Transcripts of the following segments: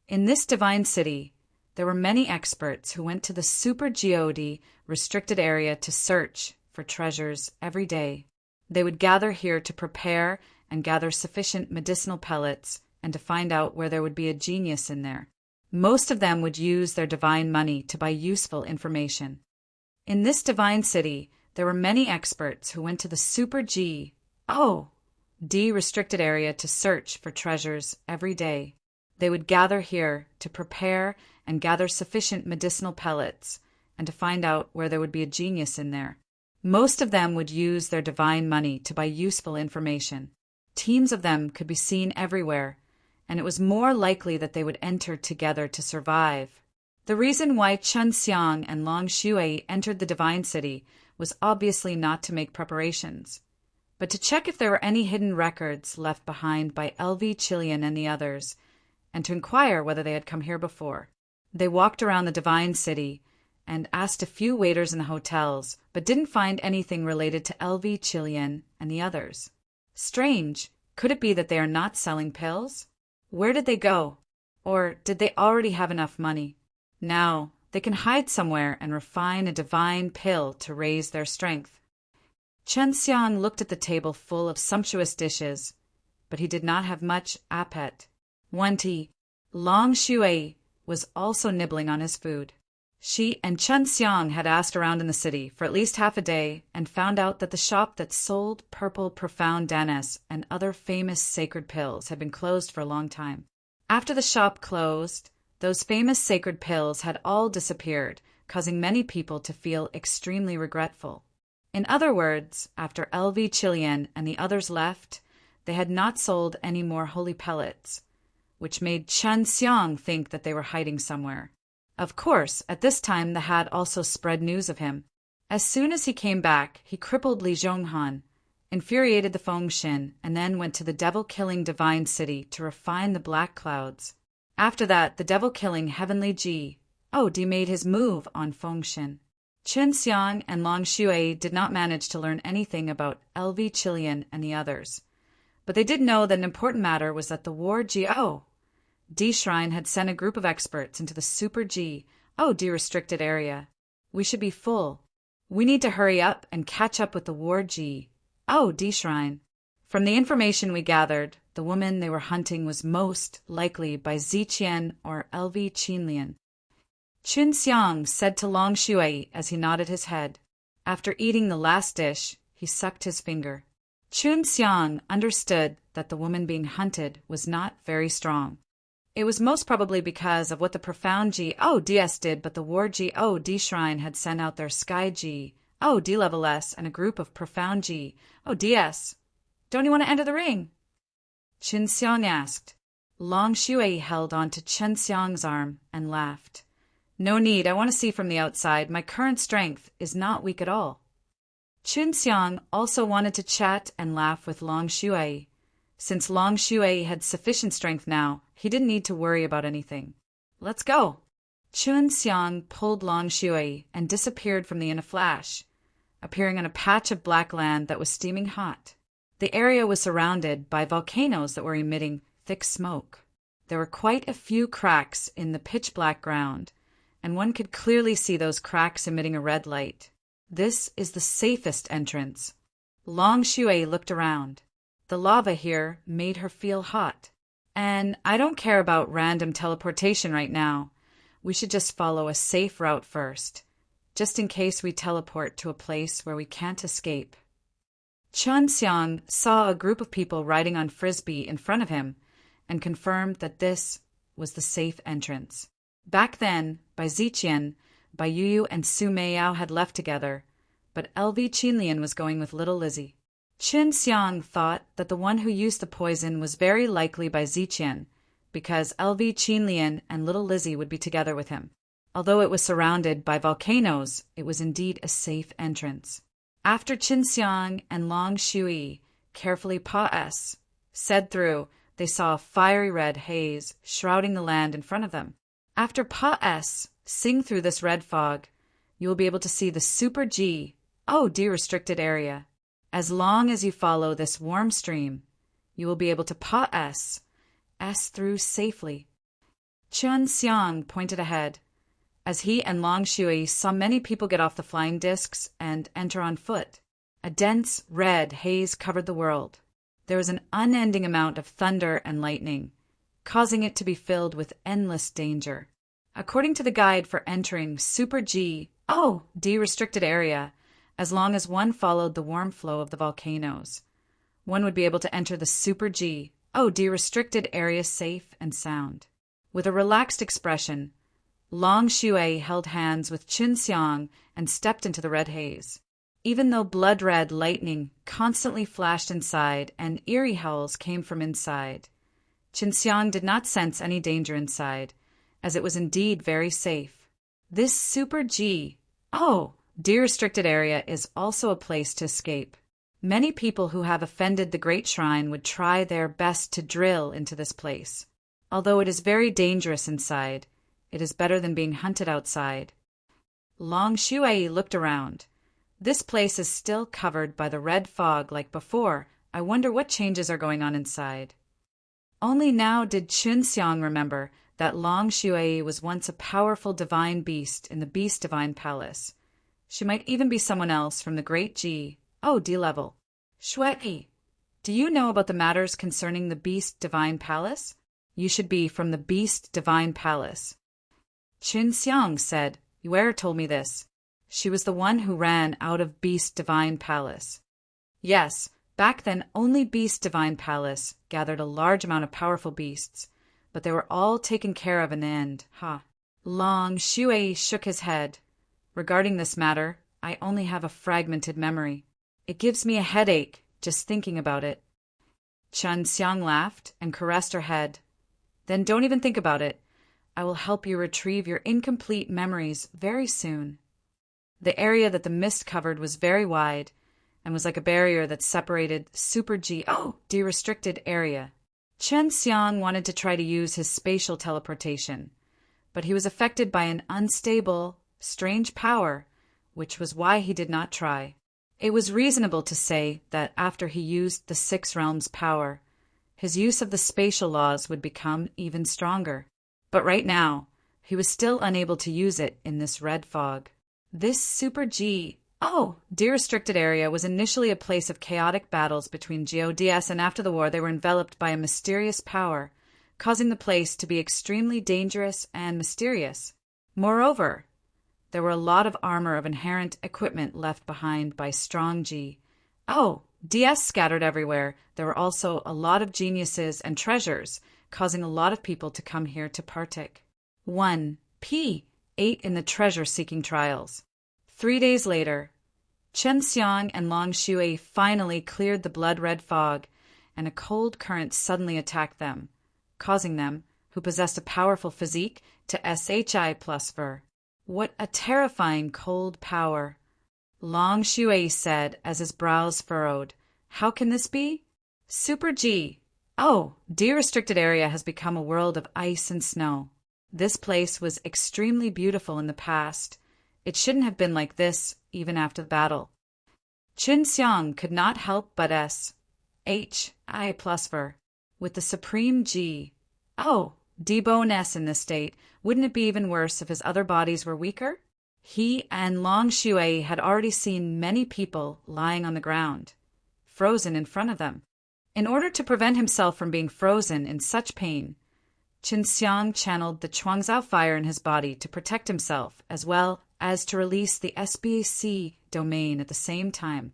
In this divine city, there were many experts who went to the super geode restricted area to search for treasures every day. They would gather here to prepare and gather sufficient medicinal pellets and to find out where there would be a genius in there. Most of them would use their divine money to buy useful information. In this divine city, there were many experts who went to the super geode restricted area to search for treasures every day. They would gather here to prepare and gather sufficient medicinal pellets and to find out where there would be a genius in there. Most of them would use their divine money to buy useful information. Teams of them could be seen everywhere, and it was more likely that they would enter together to survive. The reason why Chun Xiang and Long Shui entered the divine city was obviously not to make preparations, but to check if there were any hidden records left behind by LV Chilian and the others, and to inquire whether they had come here before. They walked around the divine city and asked a few waiters in the hotels, but didn't find anything related to LV Chilian and the others. Strange. Could it be that they are not selling pills? Where did they go? Or did they already have enough money? Now, they can hide somewhere and refine a divine pill to raise their strength. Chen Xiang looked at the table full of sumptuous dishes, but he did not have much appetite. Long Shui was also nibbling on his food. She and Chen Xiang had asked around in the city for at least half a day and found out that the shop that sold purple profound danas and other famous sacred pills had been closed for a long time. After the shop closed, those famous sacred pills had all disappeared, causing many people to feel extremely regretful. In other words, after LV Chilian and the others left, they had not sold any more holy pellets, which made Chen Xiang think that they were hiding somewhere. Of course, at this time the hat also spread news of him. As soon as he came back, he crippled Li Zhonghan, infuriated the Fengshen, and then went to the devil-killing divine city to refine the black clouds. After that, the devil-killing heavenly Ji made his move on Fengshen. Chen Xiang and Long Shui did not manage to learn anything about LV Chilian and the others, but they did know that an important matter was that the War D Shrine had sent a group of experts into the Super restricted area. We should be full. We need to hurry up and catch up with the War D Shrine. From the information we gathered, the woman they were hunting was most likely by Ziqian or LV Qinlian. Chun Xiang said to Long Shui as he nodded his head. After eating the last dish, he sucked his finger. Chun Xiang understood that the woman being hunted was not very strong. It was most probably because of what the profound DS did, but the War D Shrine had sent out their Sky D Level S and a group of profound DS. Don't you want to enter the ring? Chen Xiang asked. Long Shui held on to Chen Xiang's arm and laughed. No need, I want to see from the outside. My current strength is not weak at all. Chun Xiang also wanted to chat and laugh with Long Shui. Since Long Shui had sufficient strength now, he didn't need to worry about anything. Let's go. Chun Xiang pulled Long Shui and disappeared from the inn in a flash, appearing on a patch of black land that was steaming hot. The area was surrounded by volcanoes that were emitting thick smoke. There were quite a few cracks in the pitch-black ground, and one could clearly see those cracks emitting a red light. This is the safest entrance. Long Shui looked around. The lava here made her feel hot. And I don't care about random teleportation right now. We should just follow a safe route first, just in case we teleport to a place where we can't escape. Chun Xiang saw a group of people riding on Frisbee in front of him and confirmed that this was the safe entrance. Back then, Bai Ziqian, Bai Yuyu, and Su Meiyao had left together, but LV Qinlian was going with little Lizzie. Chen Xiang thought that the one who used the poison was very likely Bai Ziqian, because LV Qinlian and little Lizzie would be together with him. Although it was surrounded by volcanoes, it was indeed a safe entrance. After Chen Xiang and Long Shui carefully said through, they saw a fiery red haze shrouding the land in front of them. After sing through this red fog, you will be able to see the Super restricted area. As long as you follow this warm stream, you will be able to S through safely. Chun Xiang pointed ahead, as he and Long Shui saw many people get off the flying discs and enter on foot. A dense, red haze covered the world. There was an unending amount of thunder and lightning, causing it to be filled with endless danger. According to the guide for entering Super G, D-restricted area, as long as one followed the warm flow of the volcanoes, one would be able to enter the Super G, D-restricted area safe and sound. With a relaxed expression, Long Shui held hands with Chun Xiang and stepped into the red haze. Even though blood-red lightning constantly flashed inside and eerie howls came from inside, Chun Xiang did not sense any danger inside, as it was indeed very safe. This Super G, D-restricted area is also a place to escape. Many people who have offended the Great Shrine would try their best to drill into this place. Although it is very dangerous inside, it is better than being hunted outside. Long Shui looked around. This place is still covered by the red fog like before. I wonder what changes are going on inside. Only now did Chun Xiang remember that Long Shui was once a powerful divine beast in the Beast Divine Palace. She might even be someone else from the Great G, D level. Shui, do you know about the matters concerning the Beast Divine Palace? You should be from the Beast Divine Palace. Chun Xiang said, Yue told me this. She was the one who ran out of Beast Divine Palace. Yes, back then only Beast Divine Palace gathered a large amount of powerful beasts, but they were all taken care of in the end. Long Shui shook his head. Regarding this matter, I only have a fragmented memory. It gives me a headache just thinking about it. Chun Xiang laughed and caressed her head. Then don't even think about it. I will help you retrieve your incomplete memories very soon. The area that the mist covered was very wide and was like a barrier that separated Super G, D-restricted area. Chun Xiang wanted to try to use his spatial teleportation, but he was affected by an unstable, strange power, which was why he did not try. It was reasonable to say that after he used the Six Realms' power, his use of the spatial laws would become even stronger. But right now, he was still unable to use it in this red fog. This Super G, D-restricted area was initially a place of chaotic battles between GODS, and after the war they were enveloped by a mysterious power, causing the place to be extremely dangerous and mysterious. Moreover, there were a lot of armor of inherent equipment left behind by strong G. DS scattered everywhere. There were also a lot of geniuses and treasures, causing a lot of people to come here to partake. 1. P. 8 in the treasure-seeking trials. 3 days later, Chun Xiang and Long Shui finally cleared the blood-red fog, and a cold current suddenly attacked them, causing them, who possessed a powerful physique, to SHI plus Ver. What a terrifying cold power! Long Shui said as his brows furrowed. How can this be? Super G. D-restricted area has become a world of ice and snow. This place was extremely beautiful in the past. It shouldn't have been like this, even after the battle. Chun Xiang could not help but SHI plus Ver. With the supreme G. D-bone S in this state, wouldn't it be even worse if his other bodies were weaker? He and Long Shui had already seen many people lying on the ground, frozen in front of them. In order to prevent himself from being frozen in such pain, Chun Xiang channeled the Chuangzhao fire in his body to protect himself, as well as to release the SBC domain at the same time,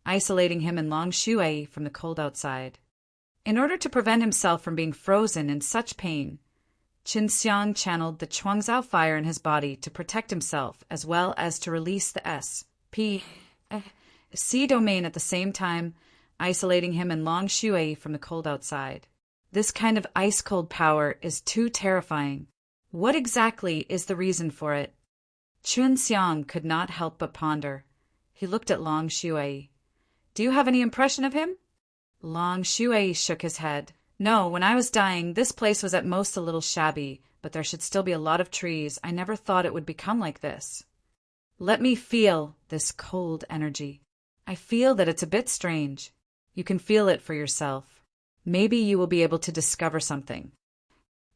isolating him and Long Shui from the cold outside. In order to prevent himself from being frozen in such pain, Chun Xiang channeled the Chuangzhao fire in his body to protect himself, as well as to release the SPC domain at the same time, isolating him and Long Shui from the cold outside. This kind of ice-cold power is too terrifying. What exactly is the reason for it? Chun Xiang could not help but ponder. He looked at Long Shui. Do you have any impression of him? Long Shui shook his head. No, when I was dying, this place was at most a little shabby, but there should still be a lot of trees. I never thought it would become like this. Let me feel this cold energy. I feel that it's a bit strange. You can feel it for yourself. Maybe you will be able to discover something.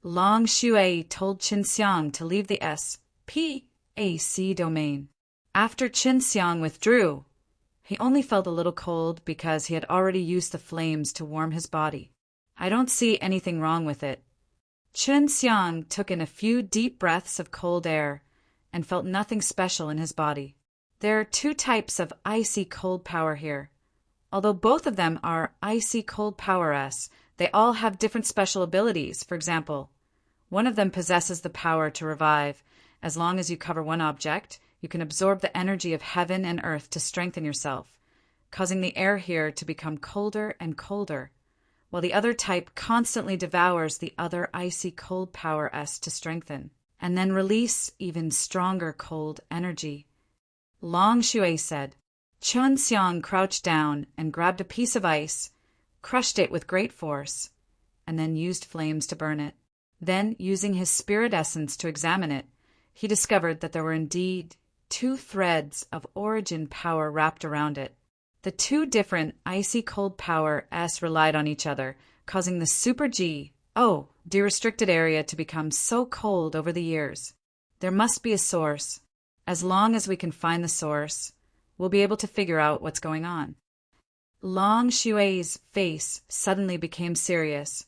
Long Shui told Qin Xiang to leave the SPAC domain. After Qin Xiang withdrew, he only felt a little cold because he had already used the flames to warm his body. I don't see anything wrong with it. Qin Xiang took in a few deep breaths of cold air and felt nothing special in his body. There are two types of icy cold power here. Although both of them are icy cold power S, they all have different special abilities. For example, one of them possesses the power to revive. As long as you cover one object, you can absorb the energy of heaven and earth to strengthen yourself, causing the air here to become colder and colder, while the other type constantly devours the other icy cold power S to strengthen, and then release even stronger cold energy. Long Shui said. Qin Xiang crouched down and grabbed a piece of ice, crushed it with great force, and then used flames to burn it. Then, using his spirit essence to examine it, he discovered that there were indeed two threads of origin power wrapped around it. The two different icy cold power S relied on each other, causing the super de-restricted area to become so cold over the years. There must be a source. As long as we can find the source, we'll be able to figure out what's going on. Long Shui's face suddenly became serious,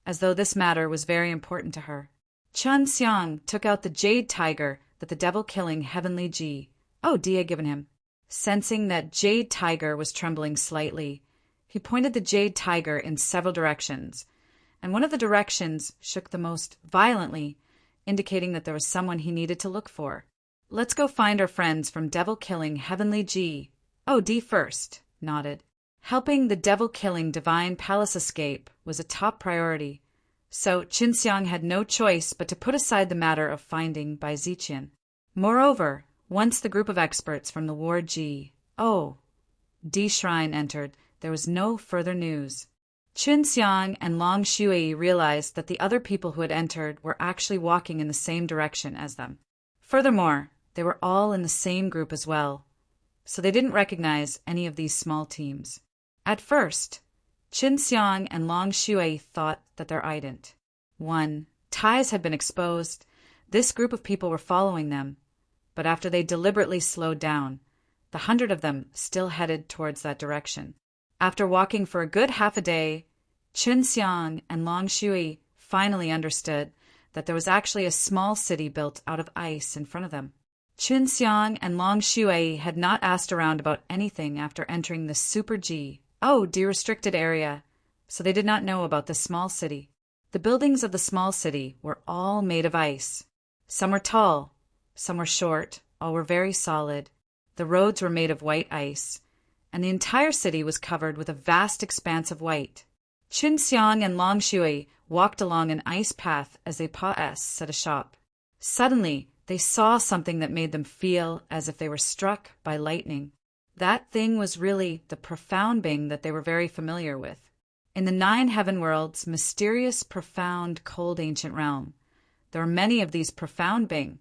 as though this matter was very important to her. Qin Xiang took out the jade tiger that the devil-killing heavenly Ji had given him. Sensing that jade tiger was trembling slightly, he pointed the jade tiger in several directions, and one of the directions shook the most violently, indicating that there was someone he needed to look for. Let's go find our friends from devil-killing heavenly Ji first, nodded. Helping the devil-killing divine palace escape was a top priority, so Qin Xiang had no choice but to put aside the matter of finding Bai Ziqian. Moreover, once the group of experts from the ward D Shrine entered, there was no further news. Qin Xiang and Long Shui realized that the other people who had entered were actually walking in the same direction as them. Furthermore, they were all in the same group as well, so they didn't recognize any of these small teams. At first, Qin Xiang and Long Shui thought that their ident. 1. Ties had been exposed. This group of people were following them, but after they deliberately slowed down, the 100 of them still headed towards that direction. After walking for a good half a day, Qin Xiang and Long Shui finally understood that there was actually a small city built out of ice in front of them. Qin Xiang and Long Shui had not asked around about anything after entering the super de-restricted area, so they did not know about the small city. The buildings of the small city were all made of ice. Some were tall, some were short, all were very solid. The roads were made of white ice, and the entire city was covered with a vast expanse of white. Qin Xiang and Long Shui walked along an ice path as they passed at a shop. Suddenly, they saw something that made them feel as if they were struck by lightning. That thing was really the profound being that they were very familiar with. In the 9 heaven worlds' mysterious, profound, cold ancient realm, there were many of these profound being,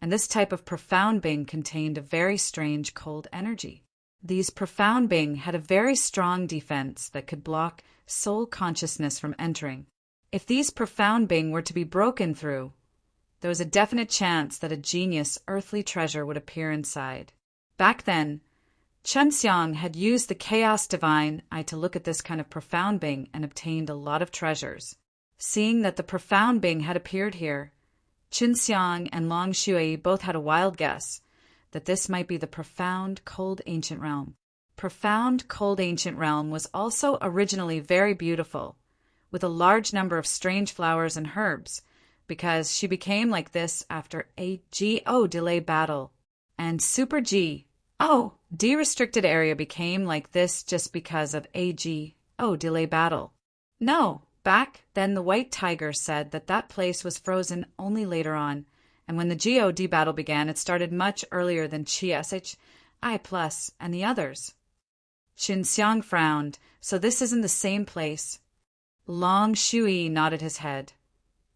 and this type of profound being contained a very strange cold energy. These profound being had a very strong defense that could block soul consciousness from entering. If these profound being were to be broken through, there was a definite chance that a genius earthly treasure would appear inside. Back then, Qin Xiang had used the Chaos Divine Eye to look at this kind of profound being and obtained a lot of treasures. Seeing that the profound being had appeared here, Qin Xiang and Long Shui both had a wild guess that this might be the profound cold ancient realm. Profound cold ancient realm was also originally very beautiful, with a large number of strange flowers and herbs, because she became like this after a delay battle, and super de-restricted area became like this just because of a delay battle. No, back then the white tiger said that that place was frozen only later on, and when the GOD battle began, it started much earlier than I plus and the others. Qin Xiang frowned. So this isn't the same place. Long Shui nodded his head.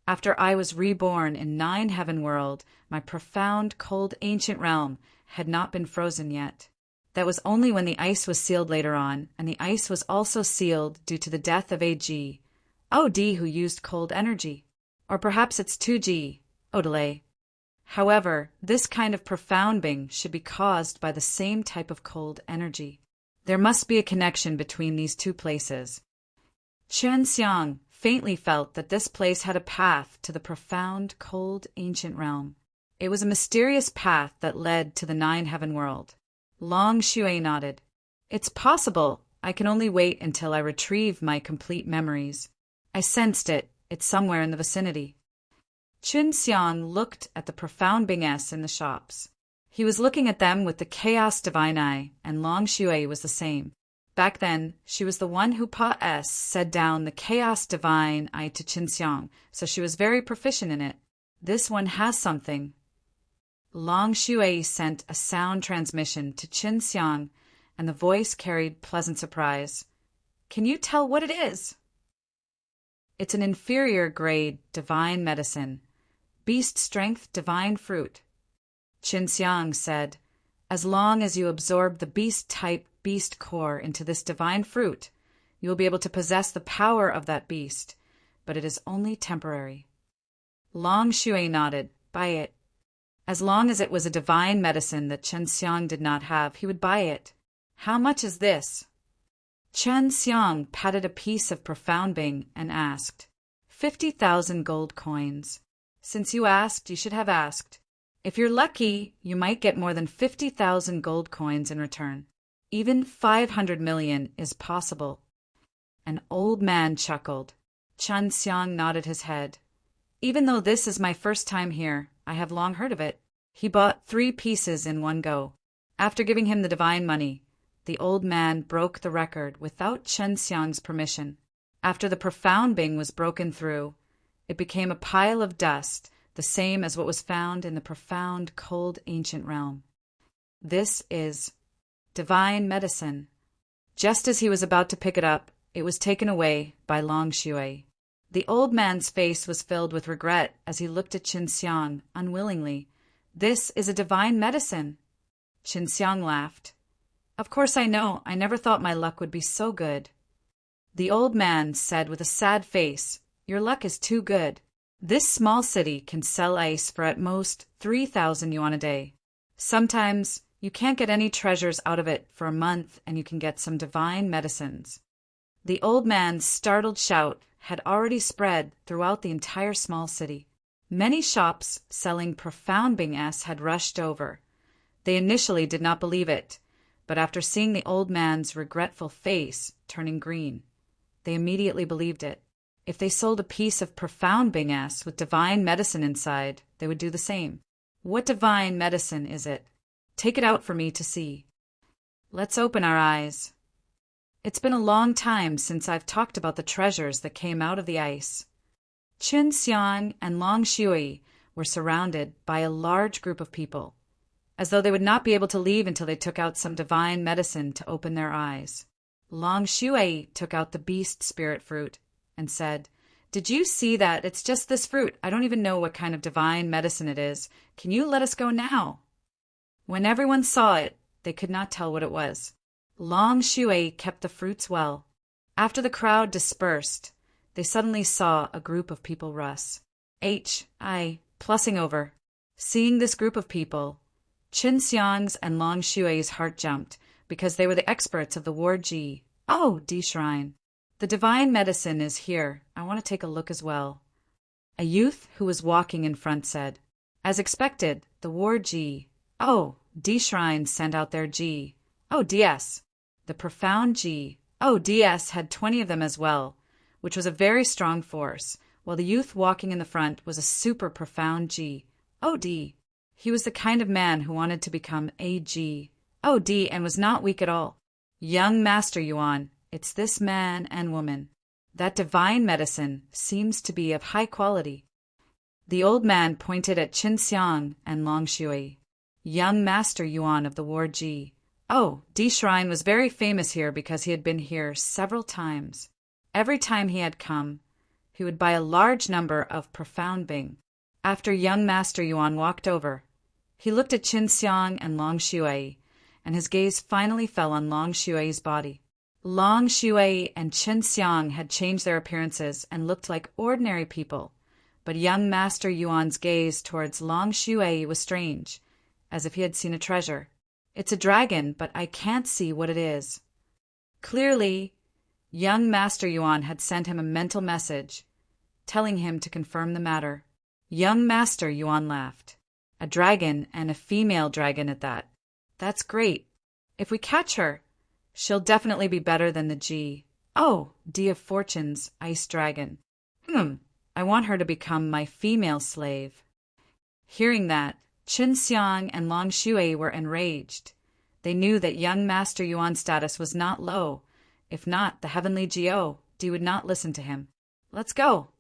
After I was reborn in 9 heaven world, my profound, cold, ancient realm had not been frozen yet. That was only when the ice was sealed later on, and the ice was also sealed due to the death of a OD who used cold energy. Or perhaps it's 2G, Odelay. However, this kind of profound Bing should be caused by the same type of cold energy. There must be a connection between these two places. Chen Xiang faintly felt that this place had a path to the profound, cold, ancient realm. It was a mysterious path that led to the nine-heaven world. Long Shui nodded. It's possible. I can only wait until I retrieve my complete memories. I sensed it. It's somewhere in the vicinity. Chen Xiang looked at the profound Bing-S in the shops. He was looking at them with the chaos divine eye, and Long Shui was the same. Back then, she was the one who Pa-S said down the chaos divine eye to Chen Xiang, so she was very proficient in it. This one has something. Long Shui sent a sound transmission to Chen Xiang, and the voice carried pleasant surprise. Can you tell what it is? It's an inferior grade divine medicine. Beast strength divine fruit. Chen Xiang said, as long as you absorb the beast type beast core into this divine fruit, you will be able to possess the power of that beast, but it is only temporary. Long Shui nodded. Buy it. As long as it was a divine medicine that Chen Xiang did not have, he would buy it. How much is this? Chen Xiang patted a piece of profound Bing and asked, 50,000 gold coins. Since you asked, you should have asked. If you're lucky, you might get more than 50,000 gold coins in return. Even 500 million is possible. An old man chuckled. Chen Xiang nodded his head. Even though this is my first time here, I have long heard of it. He bought 3 pieces in one go. After giving him the divine money, the old man broke the record without Chen Xiang's permission. After the profound Bing was broken through, it became a pile of dust, the same as what was found in the profound, cold, ancient realm. This is divine medicine. Just as he was about to pick it up, it was taken away by Long Shui. The old man's face was filled with regret as he looked at Chen Xiang unwillingly. This is a divine medicine. Chen Xiang laughed. Of course I know. I never thought my luck would be so good. The old man said with a sad face, your luck is too good. This small city can sell ice for at most 3,000 yuan a day. Sometimes you can't get any treasures out of it for a month, and you can get some divine medicines. The old man's startled shout had already spread throughout the entire small city. Many shops selling profound Bing-S had rushed over. They initially did not believe it, but after seeing the old man's regretful face turning green, they immediately believed it. If they sold a piece of profound Bing-S with divine medicine inside, they would do the same. What divine medicine is it? Take it out for me to see. Let's open our eyes. It's been a long time since I've talked about the treasures that came out of the ice. Chen Xiang and Long Shui were surrounded by a large group of people, as though they would not be able to leave until they took out some divine medicine to open their eyes. Long Shui took out the beast spirit fruit and said, Did you see that? It's just this fruit. I don't even know what kind of divine medicine it is. Can you let us go now? When everyone saw it, they could not tell what it was. Long Shui kept the fruits well. After the crowd dispersed, they suddenly saw a group of people rush. Plussing over. Seeing this group of people, Chen Xiang's and Long Shui's heart jumped, because they were the experts of the Ward Ji. Oh, D Shrine. The divine medicine is here. I want to take a look as well. A youth who was walking in front said, As expected, the Ward Ji. Oh, D Shrine sent out their Ji. Oh, DS. The profound Ji. Oh, DS had 20 of them as well, which was a very strong force, while the youth walking in the front was a super profound Ji. Oh, D. He was the kind of man who wanted to become a Ji. Oh, D, and was not weak at all. Young Master Yuan, it's this man and woman. That divine medicine seems to be of high quality. The old man pointed at Chen Xiang and Long Shui. Young Master Yuan of the Ward Ji. Oh, D Shrine was very famous here because he had been here several times. Every time he had come, he would buy a large number of profound Bing. After young Master Yuan walked over, he looked at Chen Xiang and Long Shui, and his gaze finally fell on Long Shui's body. Long Shui and Chen Xiang had changed their appearances and looked like ordinary people, but young Master Yuan's gaze towards Long Shui was strange, as if he had seen a treasure. It's a dragon, but I can't see what it is. Clearly, young Master Yuan had sent him a mental message, telling him to confirm the matter. Young Master Yuan laughed. A dragon, and a female dragon at that. That's great. If we catch her, she'll definitely be better than the D of Fortune's ice dragon. I want her to become my female slave. Hearing that, Qin Xiang and Long Shui were enraged. They knew that young Master Yuan's status was not low. If not, the heavenly D would not listen to him. Let's go.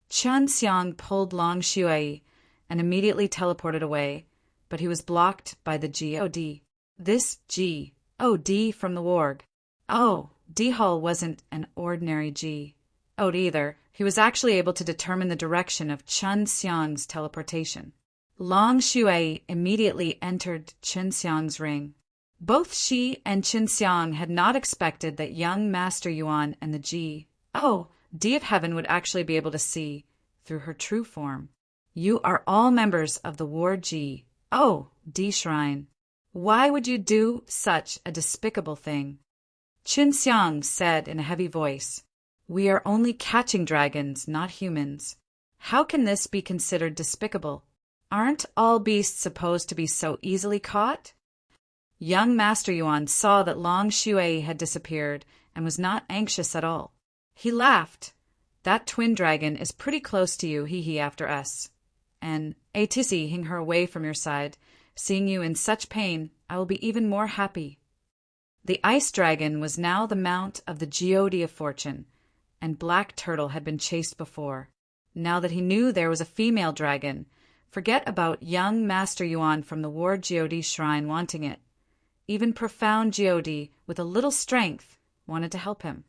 Qin Xiang pulled Long Shui and immediately teleported away, but he was blocked by the God. This God from the warg. Oh, D-Hull wasn't an ordinary God either. He was actually able to determine the direction of Qin Xiang's teleportation. Long Shui immediately entered Qin Xiang's ring. Both she and Qin Xiang had not expected that young Master Yuan and the D of Heaven would actually be able to see through her true form. You are all members of the War D Shrine. Why would you do such a despicable thing? Qin Xiang said in a heavy voice, We are only catching dragons, not humans. How can this be considered despicable? Aren't all beasts supposed to be so easily caught? Young Master Yuan saw that Long Shui had disappeared and was not anxious at all. He laughed. That twin dragon is pretty close to you, hee after us. And, Tissy, her away from your side. Seeing you in such pain, I will be even more happy. The ice dragon was now the mount of the God of Fortune, and Black Turtle had been chased before. Now that he knew there was a female dragon, forget about young Master Yuan from the War God Shrine wanting it. Even profound God, with a little strength, wanted to help him.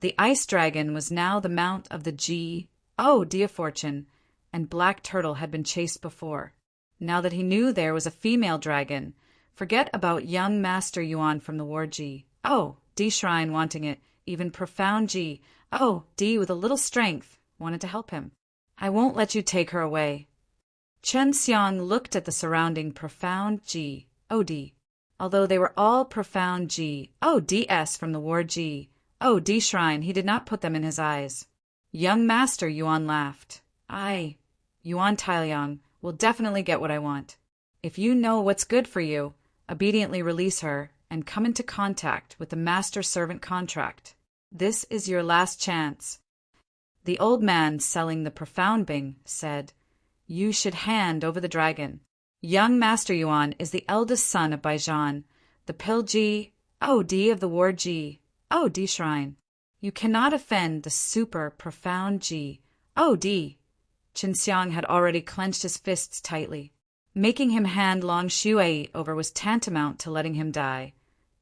The ice dragon was now the mount of the God of Fortune, and Black Turtle had been chased before. Now that he knew there was a female dragon, forget about young Master Yuan from the War God Shrine wanting it. Even profound God with a little strength wanted to help him. I won't let you take her away. Qin Xiang looked at the surrounding profound God. Although they were all profound GODs from the War God Shrine, he did not put them in his eyes. Young Master Yuan laughed. Yuan Tailiang, will definitely get what I want. If you know what's good for you, obediently release her and come into contact with the master-servant contract. This is your last chance. The old man selling the profound Bing said, You should hand over the dragon. Young Master Yuan is the eldest son of Baijan, the Pil God of the War God Shrine. You cannot offend the super profound God. Qin Xiang had already clenched his fists tightly. Making him hand Long Shui over was tantamount to letting him die,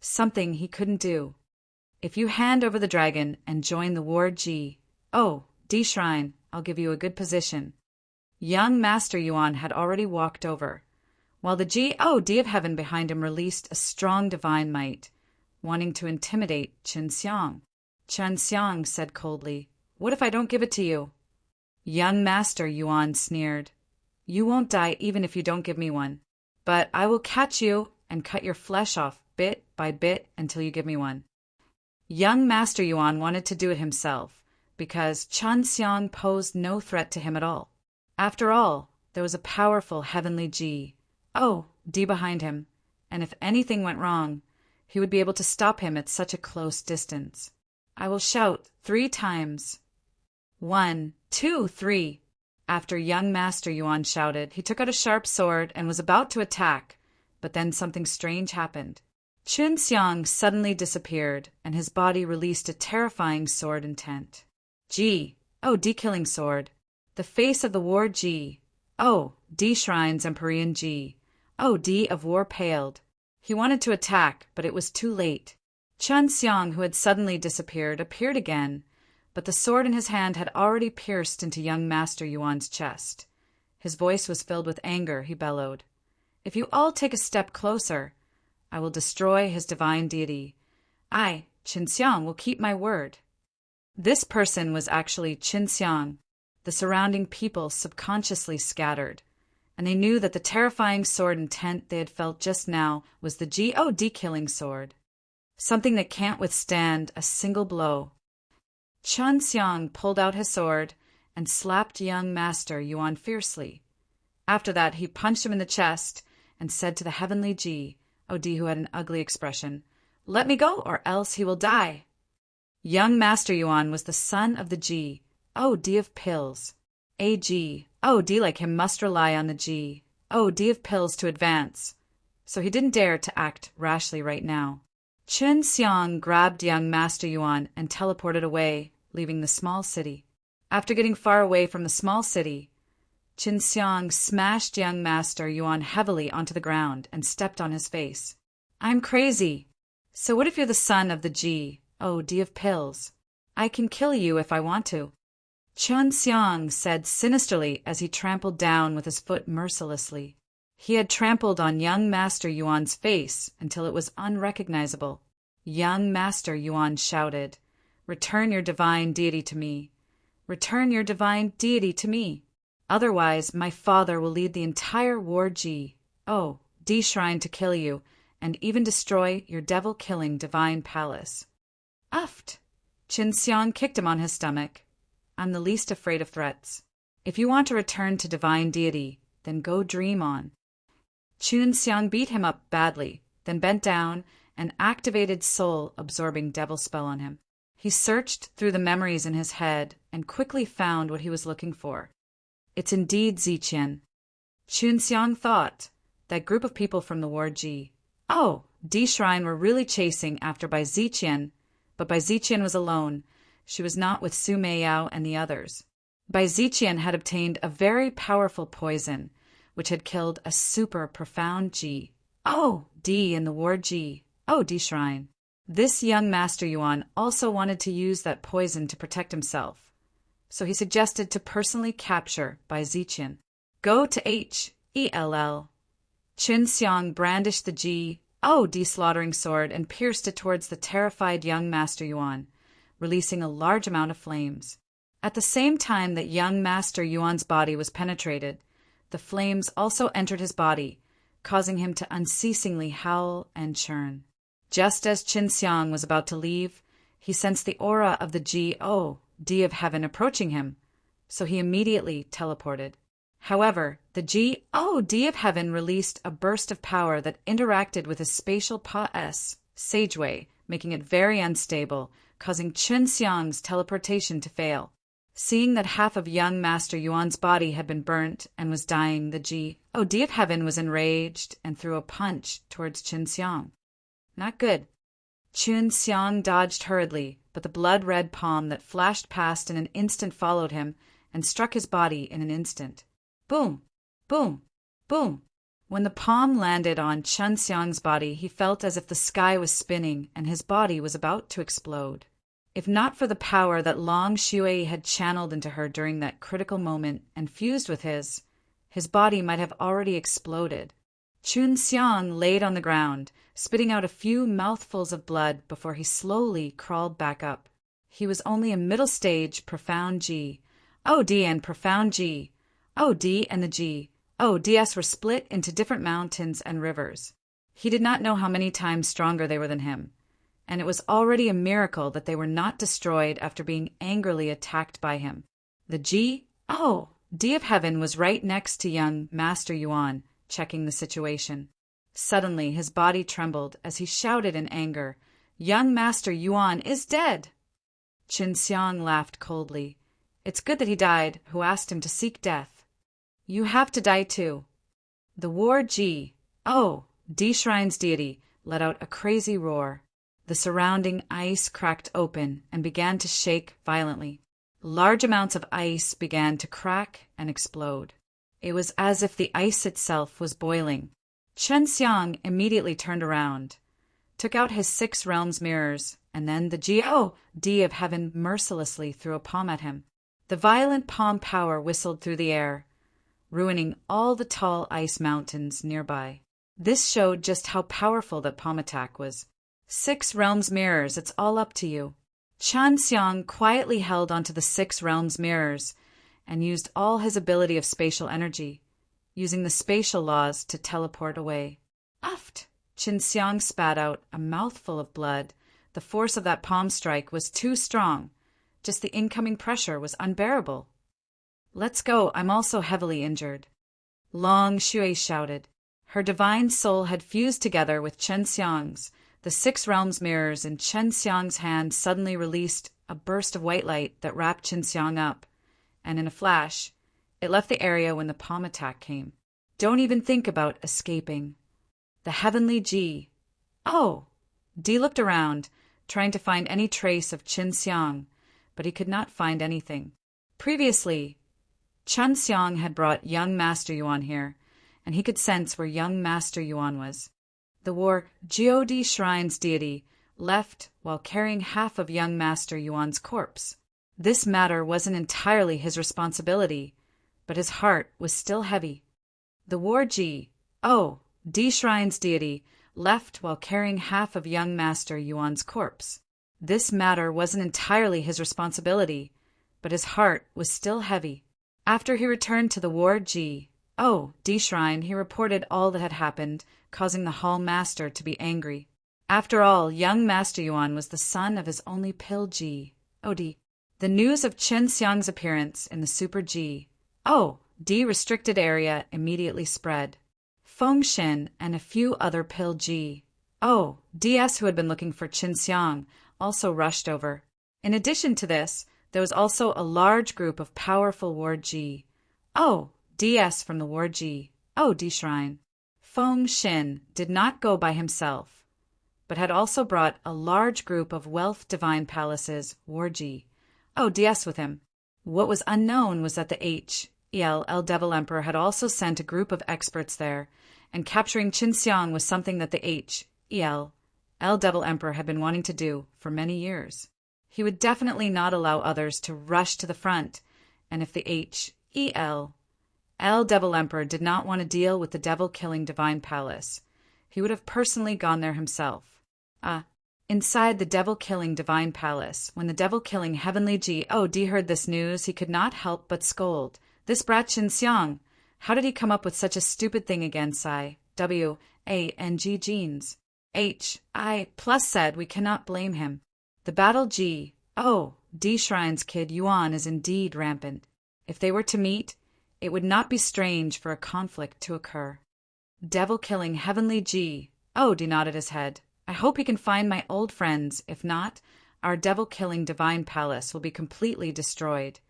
something he couldn't do. If you hand over the dragon and join the War God Shrine, I'll give you a good position. Young Master Yuan had already walked over, while the God of Heaven behind him released a strong divine might, wanting to intimidate Qin Xiang. Qin Xiang said coldly, What if I don't give it to you? Young Master Yuan sneered, You won't die even if you don't give me one, but I will catch you and cut your flesh off bit by bit until you give me one. Young Master Yuan wanted to do it himself, because Qin Xiang posed no threat to him at all. After all, there was a powerful heavenly God behind him, and if anything went wrong, he would be able to stop him at such a close distance. I will shout 3 times. 1, 2, 3. After young Master Yuan shouted, he took out a sharp sword and was about to attack, but then something strange happened. Qin Xiang suddenly disappeared, and his body released a terrifying sword intent. D-killing sword. The face of the War D Shrine's Empyrean D of War paled. He wanted to attack, but it was too late. Qin Xiang, who had suddenly disappeared, appeared again, but the sword in his hand had already pierced into young Master Yuan's chest. His voice was filled with anger. He bellowed, If you all take a step closer, I will destroy his divine deity. I, Qin Xiang, will keep my word. This person was actually Qin Xiang. The surrounding people subconsciously scattered, and they knew that the terrifying sword intent they had felt just now was the God-killing sword, something that can't withstand a single blow. Chun Xiang pulled out his sword and slapped young Master Yuan fiercely. After that, he punched him in the chest and said to the heavenly God, who had an ugly expression, "Let me go, or else he will die." Young Master Yuan was the son of the God of pills. God like him must rely on the God of pills to advance, so he didn't dare to act rashly right now. Chun Xiang grabbed young Master Yuan and teleported away, leaving the small city. After getting far away from the small city, Chun Xiang smashed young Master Yuan heavily onto the ground and stepped on his face. "I'm crazy. So what if you're the son of the God of pills? I can kill you if I want to," Chun Xiang said sinisterly as he trampled down with his foot mercilessly. He had trampled on young Master Yuan's face until it was unrecognizable. Young Master Yuan shouted, "Return your divine deity to me. Return your divine deity to me. Otherwise, my father will lead the entire war D shrine to kill you and even destroy your devil-killing divine palace." Uft! Chun Xiang kicked him on his stomach. "I'm the least afraid of threats. If you want to return to divine deity, then go dream on." Chun Xiang beat him up badly, then bent down and activated soul-absorbing devil spell on him. He searched through the memories in his head and quickly found what he was looking for. It's indeed Ziqian. Chun Xiang thought that group of people from the war D shrine were really chasing after Bai Ziqian, but Bai Ziqian was alone. She was not with Su Meiyao and the others. Bai Ziqian had obtained a very powerful poison, which had killed a super profound D in the war D shrine. This young Master Yuan also wanted to use that poison to protect himself, so he suggested to personally capture Bai Ziqian. "Go to Hell." Chun Xiang brandished the slaughtering sword and pierced it towards the terrified young Master Yuan, releasing a large amount of flames. At the same time that young Master Yuan's body was penetrated, the flames also entered his body, causing him to unceasingly howl and churn. Just as Chun Xiang was about to leave, he sensed the aura of the God of heaven approaching him, so he immediately teleported. However, the God of heaven released a burst of power that interacted with his spatial sageway, making it very unstable, causing Chun Xiang's teleportation to fail. Seeing that half of young Master Yuan's body had been burnt and was dying, the God of heaven was enraged and threw a punch towards Chun Xiang. Not good. Chun Xiang dodged hurriedly, but the blood-red palm that flashed past in an instant followed him and struck his body in an instant. Boom! Boom! Boom! When the palm landed on Chun Xiang's body, he felt as if the sky was spinning and his body was about to explode. If not for the power that Long Shui had channeled into her during that critical moment and fused with his body might have already exploded. Chun Xiang laid on the ground, spitting out a few mouthfuls of blood before he slowly crawled back up. He was only a middle-stage profound and profound and the DS were split into different mountains and rivers. He did not know how many times stronger they were than him, and it was already a miracle that they were not destroyed after being angrily attacked by him. The D of heaven was right next to young Master Yuan, checking the situation. Suddenly, his body trembled as he shouted in anger, "Young Master Yuan is dead!" Chun Xiang laughed coldly. "It's good that he died who asked him to seek death. You have to die too." The war D shrine's deity let out a crazy roar. The surrounding ice cracked open and began to shake violently. Large amounts of ice began to crack and explode. It was as if the ice itself was boiling. Chun Xiang immediately turned around, took out his 6 realms mirrors, and then the God of heaven mercilessly threw a palm at him. The violent palm power whistled through the air, ruining all the tall ice mountains nearby. This showed just how powerful that palm attack was. 6 realms mirrors, it's all up to you. Chun Xiang quietly held onto the 6 realms mirrors and used all his ability of spatial energy, using the spatial laws to teleport away. Uft! Qin Xiang spat out a mouthful of blood. The force of that palm strike was too strong. Just the incoming pressure was unbearable. Let's go, I'm also heavily injured. Long Shui shouted. Her divine soul had fused together with Chen Xiang's. The 6 realms mirrors in Chen Xiang's hand suddenly released a burst of white light that wrapped Chen Xiang up, and in a flash, it left the area when the palm attack came. Don't even think about escaping. The heavenly Ji. Oh! Di looked around, trying to find any trace of Qin Xiang, but he could not find anything. Previously, Chen Xiang had brought young Master Yuan here, and he could sense where young Master Yuan was. The war Jiodi Shrine's deity left while carrying half of young Master Yuan's corpse. This matter wasn't entirely his responsibility, but his heart was still heavy. The war Di Shrine's deity left while carrying half of young Master Yuan's corpse. This matter wasn't entirely his responsibility, but his heart was still heavy. After he returned to the war Di Shrine, he reported all that had happened, causing the Hall Master to be angry. After all, young Master Yuan was the son of his only pill Di. The news of Qin Xiang's appearance in the Super Di restricted area immediately spread. Feng Xin and a few other pill DS who had been looking for Qin Xiang also rushed over. In addition to this, there was also a large group of powerful war DS from the war Di Shrine. Feng Xin did not go by himself, but had also brought a large group of wealth divine palaces war DS with him. What was unknown was that the El Devil Emperor had also sent a group of experts there, and capturing Qin Xiang was something that the El Devil Emperor had been wanting to do for many years. He would definitely not allow others to rush to the front, and if the El Devil Emperor did not want to deal with the devil-killing divine palace, he would have personally gone there himself. Inside the devil-killing divine palace, when the devil-killing heavenly Di heard this news, he could not help but scold. This brat Qin Xiang, how did he come up with such a stupid thing again, Sai? Wang genes. Hi plus said we cannot blame him. The battle Di Shrine's kid Yuan is indeed rampant. If they were to meet, it would not be strange for a conflict to occur. Devil-killing heavenly Di nodded his head. I hope he can find my old friends. If not, our devil-killing divine palace will be completely destroyed.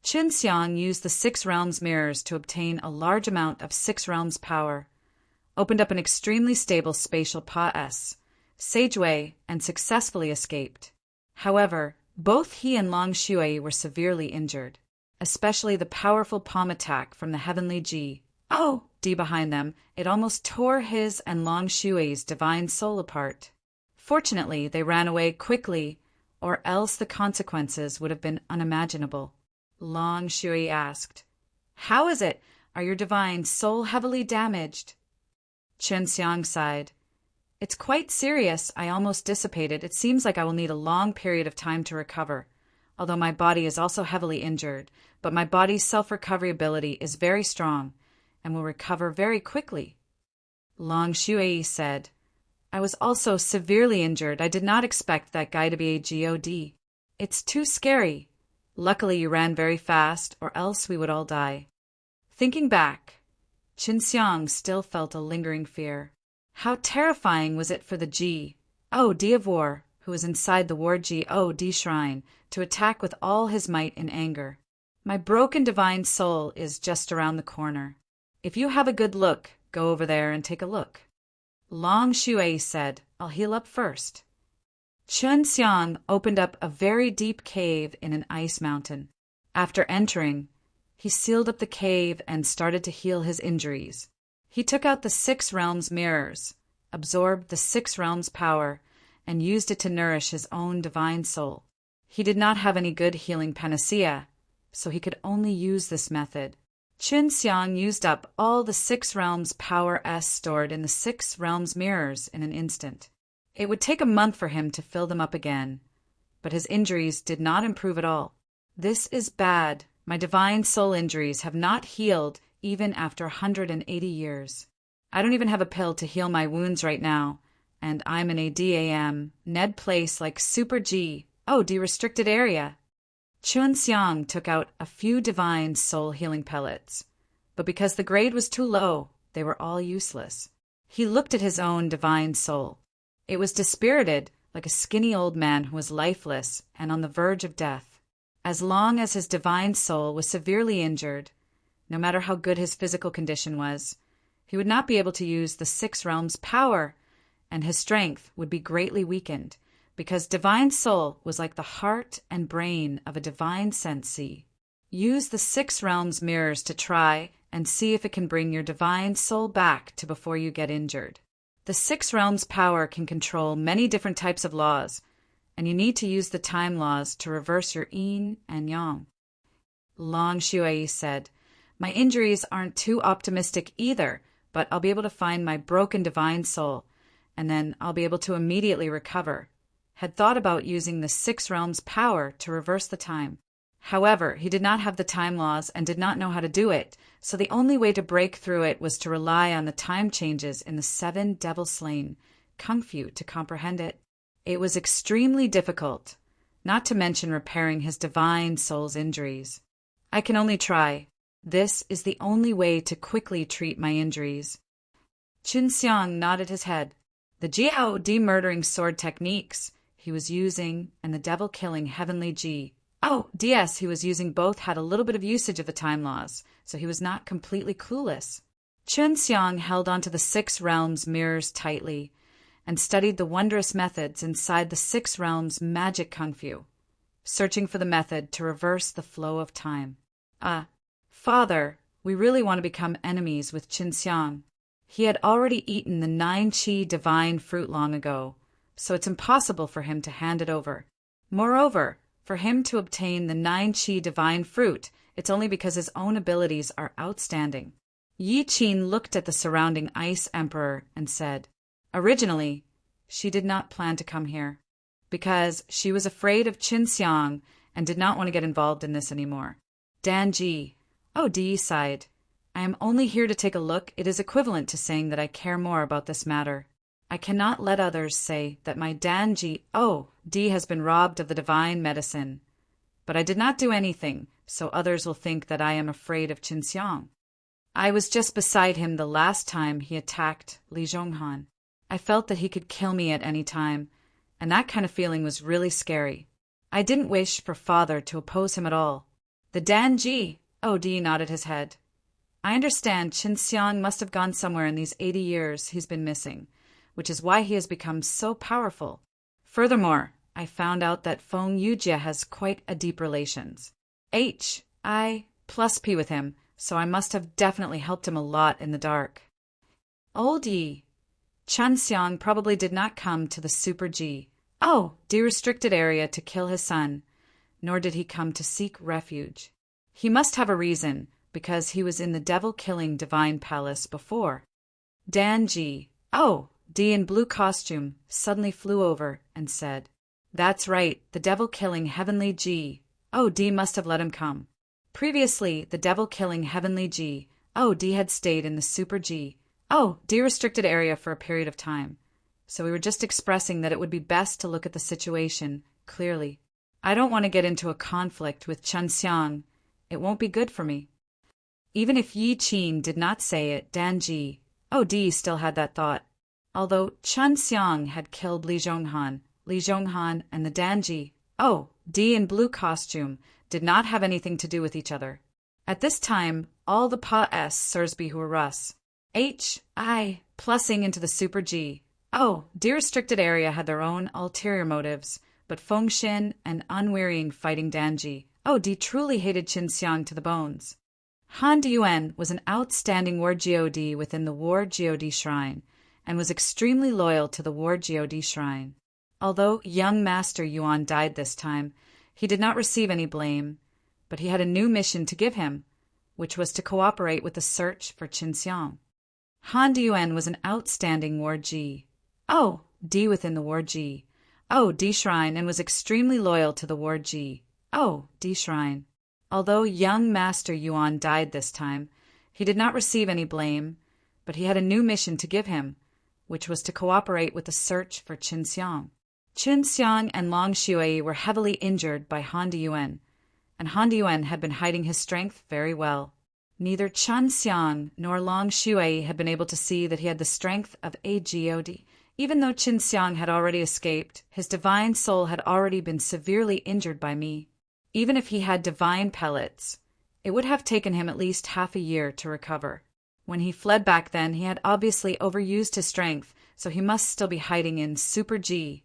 Qin Xiang used the 6 realms mirrors to obtain a large amount of 6 realms power, opened up an extremely stable spatial sageway, and successfully escaped. However, both he and Long Shui were severely injured, especially the powerful palm attack from the heavenly Di behind them. It almost tore his and Long Shui's divine soul apart. Fortunately, they ran away quickly, or else the consequences would have been unimaginable. Long Shui asked, How is it? Are your divine soul heavily damaged? Qin Xiang sighed. It's quite serious. I almost dissipated. It seems like I will need a long period of time to recover, although my body is also heavily injured, but my body's self-recovery ability is very strong and will recover very quickly. Long Shui said, I was also severely injured. I did not expect that guy to be a God. It's too scary. Luckily you ran very fast, or else we would all die. Thinking back, Qin Xiang still felt a lingering fear. How terrifying was it for the Di of War, who was inside the war Di Shrine, to attack with all his might in anger. My broken divine soul is just around the corner. If you have a good look, go over there and take a look. Long Shui said, I'll heal up first. Qin Xiang opened up a very deep cave in an ice mountain. After entering, he sealed up the cave and started to heal his injuries. He took out the 6 realms mirrors, absorbed the 6 realms power, and used it to nourish his own divine soul. He did not have any good healing panacea, so he could only use this method. Qin Xiang used up all the 6 realms power stored in the 6 realms mirrors in an instant. It would take a month for him to fill them up again, but his injuries did not improve at all. This is bad, My divine soul injuries have not healed even after 180 years. I don't even have a pill to heal my wounds right now, and I'm in a DAM, Ned place like Super G. Oh, de-restricted area. Chun Xiang took out a few divine soul healing pellets, but because the grade was too low, they were all useless. He looked at his own divine soul. It was dispirited, like a skinny old man who was lifeless and on the verge of death. As long as his divine soul was severely injured, no matter how good his physical condition was, he would not be able to use the Six Realms' power, and his strength would be greatly weakened, because divine soul was like the heart and brain of a divine sensei. Use the Six Realms mirrors to try and see if it can bring your divine soul back to before you get injured. The Six Realms' power can control many different types of laws, and you need to use the time laws to reverse your yin and yang. Long Shuai said, "My injuries aren't too optimistic either, but I'll be able to find my broken divine soul, and then I'll be able to immediately recover." Had thought about using the Six Realms' power to reverse the time. However, he did not have the time laws and did not know how to do it, so the only way to break through it was to rely on the time changes in the 7 devil-slain kung fu to comprehend it. It was extremely difficult, not to mention repairing his divine soul's injuries. I can only try. This is the only way to quickly treat my injuries. Chun Xiang nodded his head. The Jiao de-murdering sword techniques he was using and the devil-killing heavenly DS he was using both had a little bit of usage of the time laws, so he was not completely clueless. Chun Xiang held onto the Six Realms mirrors tightly and studied the wondrous methods inside the Six Realms magic kung fu, searching for the method to reverse the flow of time. Father, we really want to become enemies with Chun Xiang. He had already eaten the 9 Qi divine fruit long ago, so it's impossible for him to hand it over. Moreover, for him to obtain the 9 Qi divine fruit, it's only because his own abilities are outstanding. Yi Qin looked at the surrounding Ice Emperor and said, originally, she did not plan to come here, because she was afraid of Chun Xiang and did not want to get involved in this anymore. Dan Ji. Di sighed. I am only here to take a look. It is equivalent to saying that I care more about this matter. I cannot let others say that my Danji D has been robbed of the divine medicine. But I did not do anything, so others will think that I am afraid of Chun Xiang. I was just beside him the last time he attacked Li Zhonghan. I felt that he could kill me at any time, and that kind of feeling was really scary. I didn't wish for father to oppose him at all. The Danji, D nodded his head. I understand Chun Xiang must have gone somewhere in these 80 years he's been missing, which is why he has become so powerful. Furthermore, I found out that Feng Yujie has quite a deep relations. I+P with him, so I must have definitely helped him a lot in the dark. Old Yi. Chun Xiang probably did not come to the Super G, de-restricted area to kill his son, nor did he come to seek refuge. He must have a reason, because he was in the devil-killing divine palace before. Dan Ji, D in blue costume, suddenly flew over and said, That's right, the devil-killing heavenly G. D must have let him come. Previously, the devil-killing heavenly G. D had stayed in the Super G. De-restricted area for a period of time. So we were just expressing that it would be best to look at the situation clearly. I don't want to get into a conflict with Chun Xiang. It won't be good for me. Even if Yi Qin did not say it, Dan Ji, D still had that thought. Although Chun Xiang had killed Li Zhonghan and the Danji, D in blue costume, did not have anything to do with each other. At this time, all the Pa-S Sursby who were Russ, plussing into the Super G, de-restricted area had their own ulterior motives, but Feng Xin and unwearying fighting Danji, D truly hated Chun Xiang to the bones. Han Diyuan was an outstanding War God within the War God Shrine, and was extremely loyal to the War God Shrine. Although young Master Yuan died this time, he did not receive any blame, but he had a new mission to give him, which was to cooperate with the search for Chun Xiang. Han Diyuan was an outstanding War D within the War D Shrine, and was extremely loyal to the War D Shrine. Although young Master Yuan died this time, he did not receive any blame, but he had a new mission to give him, which was to cooperate with the search for Qin Xiang. Qin Xiang and Long Shui were heavily injured by Han Diyuan, and Han Diyuan had been hiding his strength very well. Neither Qin Xiang nor Long Shui had been able to see that he had the strength of a god. Even though Qin Xiang had already escaped, his divine soul had already been severely injured by me. Even if he had divine pellets, it would have taken him at least half a year to recover. When he fled back then, he had obviously overused his strength, so he must still be hiding in Super G.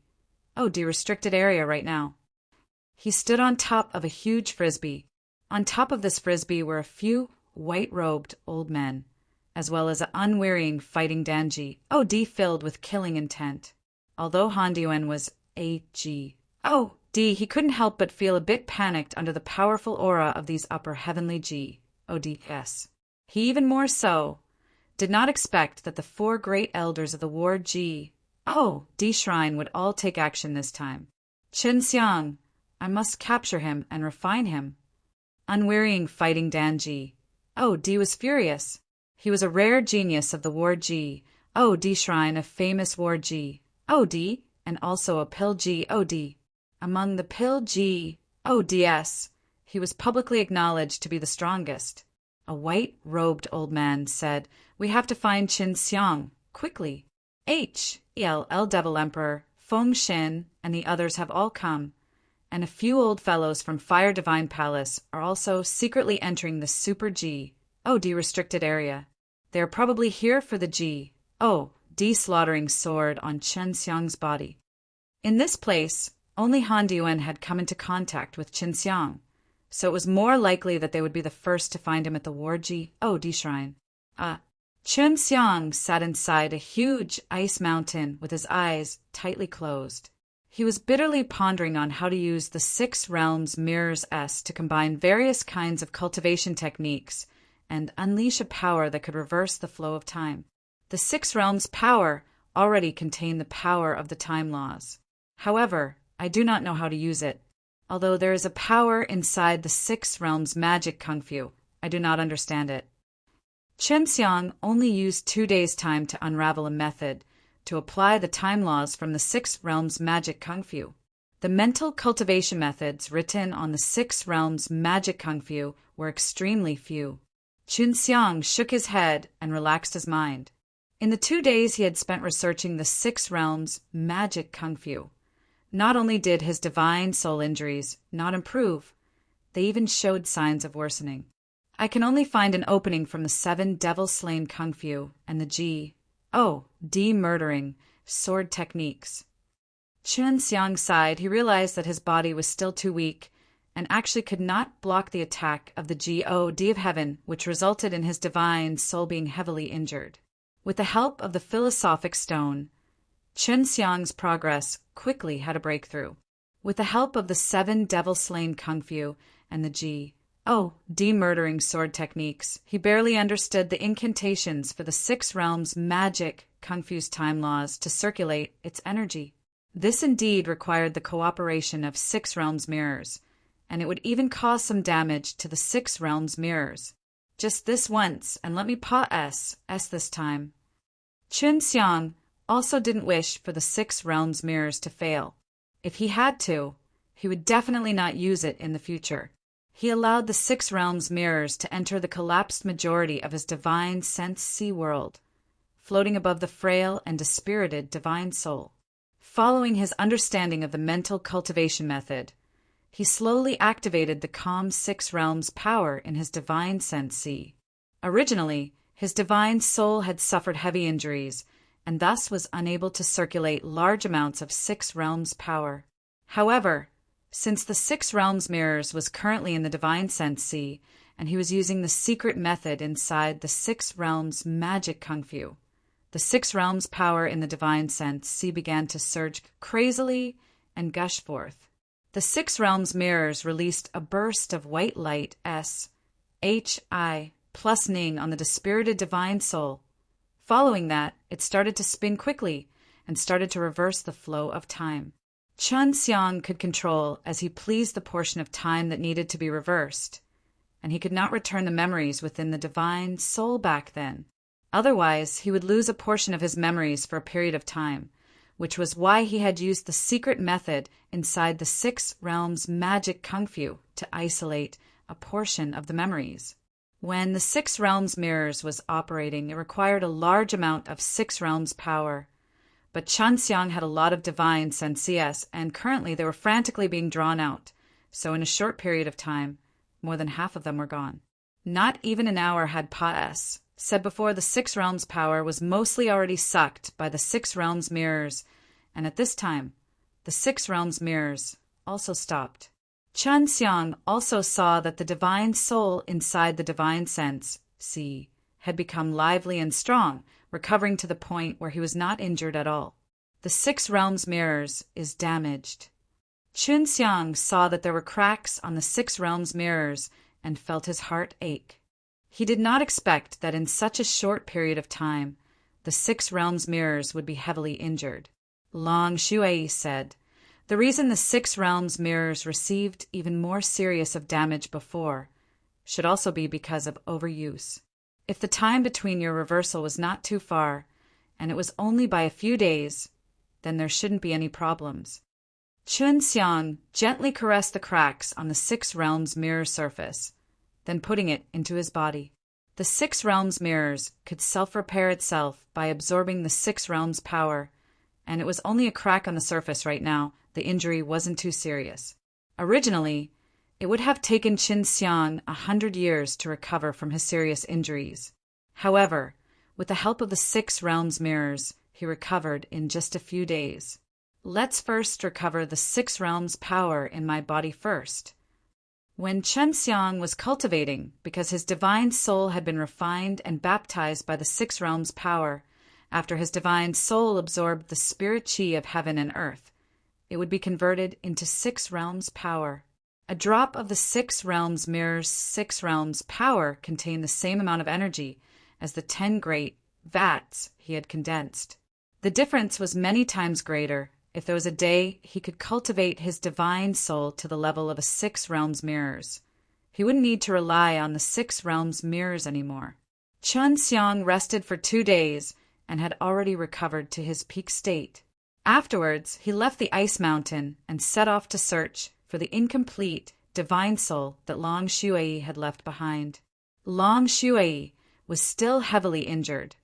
Restricted area right now. He stood on top of a huge frisbee. On top of this frisbee were a few white-robed old men, as well as an unwearying fighting Danji, filled with killing intent. Although Han Diyuan was A.G. he couldn't help but feel a bit panicked under the powerful aura of these upper heavenly G.O.D.S. He even more so did not expect that the 4 great elders of the Ward G.O.D. shrine would all take action this time. Qin Xiang, I must capture him and refine him. Unwearying fighting Danji. D was furious. He was a rare genius of the Ward G.O.D. shrine of famous Ward G.O.D. and also a Pill G.O.D. Among the Pill G.O.D.S., he was publicly acknowledged to be the strongest. A white-robed old man said, "We have to find Qin Xiang, quickly. H.E.L.L. Devil Emperor, Feng Xin, and the others have all come, and a few old fellows from Fire Divine Palace are also secretly entering the Super G.O.D. restricted area. They are probably here for the G.O.D. slaughtering sword on Qin Xiang's body." In this place, only Han Diyuan had come into contact with Qin Xiang, so it was more likely that they would be the first to find him at the Ward G.O.D. shrine. Qin Xiang sat inside a huge ice mountain with his eyes tightly closed. He was bitterly pondering on how to use the 6 realms mirrors to combine various kinds of cultivation techniques and unleash a power that could reverse the flow of time. The 6 realms power already contained the power of the time laws. However, I do not know how to use it. Although there is a power inside the 6 realms magic kung fu, I do not understand it. Qin Xiang only used 2 days' time to unravel a method to apply the time laws from the 6 realms magic kung fu. The mental cultivation methods written on the 6 realms magic kung fu were extremely few. Qin Xiang shook his head and relaxed his mind. In the 2 days he had spent researching the 6 realms magic kung fu, not only did his divine soul injuries not improve, they even showed signs of worsening. I can only find an opening from the 7 devil-slain kung fu and the G.O.D. murdering sword techniques. Qin Xiang sighed. He realized that his body was still too weak and actually could not block the attack of the G.O.D. of heaven, which resulted in his divine soul being heavily injured. With the help of the philosophic stone, Qin Xiang's progress quickly had a breakthrough. With the help of the 7 devil-slain kung fu and the G.O.D. murdering sword techniques, he barely understood the incantations for the 6 realms magic kung fu's time laws to circulate its energy. This indeed required the cooperation of 6 realms mirrors, and it would even cause some damage to the 6 realms mirrors. Just this once, and let me S this time. Qin Xiang also didn't wish for the 6 realms mirrors to fail. If he had to, he would definitely not use it in the future. He allowed the 6 realms mirrors to enter the collapsed majority of his divine sense sea world, floating above the frail and dispirited divine soul. Following his understanding of the mental cultivation method, he slowly activated the calm 6 realms power in his divine sense sea. Originally, his divine soul had suffered heavy injuries and thus was unable to circulate large amounts of 6 realms power. However, since the 6 realms mirrors was currently in the divine sense sea, and he was using the secret method inside the 6 realms magic kung fu, the 6 realms power in the divine sense sea began to surge crazily and gush forth. The 6 realms mirrors released a burst of white light S.H.I. plus Ning on the dispirited divine soul. Following that, it started to spin quickly and started to reverse the flow of time. Qin Xiang could control as he pleased the portion of time that needed to be reversed. and he could not return the memories within the divine soul back then. Otherwise, he would lose a portion of his memories for a period of time, which was why he had used the secret method inside the Six Realms magic kung fu to isolate a portion of the memories. When the Six Realms mirrors was operating, it required a large amount of Six Realms power. But Chen Xiang had a lot of divine sensias, and currently they were frantically being drawn out, so in a short period of time, more than half of them were gone. Not even an hour had Pa-S said before the Six Realms power was mostly already sucked by the Six Realms mirrors, and at this time, the Six Realms mirrors also stopped. Chen Xiang also saw that the divine soul inside the divine sense, C, had become lively and strong, recovering to the point where he was not injured at all. The Six Realms mirrors is damaged. Chen Xiang saw that there were cracks on the Six Realms mirrors and felt his heart ache. He did not expect that in such a short period of time, the Six Realms mirrors would be heavily injured. Long Shui said, "The reason the Six Realms mirrors received even more serious of damage before should also be because of overuse. If the time between your reversal was not too far, and it was only by a few days, then there shouldn't be any problems." Chen Xiang gently caressed the cracks on the Six Realms mirror surface, then putting it into his body. The Six Realms mirrors could self-repair itself by absorbing the Six Realms power, and it was only a crack on the surface right now. The injury wasn't too serious. Originally, it would have taken Chen Xiang 100 years to recover from his serious injuries. However, with the help of the Six Realms mirrors, he recovered in just a few days. Let's first recover the Six Realms power in my body first. When Chen Xiang was cultivating, because his divine soul had been refined and baptized by the Six Realms power, after his divine soul absorbed the spirit chi of heaven and earth, it would be converted into Six Realms power. A drop of the Six Realms mirror's Six Realms power contained the same amount of energy as the 10 great vats he had condensed. The difference was many times greater if there was a day he could cultivate his divine soul to the level of a Six Realms mirrors. He wouldn't need to rely on the Six Realms mirrors anymore. Chen Xiang rested for 2 days and had already recovered to his peak state. Afterwards, he left the ice mountain and set off to search for the incomplete divine soul that Long Shui had left behind. Long Shui was still heavily injured.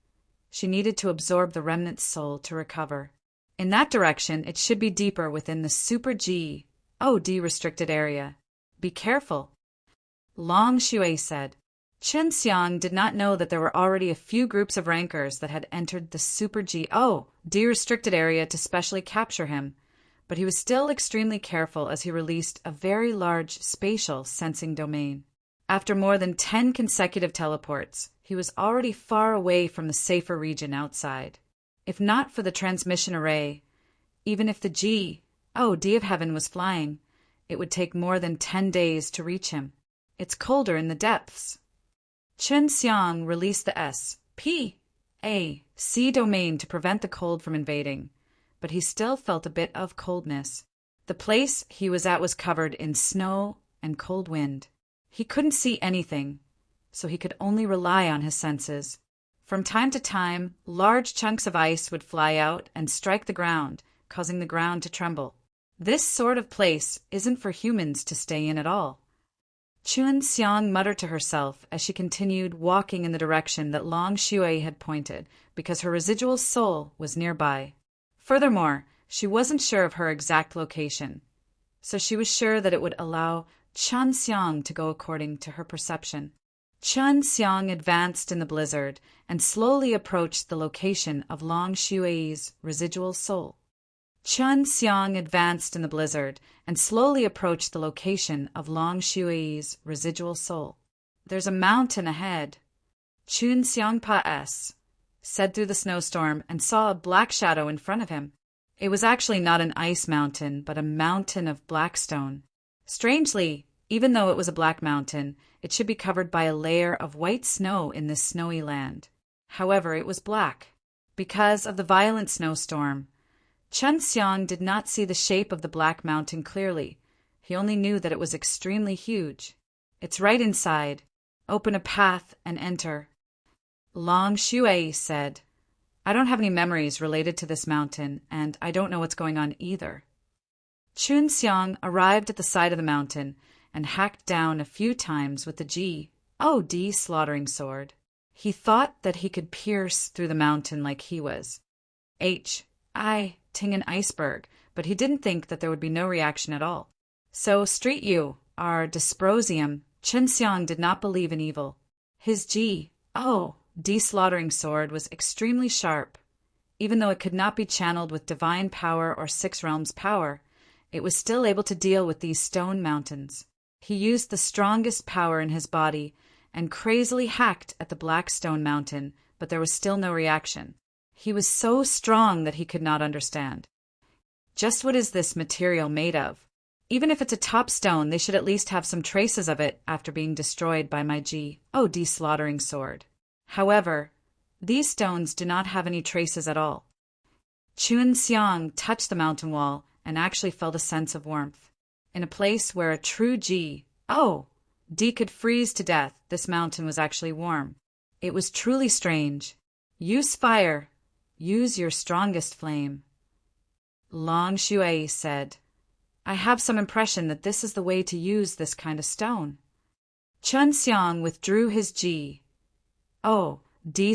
She needed to absorb the remnant soul to recover. In that direction, it should be deeper within the Super G, restricted area. Be careful, Long Shui said. Chen Xiang did not know that there were already a few groups of rankers that had entered the Super G, restricted area to specially capture him, but he was still extremely careful as he released a very large spatial sensing domain. After more than 10 consecutive teleports, he was already far away from the safer region outside. If not for the transmission array, even if the D of heaven was flying, it would take more than 10 days to reach him. It's colder in the depths. Chen Xiang released the S-P-A-C domain to prevent the cold from invading, but he still felt a bit of coldness. The place he was at was covered in snow and cold wind. He couldn't see anything, so he could only rely on his senses. From time to time, large chunks of ice would fly out and strike the ground, causing the ground to tremble. This sort of place isn't for humans to stay in at all. Chen Xiang muttered to herself as she continued walking in the direction that Long Shui had pointed, because her residual soul was nearby. Furthermore, she wasn't sure of her exact location, so she was sure that it would allow Chen Xiang to go according to her perception. Chen Xiang advanced in the blizzard and slowly approached the location of Long Shui's residual soul. Chen Xiang advanced in the blizzard and slowly approached the location of Long Shui's residual soul. There's a mountain ahead. Chen Xiang Pa-S said through the snowstorm and saw a black shadow in front of him. It was actually not an ice mountain, but a mountain of black stone. Strangely, even though it was a black mountain, it should be covered by a layer of white snow in this snowy land. However, it was black. Because of the violent snowstorm, Chen Xiang did not see the shape of the black mountain clearly. He only knew that it was extremely huge. It's right inside. Open a path and enter. Long Shui said, I don't have any memories related to this mountain, and I don't know what's going on either. Chun Xiang arrived at the side of the mountain and hacked down a few times with the G.O.D. slaughtering sword. He thought that he could pierce through the mountain like he was Ting an iceberg, but he didn't think that there would be no reaction at all. So Street Yu, our dysprosium, Chun Xiang did not believe in evil. His G.O.D. slaughtering sword was extremely sharp. Even though it could not be channeled with divine power or Six Realms power, it was still able to deal with these stone mountains. He used the strongest power in his body and crazily hacked at the black stone mountain, but there was still no reaction. He was so strong that he could not understand. Just what is this material made of? Even if it's a top stone, they should at least have some traces of it after being destroyed by my G.O.D. slaughtering sword. However, these stones do not have any traces at all. Chun Xiang touched the mountain wall and actually felt a sense of warmth. In a place where a true G.O.D. could freeze to death, this mountain was actually warm. It was truly strange. Use fire. Use your strongest flame. Long Shui said, I have some impression that this is the way to use this kind of stone. Chun Xiang withdrew his G.O.D.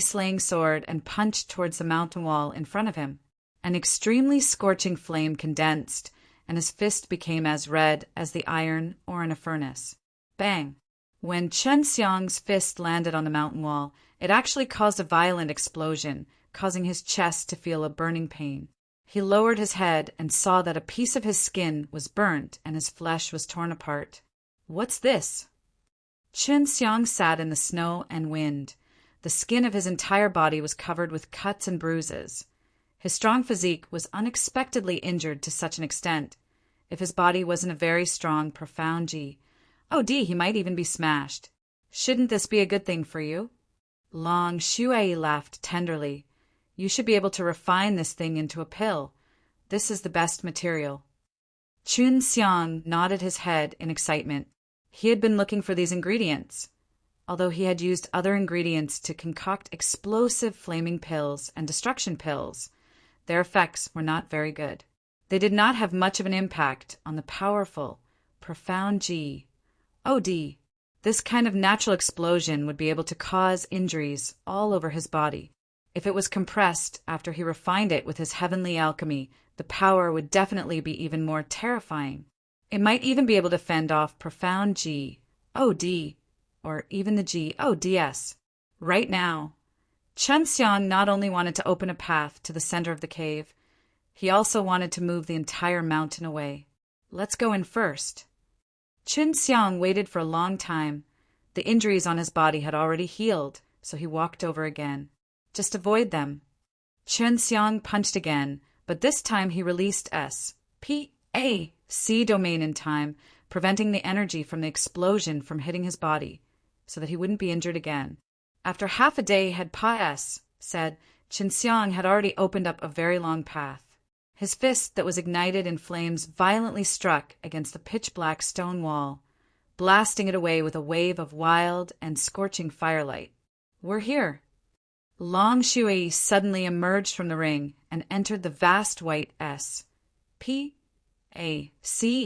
slaying sword and punched towards the mountain wall in front of him. An extremely scorching flame condensed, and his fist became as red as the iron ore in a furnace. Bang! When Chun Xiang's fist landed on the mountain wall, it actually caused a violent explosion, causing his chest to feel a burning pain. He lowered his head and saw that a piece of his skin was burnt and his flesh was torn apart. What's this? Chun Xiang sat in the snow and wind. The skin of his entire body was covered with cuts and bruises. His strong physique was unexpectedly injured to such an extent. If his body wasn't a very strong, profound G.O.D., he might even be smashed. Shouldn't this be a good thing for you? Long Shui laughed tenderly. You should be able to refine this thing into a pill. This is the best material. Chun Xiang nodded his head in excitement. He had been looking for these ingredients. Although he had used other ingredients to concoct explosive flaming pills and destruction pills, their effects were not very good. They did not have much of an impact on the powerful, profound G.O.D. This kind of natural explosion would be able to cause injuries all over his body. If it was compressed after he refined it with his heavenly alchemy, the power would definitely be even more terrifying. It might even be able to fend off profound G.O.D. or even the G.O.D.S. Right now, Chun Xiang not only wanted to open a path to the center of the cave, he also wanted to move the entire mountain away. Let's go in first. Chun Xiang waited for a long time. The injuries on his body had already healed, so he walked over again. Just avoid them. Chun Xiang punched again, but this time he released S.P.A.C. domain in time, preventing the energy from the explosion from hitting his body, so that he wouldn't be injured again. After half a day had passed, Chun Xiang had already opened up a very long path. His fist that was ignited in flames violently struck against the pitch-black stone wall, blasting it away with a wave of wild and scorching firelight. We're here. Long Shui suddenly emerged from the ring and entered the vast white S.P.A.C.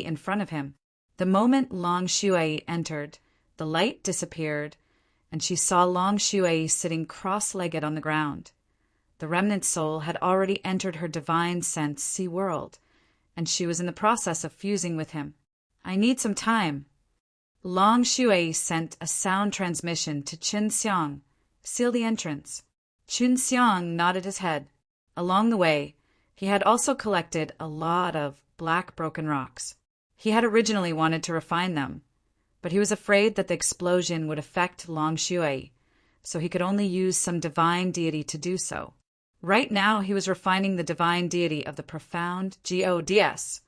in front of him. The moment Long Shui entered, the light disappeared, and she saw Long Shui sitting cross-legged on the ground. The remnant soul had already entered her divine sense sea world, and she was in the process of fusing with him. I need some time. Long Shui sent a sound transmission to Chun Xiang. Seal the entrance. Chun Xiang nodded his head. Along the way, he had also collected a lot of black broken rocks. He had originally wanted to refine them, but he was afraid that the explosion would affect Long Shui, so he could only use some divine deity to do so. Right now, he was refining the divine deity of the profound G.O.D.S.,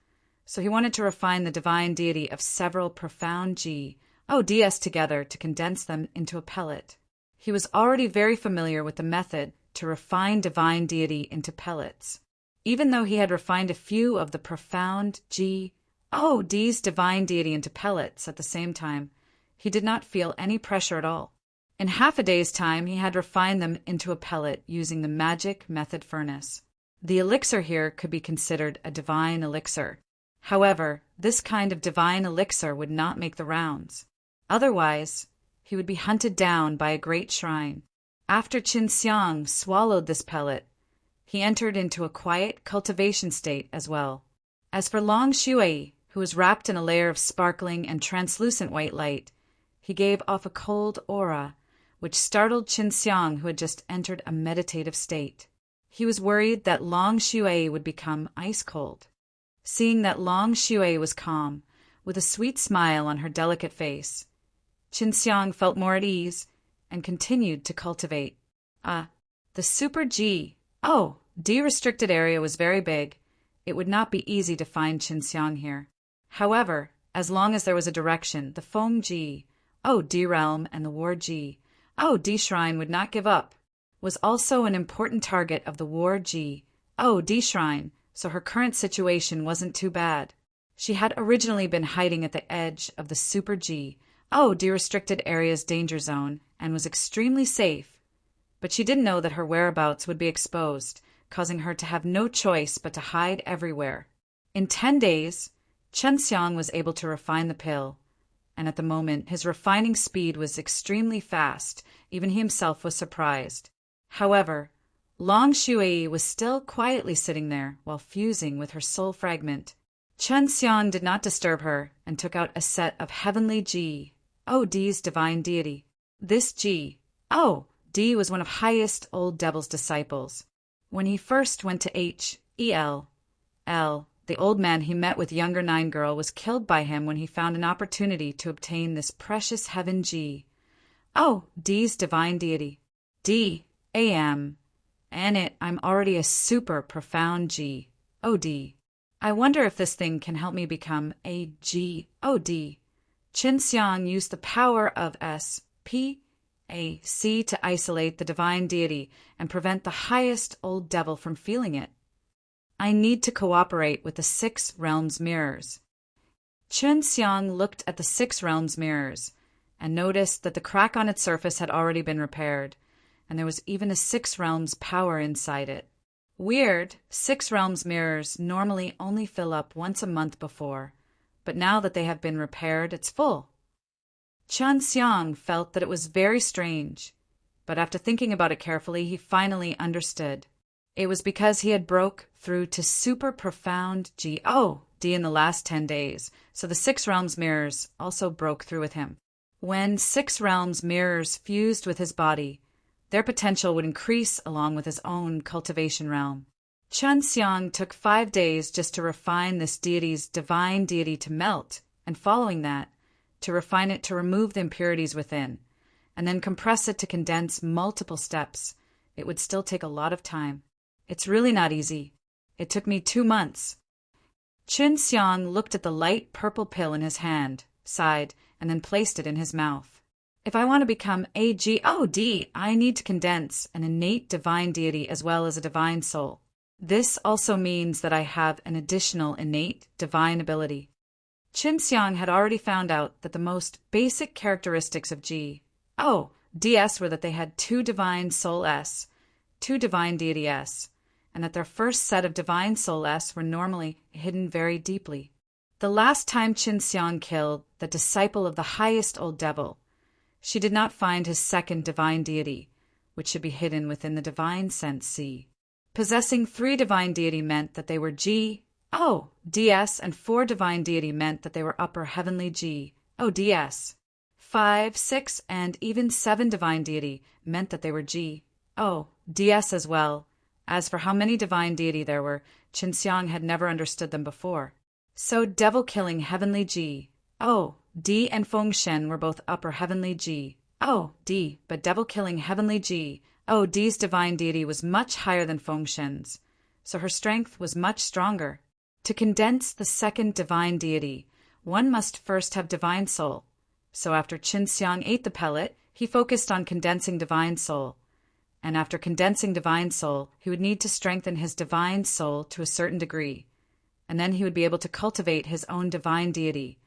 so he wanted to refine the divine deity of several profound G.O.D.S. together to condense them into a pellet. He was already very familiar with the method to refine divine deity into pellets. Even though he had refined a few of the profound G.O.D.'s divine deity into pellets at the same time, He did not feel any pressure at all. In half a day's time, he had refined them into a pellet using the magic method furnace. The elixir here could be considered a divine elixir. However, this kind of divine elixir would not make the rounds. Otherwise, he would be hunted down by a great shrine. After Qin Xiang swallowed this pellet, he entered into a quiet cultivation state as well. As for Long Shui, who was wrapped in a layer of sparkling and translucent white light, he gave off a cold aura, which startled Qin Xiang, who had just entered a meditative state. He was worried that Long Shui would become ice cold. Seeing that Long Shui was calm, with a sweet smile on her delicate face, Qin Xiang felt more at ease and continued to cultivate. The Super G. D-restricted area was very big. It would not be easy to find Qin Xiang here. However, as long as there was a direction, the Feng Ji, D-realm, and the War Ji, D-shrine would not give up, was also an important target of the War Ji, D-shrine, so her current situation wasn't too bad. She had originally been hiding at the edge of the Super G, D-restricted area's danger zone, and was extremely safe. But she didn't know that her whereabouts would be exposed, causing her to have no choice but to hide everywhere. In 10 days, Qin Xiang was able to refine the pill, and at the moment his refining speed was extremely fast. Even he himself was surprised. However, Long Shui was still quietly sitting there while fusing with her soul fragment. Qin Xiang did not disturb her and took out a set of heavenly Ji, D's divine deity. This Ji, D was one of highest old devil's disciples. When he first went to H.E.L., the old man he met with younger 9 girl was killed by him when he found an opportunity to obtain this precious heaven G. D's divine deity. D, A.M. And I'm already a super profound G. D. I wonder if this thing can help me become a G. D. Qin Xiang used the power of S.P. A.C. to isolate the divine deity and prevent the highest old devil from feeling it. I need to cooperate with the 6 realms mirrors. Qin Xiang looked at the 6 realms mirrors and noticed that the crack on its surface had already been repaired, and there was even a 6 realms power inside it. Weird, 6 realms mirrors normally only fill up once a month before, but now that they have been repaired, it's full. Qin Xiang felt that it was very strange, but after thinking about it carefully, he finally understood. It was because he had broke through to super profound D in the last 10 days, so the 6 realms mirrors also broke through with him. When 6 realms mirrors fused with his body, their potential would increase along with his own cultivation realm. Qin Xiang took 5 days just to refine this deity's divine deity to melt, and following that, to refine it to remove the impurities within, and then compress it to condense multiple steps. It would still take a lot of time. It's really not easy. It took me 2 months. Qin Xiang looked at the light purple pill in his hand, sighed, and then placed it in his mouth. If I want to become a G.O.D., I need to condense an innate divine deity as well as a divine soul. This also means that I have an additional innate divine ability. Qin Xiang had already found out that the most basic characteristics of DS were that they had 2 divine soul S, 2 divine deity S, and that their first set of divine soul S were normally hidden very deeply. The last time Qin Xiang killed the disciple of the highest old devil, she did not find his second divine deity, which should be hidden within the divine sense C. Possessing 3 divine deity meant that they were DS, and 4 divine deity meant that they were upper heavenly DS. 5, 6, and even 7 divine deity meant that they were DS as well. As for how many divine deity there were, Qin Xiang had never understood them before. So devil-killing heavenly D and Feng Shen were both upper heavenly D, but devil-killing heavenly D's divine deity was much higher than Feng Shen's, so her strength was much stronger. To condense the second divine deity, one must first have divine soul. So after Qin Xiang ate the pellet, he focused on condensing divine soul. And after condensing divine soul, he would need to strengthen his divine soul to a certain degree. And then he would be able to cultivate his own divine deity,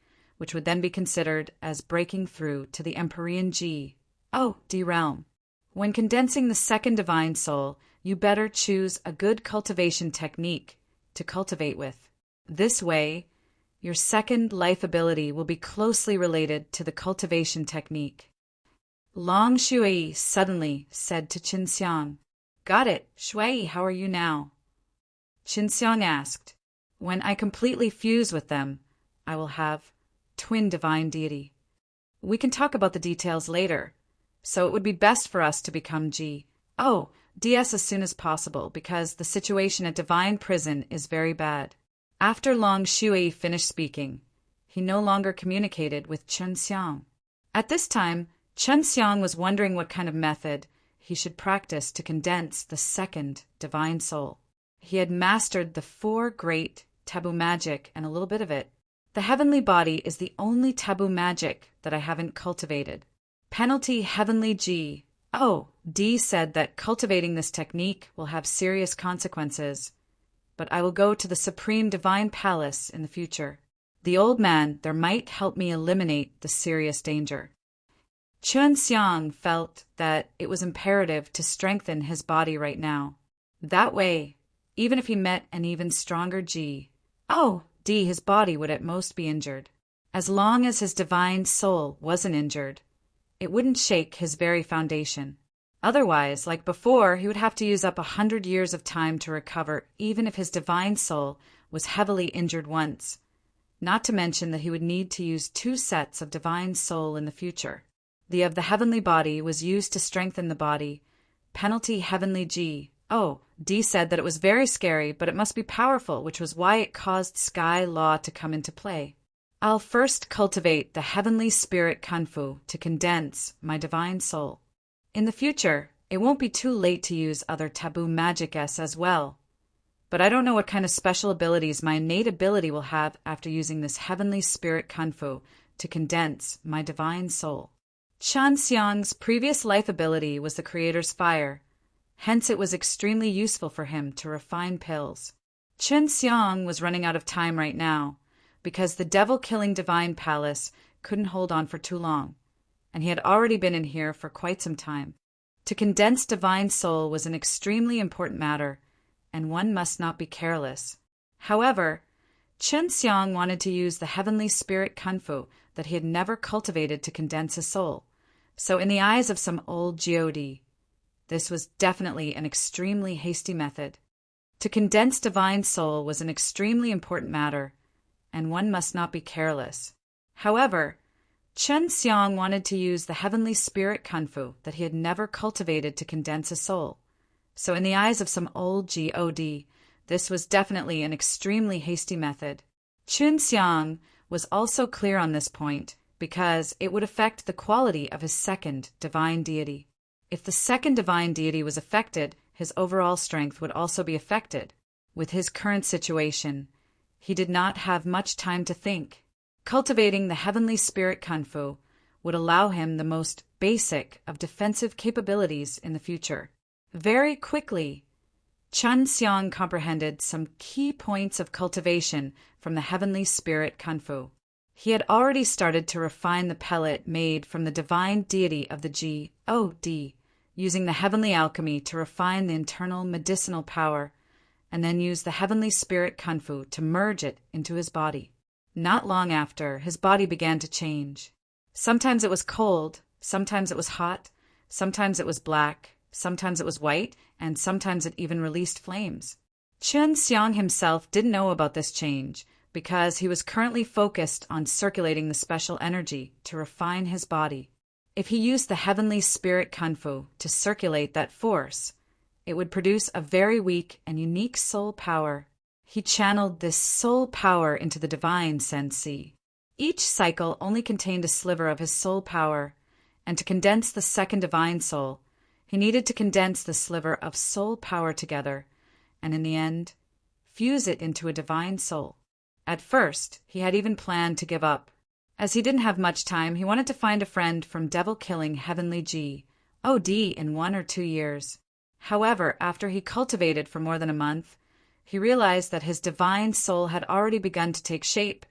which would then be considered as breaking through to the Empyrean D realm. When condensing the second divine soul, you better choose a good cultivation technique to cultivate with. This way, your second life ability will be closely related to the cultivation technique. Long Shui suddenly said to Qin Xiang, "Got it, Shui, how are you now?" Qin Xiang asked, "When I completely fuse with them, I will have twin divine deity. We can talk about the details later, so it would be best for us to become DS as soon as possible because the situation at Divine Prison is very bad." After Long Shui finished speaking, he no longer communicated with Qin Xiang. At this time, Qin Xiang was wondering what kind of method he should practice to condense the second divine soul. He had mastered the 4 great taboo magic and a little bit of it. The heavenly body is the only taboo magic that I haven't cultivated. Penalty Heavenly D said that cultivating this technique will have serious consequences, but I will go to the Supreme Divine Palace in the future. The old man there might help me eliminate the serious danger. Qin Xiang felt that it was imperative to strengthen his body right now. That way, even if he met an even stronger D, his body would at most be injured. As long as his divine soul wasn't injured, it wouldn't shake his very foundation. Otherwise, like before, he would have to use up 100 years of time to recover, even if his divine soul was heavily injured once. Not to mention that he would need to use 2 sets of divine soul in the future. The of the heavenly body was used to strengthen the body. Penalty Heavenly D said that it was very scary, but it must be powerful, which was why it caused Sky Law to come into play. I'll first cultivate the Heavenly Spirit Kunfu to condense my divine soul. In the future, it won't be too late to use other taboo magic as well. But I don't know what kind of special abilities my innate ability will have after using this Heavenly Spirit Kunfu to condense my divine soul. Qin Xiang's previous life ability was the Creator's Fire. Hence it was extremely useful for him to refine pills. Qin Xiang was running out of time right now, because the devil-killing Divine Palace couldn't hold on for too long, and he had already been in here for quite some time. To condense divine soul was an extremely important matter, and one must not be careless. However, Qin Xiang wanted to use the Heavenly Spirit Kunfu that he had never cultivated to condense a soul, so in the eyes of some old God, this was definitely an extremely hasty method. To condense divine soul was an extremely important matter, and one must not be careless. However, Qin Xiang wanted to use the Heavenly Spirit Kunfu that he had never cultivated to condense a soul, so in the eyes of some old God, this was definitely an extremely hasty method. Qin Xiang was also clear on this point because it would affect the quality of his second divine deity. If the second divine deity was affected, his overall strength would also be affected. With his current situation, he did not have much time to think. Cultivating the Heavenly Spirit Kunfu would allow him the most basic of defensive capabilities in the future. Very quickly, Qin Xiang comprehended some key points of cultivation from the Heavenly Spirit Kunfu. He had already started to refine the pellet made from the divine deity of the God, using the heavenly alchemy to refine the internal medicinal power, and then use the Heavenly Spirit Kunfu to merge it into his body. Not long after, his body began to change. Sometimes it was cold, sometimes it was hot, sometimes it was black, sometimes it was white, and sometimes it even released flames. Qin Xiang himself didn't know about this change because he was currently focused on circulating the special energy to refine his body. If he used the Heavenly Spirit Kunfu to circulate that force, it would produce a very weak and unique soul power. He channeled this soul power into the divine Sensi. Each cycle only contained a sliver of his soul power, and to condense the second divine soul, he needed to condense the sliver of soul power together, and in the end, fuse it into a divine soul. At first, he had even planned to give up. As he didn't have much time, he wanted to find a friend from devil-killing Heavenly God in 1 or 2 years. However, after he cultivated for more than a month, he realized that his divine soul had already begun to take shape,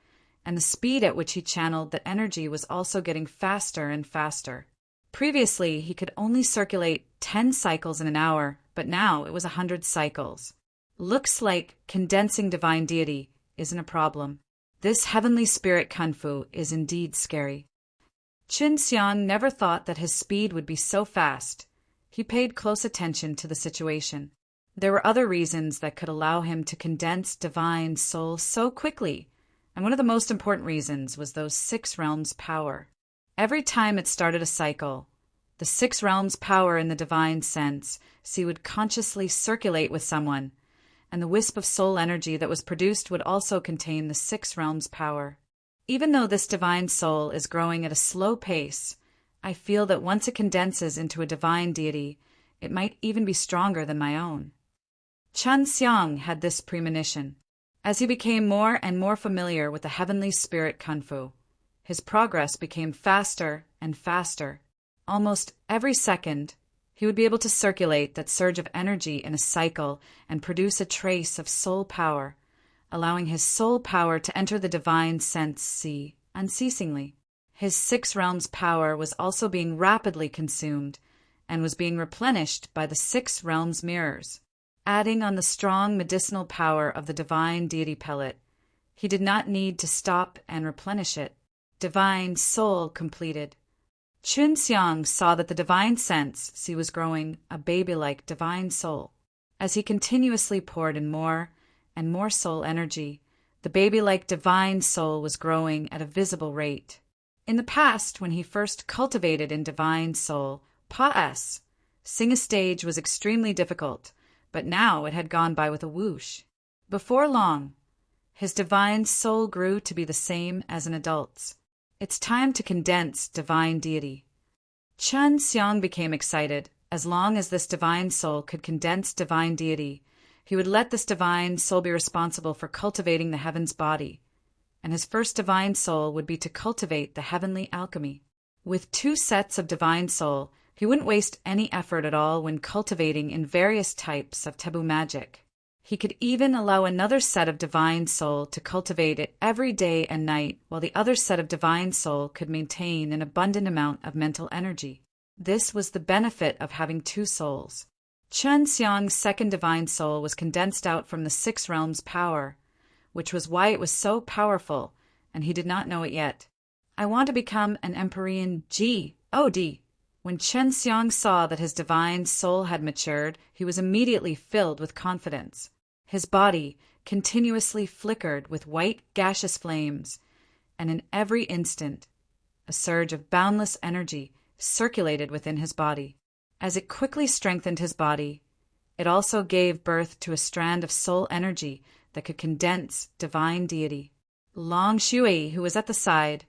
and the speed at which he channeled that energy was also getting faster and faster. Previously, he could only circulate 10 cycles in an hour, but now it was 100 cycles. Looks like condensing divine deity isn't a problem. This heavenly spirit kung fu is indeed scary. Qin Xiang never thought that his speed would be so fast. He paid close attention to the situation. There were other reasons that could allow him to condense divine soul so quickly, and one of the most important reasons was those 6 realms power. Every time it started a cycle, the 6 realms power in the divine sense, would consciously circulate with someone, and the wisp of soul energy that was produced would also contain the 6 realms power. Even though this divine soul is growing at a slow pace, I feel that once it condenses into a divine deity, it might even be stronger than my own. Qin Xiang had this premonition. As he became more and more familiar with the heavenly spirit kung fu, his progress became faster and faster. Almost every second, he would be able to circulate that surge of energy in a cycle and produce a trace of soul power, allowing his soul power to enter the divine sense unceasingly. His 6 realms power was also being rapidly consumed and was being replenished by the 6 realms mirrors. Adding on the strong medicinal power of the divine deity pellet, he did not need to stop and replenish it. Divine soul completed. Qin Xiang saw that the divine sense was growing a baby-like divine soul. As he continuously poured in more and more soul energy, the baby-like divine soul was growing at a visible rate. In the past, when he first cultivated in divine soul, sing a stage was extremely difficult, but now it had gone by with a whoosh. Before long, his divine soul grew to be the same as an adult's. It's time to condense divine deity. Qin Xiang became excited. As long as this divine soul could condense divine deity, he would let this divine soul be responsible for cultivating the heaven's body, and his first divine soul would be to cultivate the heavenly alchemy. With 2 sets of divine soul, he wouldn't waste any effort at all when cultivating in various types of taboo magic. He could even allow another set of divine soul to cultivate it every day and night, while the other set of divine soul could maintain an abundant amount of mental energy. This was the benefit of having 2 souls. Qin Xiang's second divine soul was condensed out from the 6 realms power, which was why it was so powerful, and he did not know it yet. I want to become an Empyrean God. When Qin Xiang saw that his divine soul had matured, he was immediately filled with confidence. His body continuously flickered with white gaseous flames, and in every instant, a surge of boundless energy circulated within his body. As it quickly strengthened his body, it also gave birth to a strand of soul energy that could condense divine deity. Long Shui, who was at the side,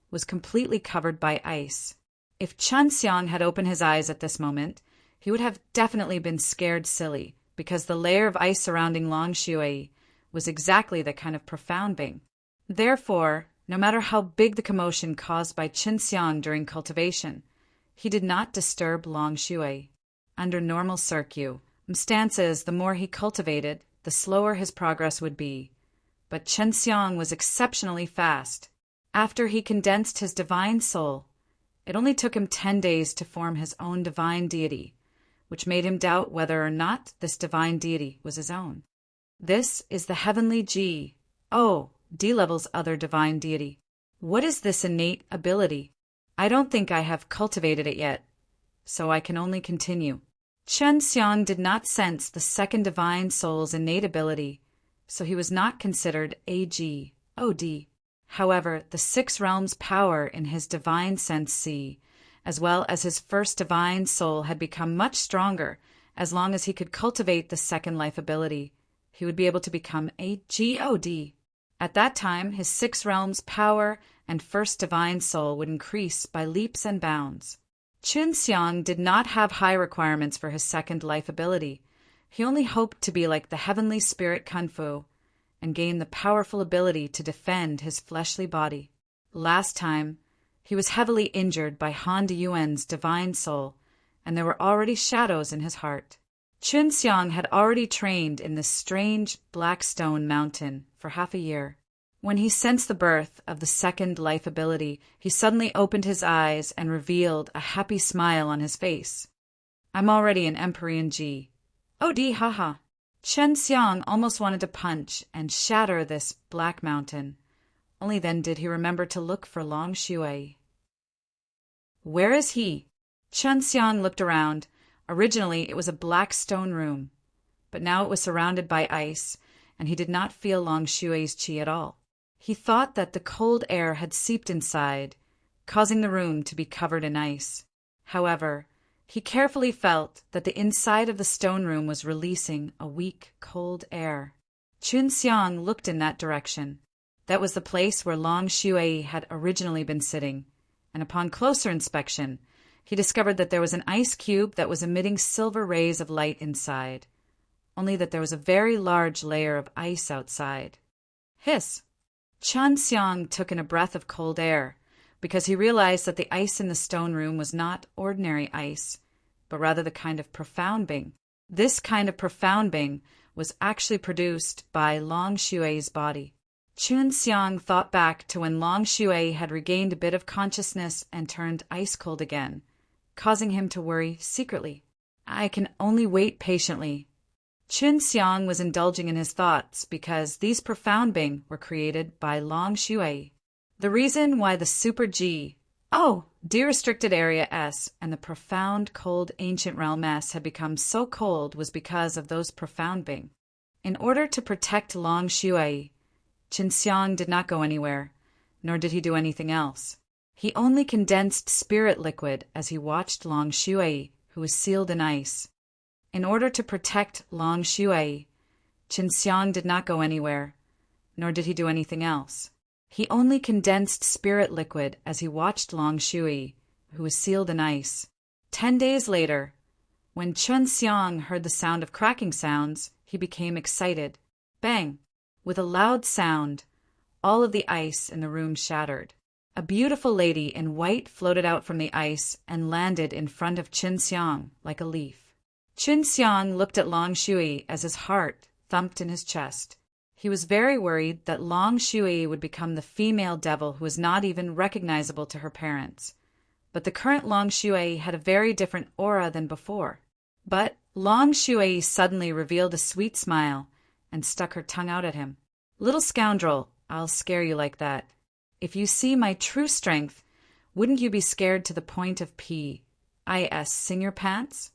was completely covered by ice. If Qin Xiang had opened his eyes at this moment, he would have definitely been scared silly, because the layer of ice surrounding Long Shui was exactly the kind of profound thing. Therefore, no matter how big the commotion caused by Qin Xiang during cultivation, he did not disturb Long Shui. Under normal circumstances, the more he cultivated, the slower his progress would be. But Qin Xiang was exceptionally fast. After he condensed his divine soul, it only took him 10 days to form his own divine deity, which made him doubt whether or not this divine deity was his own. This is the heavenly D-level's other divine deity. What is this innate ability? I don't think I have cultivated it yet, so I can only continue. Qin Xiang did not sense the second divine soul's innate ability, so he was not considered a God. However, the 6 realms power in his divine sense as well as his first divine soul had become much stronger. As long as he could cultivate the second life ability, he would be able to become a God. At that time, his 6 realms power and first divine soul would increase by leaps and bounds. Qin Xiang did not have high requirements for his second life ability. He only hoped to be like the heavenly spirit kung fu and gain the powerful ability to defend his fleshly body. Last time, he was heavily injured by Han Diyuan's divine soul, and there were already shadows in his heart. Qin Xiang had already trained in this strange black stone mountain for half a year. When he sensed the birth of the second life ability, he suddenly opened his eyes and revealed a happy smile on his face. I'm already an Empyrean G. Oh dee haha. Chen Xiang almost wanted to punch and shatter this black mountain. Only then did he remember to look for Long Shui. Where is he? Chen Xiang looked around. Originally it was a black stone room, but now it was surrounded by ice, and he did not feel Long Shui's qi at all. He thought that the cold air had seeped inside, causing the room to be covered in ice. However, he carefully felt that the inside of the stone room was releasing a weak, cold air. Chun Xiang looked in that direction. That was the place where Long Shui had originally been sitting, and upon closer inspection, he discovered that there was an ice cube that was emitting silver rays of light inside, only that there was a very large layer of ice outside. Hiss! Chun Xiang took in a breath of cold air, because he realized that the ice in the stone room was not ordinary ice, but rather the kind of profound bing. This kind of profound bing was actually produced by Long Shui's body. Chun Xiang thought back to when Long Shui had regained a bit of consciousness and turned ice-cold again, causing him to worry secretly. I can only wait patiently. Chun Xiang was indulging in his thoughts because these profound bing were created by Long Shui. The reason why the Super G, derestricted area S, and the profound cold ancient realm S had become so cold was because of those profound bing. In order to protect Long Shui, Chun Xiang did not go anywhere, nor did he do anything else. He only condensed spirit liquid as he watched Long Shui, who was sealed in ice. In order to protect Long Shui, Chun Xiang did not go anywhere, nor did he do anything else. He only condensed spirit liquid as he watched Long Shui, who was sealed in ice. 10 days later, when Chun Xiang heard the sound of cracking sounds, he became excited. Bang! With a loud sound, all of the ice in the room shattered. A beautiful lady in white floated out from the ice and landed in front of Chun Xiang like a leaf. Chun Xiang looked at Long Shui as his heart thumped in his chest. He was very worried that Long Shui would become the female devil who was not even recognizable to her parents. But the current Long Shui had a very different aura than before. But Long Shui suddenly revealed a sweet smile and stuck her tongue out at him. Little scoundrel, I'll scare you like that. If you see my true strength, wouldn't you be scared to the point of sing your pants?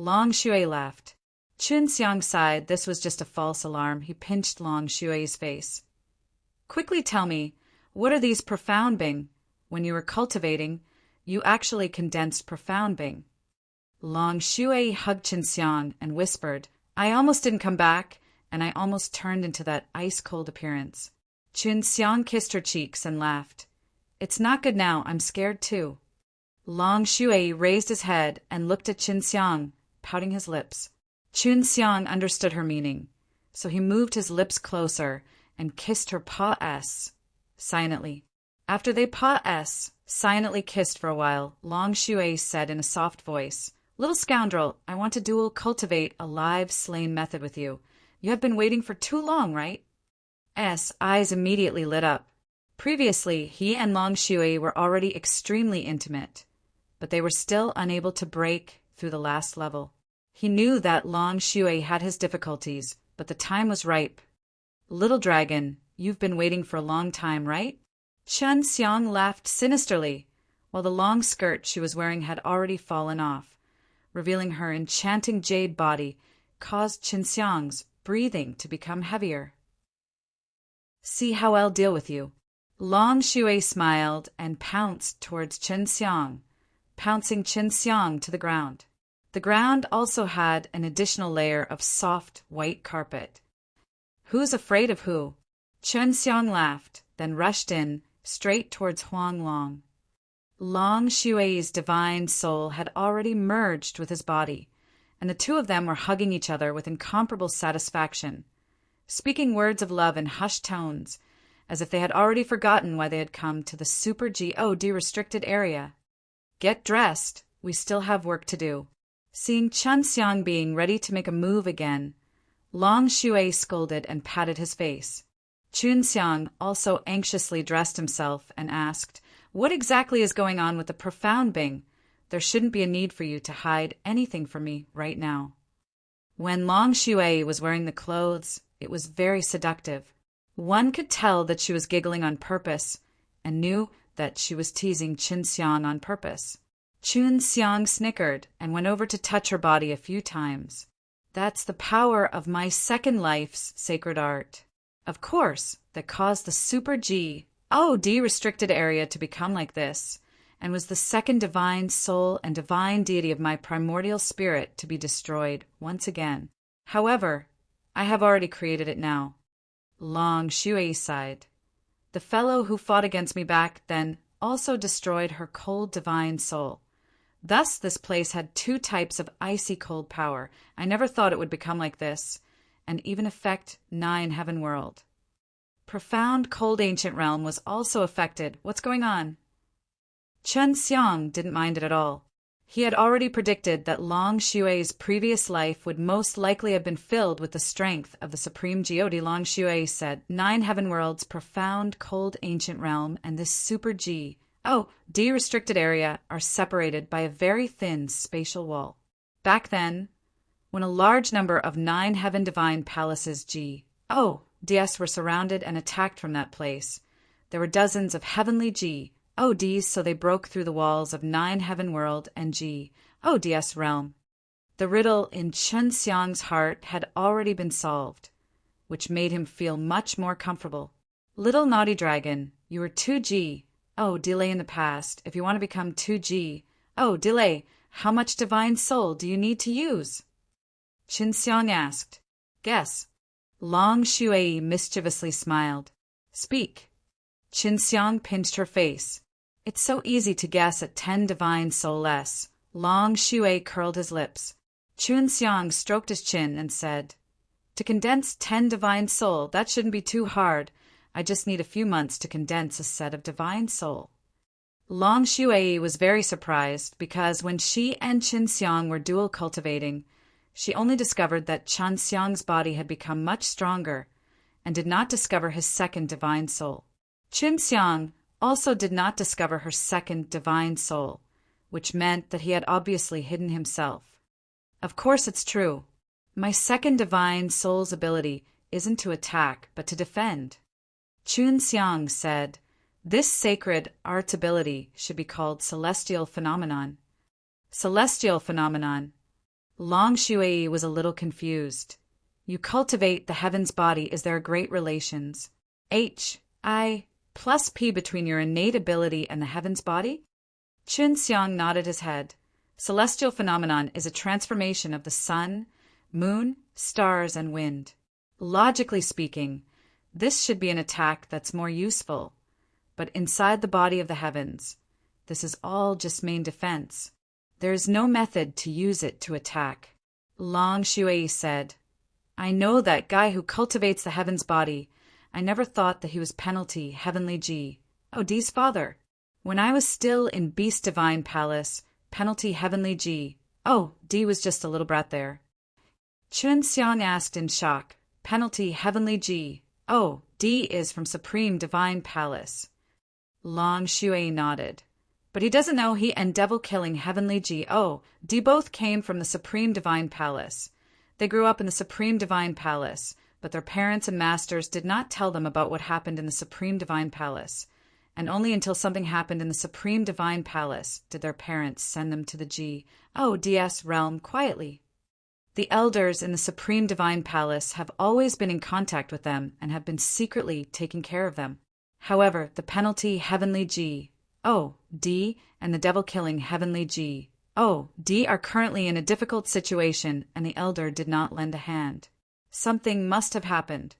Long Shui laughed. Chun Xiang sighed. This was just a false alarm. He pinched Long Shui's face. Quickly tell me, what are these profound bing? When you were cultivating, you actually condensed profound bing. Long Shui hugged Chun Xiang and whispered, I almost didn't come back, and I almost turned into that ice-cold appearance. Chun Xiang kissed her cheeks and laughed. It's not good now, I'm scared too. Long Shui raised his head and looked at Chun Xiang, pouting his lips. Chun Xiang understood her meaning, so he moved his lips closer and kissed her paw-s silently. After they paw-s silently kissed for a while, Long Shui said in a soft voice, Little scoundrel, I want to dual cultivate a live slain method with you. You have been waiting for too long, right? S. eyes immediately lit up. Previously, he and Long Shui were already extremely intimate, but they were still unable to break through the last level. He knew that Long Shui had his difficulties, but the time was ripe. Little dragon, you've been waiting for a long time, right? Chun Xiang laughed sinisterly, while the long skirt she was wearing had already fallen off, revealing her enchanting jade body, caused Chun Xiang's breathing to become heavier. See how I'll deal with you. Long Shui smiled and pounced towards Chun Xiang, pouncing Chun Xiang to the ground. The ground also had an additional layer of soft white carpet. Who's afraid of who? Chun Xiang laughed, then rushed in, straight towards Huang Long. Long Shui's divine soul had already merged with his body, and the two of them were hugging each other with incomparable satisfaction, speaking words of love in hushed tones, as if they had already forgotten why they had come to the Super GO de-restricted area. Get dressed, we still have work to do. Seeing Chun Xiang being ready to make a move again, Long Shui scolded and patted his face. Chunxiang also anxiously dressed himself and asked, "What exactly is going on with the profound Bing? There shouldn't be a need for you to hide anything from me right now." When Long Shui was wearing the clothes, it was very seductive. One could tell that she was giggling on purpose and knew that she was teasing Chunxiang on purpose. Chunxiang snickered and went over to touch her body a few times. "That's the power of my second life's sacred art. Of course, that caused the Super G, D restricted area to become like this, and was the second divine soul and divine deity of my primordial spirit to be destroyed once again. However, I have already created it now." Long Shui sighed. "The fellow who fought against me back then also destroyed her cold divine soul. Thus this place had two types of icy cold power. I never thought it would become like this, and even affect 9 heaven world. Profound cold ancient realm was also affected. What's going on?" Chunxiang didn't mind it at all. He had already predicted that Long Shui's previous life would most likely have been filled with the strength of the Supreme Geode. Long Shui said, 9 heaven worlds, profound cold ancient realm, and this Super G, D restricted area are separated by a very thin spatial wall. Back then, when a large number of 9 heaven divine palaces DS were surrounded and attacked from that place, there were dozens of heavenly Ds, so they broke through the walls of 9 heaven world and DS realm. The riddle in Chunxiang's heart had already been solved, which made him feel much more comfortable. "Little naughty dragon, you were 2G. Delay in the past. If you want to become 2G, delay. How much divine soul do you need to use?" Chunxiang asked. "Guess." Long Shui mischievously smiled. "Speak." Chunxiang pinched her face. "It's so easy to guess at 10 divine soul less." Long Shui curled his lips. Chunxiang stroked his chin and said, "To condense 10 divine soul, that shouldn't be too hard. I just need a few months to condense a set of divine soul." Long Shui was very surprised because when she and Chunxiang were dual cultivating, she only discovered that Chunxiang's body had become much stronger and did not discover his second divine soul. Chunxiang also did not discover her second divine soul, which meant that he had obviously hidden himself. "Of course it's true. My second divine soul's ability isn't to attack, but to defend." Chunxiang said, "This sacred art ability should be called celestial phenomenon." Celestial phenomenon. Long Shui was a little confused. "You cultivate the heaven's body. Is there a great relations? HI plus P between your innate ability and the heaven's body?" Chunxiang nodded his head. "Celestial phenomenon is a transformation of the sun, moon, stars, and wind. Logically speaking, this should be an attack that's more useful. But inside the body of the heavens, this is all just main defense. There is no method to use it to attack." Long Shui said, "I know that guy who cultivates the heaven's body. I never thought that he was penalty heavenly D's father. When I was still in Beast Divine Palace, penalty heavenly D was just a little brat there." Chunxiang asked in shock, "Penalty heavenly D is from Supreme Divine Palace." Long Shui nodded. "But he doesn't know he and devil-killing heavenly D both came from the Supreme Divine Palace. They grew up in the Supreme Divine Palace, but their parents and masters did not tell them about what happened in the Supreme Divine Palace, and only until something happened in the Supreme Divine Palace did their parents send them to the DS realm quietly. The elders in the Supreme Divine Palace have always been in contact with them and have been secretly taking care of them. However, the penalty heavenly D and the devil-killing heavenly D are currently in a difficult situation, and the elder did not lend a hand. Something must have happened.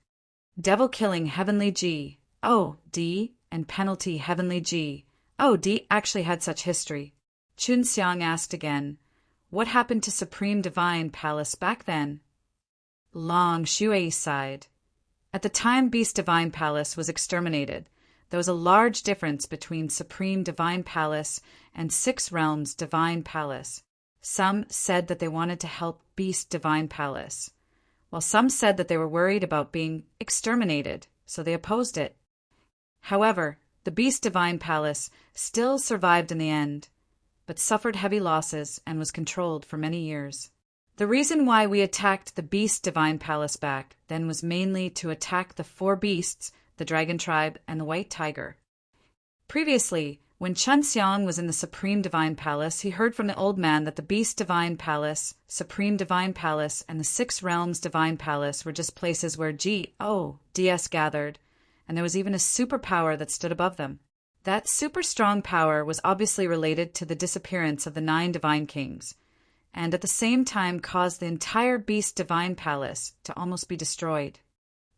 Devil-killing heavenly D and penalty heavenly D actually had such history." Chunxiang asked again, "What happened to Supreme Divine Palace back then?" Long Shui sighed. "At the time Beast Divine Palace was exterminated, there was a large difference between Supreme Divine Palace and 6 Realms Divine Palace. Some said that they wanted to help Beast Divine Palace, while some said that they were worried about being exterminated, so they opposed it. However, the Beast Divine Palace still survived in the end, but suffered heavy losses and was controlled for many years. The reason why we attacked the Beast Divine Palace back then was mainly to attack the 4 beasts, the Dragon Tribe and the White Tiger. Previously, when Chen Xiang was in the Supreme Divine Palace, he heard from the old man that the Beast Divine Palace, Supreme Divine Palace, and the 6 Realms Divine Palace were just places where DS gathered, and there was even a superpower that stood above them. That super strong power was obviously related to the disappearance of the 9 Divine Kings, and at the same time caused the entire Beast Divine Palace to almost be destroyed.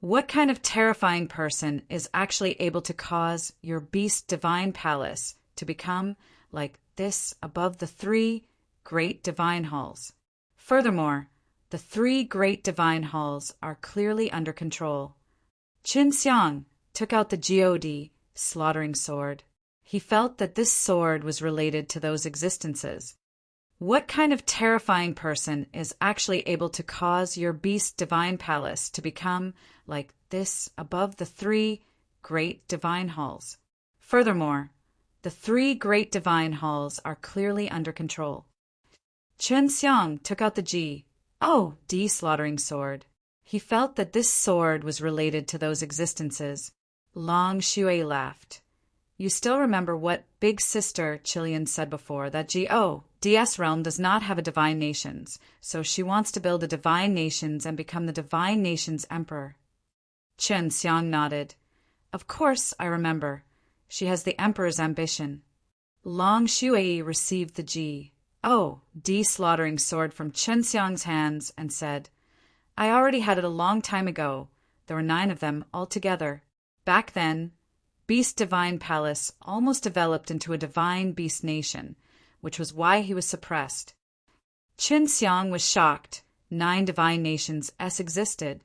What kind of terrifying person is actually able to cause your Beast Divine Palace to become like this above the 3 Great Divine Halls? Furthermore, the 3 Great Divine Halls are clearly under control. Qin Xiang took out the God, slaughtering sword. He felt that this sword was related to those existences. What kind of terrifying person is actually able to cause your Beast Divine Palace to become like this above the 3 Great Divine Halls? Furthermore, the 3 Great Divine Halls are clearly under control. Chen Xiang took out the God, slaughtering sword. He felt that this sword was related to those existences. Long Shui laughed. You still remember what Big Sister Chilean said before, that DS realm does not have a divine nations, so she wants to build a divine nations and become the divine nations emperor. Chen Xiang nodded. Of course, I remember. She has the emperor's ambition. Long Shui received the slaughtering sword from Chen Xiang's hands and said, I already had it a long time ago. There were 9 of them altogether. Back then, Beast Divine Palace almost developed into a divine beast nation, which was why he was suppressed. Qin Xiang was shocked. 9 divine nations existed,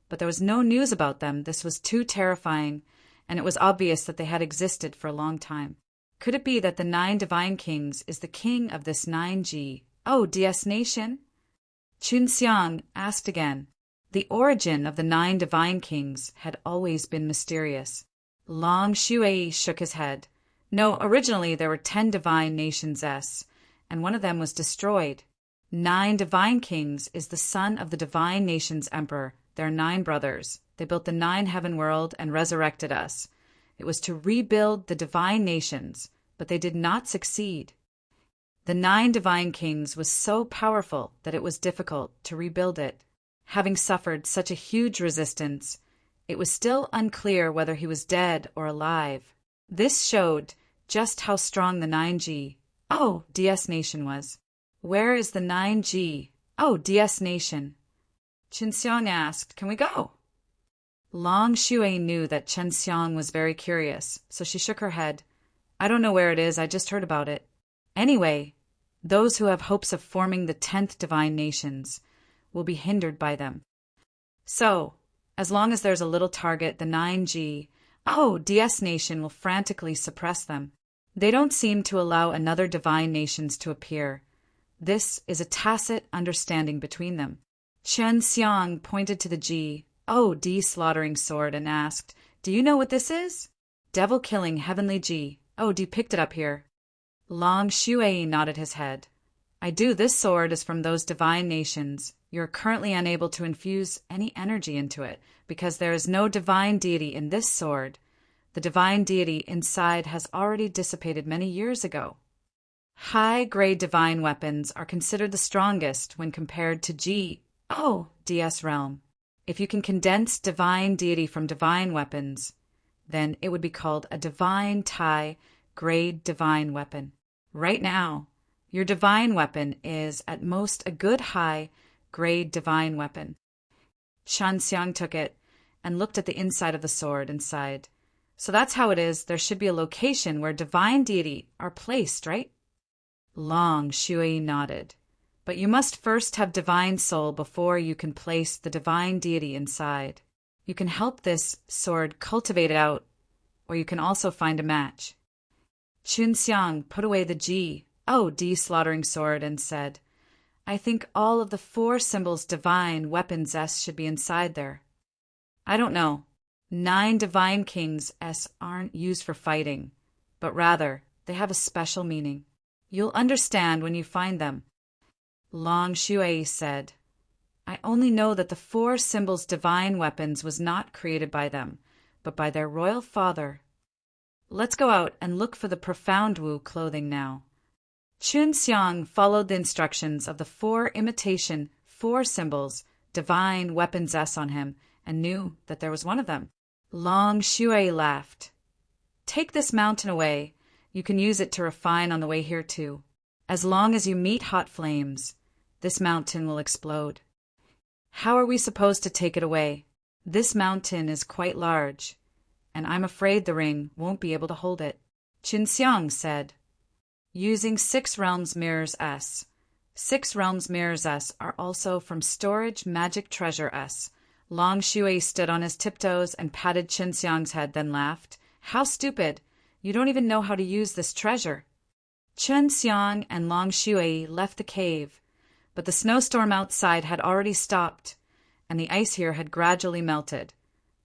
but there was no news about them. This was too terrifying, and it was obvious that they had existed for a long time. Could it be that the 9 divine kings is the king of this 9DS nation? Qin Xiang asked again. The origin of the 9 divine kings had always been mysterious. Long Shui shook his head. No, originally there were 10 divine nations, and one of them was destroyed. 9 divine kings is the son of the divine nations emperor. There are 9 brothers. They built the 9 heaven world and resurrected us. It was to rebuild the divine nations, but they did not succeed. The 9 divine kings was so powerful that it was difficult to rebuild it. Having suffered such a huge resistance, it was still unclear whether he was dead or alive. This showed just how strong the 9DS nation was. Where is the 9DS nation? Qin Xiang asked, Can we go? Long Shui knew that Chen Xiang was very curious, so she shook her head. I don't know where it is, I just heard about it. Anyway, those who have hopes of forming the 10th divine nations will be hindered by them. So, as long as there's a little target, the 9DS nation will frantically suppress them. They don't seem to allow another divine nations to appear. This is a tacit understanding between them. Chen Xiang pointed to the slaughtering sword and asked, Do you know what this is? Devil-killing heavenly picked it up here. Long Shui nodded his head. I do. This sword is from those divine nations. You are currently unable to infuse any energy into it, because there is no divine deity in this sword. The divine deity inside has already dissipated many years ago. High-grade divine weapons are considered the strongest when compared to DS realm. If you can condense divine deity from divine weapons, then it would be called a divine grade divine weapon. Right now, your divine weapon is at most a good high-grade divine weapon. Chen Xiang took it and looked at the inside of the sword and sighed. So that's how it is. There should be a location where divine deity are placed, right? Long Shui nodded. But you must first have divine soul before you can place the divine deity inside. You can help this sword cultivate it out, or you can also find a match. Qin Xiang put away the slaughtering sword and said, I think all of the 4 symbols divine weapons should be inside there. I don't know. 9 divine kings aren't used for fighting, but rather they have a special meaning. You'll understand when you find them. Long Shui said, I only know that the 4 symbols' divine weapons was not created by them, but by their royal father. Let's go out and look for the profound Wu clothing now. Chun Xiang followed the instructions of the 4 imitation 4 symbols, divine weapons on him, and knew that there was one of them. Long Shui laughed. Take this mountain away. You can use it to refine on the way here too. As long as you meet hot flames, this mountain will explode. How are we supposed to take it away? This mountain is quite large, and I'm afraid the ring won't be able to hold it. Qin Xiang said, using 6 realms mirrors S. 6 realms mirrors S are also from storage magic treasure S. Long Shui stood on his tiptoes and patted Qin Xiang's head, then laughed. How stupid! You don't even know how to use this treasure. Qin Xiang and Long Shui left the cave, but the snowstorm outside had already stopped, and the ice here had gradually melted,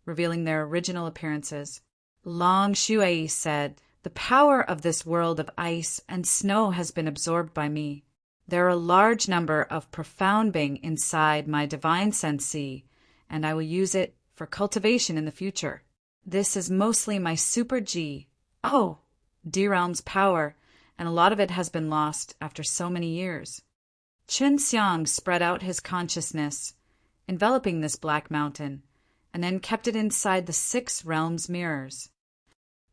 revealing their original appearances. Long Shui said, the power of this world of ice and snow has been absorbed by me. There are a large number of profound being inside my divine sensei, and I will use it for cultivation in the future. This is mostly my super G. D realm's power, and a lot of it has been lost after so many years. Qin Xiang spread out his consciousness, enveloping this black mountain, and then kept it inside the 6 realms mirrors.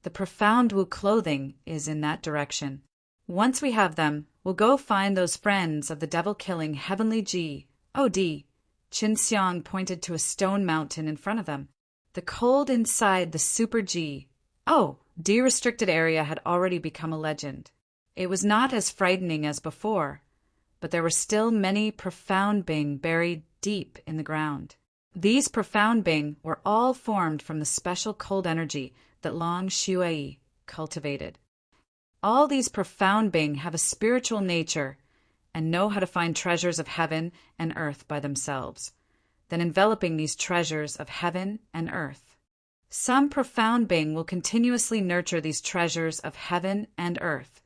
The profound Wu clothing is in that direction. Once we have them, we'll go find those friends of the devil-killing heavenly G. D. Qin Xiang pointed to a stone mountain in front of them. The cold inside the super G. D restricted area had already become a legend. It was not as frightening as before, but there were still many profound Bing buried deep in the ground. These profound Bing were all formed from the special cold energy that Long Shui cultivated. All these profound Bing have a spiritual nature and know how to find treasures of heaven and earth by themselves, then enveloping these treasures of heaven and earth. Some profound Bing will continuously nurture these treasures of heaven and earth,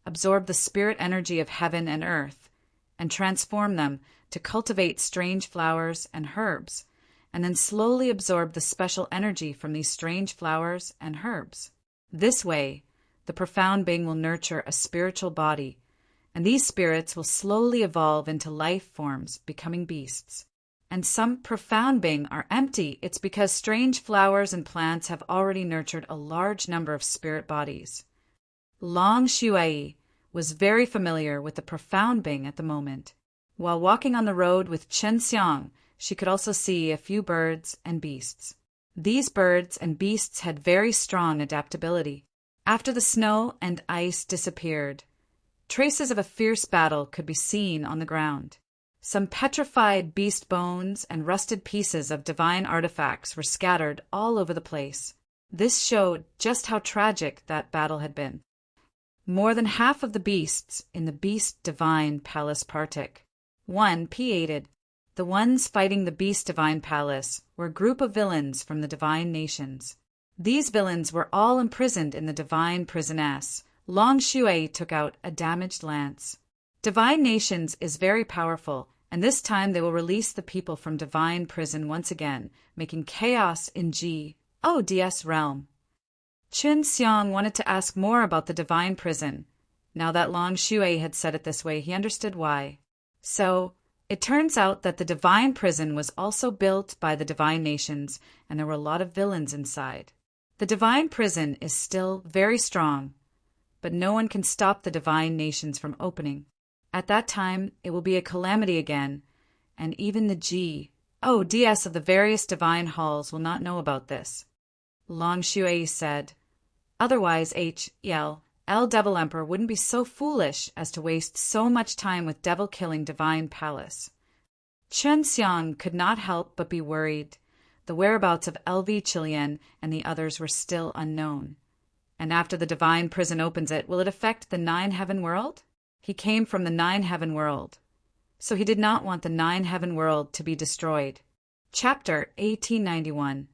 absorb the spirit energy of heaven and earth, and transform them to cultivate strange flowers and herbs, and then slowly absorb the special energy from these strange flowers and herbs. This way, the profound Being will nurture a spiritual body, and these spirits will slowly evolve into life forms, becoming beasts. And some profound Being are empty. It's because strange flowers and plants have already nurtured a large number of spirit bodies. Long Shui was very familiar with the profound Being at the moment. While walking on the road with Qin Xiang, she could also see a few birds and beasts. These birds and beasts had very strong adaptability. After the snow and ice disappeared, traces of a fierce battle could be seen on the ground. Some petrified beast bones and rusted pieces of divine artifacts were scattered all over the place. This showed just how tragic that battle had been. More than half of the beasts in the Beast Divine Palace partook. 1 P8'd. The ones fighting the Beast Divine Palace were a group of villains from the divine nations. These villains were all imprisoned in the divine prison S. Long Shui took out a damaged lance. Divine Nations is very powerful, and this time they will release the people from divine prison once again, making chaos in DS realm. Qin Xiang wanted to ask more about the divine prison. Now that Long Shui had said it this way, he understood why. So, it turns out that the divine prison was also built by the divine nations, and there were a lot of villains inside. The divine prison is still very strong, but no one can stop the divine nations from opening. At that time, it will be a calamity again, and even the DS of the various divine halls will not know about this. Long Shui said, otherwise L Devil Emperor wouldn't be so foolish as to waste so much time with devil-killing divine palace. Qin Xiang could not help but be worried. The whereabouts of LV Chilian and the others were still unknown. And after the divine prison opens it, will it affect the 9 heaven world? He came from the 9 heaven world, so he did not want the 9 heaven world to be destroyed. Chapter 1891.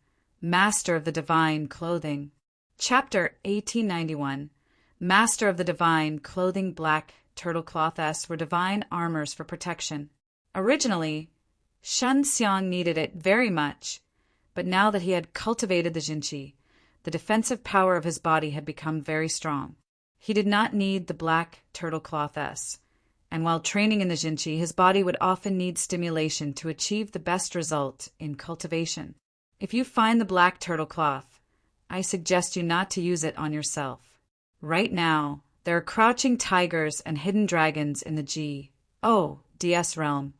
Master of the Divine Clothing. Chapter 1891. Master of the Divine Clothing. Black turtle cloths were divine armors for protection. Originally, Shen Xiang needed it very much, but now that he had cultivated the Jinqi, the defensive power of his body had become very strong. He did not need the black turtle cloths, and while training in the Jinqi, his body would often need stimulation to achieve the best result in cultivation. If you find the black turtle cloth, I suggest you not to use it on yourself. Right now, there are crouching tigers and hidden dragons in the DS realm,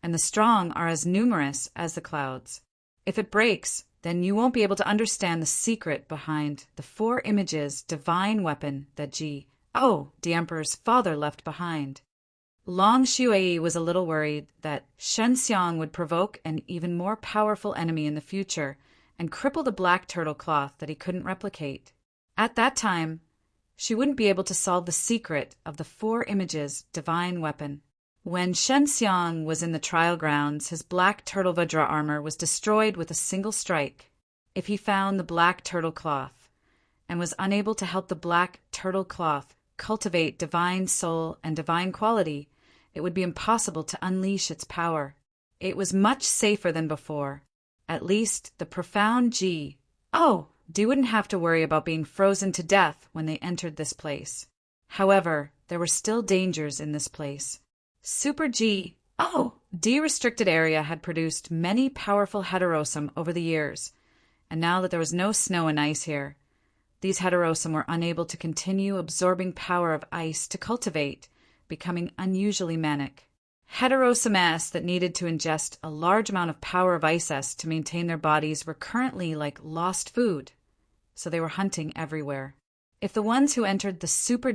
and the strong are as numerous as the clouds. If it breaks, then you won't be able to understand the secret behind the 4 images divine weapon that the Emperor's father left behind. Long Shui was a little worried that Shen Xiang would provoke an even more powerful enemy in the future and cripple the black turtle cloth that he couldn't replicate. At that time, she wouldn't be able to solve the secret of the 4 images divine weapon. When Shen Xiang was in the trial grounds, his black turtle Vajra armor was destroyed with a single strike. If he found the black turtle cloth and was unable to help the black turtle cloth cultivate divine soul and divine quality, it would be impossible to unleash its power. It was much safer than before. At least the profound wouldn't have to worry about being frozen to death when they entered this place. However, there were still dangers in this place. Super restricted area had produced many powerful heterosum over the years, and now that there was no snow and ice here, these heterosum were unable to continue absorbing power of ice to cultivate, becoming unusually manic. Heterosum S that needed to ingest a large amount of power of ice S to maintain their bodies were currently like lost food, so they were hunting everywhere. If the ones who entered the Super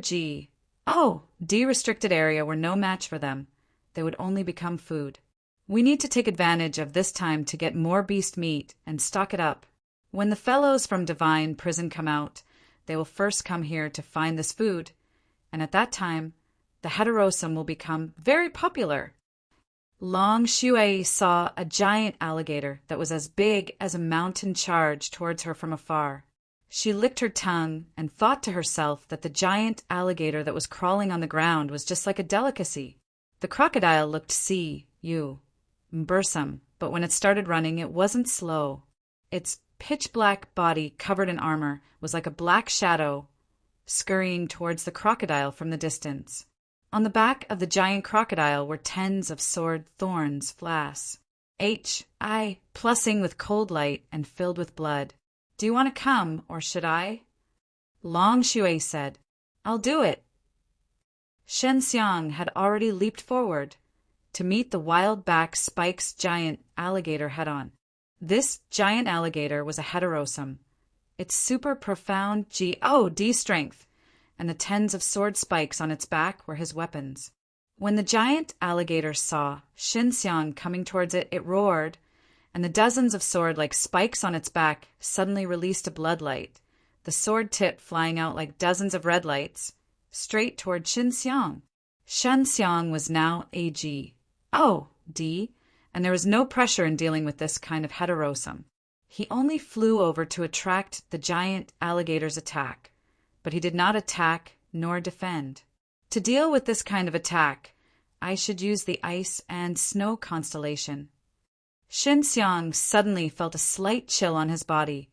restricted area were no match for them, they would only become food. We need to take advantage of this time to get more beast meat and stock it up. When the fellows from Divine Prison come out, they will first come here to find this food, and at that time, the heterosum will become very popular. Long Shui saw a giant alligator that was as big as a mountain charge towards her from afar. She licked her tongue and thought to herself that the giant alligator that was crawling on the ground was just like a delicacy. The crocodile looked cumbersome, but when it started running, it wasn't slow. Its pitch-black body covered in armor was like a black shadow scurrying towards the crocodile from the distance. On the back of the giant crocodile were tens of sword thorns pulsing with cold light and filled with blood. Do you want to come, or should I? Long Shui said, I'll do it. Shen Xiang had already leaped forward to meet the wild-back spikes giant alligator head-on. This giant alligator was a heterosum. Its super profound D strength and the tens of sword spikes on its back were his weapons. When the giant alligator saw Shen Xiang coming towards it, it roared, and the dozens of sword-like spikes on its back suddenly released a bloodlight, the sword tip flying out like dozens of red lights, straight toward Shen Xiang. Shen Xiang was now a and there was no pressure in dealing with this kind of heterosum. He only flew over to attract the giant alligator's attack, but he did not attack nor defend. To deal with this kind of attack, I should use the ice and snow constellation. Shen Xiang suddenly felt a slight chill on his body,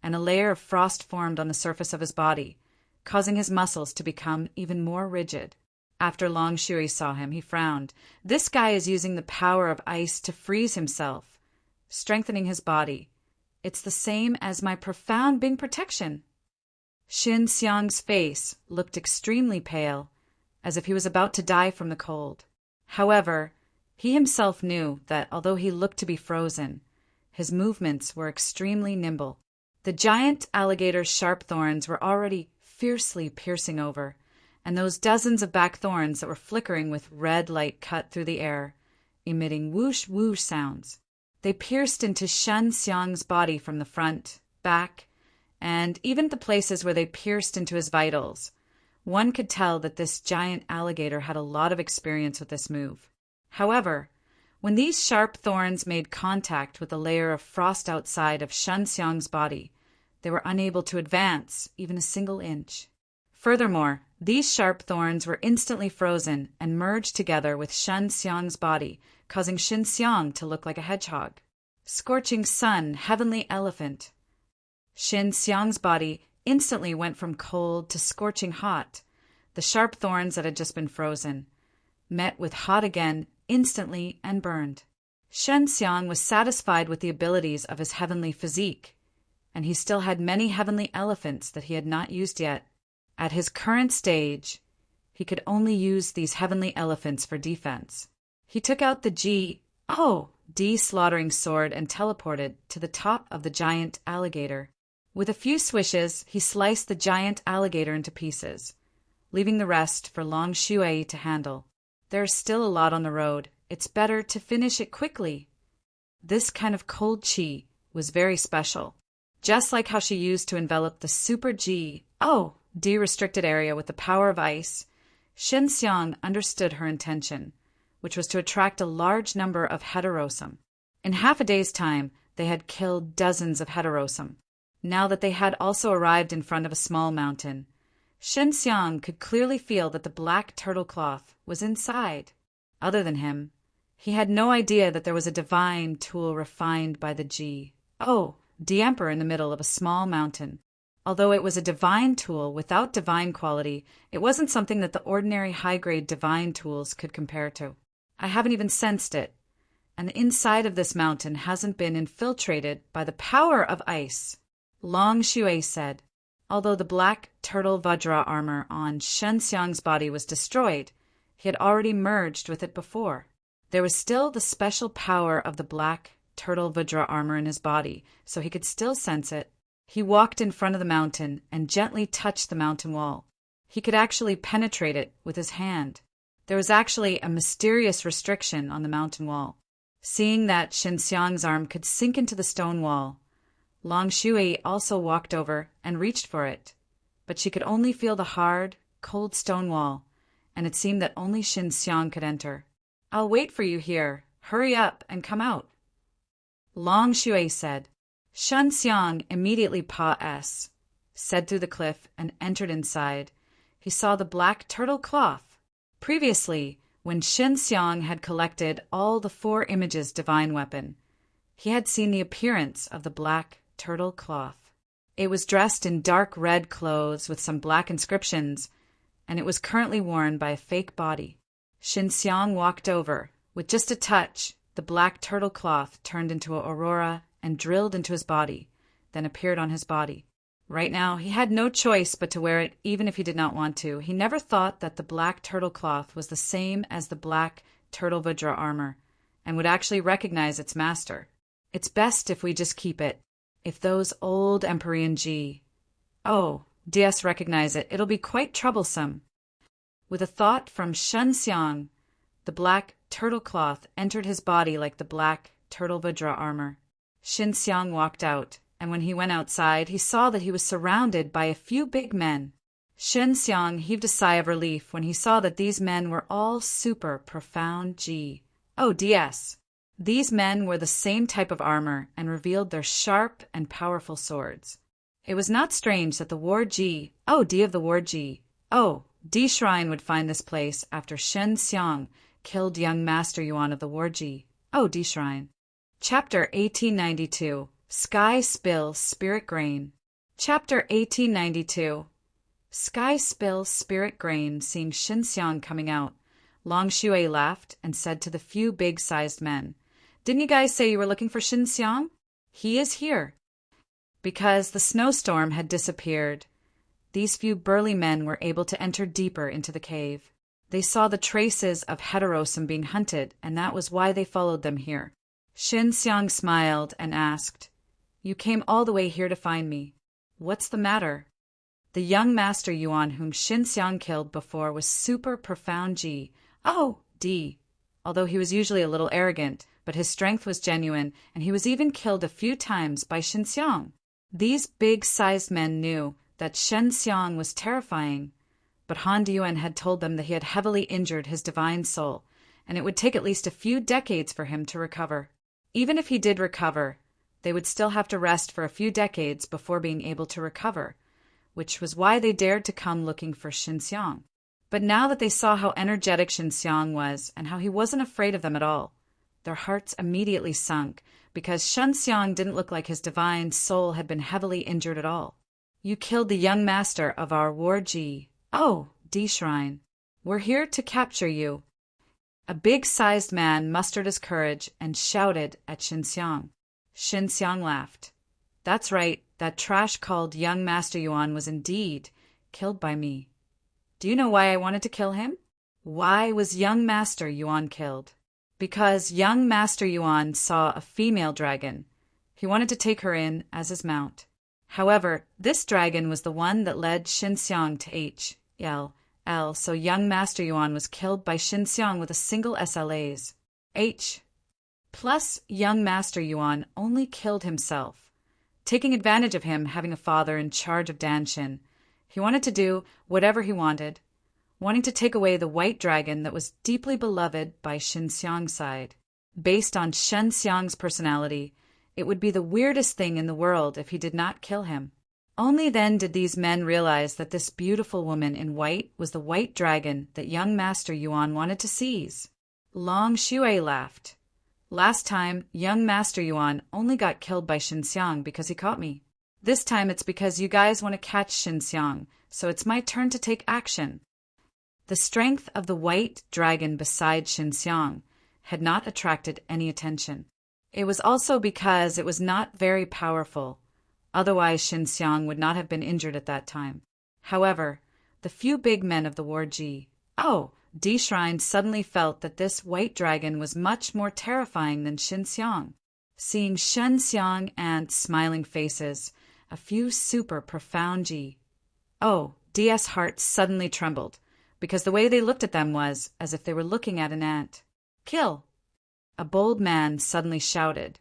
and a layer of frost formed on the surface of his body, causing his muscles to become even more rigid. After Long Shui saw him, he frowned. This guy is using the power of ice to freeze himself, strengthening his body. It's the same as my profound Bing protection. Shen Xiang's face looked extremely pale, as if he was about to die from the cold. However, he himself knew that although he looked to be frozen, his movements were extremely nimble. The giant alligator's sharp thorns were already fiercely piercing over, and those dozens of back thorns that were flickering with red light cut through the air, emitting whoosh-whoosh sounds. They pierced into Shen Xiang's body from the front, back, and even the places where they pierced into his vitals. One could tell that this giant alligator had a lot of experience with this move. However, When these sharp thorns made contact with the layer of frost outside of Shen Xiang's body, they were unable to advance even a single inch. Furthermore, these sharp thorns were instantly frozen and merged together with Shen Xiang's body, causing Shen Xiang to look like a hedgehog. Scorching sun, heavenly elephant. Shen Xiang's body instantly went from cold to scorching hot. The sharp thorns that had just been frozen met with hot again instantly and burned. Shen Xiang was satisfied with the abilities of his heavenly physique, and he still had many heavenly elephants that he had not used yet. At his current stage, he could only use these heavenly elephants for defense. He took out the slaughtering sword and teleported to the top of the giant alligator. With a few swishes, he sliced the giant alligator into pieces, leaving the rest for Long Shui to handle. There's still a lot on the road. It's better to finish it quickly. This kind of cold chi was very special. Just like how she used to envelop the super D-restricted area with the power of ice, Shen Xiang understood her intention, which was to attract a large number of heterosum. In half a day's time, they had killed dozens of heterosum. Now that they had also arrived in front of a small mountain, Shen Xiang could clearly feel that the black turtle cloth was inside. Other than him, he had no idea that there was a divine tool refined by the D-Emperor in the middle of a small mountain. Although it was a divine tool without divine quality, it wasn't something that the ordinary high-grade divine tools could compare to. I haven't even sensed it, and the inside of this mountain hasn't been infiltrated by the power of ice. Long Shui said. Although the black turtle Vajra armor on Shen Xiang's body was destroyed, he had already merged with it before. There was still the special power of the black turtle Vajra armor in his body, so he could still sense it. He walked in front of the mountain and gently touched the mountain wall. He could actually penetrate it with his hand. There was actually a mysterious restriction on the mountain wall. Seeing that Shen Xiang's arm could sink into the stone wall, Long Shui also walked over and reached for it, but she could only feel the hard, cold stone wall, and it seemed that only Shen Xiang could enter. "I'll wait for you here. Hurry up and come out," Long Shui said. Shen Xiang immediately said through the cliff and entered inside. He saw the black turtle cloth. Previously, when Shen Xiang had collected all the 4 images divine weapon, he had seen the appearance of the black turtle cloth. It was dressed in dark red clothes with some black inscriptions, and it was currently worn by a fake body. Shen Xiang walked over. With just a touch, the black turtle cloth turned into an aurora and drilled into his body, then appeared on his body. Right now, he had no choice but to wear it even if he did not want to. He never thought that the black turtle cloth was the same as the black turtle Vajra armor, and would actually recognize its master. It's best if we just keep it. If those old Empyrean DS recognize it, it'll be quite troublesome. With a thought from Shen Xiang, the black turtle cloth entered his body like the black turtle Vajra armor. Shen Xiang walked out, and when he went outside, he saw that he was surrounded by a few big men. Shen Xiang heaved a sigh of relief when he saw that these men were all super profound DS. These men wore the same type of armor and revealed their sharp and powerful swords. It was not strange that the D of the War D Shrine would find this place after Shen Xiang killed young Master Yuan of the War D Shrine. Chapter 1892. Sky Spill Spirit Grain. Chapter 1892. Sky Spill Spirit Grain. Seeing Shen Xiang coming out, Long Shui laughed and said to the few big-sized men, "Didn't you guys say you were looking for Shen Xiang? He is here." Because the snowstorm had disappeared, these few burly men were able to enter deeper into the cave. They saw the traces of heterosum being hunted, and that was why they followed them here. Shen Xiang smiled and asked, "You came all the way here to find me. What's the matter?" The young Master Yuan whom Shen Xiang killed before was super profound D. Although he was usually a little arrogant, but his strength was genuine, and he was even killed a few times by Shen Xiang. These big-sized men knew that Shen Xiang was terrifying, but Han Diyuan had told them that he had heavily injured his divine soul, and it would take at least a few decades for him to recover. Even if he did recover, they would still have to rest for a few decades before being able to recover, which was why they dared to come looking for Xinxiang. But now that they saw how energetic Xinxiang was and how he wasn't afraid of them at all, their hearts immediately sunk because Xinxiang didn't look like his divine soul had been heavily injured at all. You killed the young master of our Warji. Oh, D Shrine. We're here to capture you. A big-sized man mustered his courage and shouted at Xinxiang. Xinxiang laughed. That's right, that trash called young Master Yuan was indeed killed by me. Do you know why I wanted to kill him? Why was young Master Yuan killed? Because young Master Yuan saw a female dragon. He wanted to take her in as his mount. However, this dragon was the one that led Xinxiang to HL, so young Master Yuan was killed by Xinxiang with a single SLA's. H. Plus, young Master Yuan only killed himself, taking advantage of him having a father in charge of Danshin. He wanted to do whatever he wanted, wanting to take away the white dragon that was deeply beloved by Xinxiang's side. Based on Xinxiang's personality, it would be the weirdest thing in the world if he did not kill him. Only then did these men realize that this beautiful woman in white was the white dragon that young Master Yuan wanted to seize. Long Xue laughed. Last time, young Master Yuan only got killed by Xinxiang because he caught me. This time it's because you guys want to catch Xinxiang, so it's my turn to take action. The strength of the white dragon beside Xinxiang had not attracted any attention. It was also because it was not very powerful. Otherwise, Xinxiang would not have been injured at that time. However, the few big men of the Warji, D Shrine suddenly felt that this white dragon was much more terrifying than Xinxiang. Seeing Xinxiang and smiling faces, a few super profound DS hearts suddenly trembled, because the way they looked at them was as if they were looking at an ant. Kill! A bold man suddenly shouted,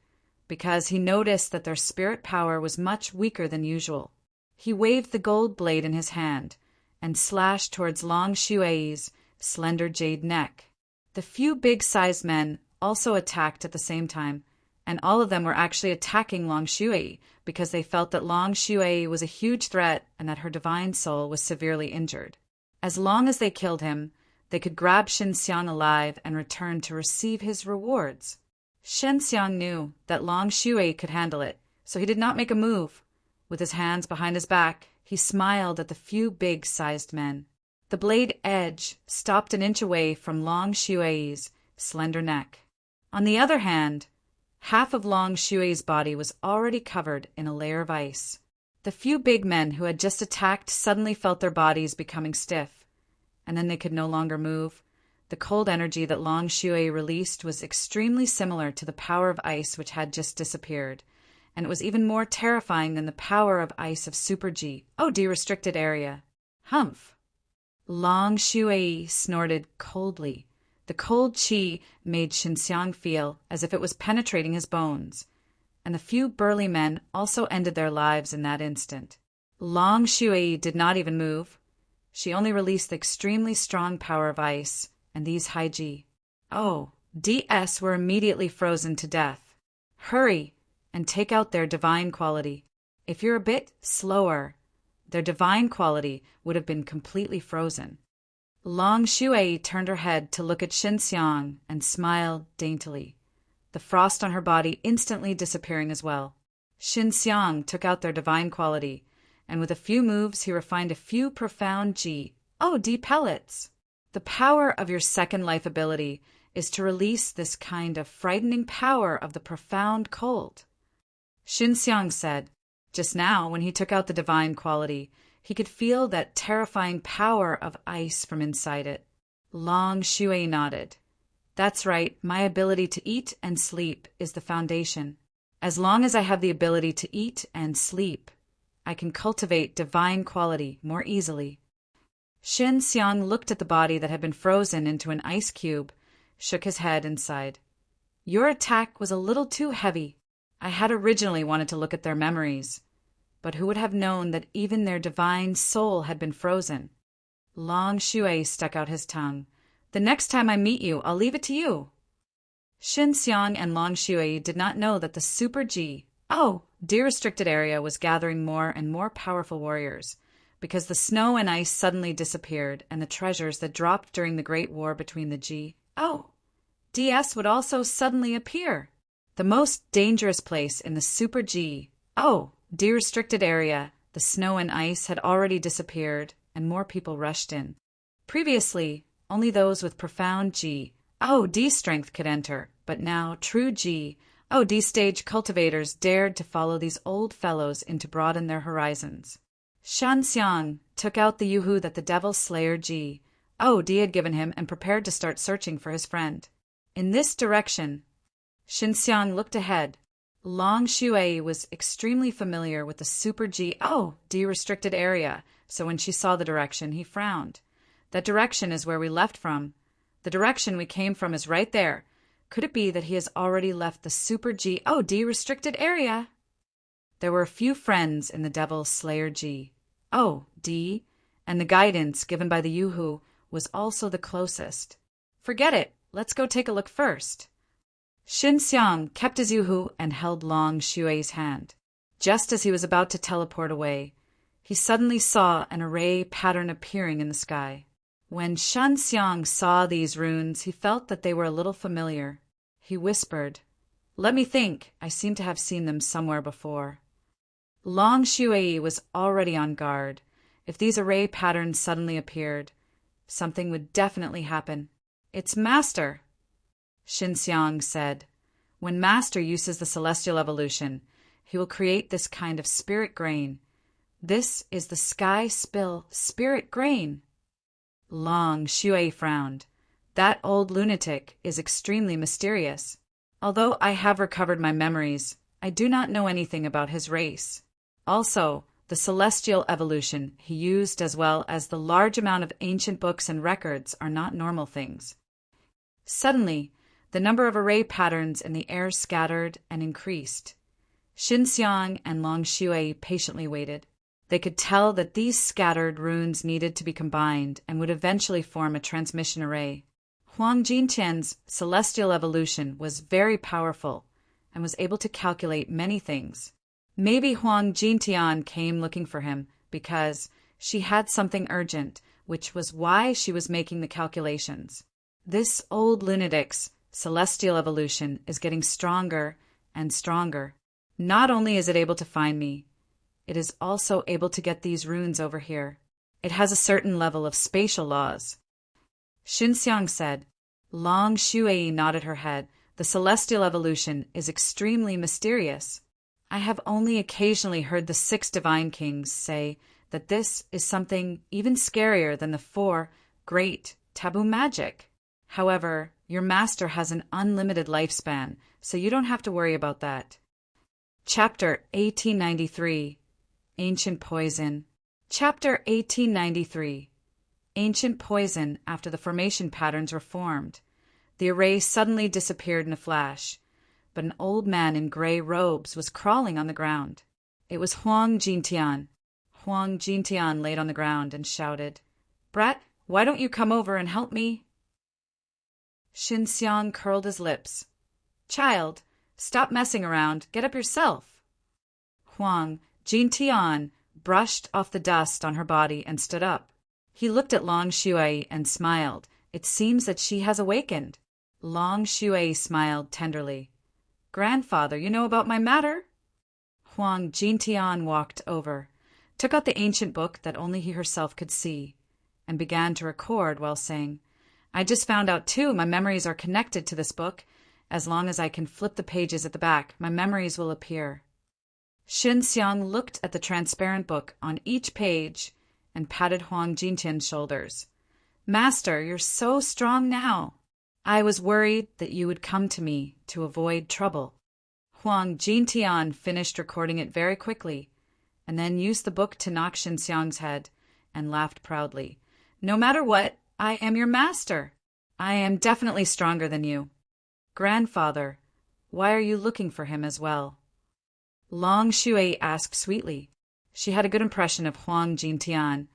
because he noticed that their spirit power was much weaker than usual. He waved the gold blade in his hand and slashed towards Long Xue's slender jade neck. The few big-sized men also attacked at the same time, and all of them were actually attacking Long Xue because they felt that Long Xue was a huge threat and that her divine soul was severely injured. As long as they killed him, they could grab Xinxiang alive and return to receive his rewards. Xinxiang knew that Long Xue could handle it, so he did not make a move. With his hands behind his back, he smiled at the few big-sized men. The blade edge stopped an inch away from Long Xue's slender neck. On the other hand, half of Long Xue's body was already covered in a layer of ice. The few big men who had just attacked suddenly felt their bodies becoming stiff, and then they could no longer move. The cold energy that Long Xue released was extremely similar to the power of ice which had just disappeared, and it was even more terrifying than the power of ice of Super G. Restricted area. Humph! Long Xue snorted coldly. The cold qi made Xinxiang feel as if it was penetrating his bones, and the few burly men also ended their lives in that instant. Long Xue did not even move. She only released the extremely strong power of ice, and these high G. DS were immediately frozen to death. Hurry and take out their divine quality. If you're a bit slower, their divine quality would have been completely frozen. Long Xue turned her head to look at Xinxiang and smiled daintily, the frost on her body instantly disappearing as well. Xinxiang took out their divine quality, and with a few moves he refined a few profound D pellets. The power of your second life ability is to release this kind of frightening power of the profound cold. Xinxiang said, just now when he took out the divine quality, he could feel that terrifying power of ice from inside it. Long Xue nodded. That's right, my ability to eat and sleep is the foundation. As long as I have the ability to eat and sleep, I can cultivate divine quality more easily. Xinxiang looked at the body that had been frozen into an ice cube, shook his head and sighed. Your attack was a little too heavy. I had originally wanted to look at their memories, but who would have known that even their divine soul had been frozen? Long Xue stuck out his tongue, The next time I meet you, I'll leave it to you. Xin Xiang and Long Shui did not know that the Super G, derestricted area was gathering more and more powerful warriors, because the snow and ice suddenly disappeared and the treasures that dropped during the Great War between the DS would also suddenly appear. The most dangerous place in the Super G, derestricted area, the snow and ice had already disappeared and more people rushed in. Previously, only those with profound D strength could enter, but now true D stage cultivators dared to follow these old fellows in to broaden their horizons. Shan Xiang took out the Yuhu that the Devil Slayer D had given him and prepared to start searching for his friend. In this direction, Xin Xiang looked ahead. Long Shui was extremely familiar with the Super D-restricted area, so when she saw the direction, he frowned. That direction is where we left from. The direction we came from is right there. Could it be that he has already left the Super D-restricted area? There were a few friends in the Devil Slayer D, and the guidance given by the Yuhu was also the closest. Forget it. Let's go take a look first. Xin Xiang kept his Yuhu and held Long Shui's hand. Just as he was about to teleport away, he suddenly saw an array pattern appearing in the sky. When Shan Xiang saw these runes, he felt that they were a little familiar. He whispered, "Let me think, I seem to have seen them somewhere before." Long Shui was already on guard. If these array patterns suddenly appeared, something would definitely happen. "It's Master," Xin Xiang said. "When Master uses the celestial evolution, he will create this kind of spirit grain. This is the Sky Spill spirit grain." Long Shui frowned. "That old lunatic is extremely mysterious. Although I have recovered my memories, I do not know anything about his race. Also, the celestial evolution he used as well as the large amount of ancient books and records are not normal things." Suddenly, the number of array patterns in the air scattered and increased. Xin Xiang and Long Shui patiently waited. They could tell that these scattered runes needed to be combined and would eventually form a transmission array. Huang Jintian's celestial evolution was very powerful and was able to calculate many things. Maybe Huang Jintian came looking for him because she had something urgent, which was why she was making the calculations. This old lunatic's celestial evolution is getting stronger and stronger. Not only is it able to find me, it is also able to get these runes over here. It has a certain level of spatial laws. Xin Xiang said. Long Shui nodded her head. The celestial evolution is extremely mysterious. I have only occasionally heard the 6 divine kings say that this is something even scarier than the 4 great taboo magic. However, your master has an unlimited lifespan, so you don't have to worry about that. Chapter 1893 Ancient Poison. Chapter 1893 Ancient Poison. After the formation patterns were formed, the array suddenly disappeared in a flash, but an old man in gray robes was crawling on the ground. It was Huang Jintian. Huang Jintian laid on the ground and shouted, "Brat, why don't you come over and help me?" Xin Xiang curled his lips. "Child, stop messing around. Get up yourself." Huang Jintian brushed off the dust on her body and stood up. He looked at Long Shui and smiled. "It seems that she has awakened." Long Shui smiled tenderly. "Grandfather, you know about my matter?" Huang Jintian walked over, took out the ancient book that only he herself could see, and began to record while saying, "I just found out too my memories are connected to this book. As long as I can flip the pages at the back, my memories will appear." Xin Xiang looked at the transparent book on each page and patted Huang Jintian's shoulders. "Master, you're so strong now. I was worried that you would come to me to avoid trouble." Huang Jintian finished recording it very quickly, and then used the book to knock Xin Xiang's head, and laughed proudly. "No matter what, I am your master. I am definitely stronger than you. Grandfather, why are you looking for him as well?" Long Shui asked sweetly. She had a good impression of Huang Jintian,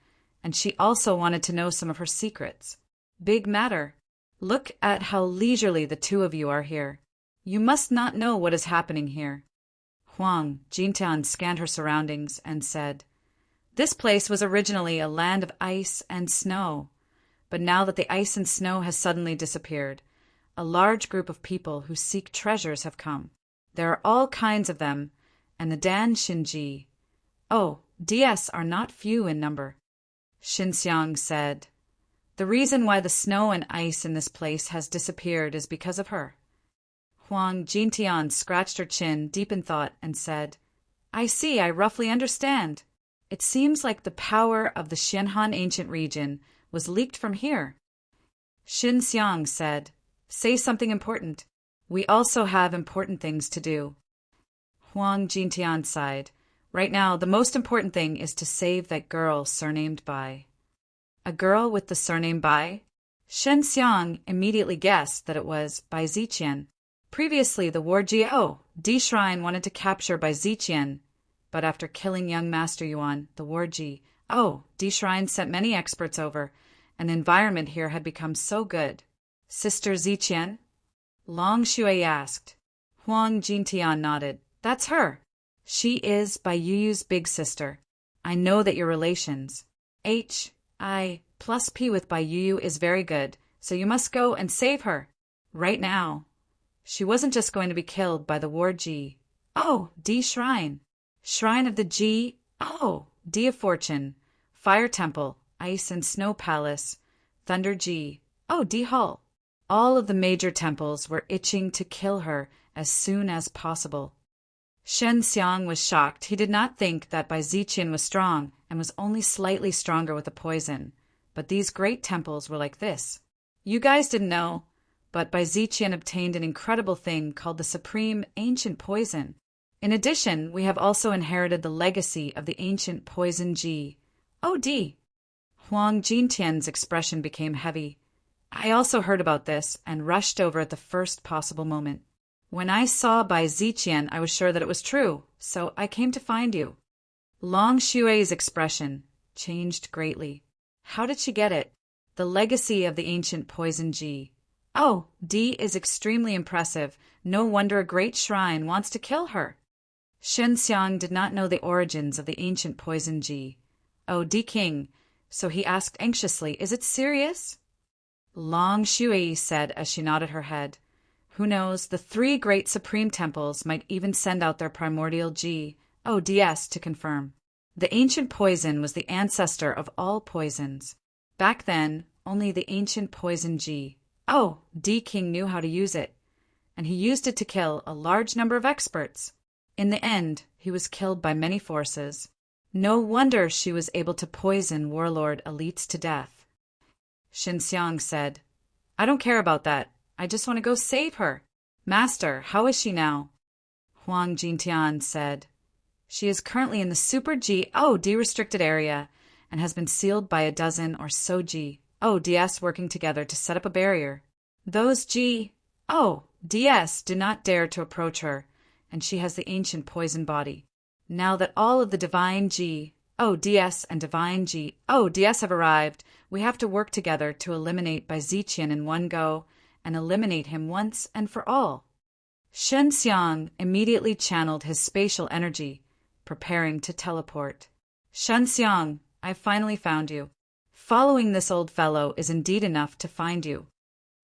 and she also wanted to know some of her secrets. "Big matter. Look at how leisurely the two of you are here. You must not know what is happening here." Huang Jintian scanned her surroundings and said, "This place was originally a land of ice and snow, but now that the ice and snow has suddenly disappeared, a large group of people who seek treasures have come. There are all kinds of them, and the Dan Shinji, DS are not few in number." Xinxiang said, "The reason why the snow and ice in this place has disappeared is because of her." Huang Jintian scratched her chin, deep in thought, and said, "I see, I roughly understand. It seems like the power of the Xianhan ancient region was leaked from here." Xinxiang said, "Say something important. We also have important things to do." Huang Jintian sighed. "Right now, the most important thing is to save that girl surnamed Bai." "A girl with the surname Bai?" Xinxiang immediately guessed that it was Bai Ziqian. Previously, the Warji D Shrine wanted to capture Bai Ziqian, but after killing young Master Yuan, the Warji D Shrine sent many experts over, and the environment here had become so good. "Sister Ziqian?" Long Shui asked. Huang Jintian nodded. "That's her. She is Bai Yuyu's big sister. I know that you're relations. I plus P with Bai Yuyu is very good, so you must go and save her. Right now." She wasn't just going to be killed by the Warji D Shrine. Shrine of the D of Fortune, Fire Temple, Ice and Snow Palace, Thunder D Hall. All of the major temples were itching to kill her as soon as possible. Xinxiang was shocked. He did not think that Bai Ziqian was strong and was only slightly stronger with the poison. But these great temples were like this. You guys didn't know, but Bai Ziqian obtained an incredible thing called the Supreme Ancient Poison. In addition, we have also inherited the legacy of the ancient poison D. Huang Jintian's expression became heavy. "I also heard about this and rushed over at the first possible moment. When I saw Bai Ziqian, I was sure that it was true, so I came to find you." Long Shui's expression changed greatly. "How did she get it?" "The legacy of the ancient poison D is extremely impressive. No wonder a great shrine wants to kill her." Xinxiang did not know the origins of the ancient poison D King, so he asked anxiously, "Is it serious?" Long Shui said as she nodded her head, "Who knows, the 3 great supreme temples might even send out their primordial DS to confirm. The ancient poison was the ancestor of all poisons. Back then, only the ancient poison D King knew how to use it, and he used it to kill a large number of experts. In the end, he was killed by many forces. No wonder she was able to poison warlord elites to death." Xinxiang said, "I don't care about that. I just want to go save her. Master, how is she now?" Huang Jintian said, "She is currently in the Super D-restricted area and has been sealed by a dozen or so DS working together to set up a barrier. Those DS do not dare to approach her, and she has the ancient poison body. Now that all of the divine DS and divine DS have arrived, we have to work together to eliminate Bai Ziqian in one go and eliminate him once and for all." Xinxiang immediately channeled his spatial energy, preparing to teleport. "Xinxiang, I finally found you. Following this old fellow is indeed enough to find you."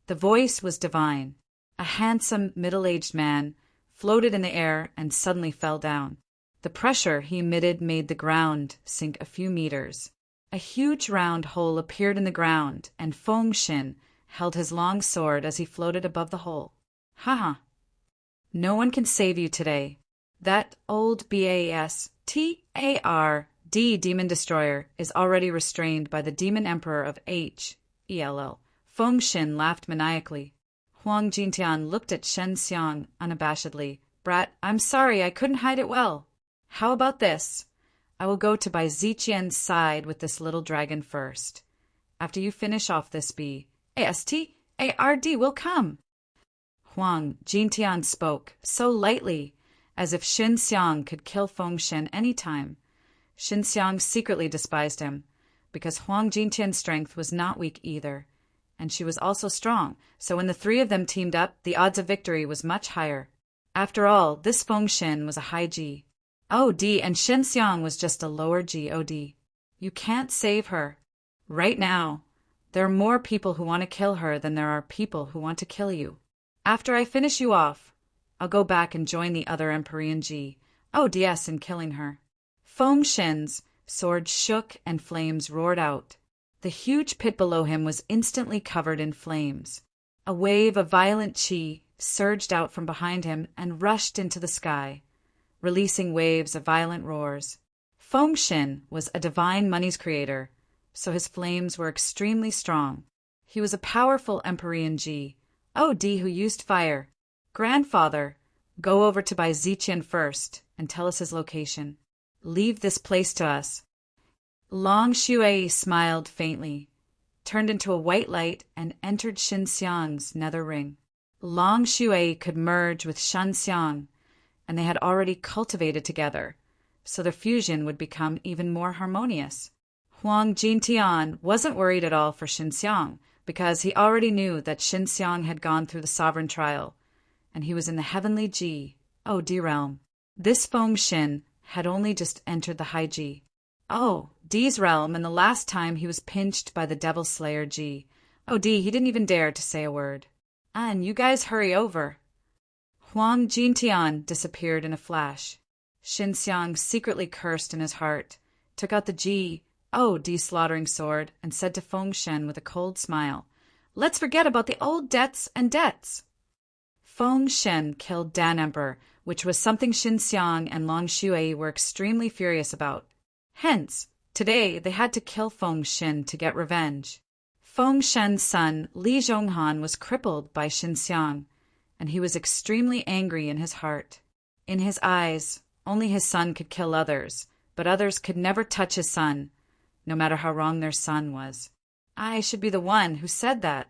The voice was divine. A handsome, middle-aged man floated in the air and suddenly fell down. The pressure he emitted made the ground sink a few meters. A huge round hole appeared in the ground, and Feng Xin held his long sword as he floated above the hole. "Ha! No one can save you today. That old BASTARD demon destroyer is already restrained by the demon emperor of HELL." Feng Xin laughed maniacally. Huang Jintian looked at Xinxiang unabashedly. "Brat, I'm sorry, I couldn't hide it well. How about this? I will go to Bai Ziqian's side with this little dragon first. After you finish off this BASTARD will come." Huang Jintian spoke so lightly, as if Xinxiang could kill Feng Xin any time. Xinxiang secretly despised him, because Huang Jintian's strength was not weak either, and she was also strong, so when the three of them teamed up, the odds of victory was much higher. After all, this Fengshen was a high G. OD, and Xinxiang was just a lower G. OD. You can't save her. Right now, there are more people who want to kill her than there are people who want to kill you. After I finish you off, I'll go back and join the other Empyrean G. ODS in killing her. Fengshen's sword shook and flames roared out. The huge pit below him was instantly covered in flames. A wave of violent qi surged out from behind him and rushed into the sky, releasing waves of violent roars. Fengshen was a divine money's creator, so his flames were extremely strong. He was a powerful Empyrean G. OD who used fire. Grandfather, go over to Bai Ziqian first and tell us his location. Leave this place to us. Long Shui smiled faintly, turned into a white light, and entered Xinxiang's nether ring. Long Shui could merge with Xinxiang, and they had already cultivated together, so their fusion would become even more harmonious. Huang Jintian wasn't worried at all for Xinxiang, because he already knew that Xinxiang had gone through the sovereign trial, and he was in the heavenly G, D realm. This Fengshen had only just entered the high G, D's realm, and the last time he was pinched by the Devil Slayer G. D, he didn't even dare to say a word. And you guys hurry over. Huang Jintian disappeared in a flash. Xinxiang secretly cursed in his heart, took out the G, D slaughtering sword, and said to Fengshen with a cold smile, "Let's forget about the old debts and debts." Fengshen killed Dan Emperor, which was something Xinxiang and Long Shui were extremely furious about. Hence, today they had to kill Fengshen to get revenge. Fengshen's son, Li Zhonghan, was crippled by Xinxiang, and he was extremely angry in his heart. In his eyes, only his son could kill others, but others could never touch his son, no matter how wrong their son was. I should be the one who said that.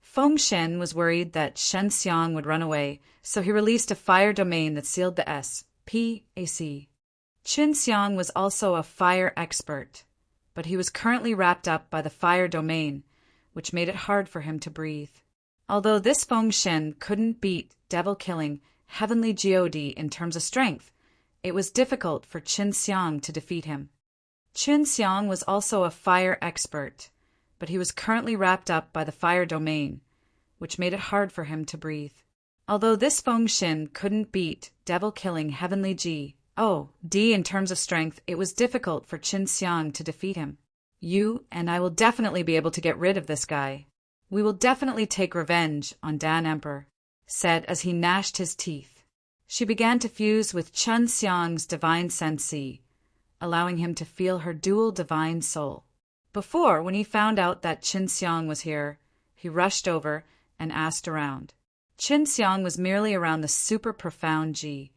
Fengshen was worried that Xinxiang would run away, so he released a fire domain that sealed the S.P.A.C. Xinxiang was also a fire expert, but he was currently wrapped up by the fire domain, which made it hard for him to breathe. Although this Fengshen couldn't beat devil-killing heavenly God in terms of strength, it was difficult for Xinxiang to defeat him. Xinxiang was also a fire expert, but he was currently wrapped up by the fire domain, which made it hard for him to breathe. Although this Fengshen couldn't beat devil-killing heavenly D in terms of strength, it was difficult for Xinxiang to defeat him. You and I will definitely be able to get rid of this guy. We will definitely take revenge on Dan Emperor, said as he gnashed his teeth. She began to fuse with Xinxiang's divine sensi, allowing him to feel her dual divine soul. Before, when he found out that Xinxiang was here, he rushed over and asked around. Xinxiang was merely around the super profound G.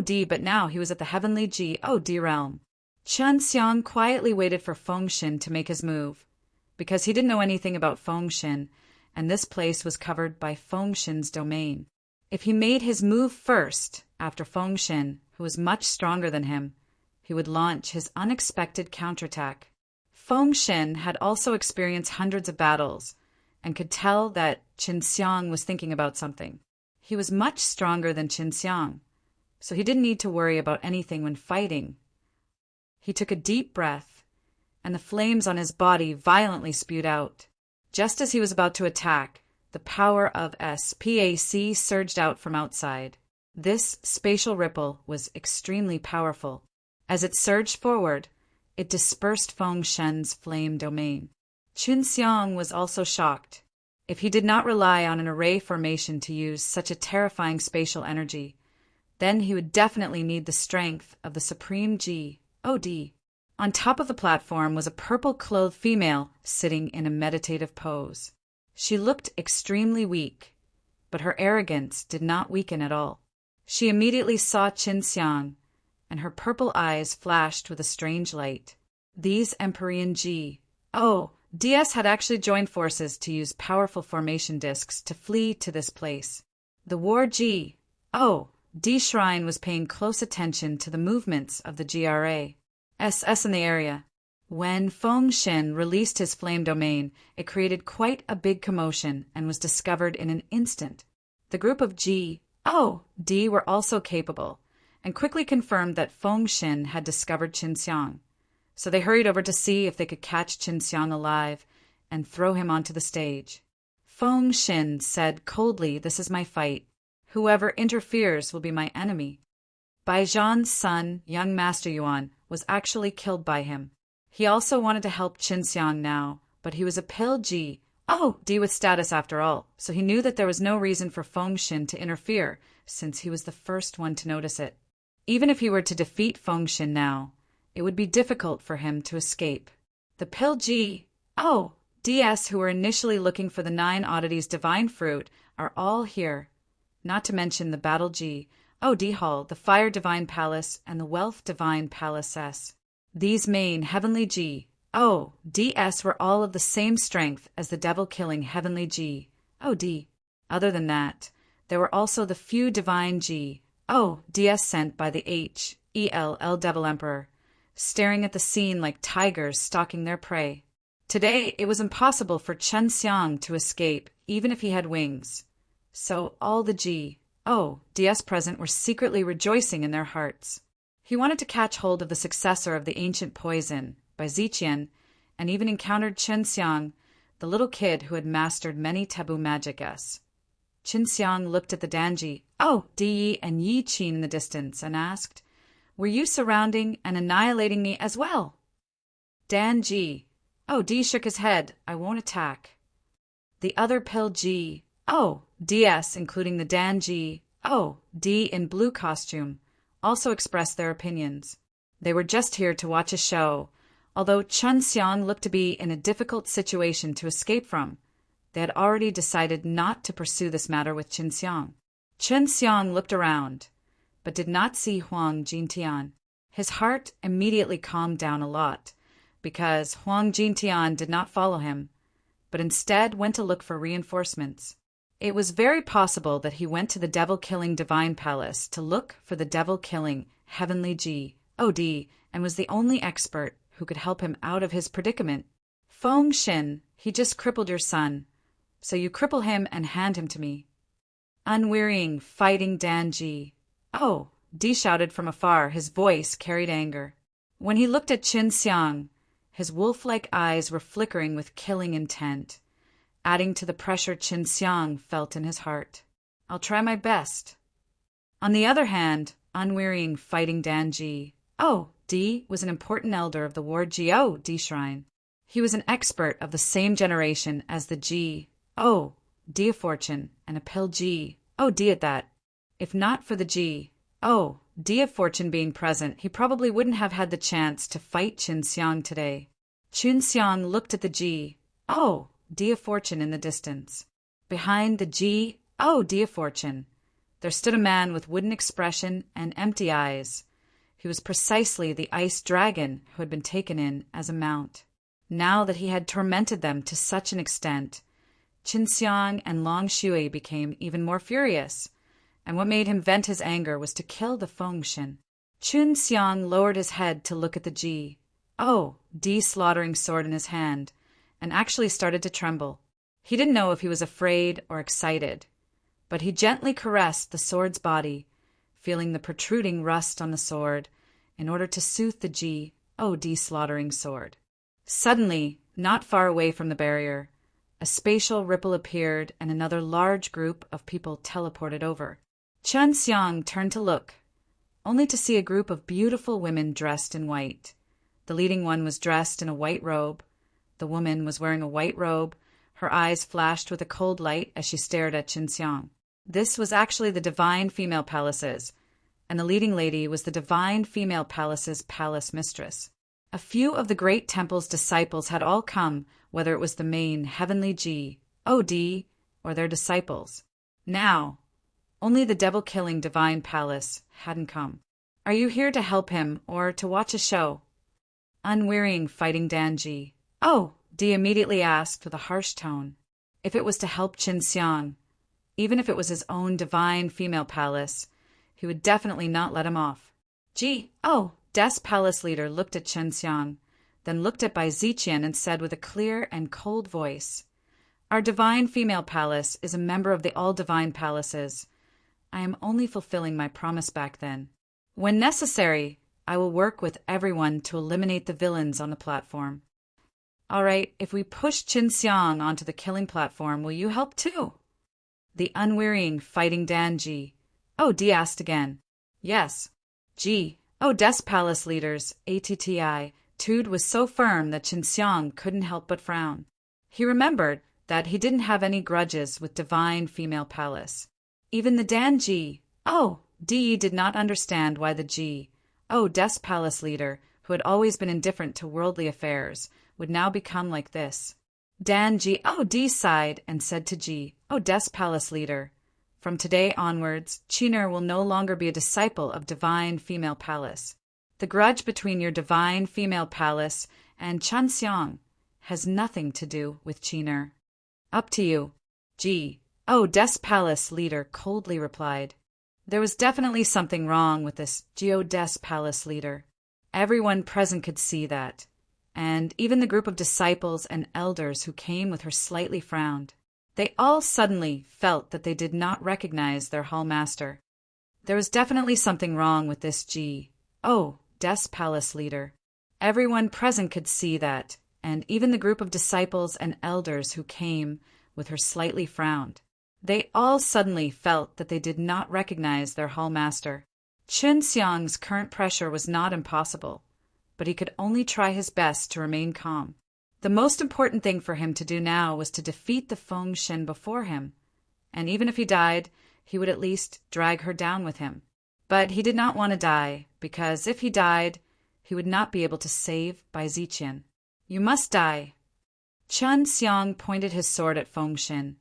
D, but now he was at the heavenly G, D realm. Xinxiang quietly waited for Fengshen to make his move, because he didn't know anything about Fengshen, and this place was covered by Fengshen's domain. If he made his move first, after Fengshen, who was much stronger than him, he would launch his unexpected counterattack. Fengshen had also experienced hundreds of battles, and could tell that Xinxiang was thinking about something. He was much stronger than Xinxiang, so he didn't need to worry about anything when fighting. He took a deep breath, and the flames on his body violently spewed out. Just as he was about to attack, the power of SPAC surged out from outside. This spatial ripple was extremely powerful. As it surged forward, it dispersed Fengshen's flame domain. Xinxiang was also shocked. If he did not rely on an array formation to use such a terrifying spatial energy, then he would definitely need the strength of the Supreme G, OD. On top of the platform was a purple-clothed female sitting in a meditative pose. She looked extremely weak, but her arrogance did not weaken at all. She immediately saw Xinxiang, and her purple eyes flashed with a strange light. These Empyrean G, DS had actually joined forces to use powerful formation discs to flee to this place. The War G, D Shrine was paying close attention to the movements of the GRA SS in the area. When Feng Xin released his flame domain, it created quite a big commotion and was discovered in an instant. The group of D were also capable, and quickly confirmed that Feng Xin had discovered Qinxiang. So they hurried over to see if they could catch Qinxiang alive and throw him onto the stage. Feng Xin said coldly, "This is my fight. Whoever interferes will be my enemy." Bai Zhan's son, young Master Yuan, was actually killed by him. He also wanted to help Qinxiang now, but he was a pill D with status after all, so he knew that there was no reason for Feng Xin to interfere, since he was the first one to notice it. Even if he were to defeat Feng Xin now, it would be difficult for him to escape. The pill DS who were initially looking for the 9 oddities divine fruit are all here, not to mention the battle D Hall, the fire divine palace, and the wealth divine palace S. These main heavenly DS were all of the same strength as the devil-killing heavenly D. Other than that, there were also the few divine DS sent by the HELL Devil Emperor, staring at the scene like tigers stalking their prey. Today, it was impossible for Qinxiang to escape, even if he had wings. So all the DS present were secretly rejoicing in their hearts. He wanted to catch hold of the successor of the ancient poison, by Ziqian, and even encountered Qinxiang, the little kid who had mastered many taboo magic S. Qinxiang looked at the Danji, Di and Yi Qin in the distance and asked, "Were you surrounding and annihilating me as well?" Danji, D shook his head, "I won't attack." The other pill DS, including the Danji, D in blue costume, also expressed their opinions. They were just here to watch a show, although Qinxiang looked to be in a difficult situation to escape from. They had already decided not to pursue this matter with Qinxiang. Qinxiang looked around, but did not see Huang Jintian. His heart immediately calmed down a lot, because Huang Jintian did not follow him, but instead went to look for reinforcements. It was very possible that he went to the devil-killing divine palace to look for the devil-killing heavenly D, and was the only expert who could help him out of his predicament. "Feng Xin, he just crippled your son, so you cripple him and hand him to me." Unwearying, fighting Danji, D shouted from afar, his voice carried anger. When he looked at Qinxiang, his wolf-like eyes were flickering with killing intent, adding to the pressure Qinxiang felt in his heart. "I'll try my best." On the other hand, unwearying fighting Danji, D was an important elder of the Ward D shrine. He was an expert of the same generation as the D of fortune, and a pill D at that. If not for the D of fortune being present, he probably wouldn't have had the chance to fight Qinxiang today. Qinxiang looked at the D of fortune in the distance. Behind the D of fortune, there stood a man with wooden expression and empty eyes. He was precisely the ice dragon who had been taken in as a mount. Now that he had tormented them to such an extent, Qinxiang and Long Shui became even more furious, and what made him vent his anger was to kill the Feng Xin. Qinxiang lowered his head to look at the D slaughtering sword in his hand, and actually started to tremble. He didn't know if he was afraid or excited, but he gently caressed the sword's body, feeling the protruding rust on the sword, in order to soothe the D slaughtering sword. Suddenly, not far away from the barrier, a spatial ripple appeared and another large group of people teleported over. Qinxiang turned to look, only to see a group of beautiful women dressed in white. The leading one was dressed in a white robe. The woman was wearing a white robe. Her eyes flashed with a cold light as she stared at Qinxiang. This was actually the divine female palace's, and the leading lady was the divine female palace's palace mistress. A few of the great temple's disciples had all come, whether it was the main heavenly D or their disciples. Now, only the devil-killing divine palace hadn't come. "Are you here to help him or to watch a show?" Unwearying fighting Danji, D immediately asked with a harsh tone. If it was to help Qinxiang, even if it was his own divine female palace, he would definitely not let him off. Des palace leader looked at Qinxiang, then looked at Bai Ziqian and said with a clear and cold voice, "Our divine female palace is a member of the all-divine palaces. I am only fulfilling my promise back then. When necessary, I will work with everyone to eliminate the villains on the platform." "All right, if we push Qin Xiang onto the killing platform, will you help too?" The unwearying fighting Dan Ji. Oh, D asked again. "Yes." Ji. Oh, Des Palace leaders, ATTI. Tude was so firm that Qin Xiang couldn't help but frown. He remembered that he didn't have any grudges with divine female palace. Even the Dan Ji. Oh, De did not understand why the Ji. Oh, Des Palace leader, who had always been indifferent to worldly affairs, would now become like this. Dan Ji. Oh, D sighed and said to Ji. Oh, Des Palace leader, from today onwards, Qiner will no longer be a disciple of divine female palace. The grudge between your divine female palace and Qin Xiang has nothing to do with Qiner. Up to you. Ji. Oh, Des Palace leader coldly replied. There was definitely something wrong with this Geo Des Palace leader. Everyone present could see that, and even the group of disciples and elders who came with her slightly frowned. They all suddenly felt that they did not recognize their hall master. There was definitely something wrong with this Ji. Oh, Des Palace leader. Everyone present could see that, and even the group of disciples and elders who came with her slightly frowned. They all suddenly felt that they did not recognize their hall master. Qin Xiang's current pressure was not impossible, but he could only try his best to remain calm. The most important thing for him to do now was to defeat the Feng Shen before him, and even if he died, he would at least drag her down with him. But he did not want to die, because if he died, he would not be able to save Bai Ziqian. You must die. Qin Xiang pointed his sword at Feng Shen,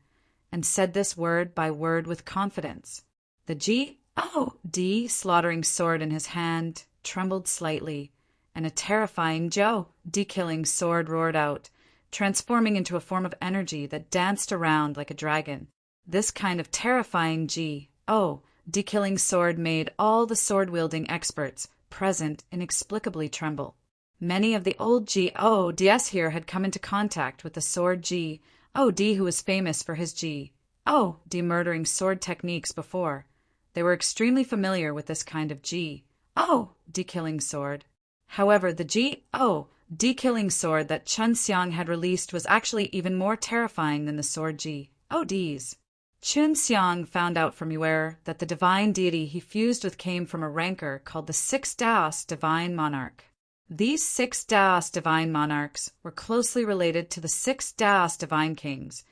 and said this word by word with confidence. The Ji, oh, D, slaughtering sword in his hand, trembled slightly, and a terrifying Zhou, D-killing sword roared out, transforming into a form of energy that danced around like a dragon. This kind of terrifying Ji, oh, D-killing sword made all the sword-wielding experts present inexplicably tremble. Many of the old Ji, oh, DS here had come into contact with the sword Ji, oh, D who was famous for his Ji, oh, D murdering sword techniques before. They were extremely familiar with this kind of Ji, oh, D-killing sword. However, the Ji, oh, D-killing sword that Qin Xiang had released was actually even more terrifying than the sword Ji, oh, Ds. Qin Xiang found out from Yuer that the divine deity he fused with came from a rancor called the Six Daos Divine Monarch. These 6 Daos Divine Monarchs were closely related to the 6 Daos Divine Kings,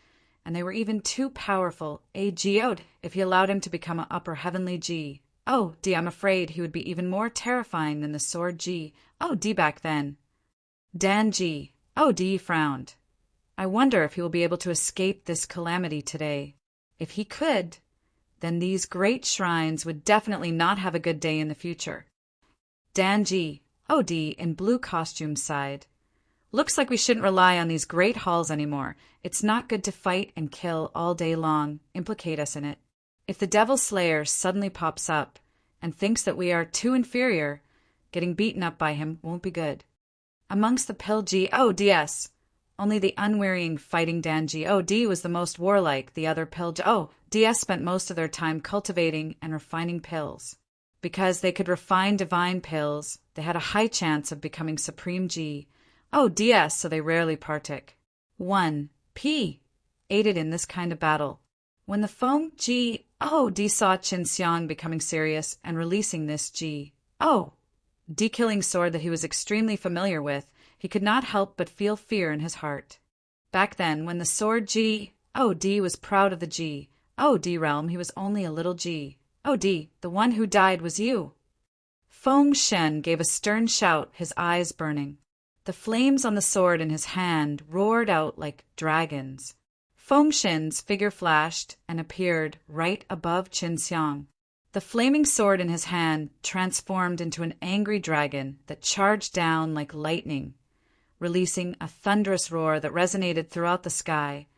and they were even too powerful, Geode, if he allowed him to become an upper heavenly Ji. Oh, D, I'm afraid he would be even more terrifying than the sword Ji, oh, D back then. Dan Ji, oh, D frowned. I wonder if he will be able to escape this calamity today. If he could, then these great shrines would definitely not have a good day in the future. Dan Ji, oh, D, in blue costume sighed. Looks like we shouldn't rely on these great halls anymore. It's not good to fight and kill all day long, implicate us in it. If the Devil Slayer suddenly pops up and thinks that we are too inferior, getting beaten up by him won't be good. Amongst the Pill G, oh, DS, only the unwearying fighting Dan G, oh, D was the most warlike, the other Pill G, oh, DS spent most of their time cultivating and refining pills. Because they could refine divine pills, they had a high chance of becoming Supreme G, oh, DS, so they rarely partook. 1. P. aided in this kind of battle. When the Feng Ji, oh, D saw Qin Xiang becoming serious and releasing this Ji, oh, D-killing sword that he was extremely familiar with, he could not help but feel fear in his heart. Back then, when the sword Ji, oh, D was proud of the Ji, oh, D realm, he was only a little Ji, oh, D, the one who died was you. Feng Shen gave a stern shout, his eyes burning. The flames on the sword in his hand roared out like dragons. Feng Shen's figure flashed and appeared right above Qin Xiang. The flaming sword in his hand transformed into an angry dragon that charged down like lightning, releasing a thunderous roar that resonated throughout the sky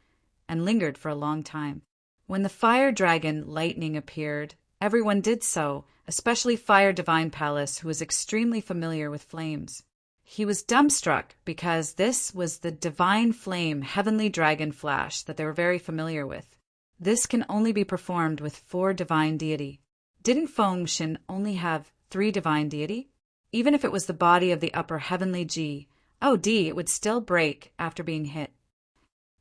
and lingered for a long time. When the fire dragon lightning appeared, everyone did so, especially Fire Divine Palace, who was extremely familiar with flames. He was dumbstruck because this was the divine flame heavenly dragon flash that they were very familiar with. This can only be performed with 4 divine deity. Didn't Feng Shin only have 3 divine deity? Even if it was the body of the upper heavenly G, it would still break after being hit.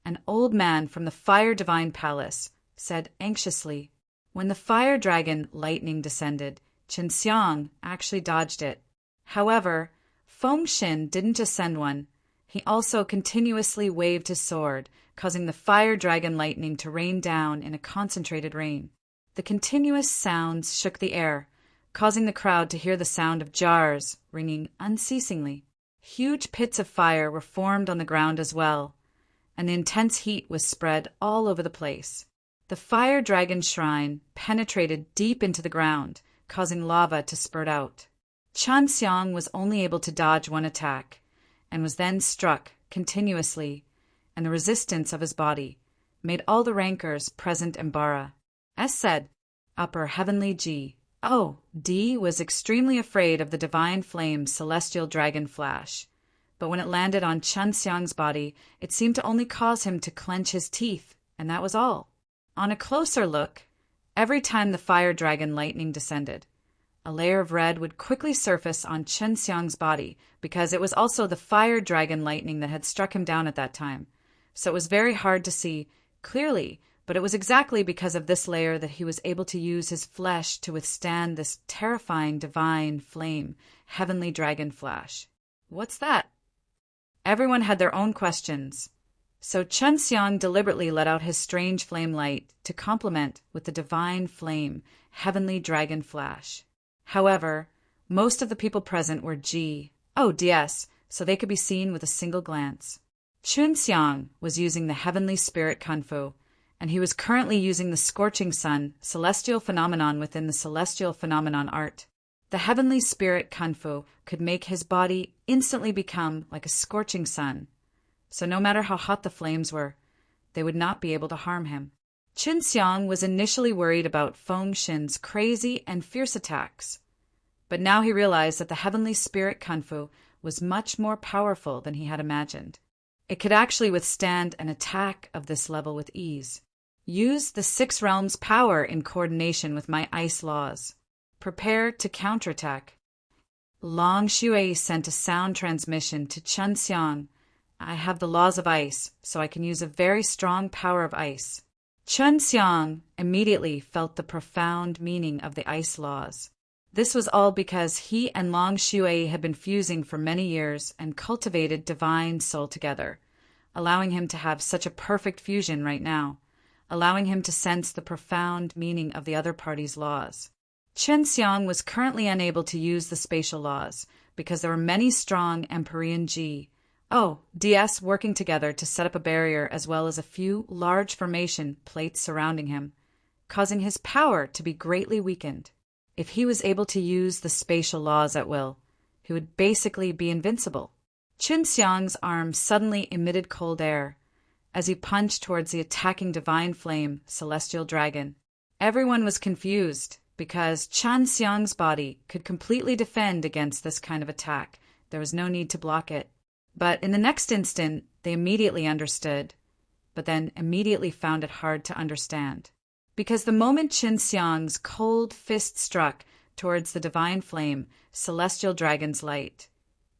An old man from the Fire Divine Palace said anxiously, when the fire dragon lightning descended, Chen Xiang actually dodged it. However, Feng Shin didn't just send one, he also continuously waved his sword, causing the fire dragon lightning to rain down in a concentrated rain. The continuous sounds shook the air, causing the crowd to hear the sound of jars ringing unceasingly. Huge pits of fire were formed on the ground as well, and the intense heat was spread all over the place. The fire dragon shrine penetrated deep into the ground, causing lava to spurt out. Chen Xiang was only able to dodge one attack, and was then struck continuously, and the resistance of his body made all the rancors present embarrass. As said, upper heavenly G. D was extremely afraid of the divine flame celestial dragon flash, but when it landed on Chen Xiang's body, it seemed to only cause him to clench his teeth, and that was all. On a closer look, every time the fire dragon lightning descended, a layer of red would quickly surface on Chen Xiang's body because it was also the fire dragon lightning that had struck him down at that time. So it was very hard to see clearly, but it was exactly because of this layer that he was able to use his flesh to withstand this terrifying divine flame, heavenly dragon flash. What's that? Everyone had their own questions. So Chen Xiang deliberately let out his strange flame light to complement with the divine flame, heavenly dragon flash. However, most of the people present were DS, so they could be seen with a single glance. Chen Xiang was using the heavenly spirit Kung Fu, and he was currently using the scorching sun, celestial phenomenon within the celestial phenomenon art. The heavenly spirit Kung Fu could make his body instantly become like a scorching sun, so no matter how hot the flames were, they would not be able to harm him. Chen Xiang was initially worried about Feng Shin's crazy and fierce attacks, but now he realized that the heavenly spirit Kung Fu was much more powerful than he had imagined. It could actually withstand an attack of this level with ease. Use the 6 realms' power in coordination with my ice laws. Prepare to counterattack. Long Shui sent a sound transmission to Chen Xiang. I have the laws of ice, so I can use a very strong power of ice. Chen Xiang immediately felt the profound meaning of the ice laws. This was all because he and Long Shui had been fusing for many years and cultivated divine soul together, allowing him to have such a perfect fusion right now, allowing him to sense the profound meaning of the other party's laws. Chen Xiang was currently unable to use the spatial laws because there were many strong Empyrean DS working together to set up a barrier as well as a few large formation plates surrounding him, causing his power to be greatly weakened. If he was able to use the spatial laws at will, he would basically be invincible. Chen Xiang's arm suddenly emitted cold air as he punched towards the attacking divine flame, celestial dragon. Everyone was confused because Chen Xiang's body could completely defend against this kind of attack. There was no need to block it. But in the next instant, they immediately understood, but then immediately found it hard to understand. Because the moment Chen Xiang's cold fist struck towards the divine flame, celestial dragon's light,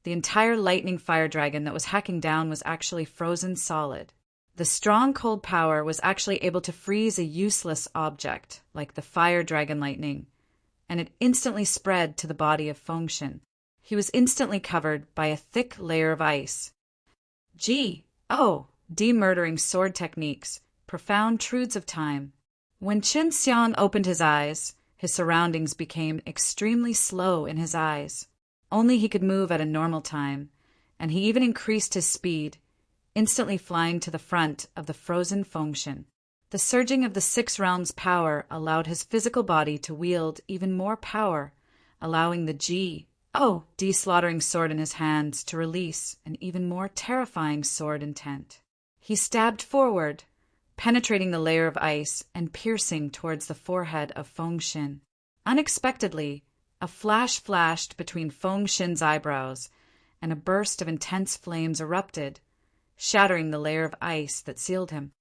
the entire lightning fire dragon that was hacking down was actually frozen solid. The strong cold power was actually able to freeze a useless object, like the fire dragon lightning, and it instantly spread to the body of Feng Shin. He was instantly covered by a thick layer of ice. Demurdering sword techniques, profound truths of time. When Chen Xiang opened his eyes, his surroundings became extremely slow in his eyes. Only he could move at a normal time, and he even increased his speed, instantly flying to the front of the frozen Feng Shin. The surging of the 6 realms' power allowed his physical body to wield even more power, allowing the slaughtering sword in his hands to release an even more terrifying sword intent. He stabbed forward, penetrating the layer of ice and piercing towards the forehead of Feng Shin. Unexpectedly, a flash flashed between Feng Shin's eyebrows, and a burst of intense flames erupted, shattering the layer of ice that sealed him.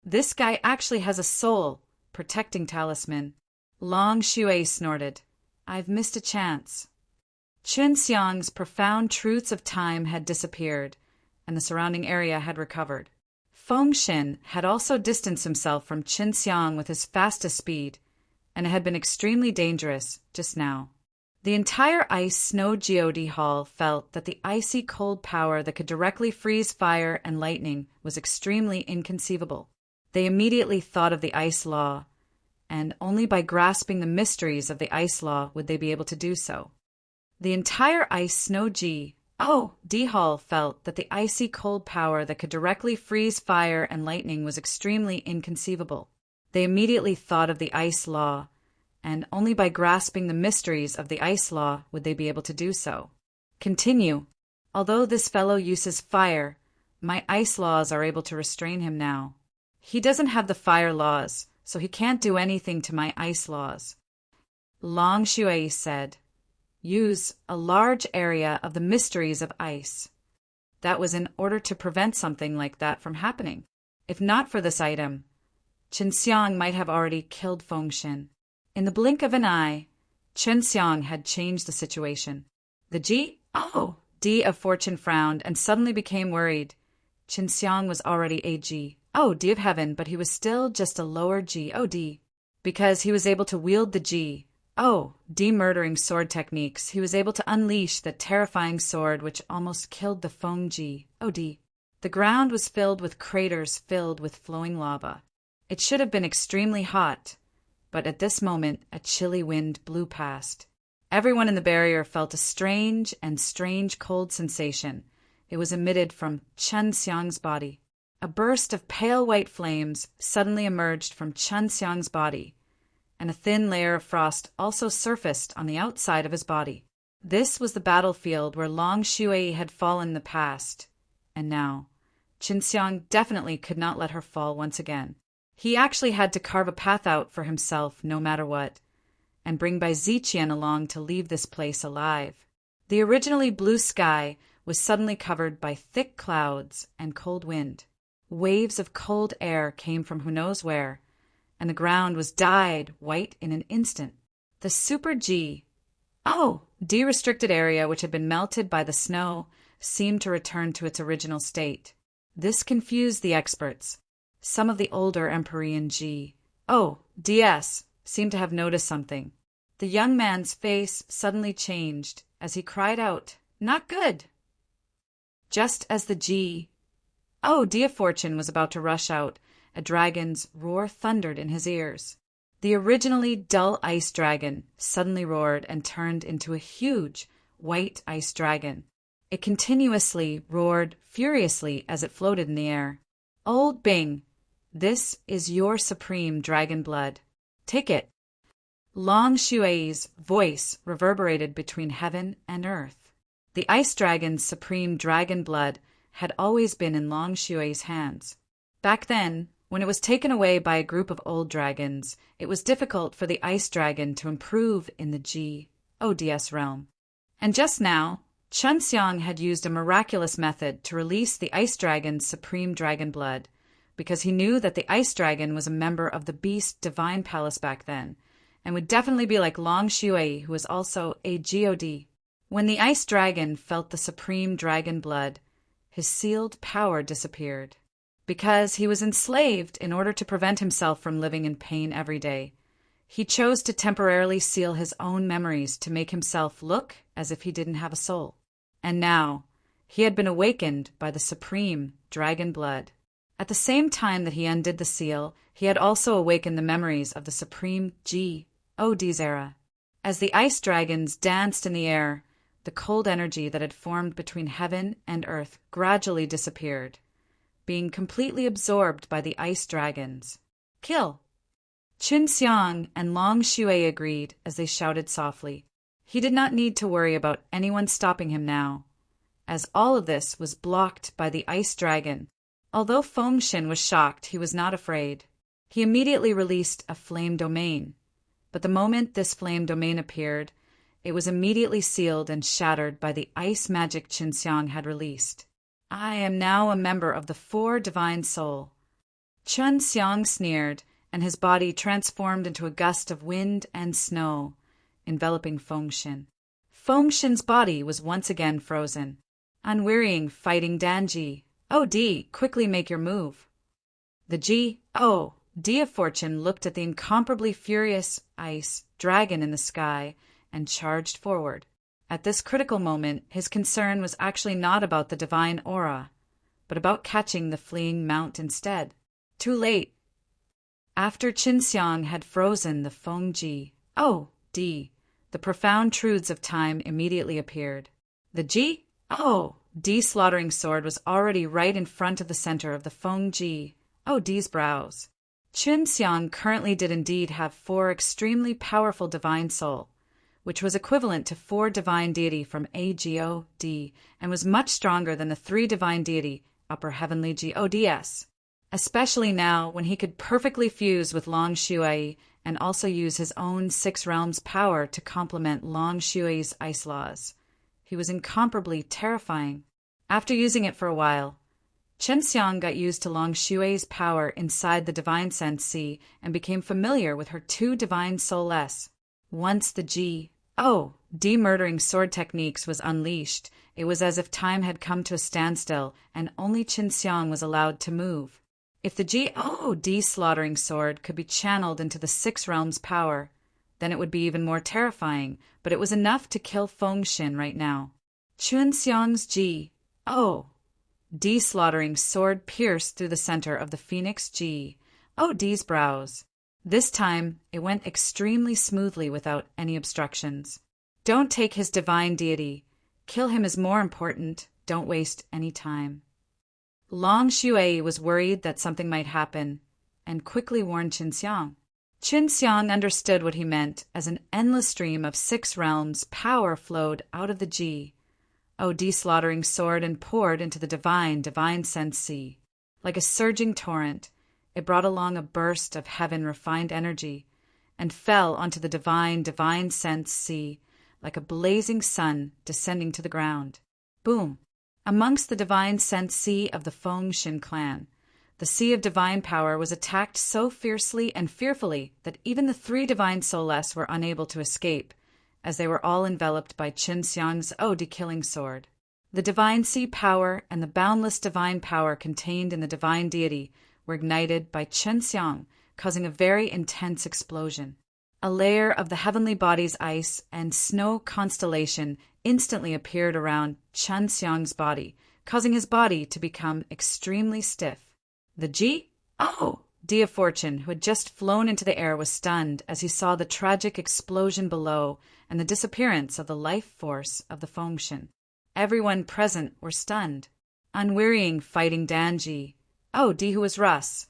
This guy actually has a soul, protecting talisman. Long Shui snorted. I've missed a chance. Qin Xiang's profound truths of time had disappeared, and the surrounding area had recovered. Feng Xin had also distanced himself from Qin Xiang with his fastest speed, and it had been extremely dangerous just now. The entire ice snow geode hall felt that the icy cold power that could directly freeze fire and lightning was extremely inconceivable. They immediately thought of the ice law, and only by grasping the mysteries of the ice law would they be able to do so. The entire ice snow D hall felt that the icy cold power that could directly freeze fire and lightning was extremely inconceivable. They immediately thought of the ice law, and only by grasping the mysteries of the ice law would they be able to do so. Continue. Although this fellow uses fire, my ice laws are able to restrain him now. He doesn't have the fire laws, so he can't do anything to my ice laws. Long Shui said, use a large area of the mysteries of ice. That was in order to prevent something like that from happening. If not for this item, Qin Xiang might have already killed Feng Xin. In the blink of an eye, Qin Xiang had changed the situation. The D of Fortune frowned and suddenly became worried. Qin Xiang was already a D of heaven, but he was still just a lower God. Because he was able to wield the D murdering sword techniques, he was able to unleash the terrifying sword which almost killed the Feng God. The ground was filled with craters filled with flowing lava. It should have been extremely hot, but at this moment a chilly wind blew past. Everyone in the barrier felt a strange cold sensation. It was emitted from Qin Xiang's body. A burst of pale white flames suddenly emerged from Qin Xiang's body, and a thin layer of frost also surfaced on the outside of his body. This was the battlefield where Long Shui had fallen in the past, and now Qin Xiang definitely could not let her fall once again. He actually had to carve a path out for himself no matter what, and bring Bai Ziqian along to leave this place alive. The originally blue sky was suddenly covered by thick clouds and cold wind. Waves of cold air came from who knows where, and the ground was dyed white in an instant. The super D-restricted area, which had been melted by the snow, seemed to return to its original state. This confused the experts. Some of the older Empyrean DS seemed to have noticed something. The young man's face suddenly changed as he cried out, "Not good!" Just as the D of Fortune was about to rush out, a dragon's roar thundered in his ears. The originally dull ice dragon suddenly roared and turned into a huge white ice dragon. It continuously roared furiously as it floated in the air. "Old Bing, this is your supreme dragon blood. Take it." Long Shui's voice reverberated between heaven and earth. The ice dragon's supreme dragon blood had always been in Long Shui's hands. Back then, when it was taken away by a group of old dragons, it was difficult for the ice dragon to improve in the GODS realm. And just now, Qin Xiang had used a miraculous method to release the ice dragon's supreme dragon blood, because he knew that the ice dragon was a member of the Beast Divine Palace back then, and would definitely be like Long Shui, who was also a God. When the ice dragon felt the supreme dragon blood, his sealed power disappeared. Because he was enslaved in order to prevent himself from living in pain every day, he chose to temporarily seal his own memories to make himself look as if he didn't have a soul. And now, he had been awakened by the supreme dragon blood. At the same time that he undid the seal, he had also awakened the memories of the supreme GOD's era. As the ice dragons danced in the air, the cold energy that had formed between heaven and earth gradually disappeared, being completely absorbed by the ice dragons. "Kill!" Qin Xiang and Long Shui agreed as they shouted softly. He did not need to worry about anyone stopping him now, as all of this was blocked by the ice dragon. Although Feng Xin was shocked, he was not afraid. He immediately released a flame domain, but the moment this flame domain appeared, it was immediately sealed and shattered by the ice magic Qinxiang had released. I am now a member of the Four Divine Soul. Qinxiang sneered, and his body transformed into a gust of wind and snow, enveloping Fengshen. Fengshen's body was once again frozen. Unwearying fighting Danji. Oh, D, quickly make your move. The D of Fortune looked at the incomparably furious ice dragon in the sky and charged forward. At this critical moment, his concern was actually not about the divine aura, but about catching the fleeing mount instead. Too late. After Qinxiang had frozen the Fengji, the profound truths of time immediately appeared. The D slaughtering sword was already right in front of the center of the Fengji, D's brows. Qinxiang currently did indeed have 4 extremely powerful divine soul, which was equivalent to 4 divine deity from AGOD, and was much stronger than the 3 divine deity upper heavenly GODS, especially now when he could perfectly fuse with Long Shui and also use his own 6 realms power to complement Long Shui's ice laws. He was incomparably terrifying. After using it for a while, Qinxiang got used to Long Shui's power inside the Divine Sense Sea and became familiar with her 2 divine soulless. Once the D-murdering sword techniques was unleashed, it was as if time had come to a standstill and only Qinxiang was allowed to move. If the D-slaughtering sword could be channeled into the 6 realms power, then it would be even more terrifying, but it was enough to kill Fengshen right now. Qinxiang's D-slaughtering sword pierced through the center of the Phoenix D's brows. This time, it went extremely smoothly without any obstructions. Don't take his divine deity. Kill him is more important. Don't waste any time. Long Shui was worried that something might happen, and quickly warned Qinxiang. Qinxiang understood what he meant as an endless stream of 6 realms power flowed out of the D-slaughtering sword and poured into the divine sense sea. Like a surging torrent, it brought along a burst of heaven-refined energy and fell onto the divine sense sea like a blazing sun descending to the ground. Boom! Amongst the divine sense sea of the Fengshen clan, the sea of divine power was attacked so fiercely and fearfully that even the 3 divine soulless were unable to escape, as they were all enveloped by Qinxiang's killing sword. The divine sea power and the boundless divine power contained in the divine deity were ignited by Qinxiang, causing a very intense explosion. A layer of the heavenly body's ice and snow constellation instantly appeared around Qinxiang's body, causing his body to become extremely stiff. The D of Fortune, who had just flown into the air, was stunned as he saw the tragic explosion below and the disappearance of the life force of the Fengshen. Everyone present were stunned. Unwearying fighting Danji, D who was Russ,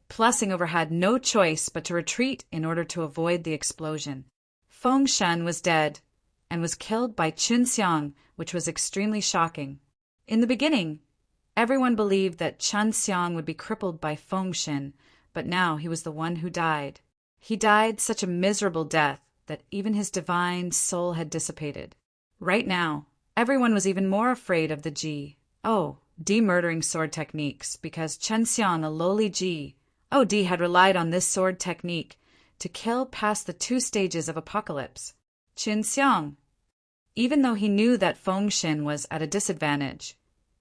Plussing had no choice but to retreat in order to avoid the explosion. Fengshen was dead and was killed by Qinxiang, which was extremely shocking. In the beginning, everyone believed that Qinxiang would be crippled by Fengshen, but now he was the one who died. He died such a miserable death that even his divine soul had dissipated. Right now, everyone was even more afraid of the D-murdering sword techniques because Qinxiang, a lowly D, had relied on this sword technique to kill past the 2 stages of apocalypse. Qinxiang, even though he knew that Fengshen was at a disadvantage,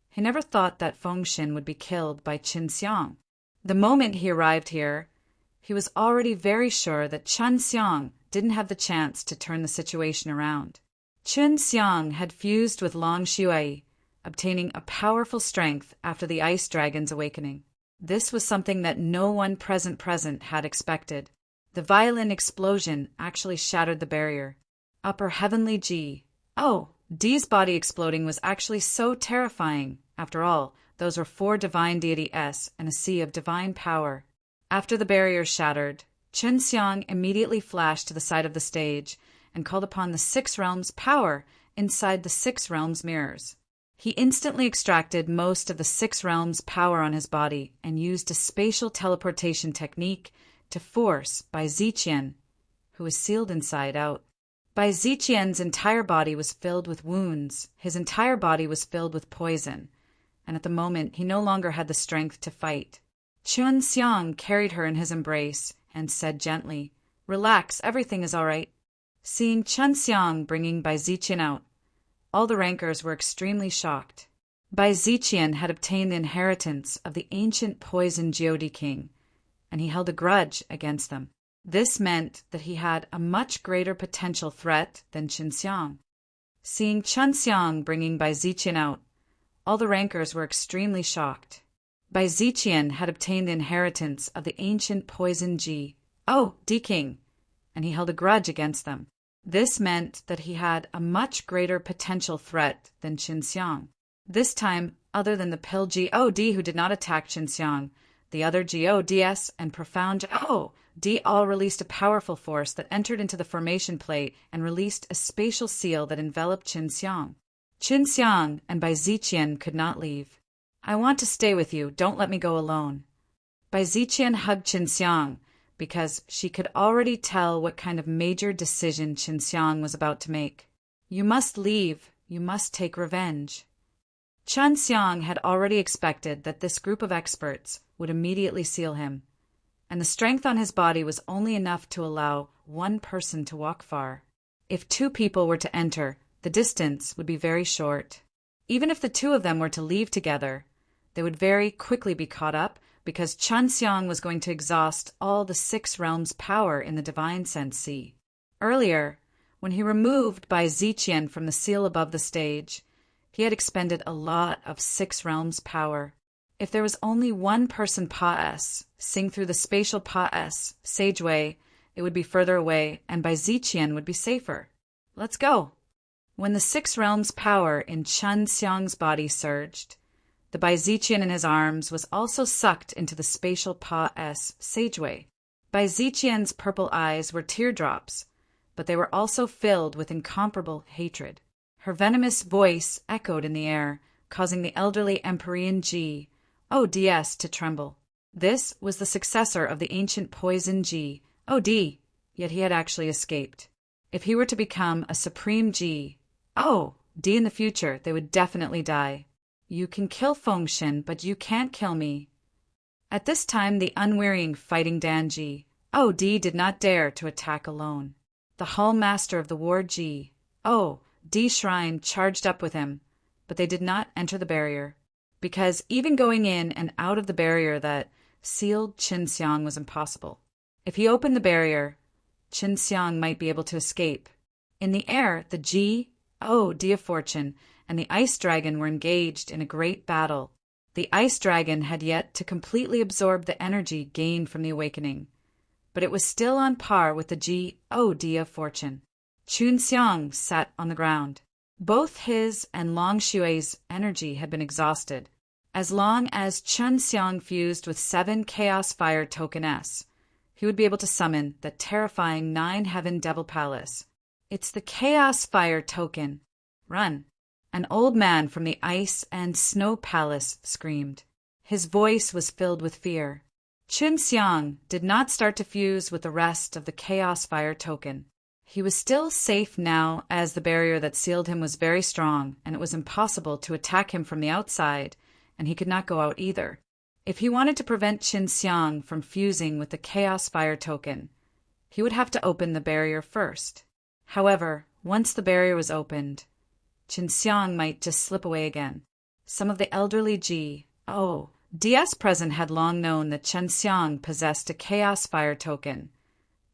he never thought that Fengshen would be killed by Qinxiang. The moment he arrived here, he was already very sure that Qinxiang didn't have the chance to turn the situation around. Qinxiang had fused with Long Shui, obtaining a powerful strength after the Ice Dragon's awakening. This was something that no one present had expected. The violin explosion actually shattered the barrier. Upper heavenly D's body exploding was actually so terrifying. After all, those were 4 divine deity S and a sea of divine power. After the barrier shattered, Qinxiang immediately flashed to the side of the stage and called upon the 6 realms power inside the 6 realms mirrors. He instantly extracted most of the 6 realms power on his body and used a spatial teleportation technique to force by Ziqian, who was sealed inside out. Bai Ziqian's entire body was filled with wounds, his entire body was filled with poison, and at the moment he no longer had the strength to fight. Chun Xiang carried her in his embrace and said gently, "Relax, everything is all right." Seeing Chun Xiang bringing Bai Ziqian out, all the rankers were extremely shocked. Bai Ziqian had obtained the inheritance of the ancient poison Jiodi king, and he held a grudge against them. This meant that he had a much greater potential threat than Chun Xiang. Seeing Chun Xiang bringing Bai Ziqian out, all the rankers were extremely shocked. Bai Ziqian had obtained the inheritance of the ancient poison Jiodi king, and he held a grudge against them. This meant that he had a much greater potential threat than Chun Xiang. This time, other than the pill God who did not attack Chun Xiang, the other Gods and profound God all released a powerful force that entered into the formation plate and released a spatial seal that enveloped Chun Xiang. Chun Xiang and Bai Ziqian could not leave. "I want to stay with you, don't let me go alone." Bai Ziqian hugged Chun Xiang because she could already tell what kind of major decision Chun Xiang was about to make. "You must leave, you must take revenge." Chun Xiang had already expected that this group of experts would immediately seal him, and the strength on his body was only enough to allow one person to walk far. If two people were to enter, the distance would be very short. Even if the two of them were to leave together, they would very quickly be caught up because Chun Xiang was going to exhaust all the 6 realms' power in the Divine Sense Sea. Earlier, when he removed Bai Ziqian from the seal above the stage, he had expended a lot of 6 realms' power. If there was only one person sing through the spatial sageway, it would be further away and Bai Ziqian would be safer. Let's go. When the 6 realms' power in Chun Xiang's body surged, the Bai Ziqian in his arms was also sucked into the spatial sageway. Bai Ziqian's purple eyes were teardrops, but they were also filled with incomparable hatred. Her venomous voice echoed in the air, causing the elderly Empyrean Gods to tremble. This was the successor of the ancient poison God, yet he had actually escaped. If he were to become a supreme God in the future, they would definitely die. "You can kill Fengshen, but you can't kill me." At this time, the unwearying fighting Dan God did not dare to attack alone. The Hall Master of the War God Shrine charged up with him, but they did not enter the barrier, because even going in and out of the barrier that sealed Chun Xiang was impossible. If he opened the barrier, Chun Xiang might be able to escape. In the air, the God of Fortune and the Ice Dragon were engaged in a great battle. The Ice Dragon had yet to completely absorb the energy gained from the awakening, but it was still on par with the God of Fortune. Chun Xiang sat on the ground. Both his and Long Xue's energy had been exhausted. As long as Chun Xiang fused with 7 Chaos Fire Token S, he would be able to summon the terrifying 9 Heaven Devil Palace. "It's the Chaos Fire Token. Run!" An old man from the Ice and Snow Palace screamed. His voice was filled with fear. Chun Xiang did not start to fuse with the rest of the Chaos Fire Token. He was still safe now, as the barrier that sealed him was very strong, and it was impossible to attack him from the outside, and he could not go out either. If he wanted to prevent Chun Xiang from fusing with the Chaos Fire Token, he would have to open the barrier first. However, once the barrier was opened, Chun Xiang might just slip away again. Some of the elderly Gods present had long known that Chun Xiang possessed a Chaos Fire Token,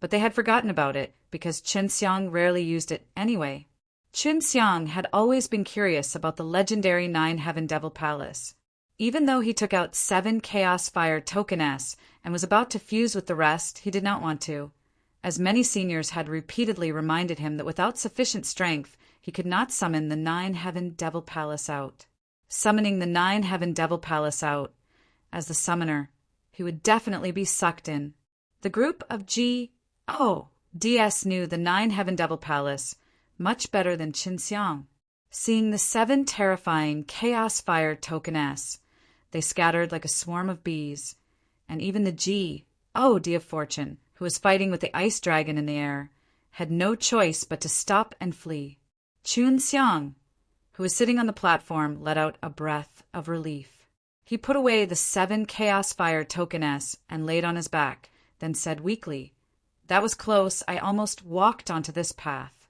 but they had forgotten about it because Chun Xiang rarely used it anyway. Chun Xiang had always been curious about the legendary 9 Heaven Devil Palace. Even though he took out 7 Chaos Fire Token S and was about to fuse with the rest, he did not want to, as many seniors had repeatedly reminded him that without sufficient strength, he could not summon the 9 Heaven Devil Palace out. Summoning the 9 Heaven Devil Palace out, as the summoner, he would definitely be sucked in. The group of Gods knew the 9 Heaven Devil Palace much better than Chun Xiang. Seeing the 7 terrifying Chaos Fire Token S, they scattered like a swarm of bees, and even the God of Fortune, who was fighting with the Ice Dragon in the air, had no choice but to stop and flee. Chun Xiang, who was sitting on the platform, let out a breath of relief. He put away the 7 Chaos Fire tokeness and laid on his back, then said weakly, "That was close. I almost walked onto this path."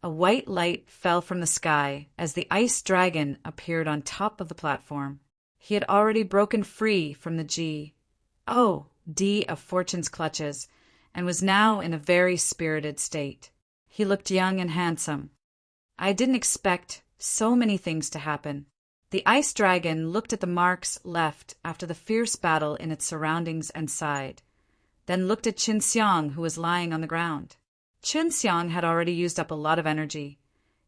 A white light fell from the sky as the ice dragon appeared on top of the platform. He had already broken free from the D of Fortune's clutches and was now in a very spirited state. He looked young and handsome. I didn't expect so many things to happen. The ice dragon looked at the marks left after the fierce battle in its surroundings and sighed, then looked at Chun Xiang, who was lying on the ground. Chun Xiang had already used up a lot of energy.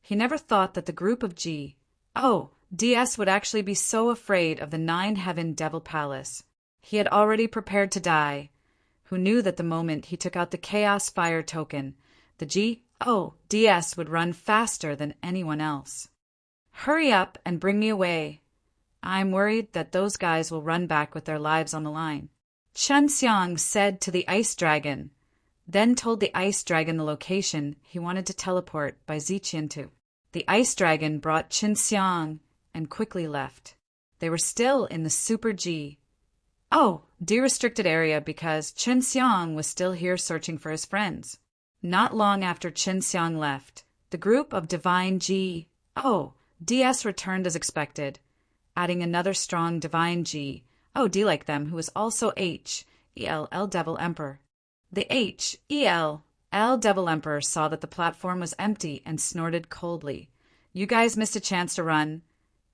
He never thought that the group of DS would actually be so afraid of the 9-heaven devil palace. He had already prepared to die, who knew that the moment he took out the Chaos Fire token, the DS would run faster than anyone else. "Hurry up and bring me away. I'm worried that those guys will run back with their lives on the line," Chun Xiang said to the ice dragon, then told the ice dragon the location he wanted to teleport by Ziqian to. The ice dragon brought Chun Xiang and quickly left. They were still in the Super restricted area because Chun Xiang was still here searching for his friends. Not long after Chun Xiang left, the group of Divine DS returned as expected, adding another strong Divine D like them who was also HEL Devil Emperor. The HEL Devil Emperor saw that the platform was empty and snorted coldly. "You guys missed a chance to run.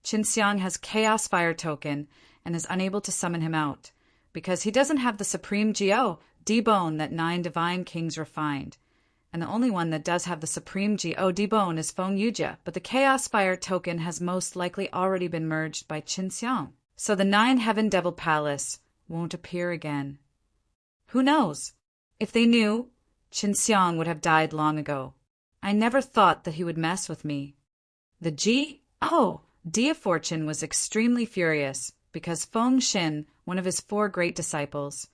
Chun Xiang has Chaos Fire token and is unable to summon him out, because he doesn't have the Supreme D-Bone that 9 Divine Kings refined. And the only one that does have the Supreme D-Bone is Feng Yujia, but the Chaos Fire token has most likely already been merged by Chun Xiang. So the 9-Heaven Devil Palace won't appear again. Who knows? If they knew, Chun Xiang would have died long ago. I never thought that he would mess with me." The D of Fortune was extremely furious because Feng Xin, one of his 4 great disciples,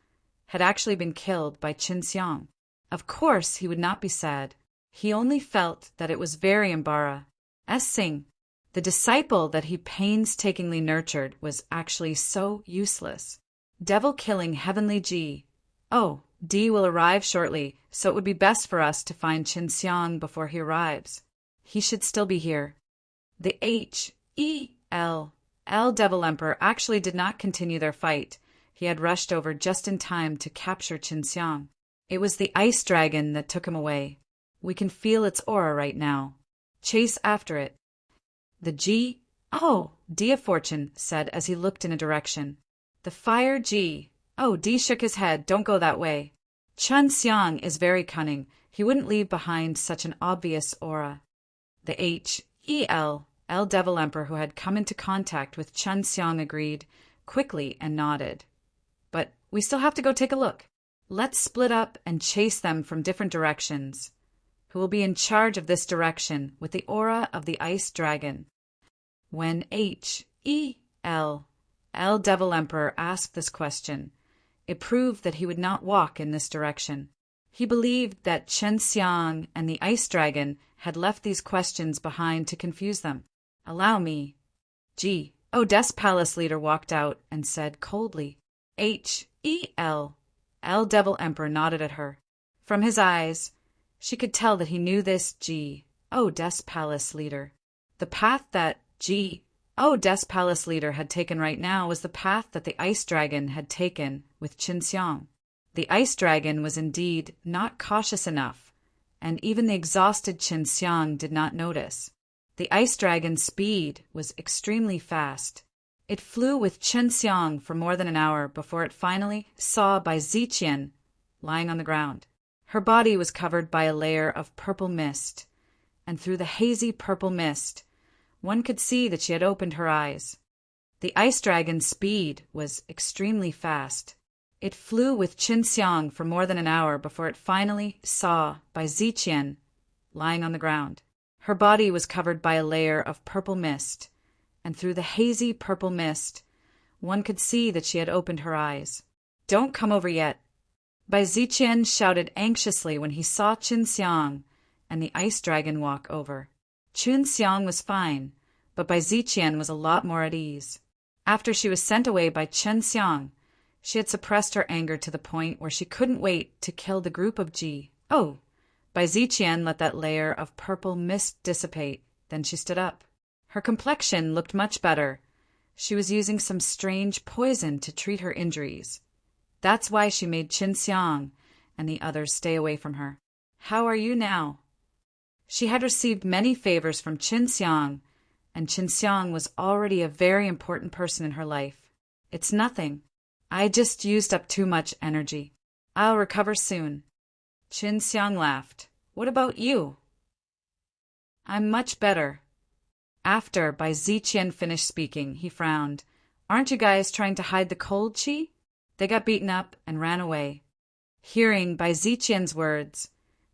had actually been killed by Chun Xiang. Of course he would not be sad. He only felt that it was very embarrassing. The disciple that he painstakingly nurtured was actually so useless. Devil-killing heavenly D will arrive shortly, so it would be best for us to find Chun Xiang before he arrives. He should still be here. The HEL Devil Emperor actually did not continue their fight. He had rushed over just in time to capture Chun Xiang. It was the ice dragon that took him away. We can feel its aura right now. Chase after it. The D of Fortune said as he looked in a direction. The fire D shook his head. "Don't go that way. Chun Xiang is very cunning. He wouldn't leave behind such an obvious aura." The HEL Devil Emperor, who had come into contact with Chun Xiang, agreed quickly and nodded. "But we still have to go take a look. Let's split up and chase them from different directions. Who will be in charge of this direction with the aura of the ice dragon?" When HEL Devil Emperor asked this question, it proved that he would not walk in this direction. He believed that Chun Xiang and the ice dragon had left these questions behind to confuse them. "Allow me." Des Palace leader walked out and said coldly. HEL Devil Emperor nodded at her. From his eyes, she could tell that he knew this Des Palace leader. The path that Des Palace leader had taken right now was the path that the ice dragon had taken with Chun Xiang. The ice dragon was indeed not cautious enough, and even the exhausted Chun Xiang did not notice. The ice dragon's speed was extremely fast. It flew with Chun Xiang for more than an hour before it finally saw by Ziqian lying on the ground. Her body was covered by a layer of purple mist, and through the hazy purple mist, one could see that she had opened her eyes. The ice dragon's speed was extremely fast. It flew with Chun Xiang for more than an hour before it finally saw by Ziqian lying on the ground. Her body was covered by a layer of purple mist, and through the hazy purple mist, one could see that she had opened her eyes. "Don't come over yet." Bai Ziqian shouted anxiously when he saw Qin Xiang and the ice dragon walk over. Qin Xiang was fine, but Bai Ziqian was a lot more at ease. After she was sent away by Qin Xiang, she had suppressed her anger to the point where she couldn't wait to kill the group of Ji. Oh! Bai Ziqian let that layer of purple mist dissipate, then she stood up. Her complexion looked much better. She was using some strange poison to treat her injuries. That's why she made Qin Xiang and the others stay away from her. How are you now? She had received many favors from Qin Xiang, and Qin Xiang was already a very important person in her life. It's nothing. I just used up too much energy. I'll recover soon. Qin Xiang laughed. What about you? I'm much better. After Bai Ziqian finished speaking, he frowned. Aren't you guys trying to hide the cold, Qi? They got beaten up and ran away. Hearing Bai Ziqian's words,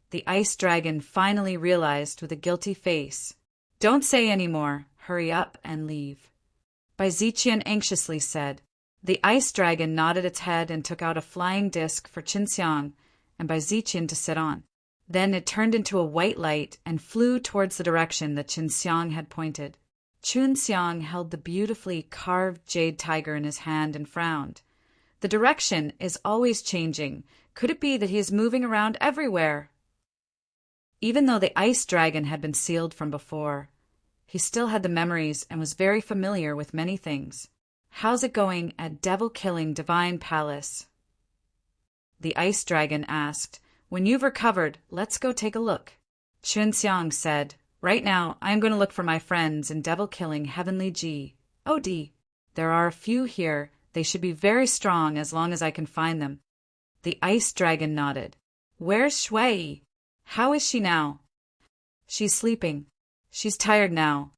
the ice dragon finally realized with a guilty face. Don't say any more. Hurry up and leave. Bai Ziqian anxiously said. The ice dragon nodded its head and took out a flying disc for Qin Xiang and Bai Ziqian to sit on. Then it turned into a white light and flew towards the direction that Qin Xiang had pointed. Qin Xiang held the beautifully carved jade tiger in his hand and frowned. The direction is always changing. Could it be that he is moving around everywhere? Even though the ice dragon had been sealed from before, he still had the memories and was very familiar with many things. How's it going at Devil-Killing Divine Palace? The ice dragon asked. When you've recovered, let's go take a look. Qin Xiang said, Right now, I am going to look for my friends in Devil-Killing Heavenly Ji. Oh, there are a few here. They should be very strong as long as I can find them. The ice dragon nodded. Where's Shui? How is she now? She's sleeping. She's tired now.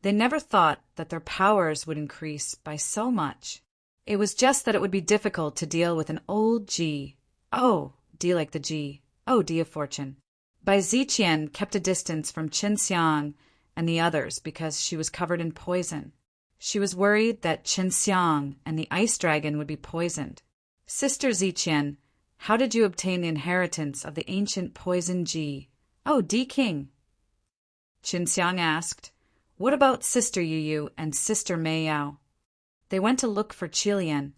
They never thought that their powers would increase by so much. It was just that it would be difficult to deal with an old Ji. Oh, D like the G. Oh, D of fortune. Bai Ziqian kept a distance from Qin Xiang and the others because she was covered in poison. She was worried that Qin Xiang and the ice dragon would be poisoned. Sister Ziqian, how did you obtain the inheritance of the ancient poison Ji? Oh, D King. Qin Xiang asked. What about Sister Yu and Sister Mei Yao? They went to look for Qilian.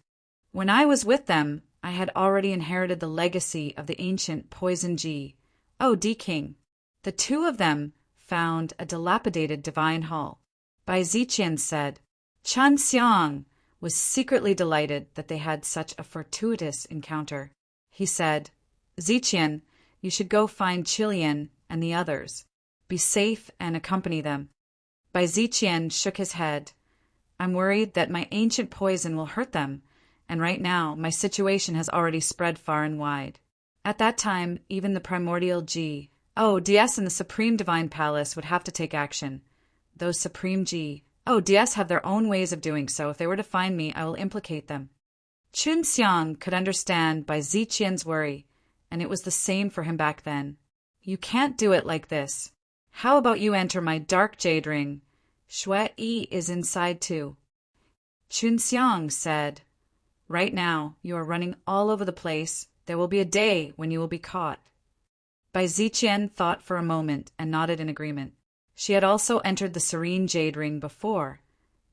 When I was with them, I had already inherited the legacy of the ancient poison Ji. Oh, D King. The two of them found a dilapidated divine hall. Bai Ziqian said. Qin Xiang was secretly delighted that they had such a fortuitous encounter. He said, Ziqian, you should go find Qilian and the others. Be safe and accompany them. Bai Ziqian shook his head. I'm worried that my ancient poison will hurt them, and right now my situation has already spread far and wide. At that time, even the primordial Ji, DS in the Supreme Divine Palace would have to take action. Those Supreme Ji, DS have their own ways of doing so. If they were to find me, I will implicate them. Qin Xiang could understand Bai Ziqian's worry, and it was the same for him back then. You can't do it like this. How about you enter my dark jade ring? Shui is inside too. Qin Xiang said, Right now, you are running all over the place. There will be a day when you will be caught. Bai Ziqian thought for a moment and nodded in agreement. She had also entered the serene jade ring before.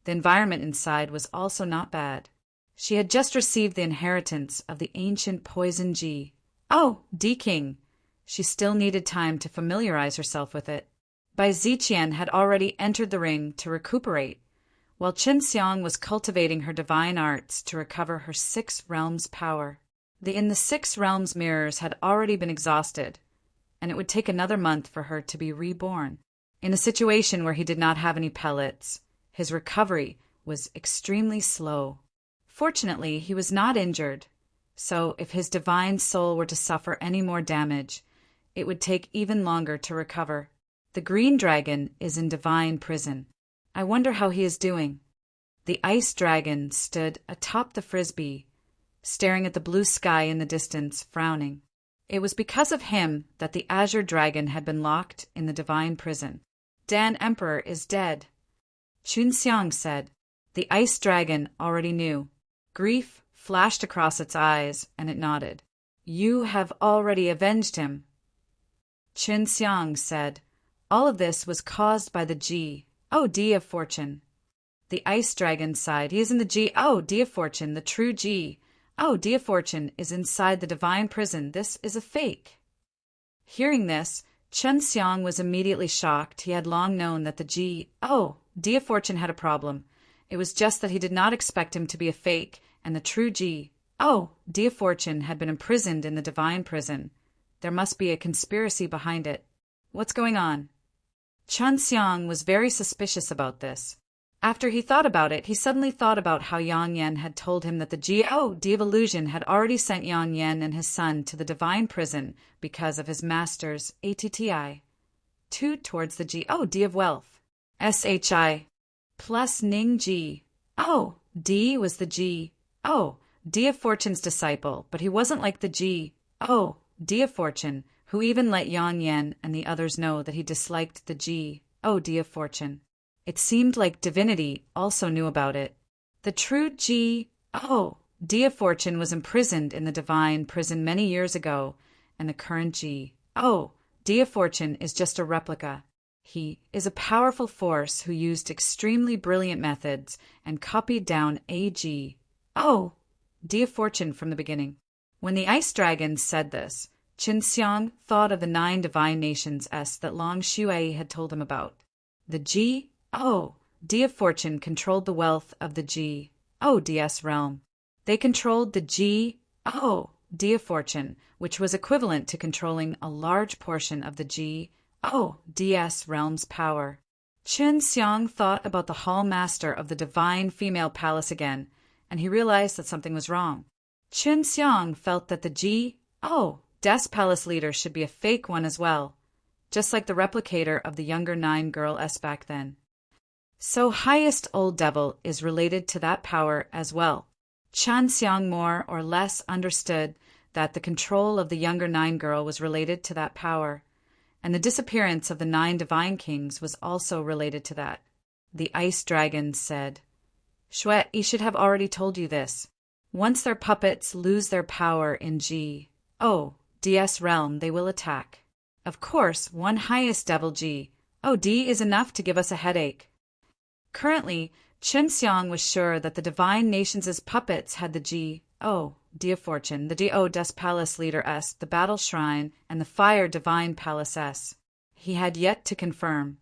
The environment inside was also not bad. She had just received the inheritance of the ancient poison Ji. Oh, D King. She still needed time to familiarize herself with it. Bai Ziqian had already entered the ring to recuperate, while Qin Xiang was cultivating her divine arts to recover her 6 realms' power. In the 6 realms mirrors had already been exhausted, and it would take another month for her to be reborn. In a situation where he did not have any pellets, his recovery was extremely slow. Fortunately, he was not injured, so if his divine soul were to suffer any more damage, it would take even longer to recover. The green dragon is in divine prison. I wonder how he is doing. The ice dragon stood atop the frisbee, staring at the blue sky in the distance, frowning. It was because of him that the azure dragon had been locked in the divine prison. Dan Emperor is dead. Qin Xiang said. The ice dragon already knew. Grief flashed across its eyes, and it nodded. You have already avenged him. Qin Xiang said, all of this was caused by the G, D of fortune. The ice dragon sighed, he is in the G, D of fortune, the true G, D of fortune is inside the divine prison, this is a fake. Hearing this, Qin Xiang was immediately shocked. He had long known that the D of fortune had a problem. It was just that he did not expect him to be a fake, and the true D of fortune had been imprisoned in the divine prison. There must be a conspiracy behind it. What's going on? Qin Xiang was very suspicious about this. After he thought about it, he suddenly thought about how Yang Yan had told him that the D of illusion had already sent Yang Yan and his son to the divine prison because of his master's ATTI. 2 towards the D of wealth. SHI. Plus Ning G. D was the D of fortune's disciple, but he wasn't like the D of fortune, who even let Yang Yan and the others know that he disliked the D of fortune. It seemed like divinity also knew about it. The true D of fortune was imprisoned in the divine prison many years ago, and the current D of fortune is just a replica. He is a powerful force who used extremely brilliant methods and copied down D of fortune from the beginning. When the ice dragon said this, Qin Xiang thought of the 9 divine nations that Long Shui had told him about. The D of fortune controlled the wealth of the DS realm. They controlled the D of fortune, which was equivalent to controlling a large portion of the DS realm's power. Qin Xiang thought about the hall master of the divine female palace again, and he realized that something was wrong. Qin Xiang felt that the Des palace leader should be a fake one as well, just like the replicator of the younger 9 girl back then. So highest old devil is related to that power as well. Qin Xiang more or less understood that the control of the younger 9 girl was related to that power, and the disappearance of the 9 divine kings was also related to that. The ice dragon said, Shui should have already told you this. Once their puppets lose their power in DS realm, they will attack. Of course, one highest devil D is enough to give us a headache. Currently, Qin Xiang was sure that the divine nations' puppets had the D of fortune, the Des palace leader the battle shrine, and the fire divine palace He had yet to confirm.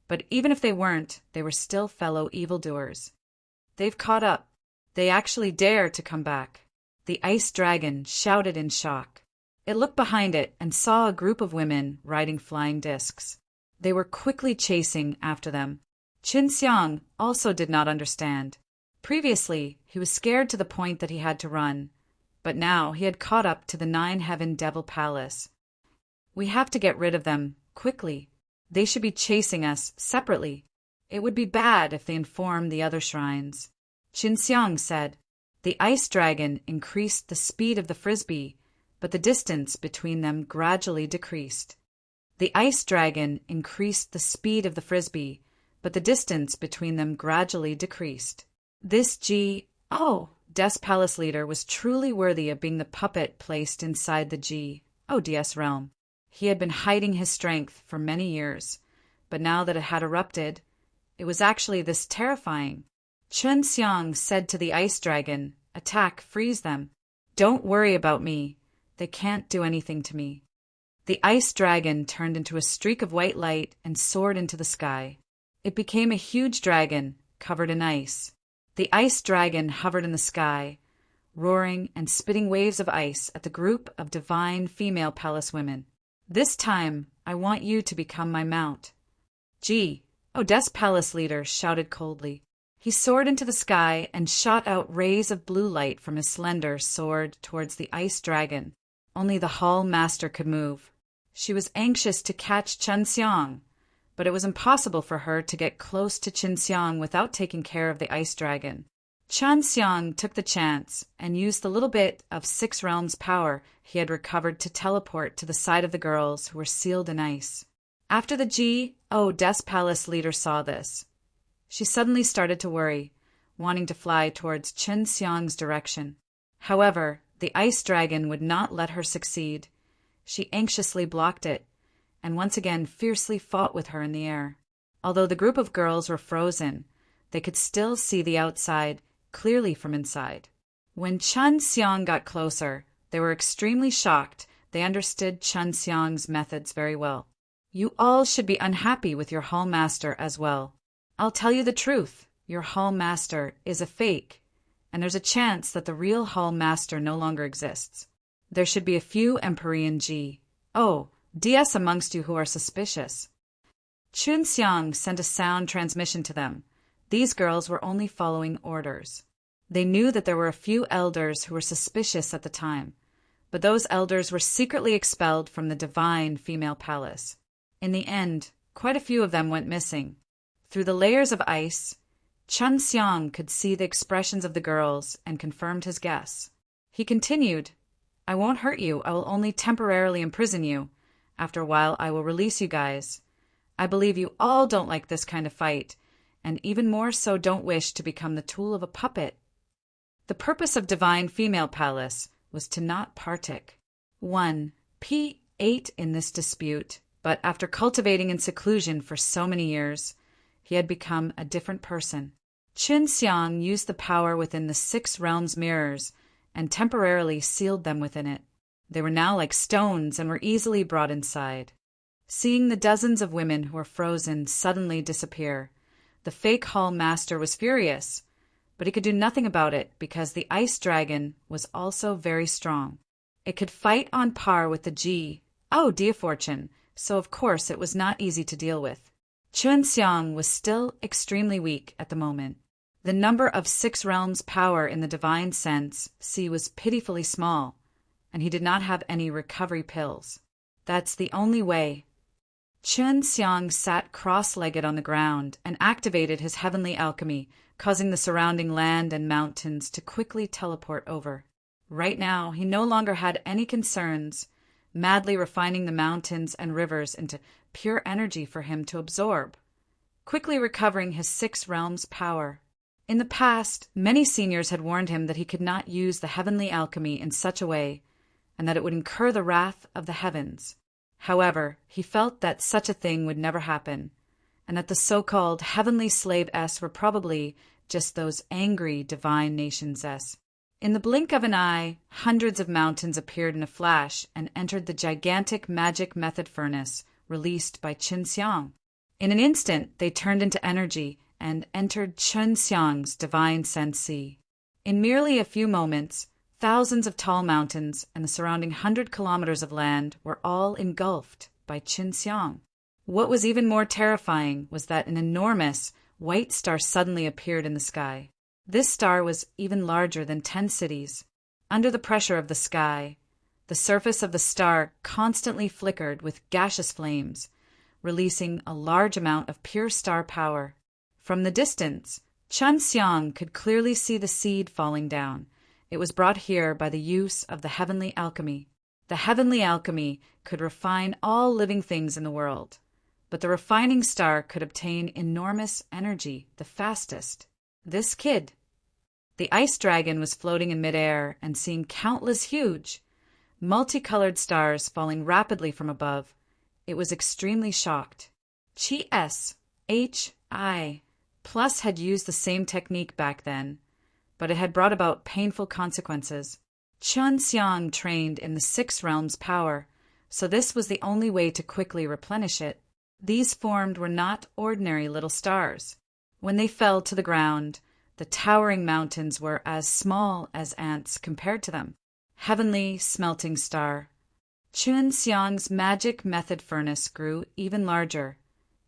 But even if they weren't, they were still fellow evildoers. They've caught up. They actually dare to come back. The ice dragon shouted in shock. It looked behind it and saw a group of women riding flying discs. They were quickly chasing after them. Qin Xiang also did not understand. Previously, he was scared to the point that he had to run, but now he had caught up to the 9 heaven devil palace. We have to get rid of them, quickly. They should be chasing us separately. It would be bad if they informed the other shrines. Qin Xiang said. The ice dragon increased the speed of the frisbee, but the distance between them gradually decreased. The ice dragon increased the speed of the frisbee, but the distance between them gradually decreased. This Des palace leader was truly worthy of being the puppet placed inside the DS realm. He had been hiding his strength for many years, but now that it had erupted, it was actually this terrifying. Qin Xiang said to the ice dragon, Attack, freeze them. Don't worry about me. They can't do anything to me. The ice dragon turned into a streak of white light and soared into the sky. It became a huge dragon, covered in ice. The ice dragon hovered in the sky, roaring and spitting waves of ice at the group of divine female palace women. This time, I want you to become my mount. Des palace leader shouted coldly. He soared into the sky and shot out rays of blue light from his slender sword towards the ice dragon. Only the hall master could move. She was anxious to catch Qin Xiang, but it was impossible for her to get close to Qin Xiang without taking care of the ice dragon. Qin Xiang took the chance and used the little bit of 6 realms power he had recovered to teleport to the side of the girls who were sealed in ice. After the Des palace leader saw this, she suddenly started to worry, wanting to fly towards Qin Xiang's direction. However, The ice dragon would not let her succeed. She anxiously blocked it, and once again fiercely fought with her in the air. Although the group of girls were frozen, they could still see the outside clearly from inside. When Chun Xiang got closer, they were extremely shocked. They understood Chun Xiang's methods very well. You all should be unhappy with your hall master as well. I'll tell you the truth. Your hall master is a fake, and there's a chance that the real hall master no longer exists. There should be a few Empyrean G. Oh, DS amongst you who are suspicious. Chun Xiang sent a sound transmission to them. These girls were only following orders. They knew that there were a few elders who were suspicious at the time, but those elders were secretly expelled from the divine female palace. In the end, quite a few of them went missing. Through the layers of ice, Chun Xiang could see the expressions of the girls and confirmed his guess. He continued, I won't hurt you, I will only temporarily imprison you. After a while, I will release you guys. I believe you all don't like this kind of fight, and even more so don't wish to become the tool of a puppet. The purpose of Divine Female Palace was to not partic. 1. P8 in this dispute, but after cultivating in seclusion for so many years, he had become a different person. Chun Xiang used the power within the 6 realms mirrors and temporarily sealed them within it. They were now like stones and were easily brought inside. Seeing the dozens of women who were frozen suddenly disappear, the fake hall master was furious, but he could do nothing about it because the ice dragon was also very strong. It could fight on par with the G. Oh, dear fortune, so of course it was not easy to deal with. Chun Xiang was still extremely weak at the moment. The number of 6 realms power in the divine sense, C, was pitifully small, and he did not have any recovery pills. That's the only way. Chun Xiang sat cross-legged on the ground and activated his heavenly alchemy, causing the surrounding land and mountains to quickly teleport over. Right now, he no longer had any concerns, madly refining the mountains and rivers into pure energy for him to absorb, quickly recovering his 6 realms power. In the past, many seniors had warned him that he could not use the heavenly alchemy in such a way, and that it would incur the wrath of the heavens. However, he felt that such a thing would never happen, and that the so-called heavenly slave-s were probably just those angry divine nations-s. In the blink of an eye, hundreds of mountains appeared in a flash and entered the gigantic magic method furnace released by Chun Xiang. In an instant, they turned into energy and entered Chun Xiang's divine sense. In merely a few moments, thousands of tall mountains and the surrounding 100 kilometers of land were all engulfed by Chun Xiang. What was even more terrifying was that an enormous white star suddenly appeared in the sky. This star was even larger than 10 cities. Under the pressure of the sky, the surface of the star constantly flickered with gaseous flames, releasing a large amount of pure star power. From the distance, Chun Xiang could clearly see the seed falling down. It was brought here by the use of the heavenly alchemy. The heavenly alchemy could refine all living things in the world, but the refining star could obtain enormous energy the fastest. This kid. The ice dragon was floating in midair and seeing countless huge, multicolored stars falling rapidly from above. It was extremely shocked. H.I. Plus had used the same technique back then, but it had brought about painful consequences. Chun Xiang trained in the 6 realms power, so this was the only way to quickly replenish it. These formed were not ordinary little stars. When they fell to the ground, the towering mountains were as small as ants compared to them. Heavenly smelting star. Chun Xiang's magic method furnace grew even larger,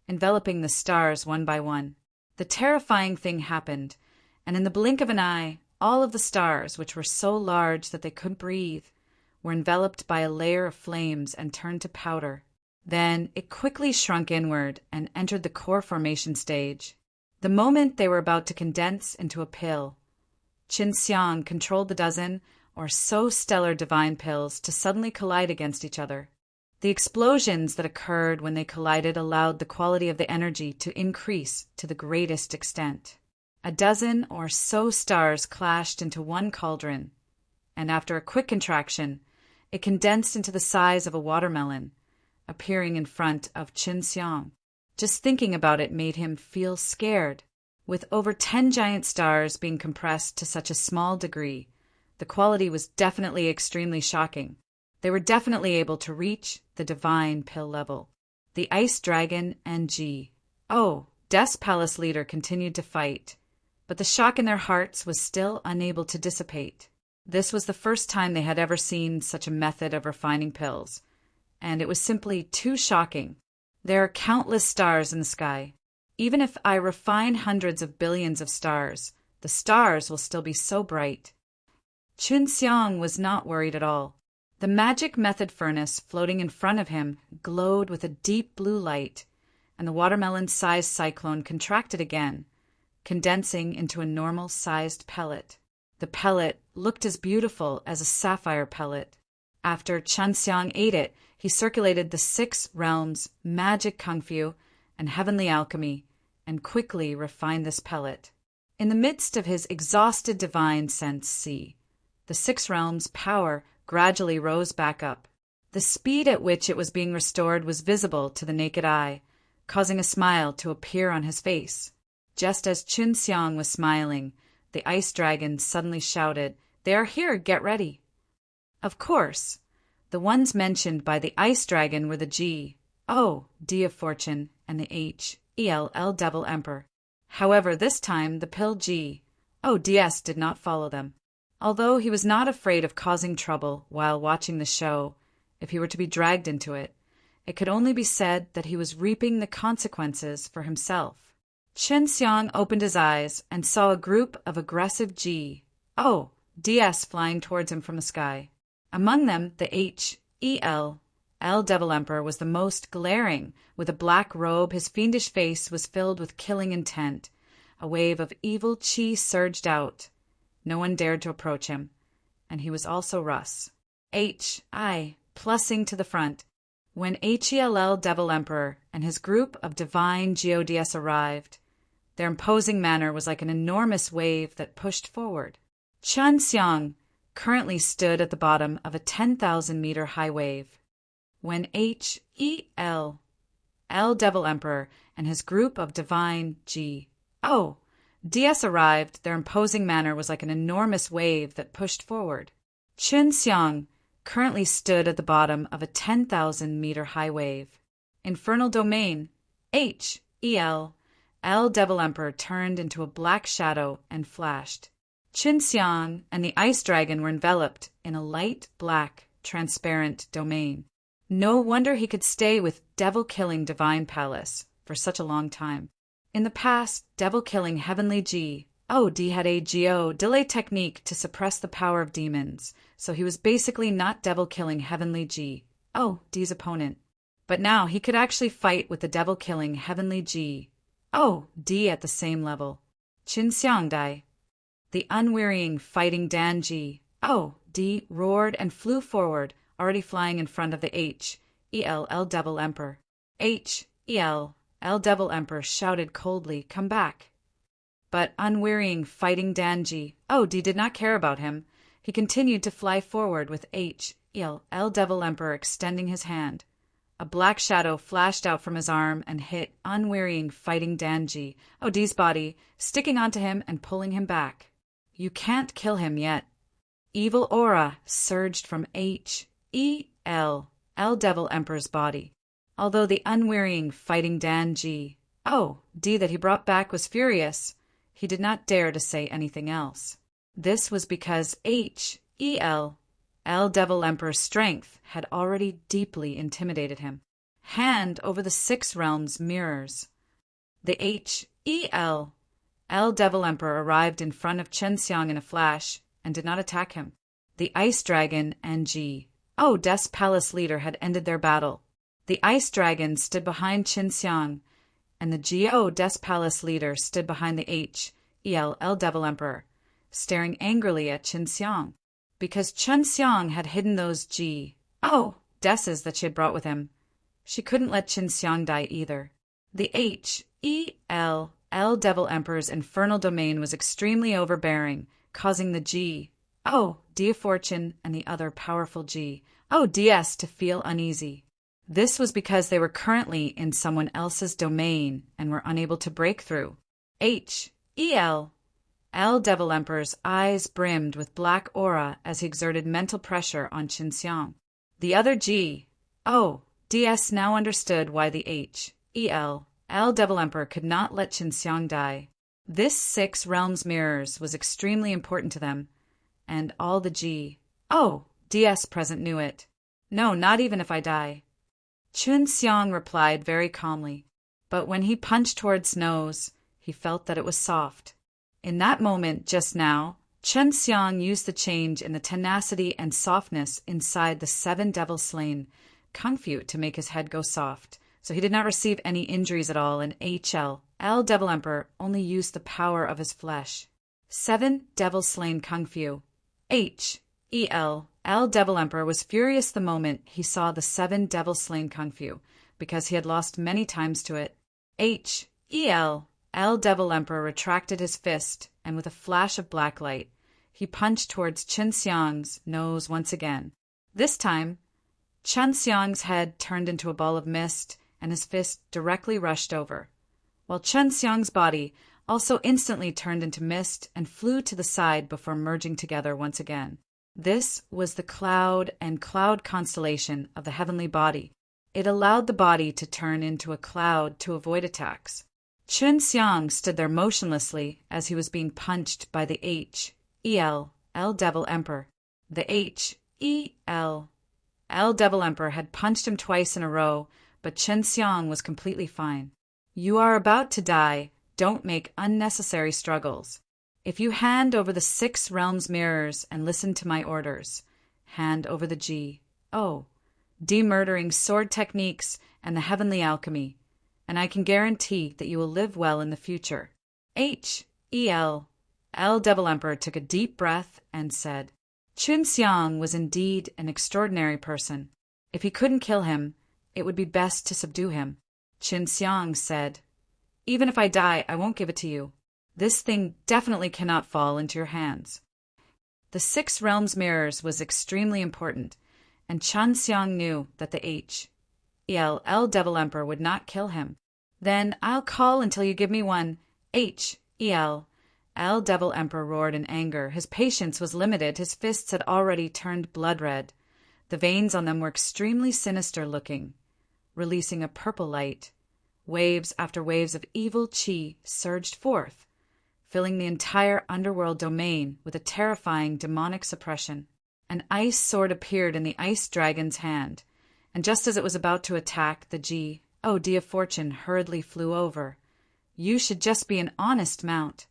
enveloping the stars one by one. The terrifying thing happened, and in the blink of an eye, all of the stars, which were so large that they couldn't breathe, were enveloped by a layer of flames and turned to powder. Then it quickly shrunk inward and entered the core formation stage. The moment they were about to condense into a pill, Chun Xiang controlled the dozen or so stellar divine pills to suddenly collide against each other. The explosions that occurred when they collided allowed the quality of the energy to increase to the greatest extent. A dozen or so stars clashed into one cauldron, and after a quick contraction, it condensed into the size of a watermelon, appearing in front of Qin Xiang. Just thinking about it made him feel scared. With over 10 giant stars being compressed to such a small degree, the quality was definitely extremely shocking. They were definitely able to reach the divine pill level. The Ice Dragon and Death's Palace leader continued to fight, but the shock in their hearts was still unable to dissipate. This was the first time they had ever seen such a method of refining pills, and it was simply too shocking. There are countless stars in the sky. Even if I refine hundreds of billions of stars, the stars will still be so bright. Qin Xiang was not worried at all. The magic method furnace floating in front of him glowed with a deep blue light, and the watermelon-sized cyclone contracted again, condensing into a normal-sized pellet. The pellet looked as beautiful as a sapphire pellet. After Qin Xiang ate it, he circulated the 6 realms, magic kung fu, and heavenly alchemy, and quickly refined this pellet. In the midst of his exhausted divine sense the 6 realms' power gradually rose back up. The speed at which it was being restored was visible to the naked eye, causing a smile to appear on his face. Just as Qin Xiang was smiling, the ice dragon suddenly shouted, "They are here, get ready!" Of course, the ones mentioned by the ice dragon were the D of Fortune, and the L Devil Emperor. However, this time the pill DS did not follow them. Although he was not afraid of causing trouble while watching the show, if he were to be dragged into it, it could only be said that he was reaping the consequences for himself. Qin Xiang opened his eyes and saw a group of aggressive DS flying towards him from the sky. Among them, the L Devil Emperor was the most glaring. With a black robe, his fiendish face was filled with killing intent. A wave of evil chi surged out. No one dared to approach him, and he was also Russ. Plussing to the front. When HELL Devil Emperor and his group of divine GODS arrived, their imposing manner was like an enormous wave that pushed forward. Qin Xiang currently stood at the bottom of a 10,000-meter high wave. When HELL Devil Emperor and his group of divine DS arrived, their imposing manner was like an enormous wave that pushed forward. Qin Xiang currently stood at the bottom of a 10,000-meter high wave. Infernal Domain, HELL Devil Emperor turned into a black shadow and flashed. Qin Xiang and the Ice Dragon were enveloped in a light black, transparent domain. No wonder he could stay with devil-killing Divine Palace for such a long time. In the past, devil-killing Heavenly D had a delay technique to suppress the power of demons, so he was basically not devil-killing Heavenly D's opponent. But now he could actually fight with the devil-killing Heavenly D at the same level. Qin Xiang Dai. The unwearying fighting Dan D roared and flew forward, already flying in front of the HELL Devil Emperor. HELL Devil Emperor shouted coldly, "Come back." But unwearying fighting Dan D did not care about him. He continued to fly forward with HELL Devil Emperor extending his hand. A black shadow flashed out from his arm and hit unwearying fighting Dan D's body, sticking onto him and pulling him back. You can't kill him yet. Evil aura surged from HELL Devil Emperor's body. Although the unwearying fighting Dan D that he brought back was furious, he did not dare to say anything else. This was because HELL Devil Emperor's strength had already deeply intimidated him. Hand over the 6 realms mirrors. The HELL Devil Emperor arrived in front of Qin Xiang in a flash and did not attack him. The Ice Dragon and Death's Palace leader had ended their battle. The Ice Dragon stood behind Qin Xiang, and the Death's Palace leader stood behind the HELL Devil Emperor, staring angrily at Qin Xiang. Because Qin Xiang had hidden those Deaths that she had brought with him, she couldn't let Qin Xiang die either. The HELL Devil Emperor's infernal domain was extremely overbearing, causing the O, D of fortune, and the other powerful G. O, DS to feel uneasy. This was because they were currently in someone else's domain and were unable to break through. H, E, L. L Devil Emperor's eyes brimmed with black aura as he exerted mental pressure on Qinxiang. The other G, O, DS now understood why the H, E, L Devil Emperor could not let Qinxiang die. This 6 realms mirrors was extremely important to them, and all the G, O, DS present knew it. No, not even if I die. Qinxiang replied very calmly, but when he punched towards nose, he felt that it was soft. In that moment, just now, Qinxiang used the change in the tenacity and softness inside the 7 devil-slain kung fu to make his head go soft, so he did not receive any injuries at all, and L Devil Emperor only used the power of his flesh. 7 devil-slain kung fu. L Devil Emperor was furious the moment he saw the 7 devil-slain kung fu, because he had lost many times to it. L Devil Emperor retracted his fist, and with a flash of black light, he punched towards Qinxiang's nose once again. This time, Qinxiang's head turned into a ball of mist, and his fist directly rushed over, while Qinxiang's body also instantly turned into mist and flew to the side before merging together once again. This was the cloud and cloud constellation of the heavenly body. It allowed the body to turn into a cloud to avoid attacks. Qinxiang stood there motionlessly as he was being punched by the L Devil Emperor. The L Devil Emperor had punched him twice in a row, but Qinxiang was completely fine. You are about to die. Don't make unnecessary struggles. If you hand over the 6 realms mirrors and listen to my orders, hand over the G, O, demurdering sword techniques and the heavenly alchemy, and I can guarantee that you will live well in the future. L Devil Emperor took a deep breath and said, Qinxiang was indeed an extraordinary person. If he couldn't kill him, it would be best to subdue him. Qinxiang said, even if I die, I won't give it to you. This thing definitely cannot fall into your hands. The 6 realms mirrors was extremely important, and Qinxiang knew that the L Devil Emperor would not kill him. Then I'll call until you give me one. L Devil Emperor roared in anger. His patience was limited. His fists had already turned blood red. The veins on them were extremely sinister looking, releasing a purple light. Waves after waves of evil qi surged forth, filling the entire underworld domain with a terrifying demonic suppression. An ice sword appeared in the ice dragon's hand, and just as it was about to attack, the D of fortune hurriedly flew over. You should just be an honest mount.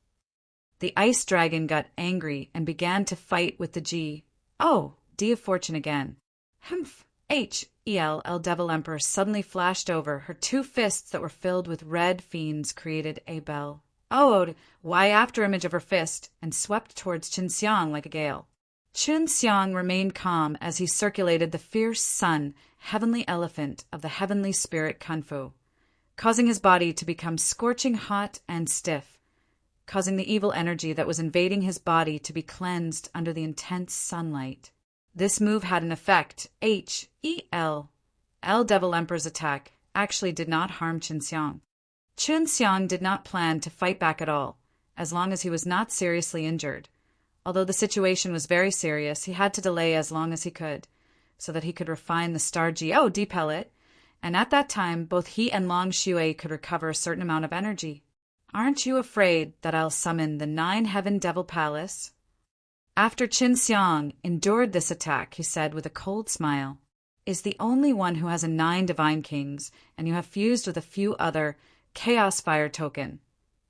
The ice dragon got angry and began to fight with the D of fortune again. Humph! L Devil Emperor suddenly flashed over. Her 2 fists that were filled with red fiends created a bell. Y afterimage of her fist, and swept towards Qinxiang like a gale. Qinxiang remained calm as he circulated the fierce sun, heavenly elephant of the heavenly spirit Kung Fu, causing his body to become scorching hot and stiff, causing the evil energy that was invading his body to be cleansed under the intense sunlight. This move had an effect. L Devil Emperor's attack actually did not harm Qinxiang. Qinxiang did not plan to fight back at all, as long as he was not seriously injured. Although the situation was very serious, he had to delay as long as he could, so that he could refine the Star D pellet, and at that time both he and Long Xue could recover a certain amount of energy. Aren't you afraid that I'll summon the 9 Heaven Devil Palace? After Qinxiang endured this attack, he said with a cold smile, is the only one who has a 9 Divine Kings, and you have fused with a few other Chaos Fire token.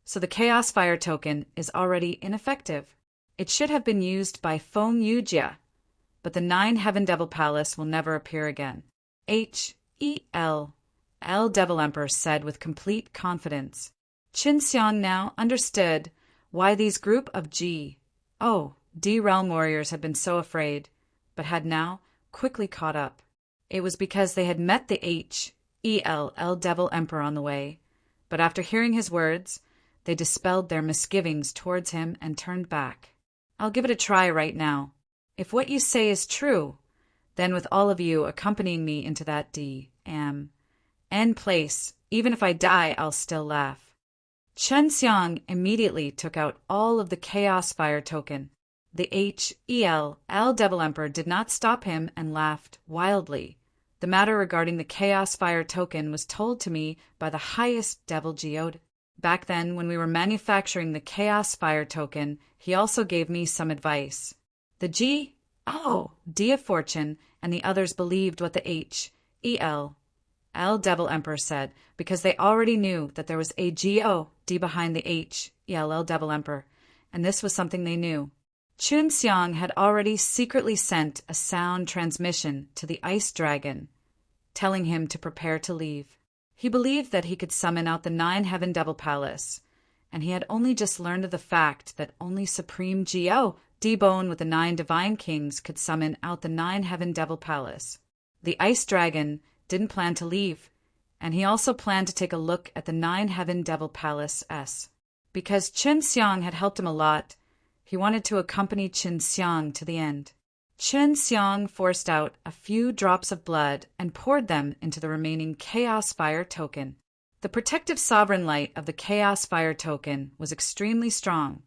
So the Chaos Fire token is already ineffective. It should have been used by Feng Yujia, but the 9 Heaven Devil Palace will never appear again. L Devil Emperor said with complete confidence. Qinxiang now understood why these group of D realm warriors had been so afraid, but had now quickly caught up. It was because they had met the L Devil Emperor on the way, but after hearing his words, they dispelled their misgivings towards him and turned back. I'll give it a try right now. If what you say is true, then with all of you accompanying me into that N place, even if I die, I'll still laugh. Chen Xiang immediately took out all of the Chaos Fire token. The L Devil Emperor did not stop him and laughed wildly. The matter regarding the Chaos Fire token was told to me by the highest Devil Geode. Back then, when we were manufacturing the Chaos Fire token, he also gave me some advice. The D of Fortune and the others believed what the L Devil Emperor said because they already knew that there was a D behind the L Devil Emperor, and this was something they knew. Chun Xiang had already secretly sent a sound transmission to the Ice Dragon, telling him to prepare to leave. He believed that he could summon out the 9 Heaven Devil Palace, and he had only just learned of the fact that only Supreme D-Bone with the 9 Divine Kings could summon out the 9 Heaven Devil Palace. The Ice Dragon didn't plan to leave, and he also planned to take a look at the 9 Heaven Devil Palace. Because Chun Xiang had helped him a lot, he wanted to accompany Chun Xiang to the end. Chun Xiang forced out a few drops of blood and poured them into the remaining Chaos Fire token. The protective sovereign light of the Chaos Fire token was extremely strong,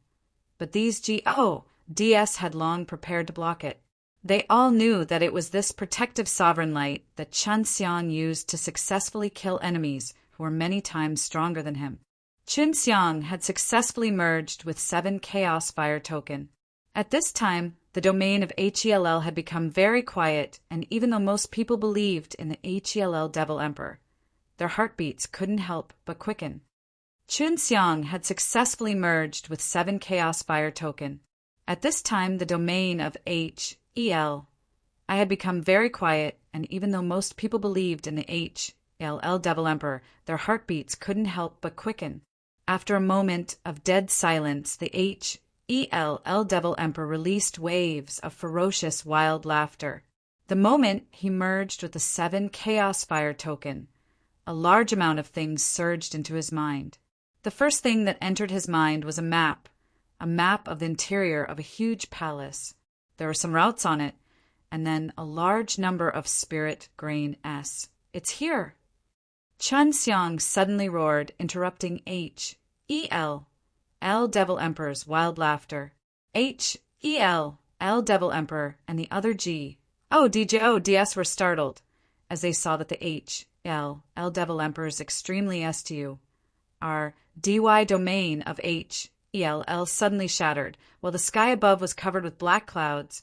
but these DS had long prepared to block it. They all knew that it was this protective sovereign light that Chun Xiang used to successfully kill enemies who were many times stronger than him. Chun Xiang had successfully merged with 7 Chaos Fire token. At this time, the domain of HELL had become very quiet, and even though most people believed in the HELL Devil Emperor, their heartbeats couldn't help but quicken. Chun Xiang had successfully merged with 7 Chaos Fire token. At this time, the domain of HEL I had become very quiet, and even though most people believed in the HELL Devil Emperor, their heartbeats couldn't help but quicken. After a moment of dead silence, the HELL Devil Emperor released waves of ferocious wild laughter. The moment he merged with the 7 Chaos Fire token, a large amount of things surged into his mind. The first thing that entered his mind was a map of the interior of a huge palace. There were some routes on it, and then a large number of spirit grain S. It's here! Chun Xiang suddenly roared, interrupting HELL Devil Emperor's wild laughter. HELL Devil Emperor and the other DS were startled as they saw that the HELL Devil Emperor's extremely STU, our DY domain of HELL suddenly shattered, while the sky above was covered with black clouds,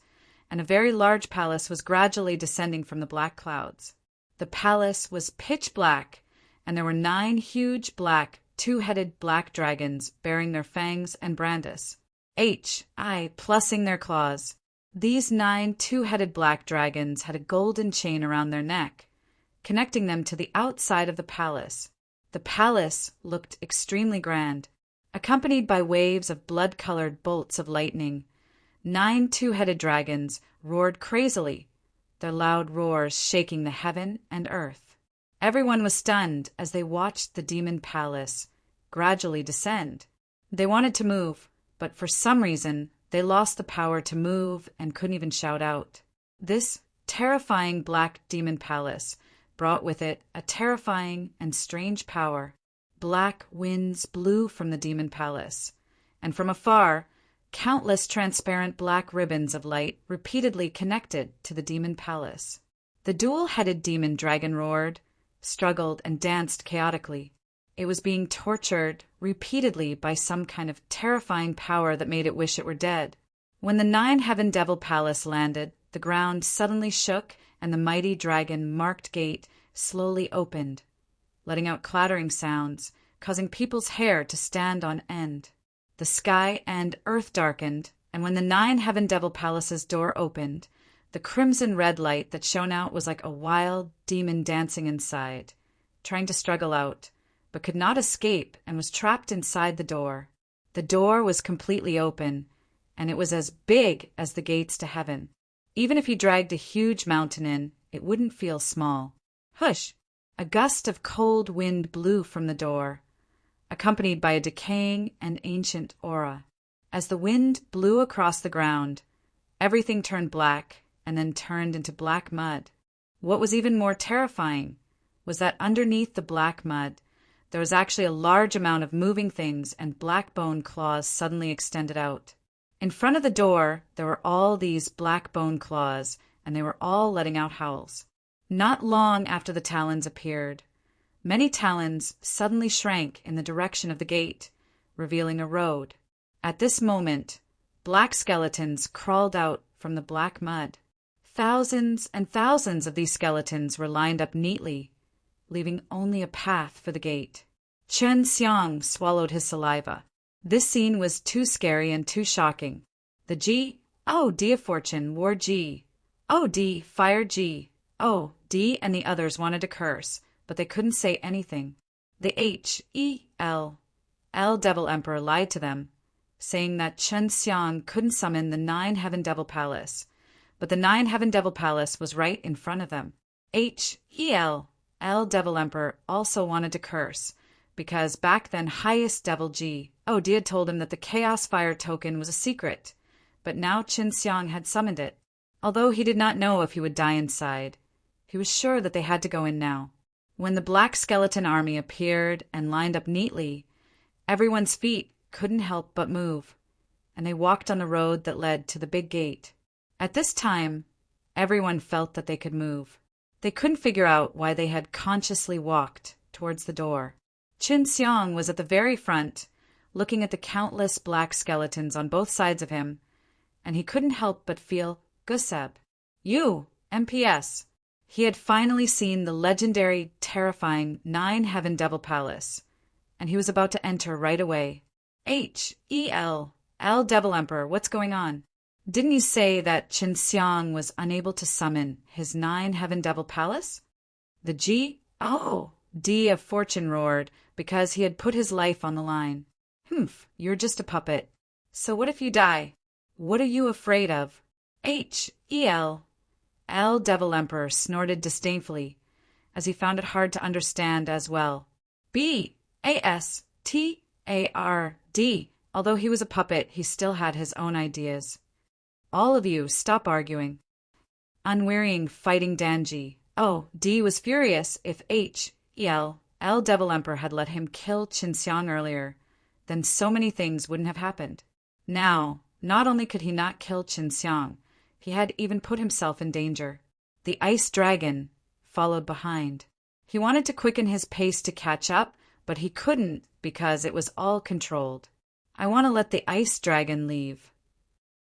and a very large palace was gradually descending from the black clouds. The palace was pitch black, and there were 9 huge black, 2-headed black dragons bearing their fangs and brandis, plussing their claws. These 9 2-headed black dragons had a golden chain around their neck, connecting them to the outside of the palace. The palace looked extremely grand, accompanied by waves of blood-colored bolts of lightning. 9 2-headed dragons roared crazily, their loud roars shaking the heaven and earth. Everyone was stunned as they watched the demon palace gradually descend. They wanted to move, but for some reason they lost the power to move and couldn't even shout out. This terrifying black demon palace brought with it a terrifying and strange power. Black winds blew from the demon palace, and from afar, countless transparent black ribbons of light repeatedly connected to the demon palace. The dual-headed demon dragon roared, struggled, and danced chaotically. It was being tortured repeatedly by some kind of terrifying power that made it wish it were dead. When the 9 Heaven Devil Palace landed, the ground suddenly shook and the mighty dragon-marked gate slowly opened, letting out clattering sounds, causing people's hair to stand on end. The sky and earth darkened, and when the 9 Heaven Devil Palace's door opened, the crimson red light that shone out was like a wild demon dancing inside, trying to struggle out, but could not escape and was trapped inside the door. The door was completely open, and it was as big as the gates to heaven. Even if you dragged a huge mountain in, it wouldn't feel small. Hush! A gust of cold wind blew from the door, accompanied by a decaying and ancient aura. As the wind blew across the ground, everything turned black and then turned into black mud. What was even more terrifying was that underneath the black mud, there was actually a large amount of moving things, and black bone claws suddenly extended out. In front of the door, there were all these black bone claws, and they were all letting out howls. Not long after the talons appeared, many talons suddenly shrank in the direction of the gate, revealing a road. At this moment, black skeletons crawled out from the black mud. Thousands and thousands of these skeletons were lined up neatly, leaving only a path for the gate. Chen Xiang swallowed his saliva. This scene was too scary and too shocking. The G, oh, D of Fortune, wore G. Oh, D, fired G. Oh, D and the others wanted to curse, but they couldn't say anything. The H, E, L Devil Emperor lied to them, saying that Chen Xiang couldn't summon the 9 Heaven Devil Palace, but the 9 Heaven Devil Palace was right in front of them. H, E, L Devil Emperor also wanted to curse, because back then Highest Devil G, oh, D had told him that the Chaos Fire token was a secret, but now Chen Xiang had summoned it. Although he did not know if he would die inside, he was sure that they had to go in now. When the black skeleton army appeared and lined up neatly, everyone's feet couldn't help but move, and they walked on the road that led to the big gate. At this time, everyone felt that they could move. They couldn't figure out why they had consciously walked towards the door. Chen Xiang was at the very front, looking at the countless black skeletons on both sides of him, and he couldn't help but feel Guseb. You, MPS. He had finally seen the legendary, terrifying 9 Heaven Devil Palace, and he was about to enter right away. H, E, L Devil Emperor, what's going on? Didn't you say that Chen Xiang was unable to summon his 9 Heaven Devil Palace? The G, oh, D of Fortune roared, because he had put his life on the line. Humph, you're just a puppet. So what if you die? What are you afraid of? H, E, L Devil Emperor snorted disdainfully, as he found it hard to understand as well. B, A, S, T, A, R, D. Although he was a puppet, he still had his own ideas. All of you, stop arguing. Unwearying fighting Danji. Oh, D was furious. If H, E, L Devil Emperor had let him kill Chen Xiang earlier, then so many things wouldn't have happened. Now, not only could he not kill Chen Xiang, he had even put himself in danger. The ice dragon followed behind. He wanted to quicken his pace to catch up, but he couldn't because it was all controlled. I want to let the ice dragon leave.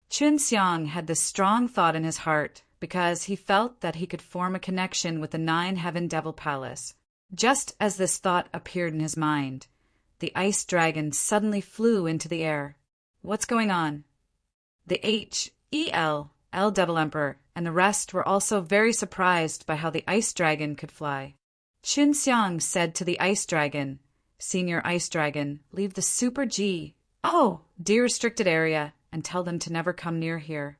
Chen Xiang had this strong thought in his heart because he felt that he could form a connection with the 9 Heaven Devil Palace. Just as this thought appeared in his mind, the ice dragon suddenly flew into the air. What's going on? The H, E, L Devil Emperor and the rest were also very surprised by how the ice dragon could fly. Chen Xiang said to the ice dragon, Senior Ice Dragon, leave the Super G, oh, D restricted area, and tell them to never come near here.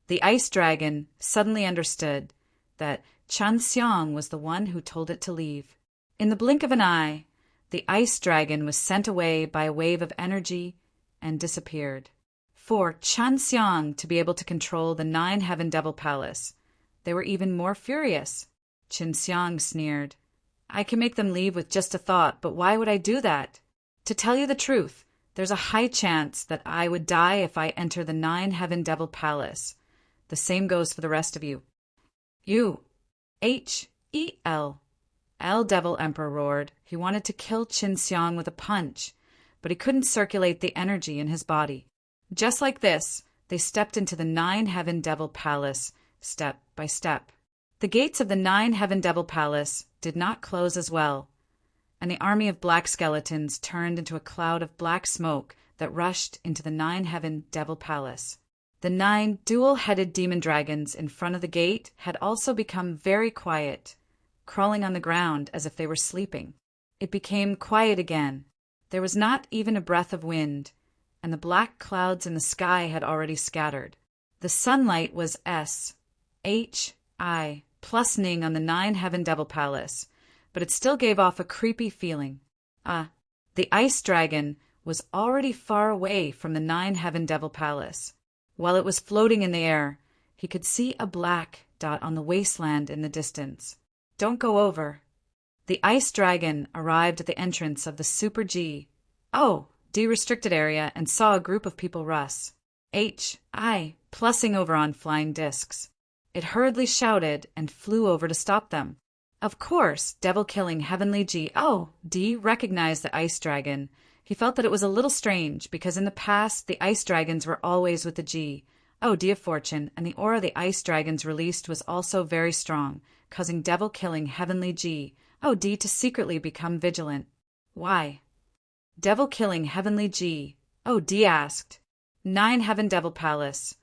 The ice dragon suddenly understood that Chen Xiang was the one who told it to leave. In the blink of an eye, the ice dragon was sent away by a wave of energy and disappeared. For Chen Xiang to be able to control the 9 Heaven Devil Palace, they were even more furious. Chen Xiang sneered, I can make them leave with just a thought, but why would I do that? To tell you the truth, there's a high chance that I would die if I enter the 9 Heaven Devil Palace. The same goes for the rest of you. You, H, E, L Devil Emperor roared. He wanted to kill Chen Xiang with a punch, but he couldn't circulate the energy in his body. Just like this, they stepped into the 9 Heaven Devil Palace, step by step. The gates of the 9 Heaven Devil Palace did not close as well, and the army of black skeletons turned into a cloud of black smoke that rushed into the 9 Heaven Devil Palace. The 9 dual-headed demon dragons in front of the gate had also become very quiet, crawling on the ground as if they were sleeping. It became quiet again. There was not even a breath of wind, and the black clouds in the sky had already scattered. The sunlight was S-H-I plus-ning on the 9 Heaven Devil Palace, but it still gave off a creepy feeling. The ice dragon was already far away from the Nine-Heaven Devil Palace. While it was floating in the air, he could see a black dot on the wasteland in the distance. Don't go over. The ice dragon arrived at the entrance of the Super G, D restricted area and saw a group of people rush plussing over on flying discs. It hurriedly shouted and flew over to stop them. Of course, devil-killing Heavenly D recognized the ice dragon. He felt that it was a little strange because in the past the ice dragons were always with the D of Fortune, and the aura the ice dragons released was also very strong, causing devil-killing Heavenly D to secretly become vigilant. Why? Devil-killing Heavenly D asked. Nine-Heaven Devil Palace.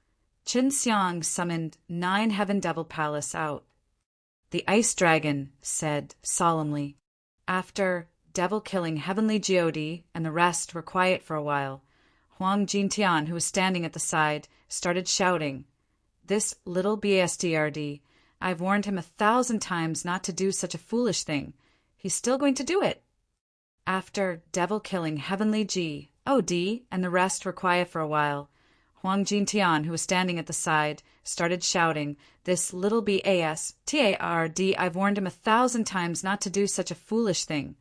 Qin Xiang summoned Nine-Heaven Devil Palace out. The ice dragon said solemnly. After devil-killing Heavenly God and the rest were quiet for a while, Huang Jintian, who was standing at the side, started shouting, "This little bastard, I've warned him 1,000 times not to do such a foolish thing. He's still going to do it." After devil-killing Heavenly D and the rest were quiet for a while, Huang Jintian, who was standing at the side, started shouting, "This little bastard, I've warned him 1,000 times not to do such a foolish thing.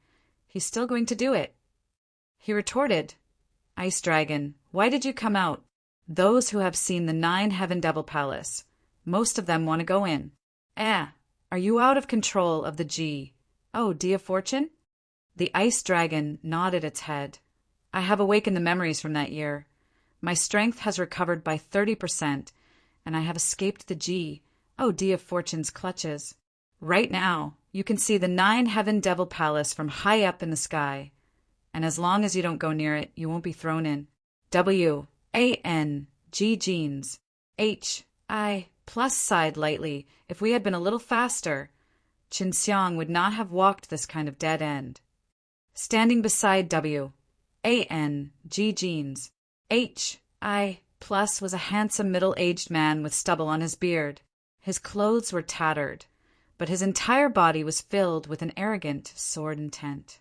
He's still going to do it." He retorted, "Ice Dragon, why did you come out? Those who have seen the Nine-Heaven Devil Palace, most of them want to go in. Are you out of control of the D of Fortune?" The Ice Dragon nodded its head. "I have awakened the memories from that year. My strength has recovered by 30%, and I have escaped the D of Fortune's clutches. Right now, you can see the Nine-Heaven Devil Palace from high up in the sky, and as long as you don't go near it, you won't be thrown in. WANG Jeans. HI plus sighed lightly. If we had been a little faster, Qin Xiang would not have walked this kind of dead end." Standing beside WANG Jeans, HI plus was a handsome middle-aged man with stubble on his beard. His clothes were tattered, but his entire body was filled with an arrogant sword intent.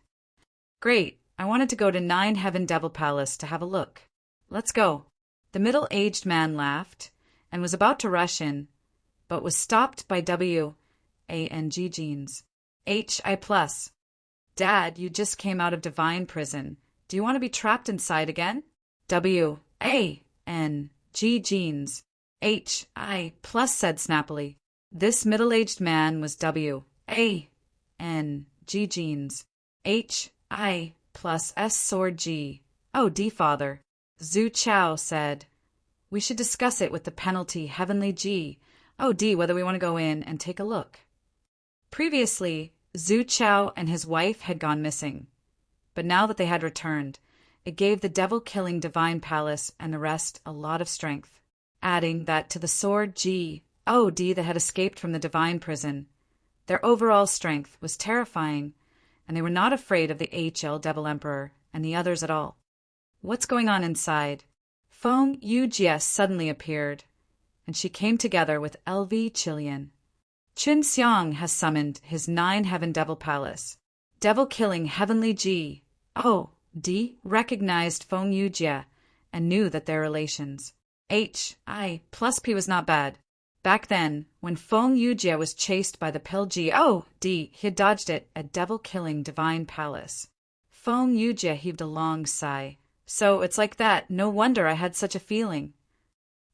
"Great, I wanted to go to Nine-Heaven Devil Palace to have a look. Let's go." The middle-aged man laughed and was about to rush in, but was stopped by WANG Jeans. HI plus. "Dad, you just came out of divine prison. Do you want to be trapped inside again?" WANG Jeans. HI plus said snappily. This middle-aged man was WANG Jeans. HI plus S sword G. D father. Zhu Chao said, "We should discuss it with the penalty Heavenly D whether we want to go in and take a look." Previously, Zhu Chao and his wife had gone missing, but now that they had returned, it gave the devil-killing divine palace and the rest a lot of strength, adding that to the sword D that had escaped from the divine prison. Their overall strength was terrifying, and they were not afraid of the HL Devil Emperor and the others at all. What's going on inside? Feng Yujie suddenly appeared, and she came together with LV Chilian. Qin Xiang has summoned his Nine-Heaven Devil Palace. Devil-killing Heavenly D recognized Feng Yujie and knew that their relations. HI plus P was not bad. Back then, when Feng Yujie was chased by the pill D, he had dodged it at devil-killing divine palace. Feng Yujie heaved a long sigh. "So it's like that. No wonder I had such a feeling."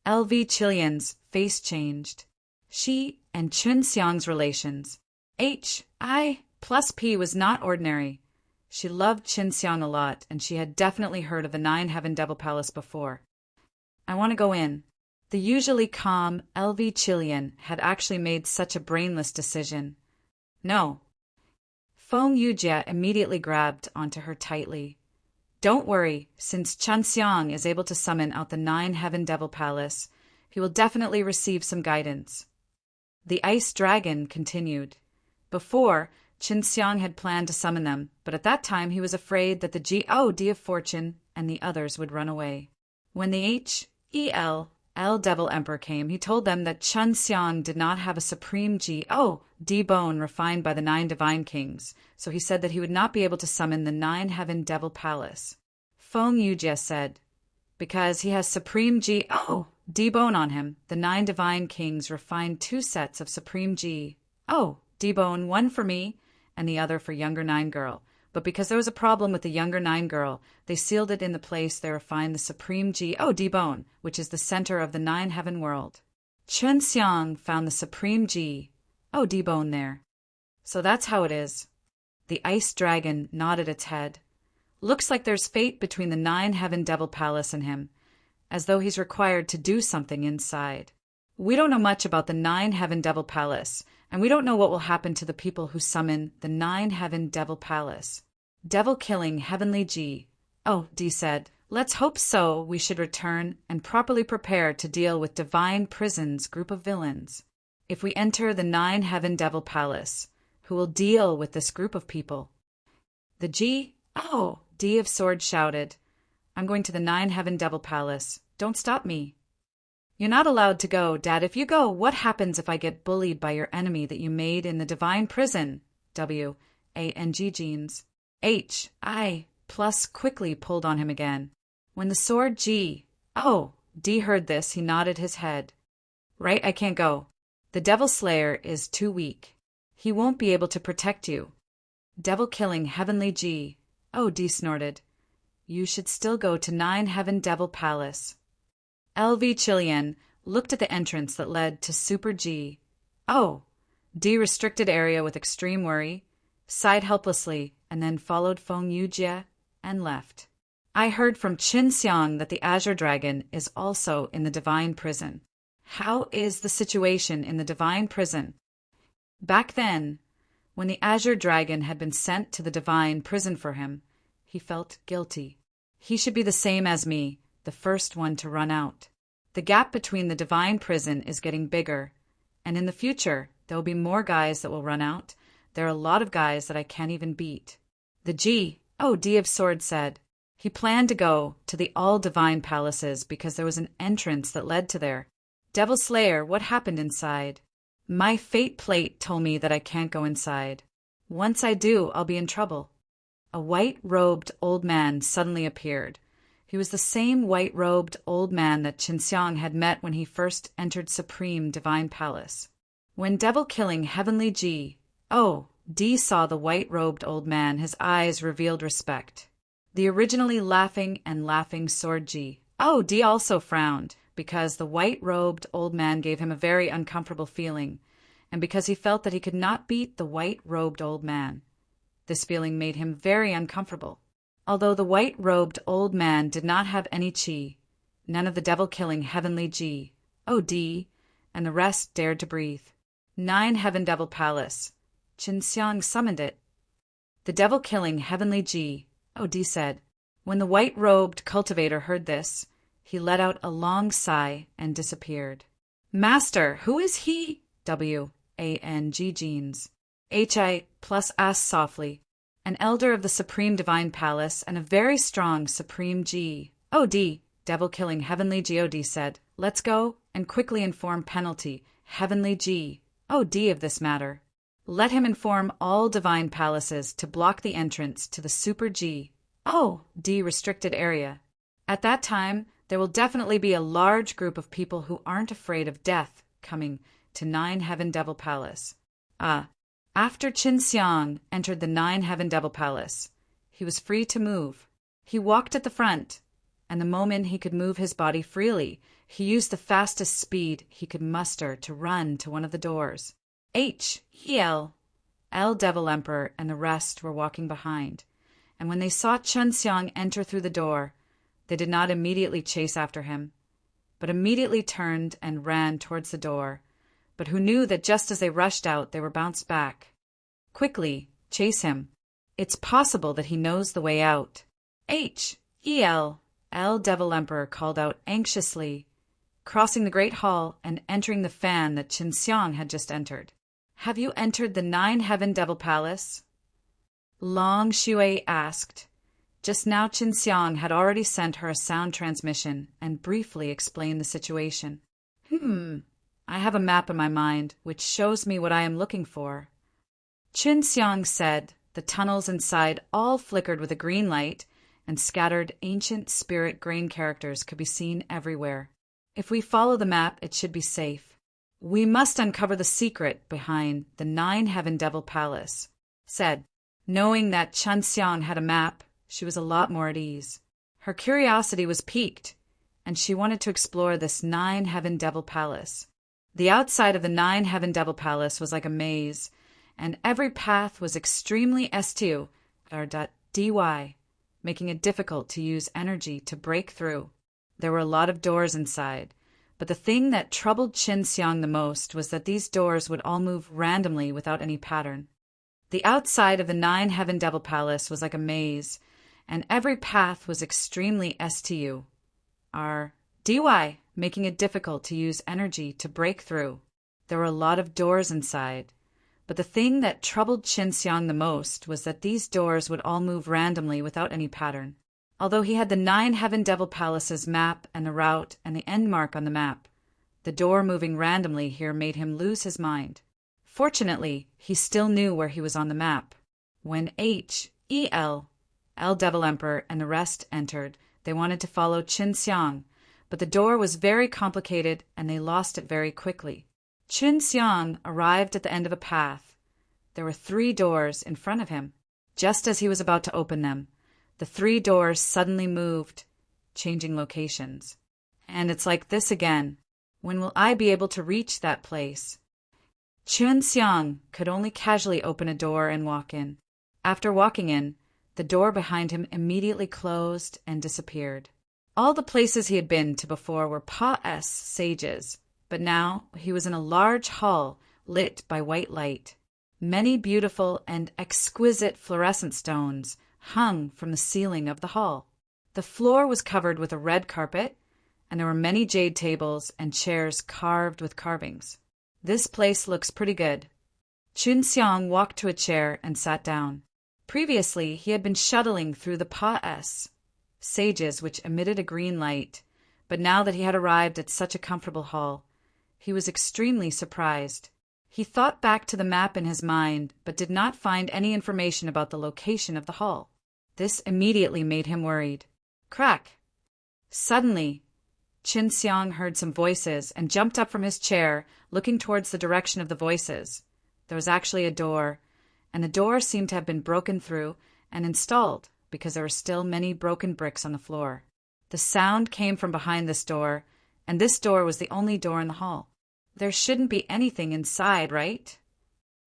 LV Chilian's face changed. She and Qin Xiang's relations. HI plus P was not ordinary. She loved Qin Xiang a lot, and she had definitely heard of the Nine-Heaven Devil Palace before. "I want to go in." The usually calm LV Chilian had actually made such a brainless decision. "No." Feng Yujie immediately grabbed onto her tightly. "Don't worry, since Qin Xiang is able to summon out the Nine-Heaven Devil Palace, he will definitely receive some guidance." The Ice Dragon continued. Before, Qin Xiang had planned to summon them, but at that time he was afraid that the D of Fortune and the others would run away. When the HEL Devil Emperor came, he told them that Qin Xiang did not have a supreme D bone refined by the 9 divine kings, so he said that he would not be able to summon the Nine-Heaven Devil Palace. Feng Yujie said. Because he has Supreme G. Oh, D-Bone on him. The 9 divine kings refined 2 sets of Supreme G. Oh, D-Bone, one for me, and the other for younger 9 girl. But because there was a problem with the younger 9 girl, they sealed it in the place they refined the Supreme G. Oh, D-Bone, which is the center of the 9 heaven world. Chen Xiang found the Supreme G. Oh, D-Bone there. So that's how it is. The ice dragon nodded its head. Looks like there's fate between the 9 heaven devil palace and him, as though he's required to do something inside. We don't know much about the 9 heaven devil palace, and we don't know what will happen to the people who summon the 9 heaven devil palace. Devil killing heavenly G. Oh, D said, let's hope so. We should return and properly prepare to deal with divine prison's group of villains. If we enter the 9 heaven devil palace, who will deal with this group of people? The G. Oh, D of Swords shouted. I'm going to the 9 heaven devil palace. Don't stop me. You're not allowed to go, Dad. If you go, what happens if I get bullied by your enemy that you made in the divine prison? W-A-N-G jeans. H-I plus quickly pulled on him again. When the sword G. Oh, D heard this. He nodded his head. Right, I can't go. The devil slayer is too weak. He won't be able to protect you. Devil killing heavenly G. Oh, D snorted. You should still go to 9 heaven devil palace. LV Chilean looked at the entrance that led to Super G. Oh, D restricted area with extreme worry, sighed helplessly, and then followed Feng Yujie and left. I heard from Qin Xiang that the Azure Dragon is also in the divine prison. How is the situation in the divine prison? Back then, when the Azure Dragon had been sent to the divine prison for him, he felt guilty. He should be the same as me, the first one to run out. The gap between the divine prison is getting bigger, and in the future, there will be more guys that will run out. There are a lot of guys that I can't even beat. The G. Oh, D of Swords said. He planned to go to the all-divine palaces because there was an entrance that led to there. Devil Slayer, what happened inside? My fate plate told me that I can't go inside. Once I do, I'll be in trouble. A white-robed old man suddenly appeared. He was the same white-robed old man that Qin Xiang had met when he first entered Supreme Divine Palace. When devil-killing Heavenly G. Oh, D saw the white-robed old man, his eyes revealed respect. The originally laughing Sword G. Oh, D also frowned, because the white-robed old man gave him a very uncomfortable feeling, and because he felt that he could not beat the white-robed old man. This feeling made him very uncomfortable. Although the white-robed old man did not have any chi, none of the devil-killing Heavenly G. Oh, D, and the rest dared to breathe. 9 Heaven Devil Palace. Qin Xiang summoned it. The devil-killing Heavenly G. Oh, D said. When the white-robed cultivator heard this, he let out a long sigh and disappeared. Master, who is he? W-A-N-G jeans. H-I plus asked softly. An elder of the Supreme Divine Palace and a very strong Supreme G. O D, devil-killing Heavenly G.O.D. said, let's go and quickly inform penalty, Heavenly G. O D of this matter. Let him inform all divine palaces to block the entrance to the Super G. O D restricted area. At that time, there will definitely be a large group of people who aren't afraid of death coming to 9 Heaven Devil Palace. After Qin Xiang entered the 9 Heaven Devil Palace, he was free to move. He walked at the front, and the moment he could move his body freely, he used the fastest speed he could muster to run to one of the doors. L Devil Emperor and the rest were walking behind, and when they saw Qin Xiang enter through the door, they did not immediately chase after him, but immediately turned and ran towards the door, but who knew that just as they rushed out, they were bounced back. Quickly, chase him. It's possible that he knows the way out. L Devil Emperor called out anxiously, crossing the great hall and entering the fan that Qin Xiang had just entered. Have you entered the 9 Heaven Devil Palace? Long Shui asked. Just now Qin Xiang had already sent her a sound transmission and briefly explained the situation. I have a map in my mind which shows me what I am looking for. Qin Xiang said. The tunnels inside all flickered with a green light, and scattered ancient spirit grain characters could be seen everywhere. If we follow the map, it should be safe. We must uncover the secret behind the 9 Heaven Devil Palace, said. Knowing that Chun Xiang had a map, she was a lot more at ease. Her curiosity was piqued, and she wanted to explore this 9 Heaven Devil Palace. The outside of the 9 Heaven Devil Palace was like a maze, and every path was extremely dy, making it difficult to use energy to break through. There were a lot of doors inside, but the thing that troubled Qin Xiang the most was that these doors would all move randomly without any pattern. The outside of the 9 Heaven Devil Palace was like a maze, and every path was extremely dy, making it difficult to use energy to break through. There were a lot of doors inside, but the thing that troubled Qin Xiang the most was that these doors would all move randomly without any pattern. Although he had the 9 Heaven Devil Palace's map and the route and the end mark on the map, the door moving randomly here made him lose his mind. Fortunately, he still knew where he was on the map. When Devil Emperor and the rest entered, they wanted to follow Qin Xiang, but the door was very complicated and they lost it very quickly. Qin Xiang arrived at the end of a path. There were 3 doors in front of him. Just as he was about to open them, the 3 doors suddenly moved, changing locations. And it's like this again. When will I be able to reach that place? Qin Xiang could only casually open a door and walk in. After walking in, the door behind him immediately closed and disappeared. All the places he had been to before were Pa-S sages, but now he was in a large hall lit by white light. Many beautiful and exquisite fluorescent stones hung from the ceiling of the hall. The floor was covered with a red carpet, and there were many jade tables and chairs carved with carvings. This place looks pretty good. Qin Xiang walked to a chair and sat down. Previously, he had been shuttling through the Pa-S sages which emitted a green light, but now that he had arrived at such a comfortable hall, he was extremely surprised. He thought back to the map in his mind, but did not find any information about the location of the hall. This immediately made him worried. Crack! Suddenly, Qin Xiang heard some voices and jumped up from his chair, looking towards the direction of the voices. There was actually a door, and the door seemed to have been broken through and installed because there were still many broken bricks on the floor. The sound came from behind this door, and this door was the only door in the hall. There shouldn't be anything inside, right?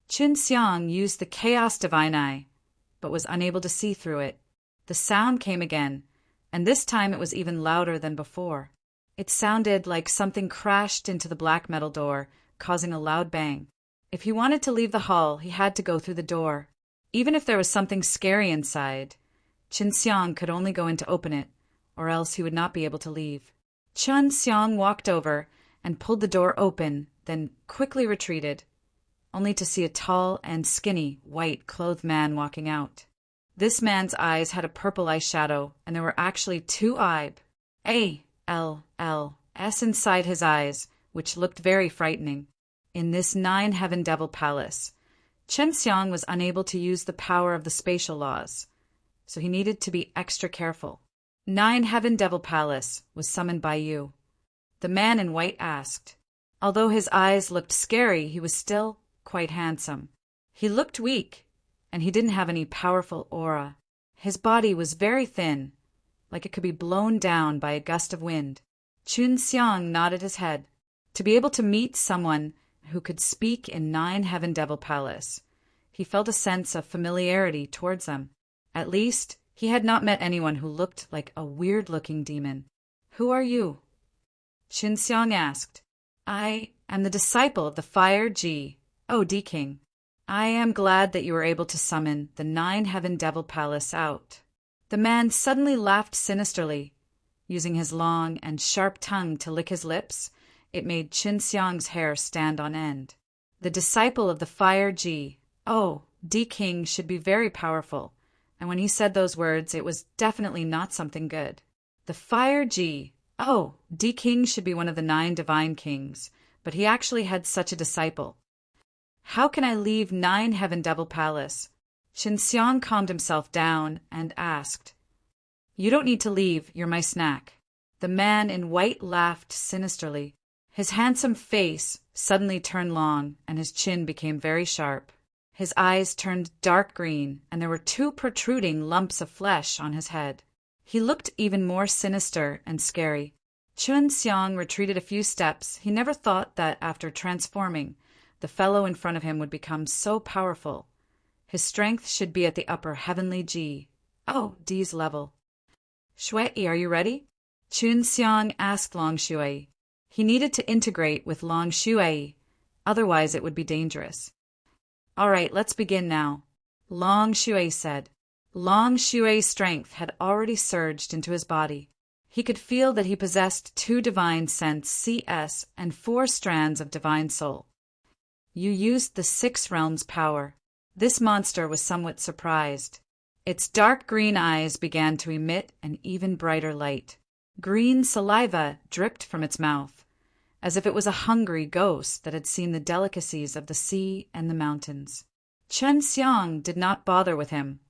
Qin Xiang used the Chaos Divine Eye, but was unable to see through it. The sound came again, and this time it was even louder than before. It sounded like something crashed into the black metal door, causing a loud bang. If he wanted to leave the hall, he had to go through the door. Even if there was something scary inside, Qin Xiang could only go in to open it, or else he would not be able to leave. Qin Xiang walked over and pulled the door open, then quickly retreated, only to see a tall and skinny, white-clothed man walking out. This man's eyes had a purple eyeshadow, and there were actually 2 ALLs inside his eyes, which looked very frightening. In this 9 Heaven Devil Palace, Qin Xiang was unable to use the power of the spatial laws, so he needed to be extra careful. 9 Heaven Devil Palace was summoned by you. The man in white asked. Although his eyes looked scary, he was still quite handsome. He looked weak, and he didn't have any powerful aura. His body was very thin, like it could be blown down by a gust of wind. Qin Xiang nodded his head. To be able to meet someone who could speak in 9 Heaven Devil Palace, he felt a sense of familiarity towards them. At least, he had not met anyone who looked like a weird-looking demon. Who are you? Qin Xiang asked. I am the disciple of the Fire D King. I am glad that you were able to summon the 9 Heaven Devil Palace out. The man suddenly laughed sinisterly. Using his long and sharp tongue to lick his lips, it made Qin Xiang's hair stand on end. The disciple of the Fire D King should be very powerful, and when he said those words, it was definitely not something good. The Fire D King should be one of the 9 divine kings, but he actually had such a disciple. How can I leave 9 Heaven Devil Palace? Qin Xiang calmed himself down and asked. You don't need to leave, you're my snack. The man in white laughed sinisterly. His handsome face suddenly turned long, and his chin became very sharp. His eyes turned dark green, and there were two protruding lumps of flesh on his head. He looked even more sinister and scary. Chun Xiang retreated a few steps. He never thought that after transforming, the fellow in front of him would become so powerful. His strength should be at the upper heavenly G. Oh, D's level. Shui, are you ready? Chun Xiang asked Long Shui. He needed to integrate with Long Shui, otherwise it would be dangerous. All right, let's begin now, Long Shui said. Long Shui's strength had already surged into his body. He could feel that he possessed 2 divine sense CS and 4 strands of divine soul. You used the 6 realms power. This monster was somewhat surprised. Its dark green eyes began to emit an even brighter light. Green saliva dripped from its mouth, as if it was a hungry ghost that had seen the delicacies of the sea and the mountains. Chun Xiang did not bother with him.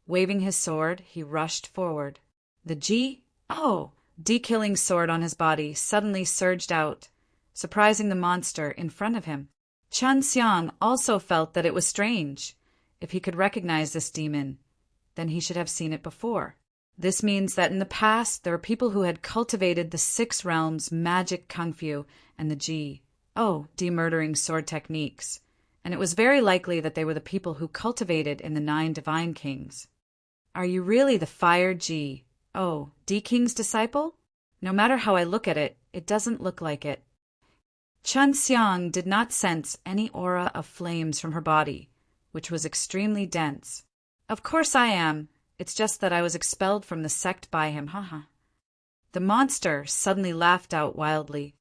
Waving his sword, he rushed forward. The D-killing sword on his body suddenly surged out, surprising the monster in front of him. Chun Xiang also felt that it was strange. If he could recognize this demon, then he should have seen it before. This means that in the past there were people who had cultivated the 6 realms magic kung fu and the D-murdering sword techniques, and it was very likely that they were the people who cultivated in the 9 divine kings. Are you really the fire D King's disciple? No matter how I look at it, it doesn't look like it. Chun Xiang did not sense any aura of flames from her body, which was extremely dense. Of course I am. It's just that I was expelled from the sect by him, haha. The monster suddenly laughed out wildly.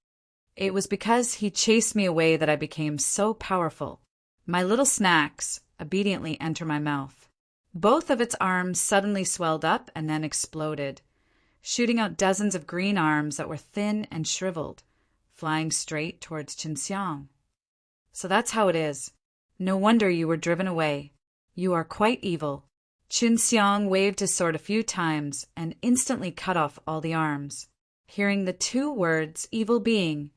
It was because he chased me away that I became so powerful. My little snacks obediently enter my mouth. Both of its arms suddenly swelled up and then exploded, shooting out dozens of green arms that were thin and shriveled, flying straight towards Chun Xiang. So that's how it is. No wonder you were driven away. You are quite evil. Chun Xiang waved his sword a few times and instantly cut off all the arms. Hearing the 2 words, evil being,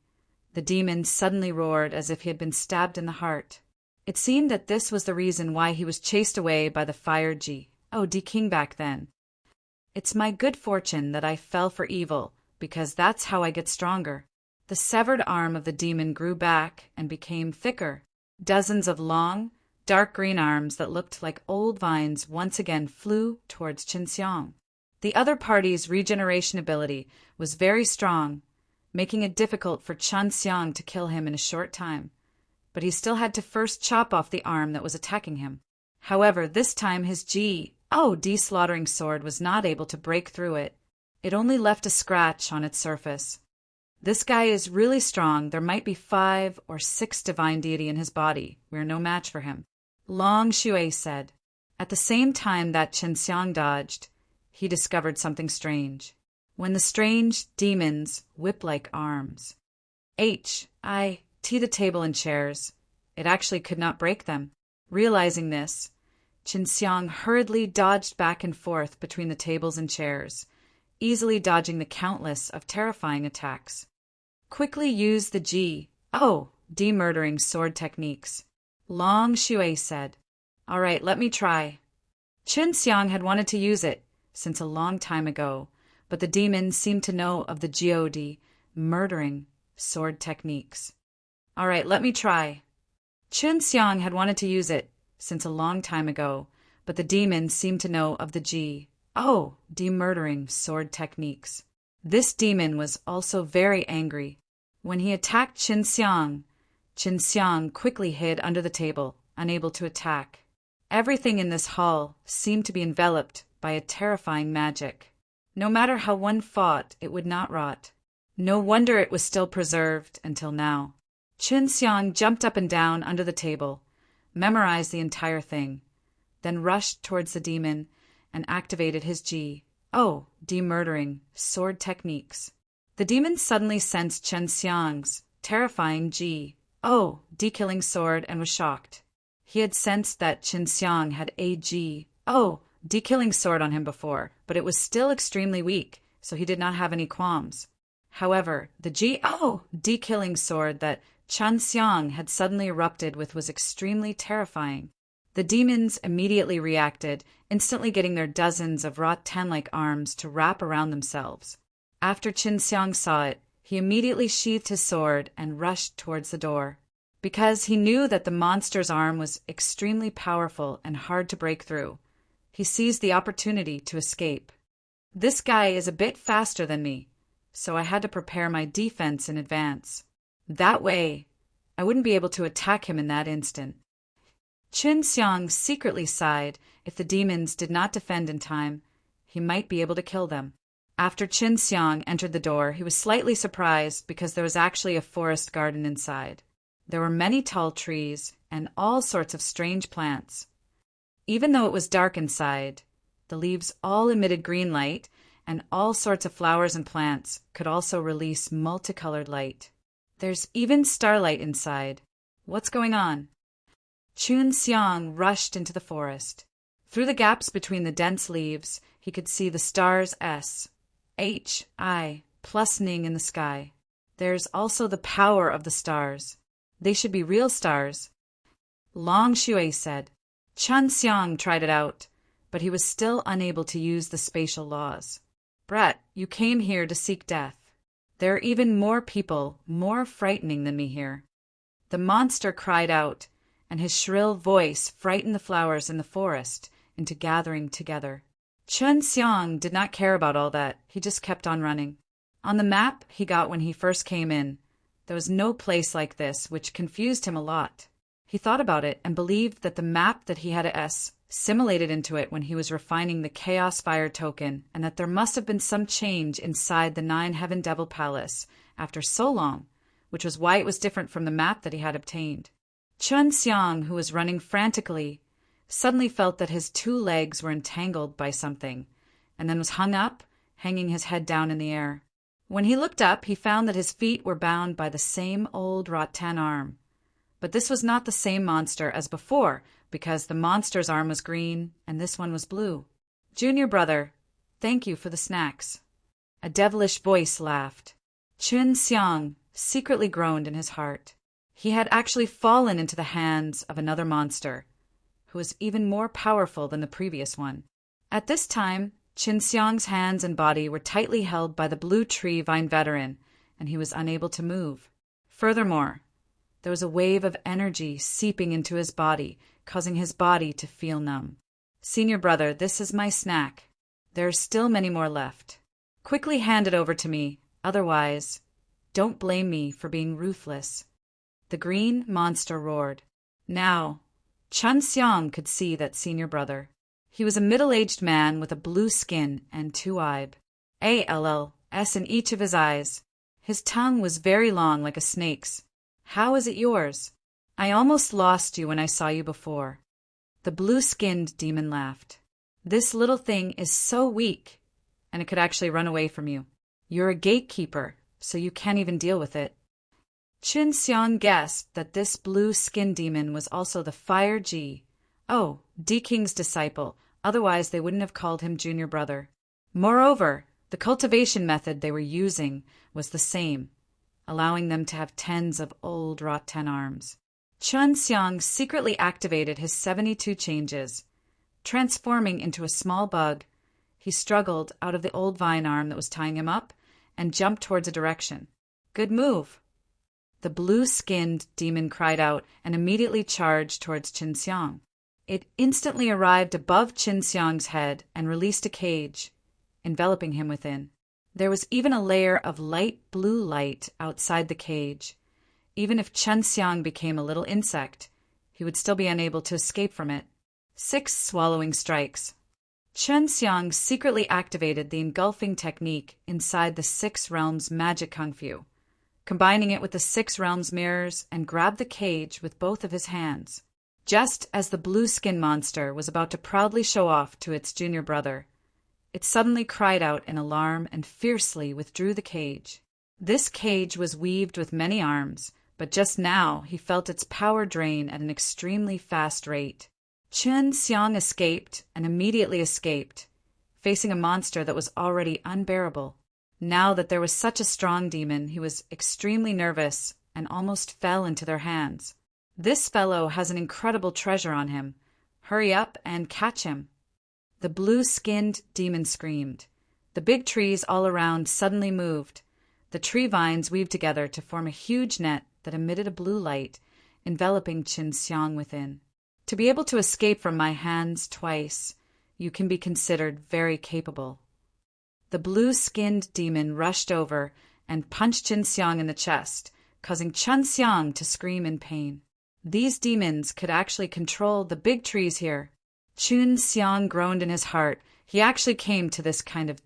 the demon suddenly roared as if he had been stabbed in the heart. It seemed that this was the reason why he was chased away by the fire D King back then. It's my good fortune that I fell for evil, because that's how I get stronger. The severed arm of the demon grew back and became thicker. Dozens of long, dark green arms that looked like old vines once again flew towards Chun Xiang. The other party's regeneration ability was very strong, making it difficult for Chun Xiang to kill him in a short time. But he still had to first chop off the arm that was attacking him. However, this time his D-slaughtering sword was not able to break through it. It only left a scratch on its surface. This guy is really strong. There might be 5 or 6 divine deity in his body. We're no match for him, Long Shui said. At the same time that Chun Xiang dodged, he discovered something strange. When the strange demons whip-like arms the table and chairs, it actually could not break them. Realizing this, Chun Xiang hurriedly dodged back and forth between the tables and chairs, easily dodging the countless of terrifying attacks. Quickly use the D-murdering sword techniques, Long Shui said. All right, let me try. Chun Xiang had wanted to use it since a long time ago, but the demon seemed to know of the D-murdering sword techniques. All right, let me try. Chun Xiang had wanted to use it since a long time ago, but the demon seemed to know of the D-murdering sword techniques. This demon was also very angry. When he attacked Chun Xiang quickly hid under the table, unable to attack. Everything in this hall seemed to be enveloped by a terrifying magic. No matter how one fought, it would not rot. No wonder it was still preserved until now. Chun Xiang jumped up and down under the table, memorized the entire thing, then rushed towards the demon and activated his D-murdering sword techniques. The demon suddenly sensed Chun Xiang's terrifying D-killing sword and was shocked. He had sensed that Chun Xiang had a de-killing sword on him before, but it was still extremely weak, so he did not have any qualms. However, the de-killing sword that Chun Xiang had suddenly erupted with was extremely terrifying. The demons immediately reacted, instantly getting their dozens of wrought ten-like arms to wrap around themselves. After Qin Xiang saw it, he immediately sheathed his sword and rushed towards the door. Because he knew that the monster's arm was extremely powerful and hard to break through, he seized the opportunity to escape. This guy is a bit faster than me, so I had to prepare my defense in advance. That way, I wouldn't be able to attack him in that instant. Qin Xiang secretly sighed. If the demons did not defend in time, he might be able to kill them. After Qin Xiang entered the door, he was slightly surprised because there was actually a forest garden inside. There were many tall trees and all sorts of strange plants. Even though it was dark inside, the leaves all emitted green light, and all sorts of flowers and plants could also release multicolored light. There's even starlight inside. What's going on? Qin Xiang rushed into the forest. Through the gaps between the dense leaves, he could see the stars S, H, I, plus Ning in the sky. There's also the power of the stars. They should be real stars. Long Shui said. Qin Xiang tried it out, but he was still unable to use the spatial laws. Brett, you came here to seek death. There are even more people, more frightening than me here. The monster cried out, and his shrill voice frightened the flowers in the forest into gathering together. Qin Xiang did not care about all that. He just kept on running. On the map he got when he first came in, there was no place like this, which confused him a lot. He thought about it and believed that the map that he had assimilated into it when he was refining the Chaos Fire token, and that there must have been some change inside the 9 Heaven Devil Palace after so long, which was why it was different from the map that he had obtained. Qin Xiang, who was running frantically, suddenly felt that his 2 legs were entangled by something, and then was hung up, hanging his head down in the air. When he looked up, he found that his feet were bound by the same old rattan arm. But this was not the same monster as before, because the monster's arm was green and this one was blue. Junior brother, thank you for the snacks. A devilish voice laughed. Qin Xiang secretly groaned in his heart. He had actually fallen into the hands of another monster, who was even more powerful than the previous one. At this time, Qin Xiang's hands and body were tightly held by the blue tree vine veteran, and he was unable to move. Furthermore, there was a wave of energy seeping into his body, causing his body to feel numb. Senior brother, this is my snack. There are still many more left. Quickly hand it over to me, otherwise, don't blame me for being ruthless. The green monster roared. Now, Qin Xiang could see that senior brother. He was a middle-aged man with a blue skin and 2 eyes. ALLs in each of his eyes. His tongue was very long like a snake's. How is it yours? I almost lost you when I saw you before. The blue-skinned demon laughed. This little thing is so weak, and it could actually run away from you. You're a gatekeeper, so you can't even deal with it. Qin Xiang guessed that this blue-skinned demon was also the Fire G. D-King's disciple, otherwise they wouldn't have called him junior brother. Moreover, the cultivation method they were using was the same, allowing them to have tens of old rattan arms. Qin Xiang secretly activated his 72 changes. Transforming into a small bug, he struggled out of the old vine arm that was tying him up and jumped towards a direction. Good move. The blue-skinned demon cried out and immediately charged towards Qin Xiang. It instantly arrived above Qin Xiang's head and released a cage, enveloping him within. There was even a layer of light blue light outside the cage. Even if Qin Xiang became a little insect, he would still be unable to escape from it. 6 swallowing strikes. Qin Xiang secretly activated the engulfing technique inside the 6 realms magic kung fu, combining it with the 6 realms mirrors, and grabbed the cage with both of his hands. Just as the blue skin monster was about to proudly show off to its junior brother, it suddenly cried out in alarm and fiercely withdrew the cage. This cage was weaved with many arms, but just now he felt its power drain at an extremely fast rate. Chun Xiang escaped and immediately escaped, facing a monster that was already unbearable. Now that there was such a strong demon, he was extremely nervous and almost fell into their hands. This fellow has an incredible treasure on him. Hurry up and catch him. The blue-skinned demon screamed. The big trees all around suddenly moved. The tree vines weaved together to form a huge net that emitted a blue light, enveloping Chun Xiang within. To be able to escape from my hands twice, you can be considered very capable. The blue-skinned demon rushed over and punched Chun Xiang in the chest, causing Chun Xiang to scream in pain. These demons could actually control the big trees here. Chun Xiang groaned in his heart. He actually came to this kind of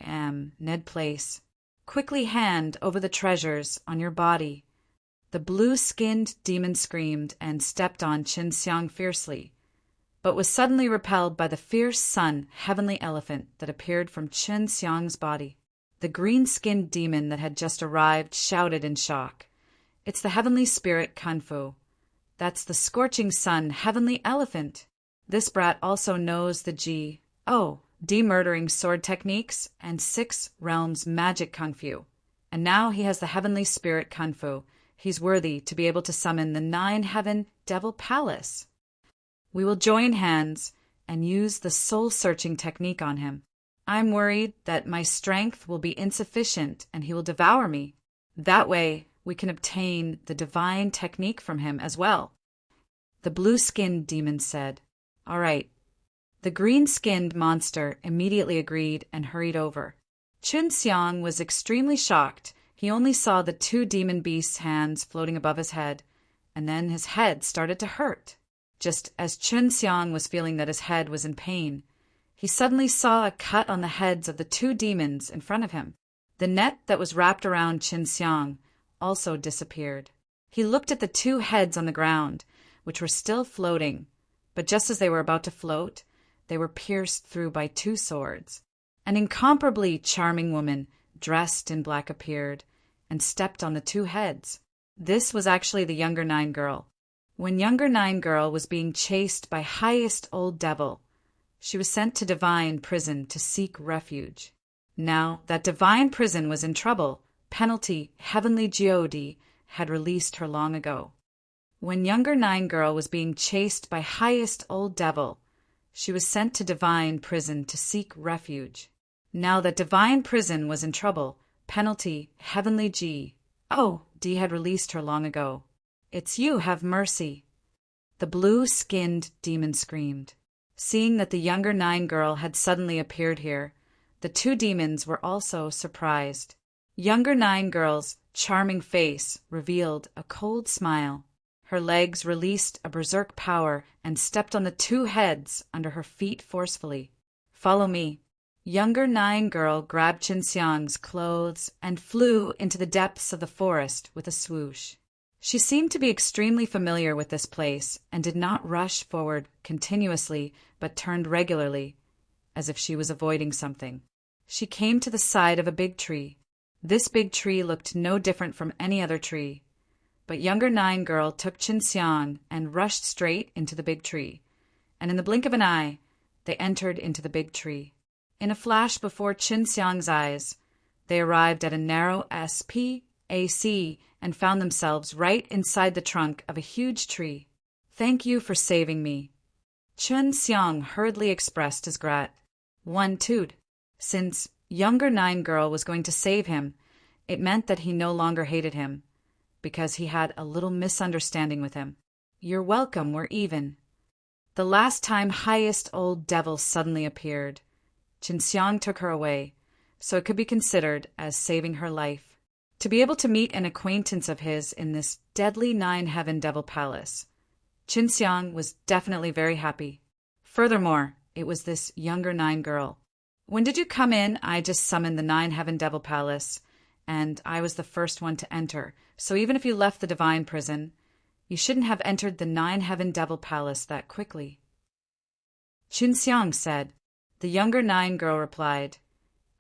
Ned place. Quickly hand over the treasures on your body. The blue-skinned demon screamed and stepped on Chun Xiang fiercely, but was suddenly repelled by the fierce sun heavenly elephant that appeared from Chun Xiang's body. The green-skinned demon that had just arrived shouted in shock. It's the heavenly spirit Kung Fu. That's the scorching sun heavenly elephant. This brat also knows the demurdering sword techniques and 6 realms magic Kung Fu. And now he has the heavenly spirit Kung Fu. He's worthy to be able to summon the 9 heaven devil palace. We will join hands and use the soul-searching technique on him. I'm worried that my strength will be insufficient and he will devour me. That way, we can obtain the divine technique from him as well. The blue-skinned demon said, All right. The green-skinned monster immediately agreed and hurried over. Chun Xiang was extremely shocked. He only saw the 2 demon beasts' hands floating above his head, and then his head started to hurt. Just as Chun Xiang was feeling that his head was in pain, he suddenly saw a cut on the heads of the 2 demons in front of him. The net that was wrapped around Chun Xiang also disappeared. He looked at the 2 heads on the ground, which were still floating, but just as they were about to float, they were pierced through by 2 swords. An incomparably charming woman, dressed in black, appeared and stepped on the 2 heads. This was actually the younger Nine Girl. When younger Nine Girl was being chased by highest old devil, she was sent to divine prison to seek refuge. Now that divine prison was in trouble, penalty heavenly God had released her long ago. When younger Nine Girl was being chased by highest old devil, she was sent to divine prison to seek refuge. Now that divine prison was in trouble, penalty heavenly D had released her long ago. It's you, have mercy. The blue-skinned demon screamed. Seeing that the younger Nine Girl had suddenly appeared here, the 2 demons were also surprised. Younger Nine Girl's charming face revealed a cold smile. Her legs released a berserk power and stepped on the 2 heads under her feet forcefully. Follow me. Younger Nine Girl grabbed Chun Xiang's clothes and flew into the depths of the forest with a swoosh. She seemed to be extremely familiar with this place and did not rush forward continuously but turned regularly, as if she was avoiding something. She came to the side of a big tree. This big tree looked no different from any other tree. But younger Nine Girl took Chun Xiang and rushed straight into the big tree. And in the blink of an eye, they entered into the big tree. In a flash before Chun Xiang's eyes, they arrived at a narrow SPAC and found themselves right inside the trunk of a huge tree. Thank you for saving me. Chun Xiang hurriedly expressed his gratitude. Since younger Nine Girl was going to save him, it meant that he no longer hated him, because he had a little misunderstanding with him. You're welcome, we're even. The last time highest old devil suddenly appeared, Chun Xiang took her away, so it could be considered as saving her life. To be able to meet an acquaintance of his in this deadly 9 heaven devil palace, Chun Xiang was definitely very happy. Furthermore, it was this younger Nine Girl. When did you come in? I just summoned the 9 heaven devil palace, and I was the first one to enter. So even if you left the divine prison, you shouldn't have entered the 9 heaven devil palace that quickly. Chun Xiang said. The younger Nine Girl replied,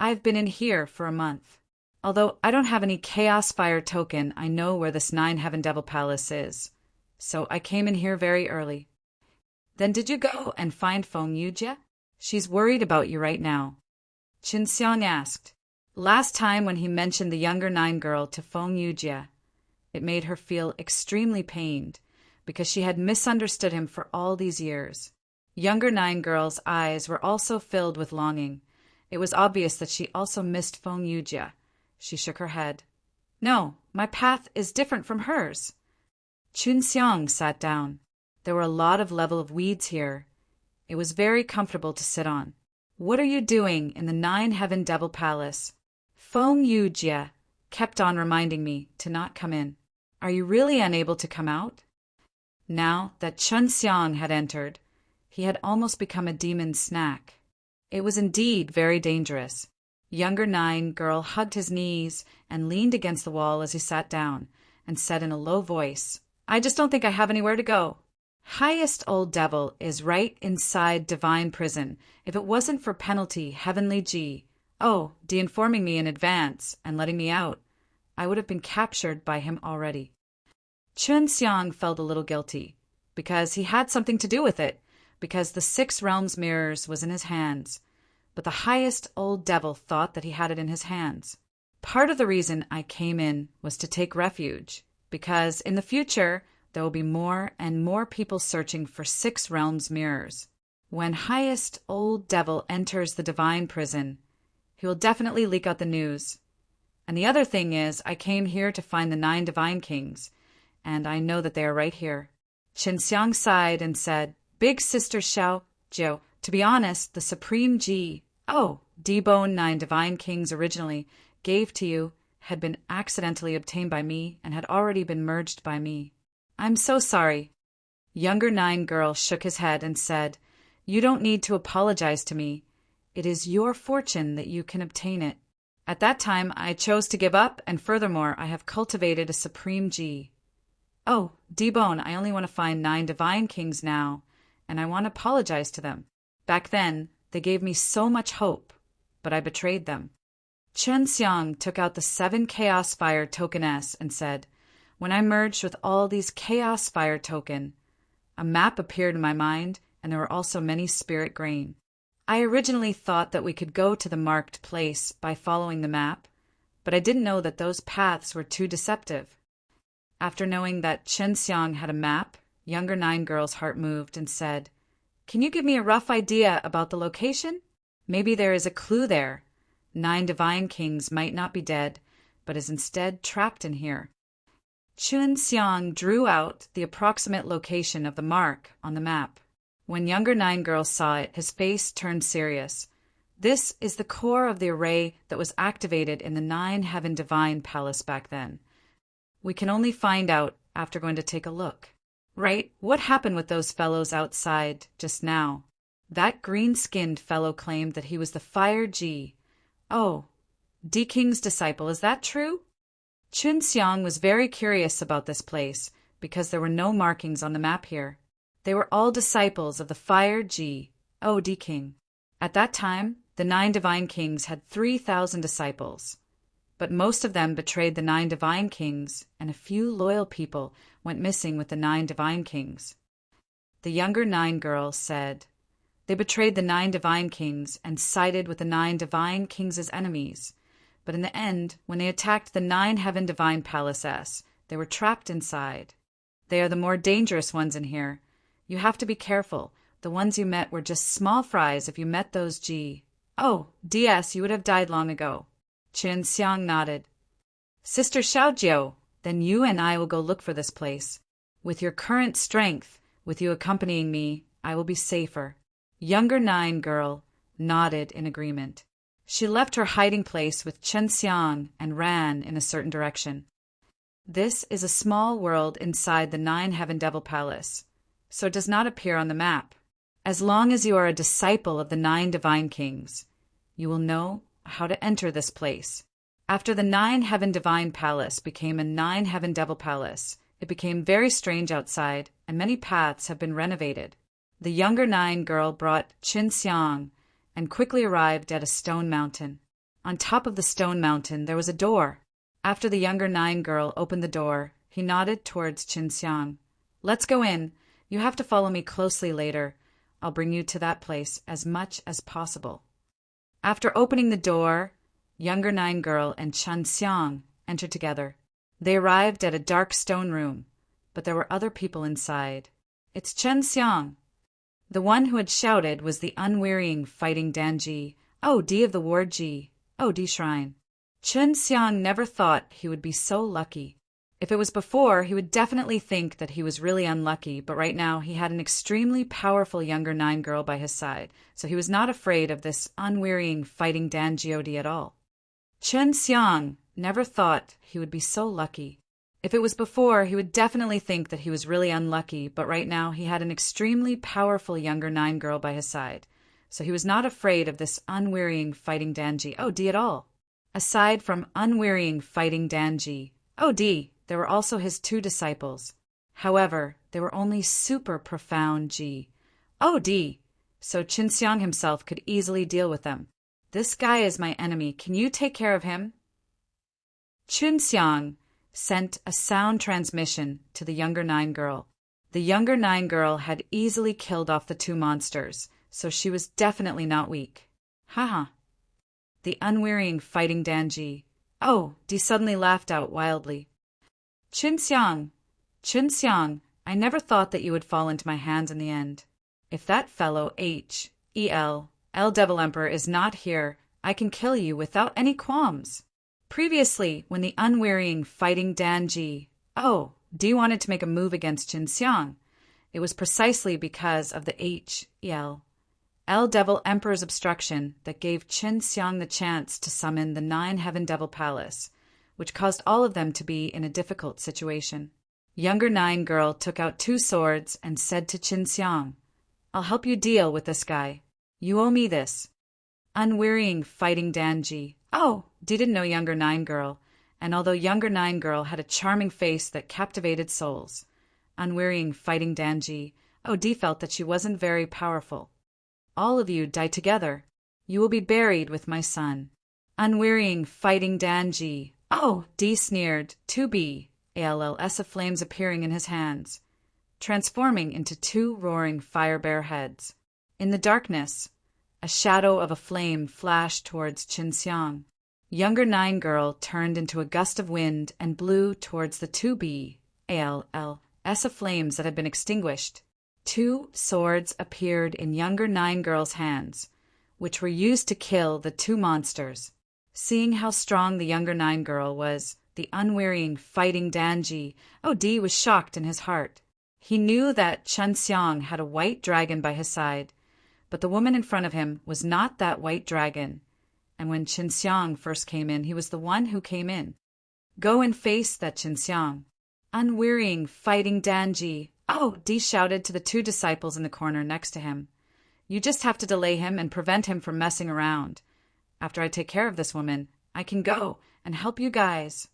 I've been in here for a month. Although I don't have any chaos fire token, I know where this 9 heaven devil palace is. So I came in here very early. Then did you go and find Feng Yujie? She's worried about you right now. Qin Xiang asked. Last time when he mentioned the younger 9 girl to Feng Yujie, it made her feel extremely pained because she had misunderstood him for all these years. Younger 9 girl's eyes were also filled with longing. It was obvious that she also missed Feng Yujie. She shook her head. No, my path is different from hers. Qin Xiang sat down. There were a lot of level of weeds here. It was very comfortable to sit on. What are you doing in the 9 Heaven Devil Palace? Feng Yujie kept on reminding me to not come in. Are you really unable to come out? Now that Qin Xiang had entered, he had almost become a demon snack. It was indeed very dangerous. Younger 9 girl hugged his knees and leaned against the wall as he sat down and said in a low voice, I just don't think I have anywhere to go. Highest old devil is right inside divine prison. If it wasn't for penalty, heavenly G, de-informing me in advance and letting me out, I would have been captured by him already. Qin Xiang felt a little guilty, because he had something to do with it, because the 6 realms mirrors was in his hands, but the highest old devil thought that he had it in his hands. Part of the reason I came in was to take refuge, because in the future there will be more and more people searching for 6 realms mirrors. When highest old devil enters the divine prison, he will definitely leak out the news. And the other thing is, I came here to find the 9 divine kings, and I know that they are right here. Qin Xiang sighed and said, Big Sister Xiao Jiu, to be honest, the Supreme G, D-Bone 9 divine kings originally gave to you had been accidentally obtained by me and had already been merged by me. I'm so sorry. Younger 9 girl shook his head and said, You don't need to apologize to me. It is your fortune that you can obtain it. At that time, I chose to give up, and furthermore, I have cultivated a Supreme G. D-Bone, I only want to find 9 divine kings now, and I want to apologize to them. Back then, they gave me so much hope, but I betrayed them. Qin Xiang took out the 7 Chaos Fire Token S and said, When I merged with all these Chaos Fire Token, a map appeared in my mind, and there were also many spirit grain. I originally thought that we could go to the marked place by following the map, but I didn't know that those paths were too deceptive. After knowing that Qin Xiang had a map, younger 9 girl's heart moved and said, Can you give me a rough idea about the location? Maybe there is a clue there. 9 divine kings might not be dead, but is instead trapped in here. Qin Xiang drew out the approximate location of the mark on the map. When younger 9 girl saw it, his face turned serious. This is the core of the array that was activated in the 9 Heaven Divine Palace back then. We can only find out after going to take a look. Right, what happened with those fellows outside just now? That green-skinned fellow claimed that he was the Fire G. D-King's disciple, is that true? Qin Xiang was very curious about this place because there were no markings on the map here. They were all disciples of the Fire G, D-King. At that time, the 9 divine kings had 3,000 disciples. But most of them betrayed the 9 divine kings, and a few loyal people went missing with the 9 divine kings. The younger 9 girl said, They betrayed the 9 divine kings and sided with the 9 divine kings' enemies. But in the end, when they attacked the 9 Heaven Divine Palace S, they were trapped inside. They are the more dangerous ones in here. You have to be careful. The ones you met were just small fries if you met those DS, you would have died long ago. Qin Xiang nodded. Sister Xiaojiu, then you and I will go look for this place. With your current strength, with you accompanying me, I will be safer. Younger 9 girl nodded in agreement. She left her hiding place with Qin Xiang and ran in a certain direction. This is a small world inside the 9 Heaven Devil Palace, so it does not appear on the map. As long as you are a disciple of the 9 divine kings, you will know how to enter this place. After the 9 Heaven Divine Palace became a 9 Heaven Devil Palace, it became very strange outside, and many paths have been renovated. The younger 9 girl brought Qin Xiang and quickly arrived at a stone mountain. On top of the stone mountain there was a door. After the younger 9 girl opened the door, he nodded towards Qin Xiang. Let's go in. You have to follow me closely later. I'll bring you to that place as much as possible. After opening the door, younger Nine Girl and Chen Xiang entered together. They arrived at a dark stone room, but there were other people inside. It's Chen Xiang. The one who had shouted was the unwearying fighting Danji. Oh, D of the Ward Ji. Oh, D Shrine. Chen Xiang never thought he would be so lucky. If it was before, he would definitely think that he was really unlucky, but right now he had an extremely powerful younger Nine Girl by his side, so he was not afraid of this unwearying fighting Danjiodi at all. Chen Xiang never thought he would be so lucky. If it was before, he would definitely think that he was really unlucky, but right now he had an extremely powerful younger Nine Girl by his side, so he was not afraid of this unwearying fighting Danjiodi at all. Aside from unwearying fighting Danjiodi, there were also his two disciples. However, they were only super profound G-O-D, so Chen Xiang himself could easily deal with them. This guy is my enemy. Can you take care of him? Chen Xiang sent a sound transmission to the younger Nine Girl. The younger Nine Girl had easily killed off the two monsters, so she was definitely not weak. Haha. The unwearying fighting Danji-O-D suddenly laughed out wildly. Chen Xiang, I never thought that you would fall into my hands in the end. If that fellow H-E-L, Devil Emperor is not here, I can kill you without any qualms. Previously, when the unwearying fighting Danji-O-D wanted to make a move against Chen Xiang, it was precisely because of the H-E-L, Devil Emperor's obstruction that gave Chen Xiang the chance to summon the 9 Heaven Devil Palace, which caused all of them to be in a difficult situation. Younger Nine Girl took out 2 swords and said to Chen Xiang, I'll help you deal with this guy. You owe me this. Unwearying fighting Danji-O-D didn't know younger Nine Girl, and although younger Nine Girl had a charming face that captivated souls, unwearying fighting Danji-O-D felt that she wasn't very powerful. All of you die together. You will be buried with my son. Unwearying fighting Danji-O-D sneered, 2B, ALLS of flames appearing in his hands, transforming into 2 roaring fire bear heads. In the darkness, a shadow of a flame flashed towards Chen Xiang. Younger Nine Girl turned into a gust of wind and blew towards the 2B, ALLS of flames that had been extinguished. 2 swords appeared in younger Nine Girl's hands, which were used to kill the 2 monsters. Seeing how strong the younger Nine Girl was, the unwearying fighting Danji-O-D was shocked in his heart. He knew that Chen Xiang had a white dragon by his side, but the woman in front of him was not that white dragon, and when Chen Xiang first came in, he was the one who came in. Go and face that Chen Xiang. Unwearying fighting Danji-O-D shouted to the 2 disciples in the corner next to him. You just have to delay him and prevent him from messing around. After I take care of this woman, I can go and help you guys.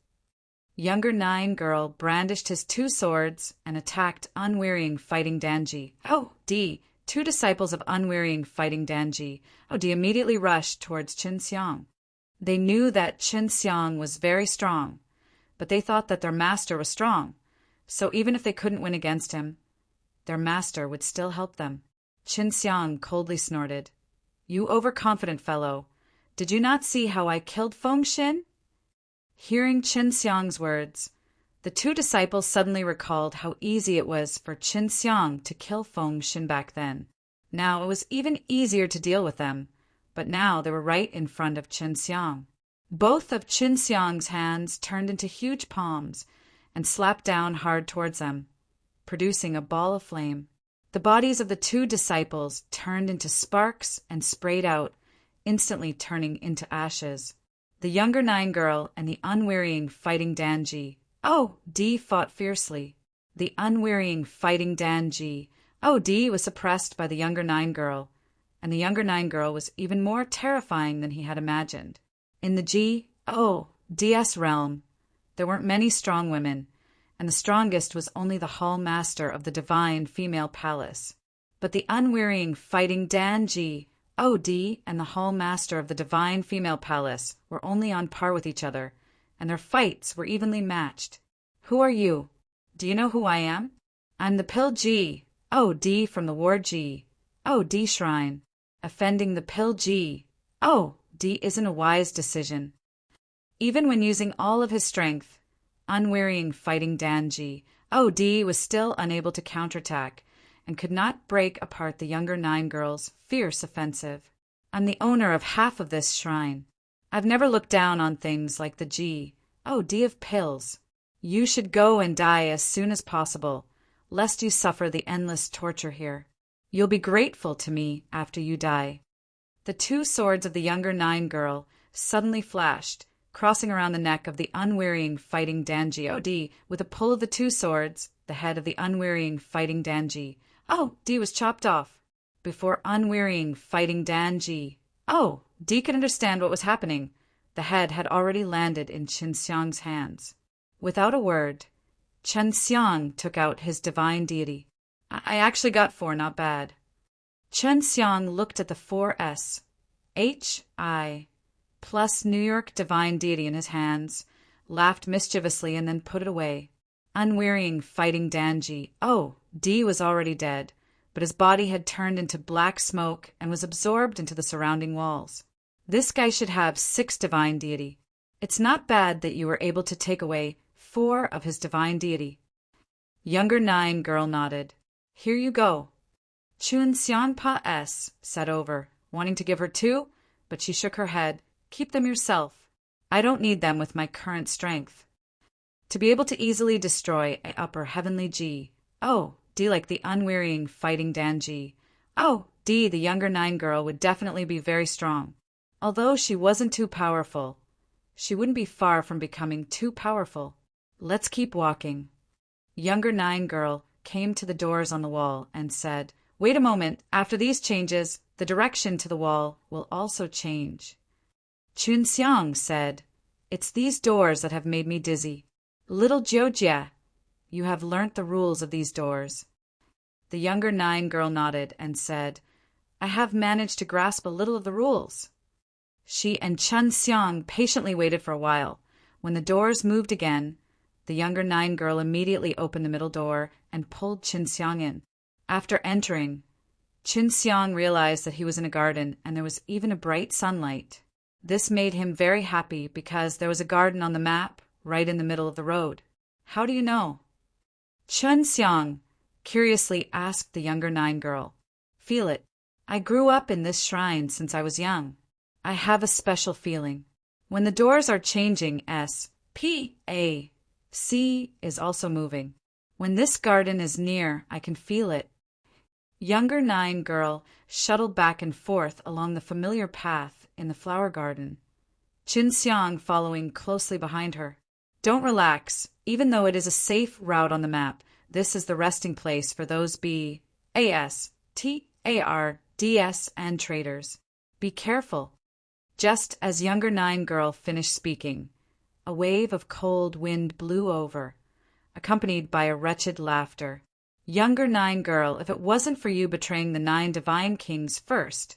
Younger Nine Girl brandished his 2 swords and attacked unwearying fighting Danji-O-D. 2 disciples of unwearying fighting Danji-O-D immediately rushed towards Chen Xiang. They knew that Chen Xiang was very strong, but they thought that their master was strong, so even if they couldn't win against him, their master would still help them. Chen Xiang coldly snorted, You overconfident fellow, did you not see how I killed Feng Xin? Hearing Chen Xiang's words, the 2 disciples suddenly recalled how easy it was for Chen Xiang to kill Feng Xin back then. Now it was even easier to deal with them, but now they were right in front of Chen Xiang. Both of Chen Xiang's hands turned into huge palms and slapped down hard towards them, producing a ball of flame. The bodies of the 2 disciples turned into sparks and sprayed out, instantly turning into ashes. The younger Nine Girl and the unwearying fighting Danji-O-D fought fiercely. The unwearying fighting Danji-O-D was suppressed by the younger Nine Girl, and the younger Nine Girl was even more terrifying than he had imagined. In the G-O-DS realm, there weren't many strong women, and the strongest was only the Hall Master of the Divine Female Palace. But the unwearying fighting Danji-O-D and the Hall Master of the Divine Female Palace were only on par with each other, and their fights were evenly matched. Who are you? Do you know who I am? I'm the Pill Oh, D from the War G. Oh, D Shrine. Offending the Pill G. Oh, D isn't a wise decision. Even when using all of his strength, unwearying fighting Dan G. Oh, D was still unable to counterattack and could not break apart the younger 9 girl's fierce offensive. I'm the owner of half of this shrine. I've never looked down on things like the G. Oh, D of pills. You should go and die as soon as possible, lest you suffer the endless torture here. You'll be grateful to me after you die. The 2 swords of the younger 9 girl suddenly flashed, crossing around the neck of the unwearying fighting Danji. Oh, D, with a pull of the 2 swords, the head of the unwearying fighting Danji. Oh, D was chopped off. Before unwearying fighting Danji. Oh, D could understand what was happening. The head had already landed in Qin Xiang's hands. Without a word, Chen Xiang took out his divine deity. I actually got 4, not bad. Chen Xiang looked at the 4S, H-I, plus New York divine deity in his hands, laughed mischievously, and then put it away. Unwearying fighting Danji. Oh, D was already dead, but his body had turned into black smoke and was absorbed into the surrounding walls. This guy should have 6 divine deity. It's not bad that you were able to take away 4 of his divine deity. Younger 9 girl nodded. Here you go. Chun Xianpa S said over, wanting to give her 2, but she shook her head. Keep them yourself. I don't need them with my current strength. To be able to easily destroy a upper heavenly G. Oh, D like the unwearying fighting Danji. Oh, D, the younger 9 girl, would definitely be very strong. Although she wasn't too powerful, she wouldn't be far from becoming too powerful. Let's keep walking. Younger 9 girl came to the doors on the wall and said, Wait a moment, after these changes, the direction to the wall will also change. Chun Xiang said, It's these doors that have made me dizzy. Little Jiujia, you have learnt the rules of these doors. The younger 9 girl nodded and said, I have managed to grasp a little of the rules. She and Chen Xiang patiently waited for a while. When the doors moved again, the younger 9 girl immediately opened the middle door and pulled Qin Xiang in. After entering, Qin Xiang realized that he was in a garden and there was even a bright sunlight. This made him very happy because there was a garden on the map right in the middle of the road. How do you know? Chen Xiang curiously asked the younger 9 girl. Feel it. I grew up in this shrine since I was young. I have a special feeling. When the doors are changing, S, P, A, C is also moving. When this garden is near, I can feel it. Younger 9 girl shuttled back and forth along the familiar path in the flower garden, Qin Xiang following closely behind her. Don't relax. Even though it is a safe route on the map, this is the resting place for those B-A-S, T-A-R-D-S and traders. Be careful. Just as younger 9 girl finished speaking, a wave of cold wind blew over, accompanied by a wretched laughter. Younger 9 girl, if it wasn't for you betraying the 9 divine kings first,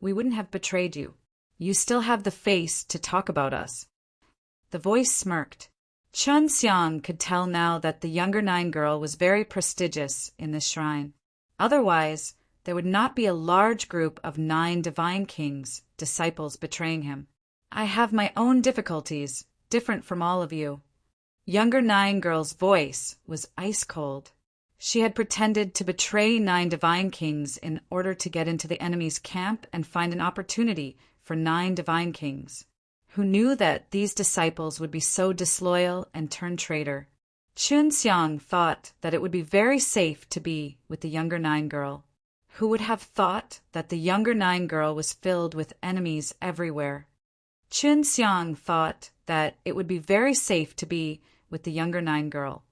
we wouldn't have betrayed you. You still have the face to talk about us. The voice smirked. Chen Xiang could tell now that the younger 9 girl was very prestigious in this shrine. Otherwise, there would not be a large group of 9 divine kings, disciples betraying him. I have my own difficulties, different from all of you. Younger 9 girl's voice was ice cold. She had pretended to betray 9 divine kings in order to get into the enemy's camp and find an opportunity for 9 divine kings, who knew that these disciples would be so disloyal and turn traitor. Chun Xiang thought that it would be very safe to be with the younger 9 girl. Who would have thought that the younger 9 girl was filled with enemies everywhere? Chun Xiang thought that it would be very safe to be with the younger 9 girl.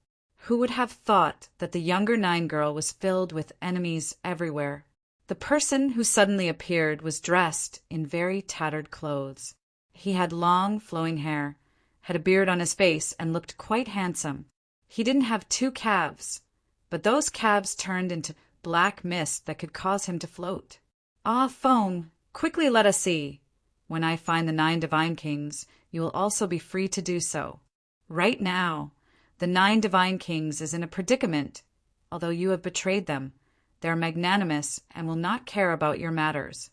Who would have thought that the younger 9 girl was filled with enemies everywhere? The person who suddenly appeared was dressed in very tattered clothes. He had long, flowing hair, had a beard on his face, and looked quite handsome. He didn't have 2 calves, but those calves turned into black mist that could cause him to float. Ah, phone, quickly let us see. When I find the 9 divine kings, you will also be free to do so. Right now, the 9 divine kings is in a predicament, although you have betrayed them. They are magnanimous and will not care about your matters."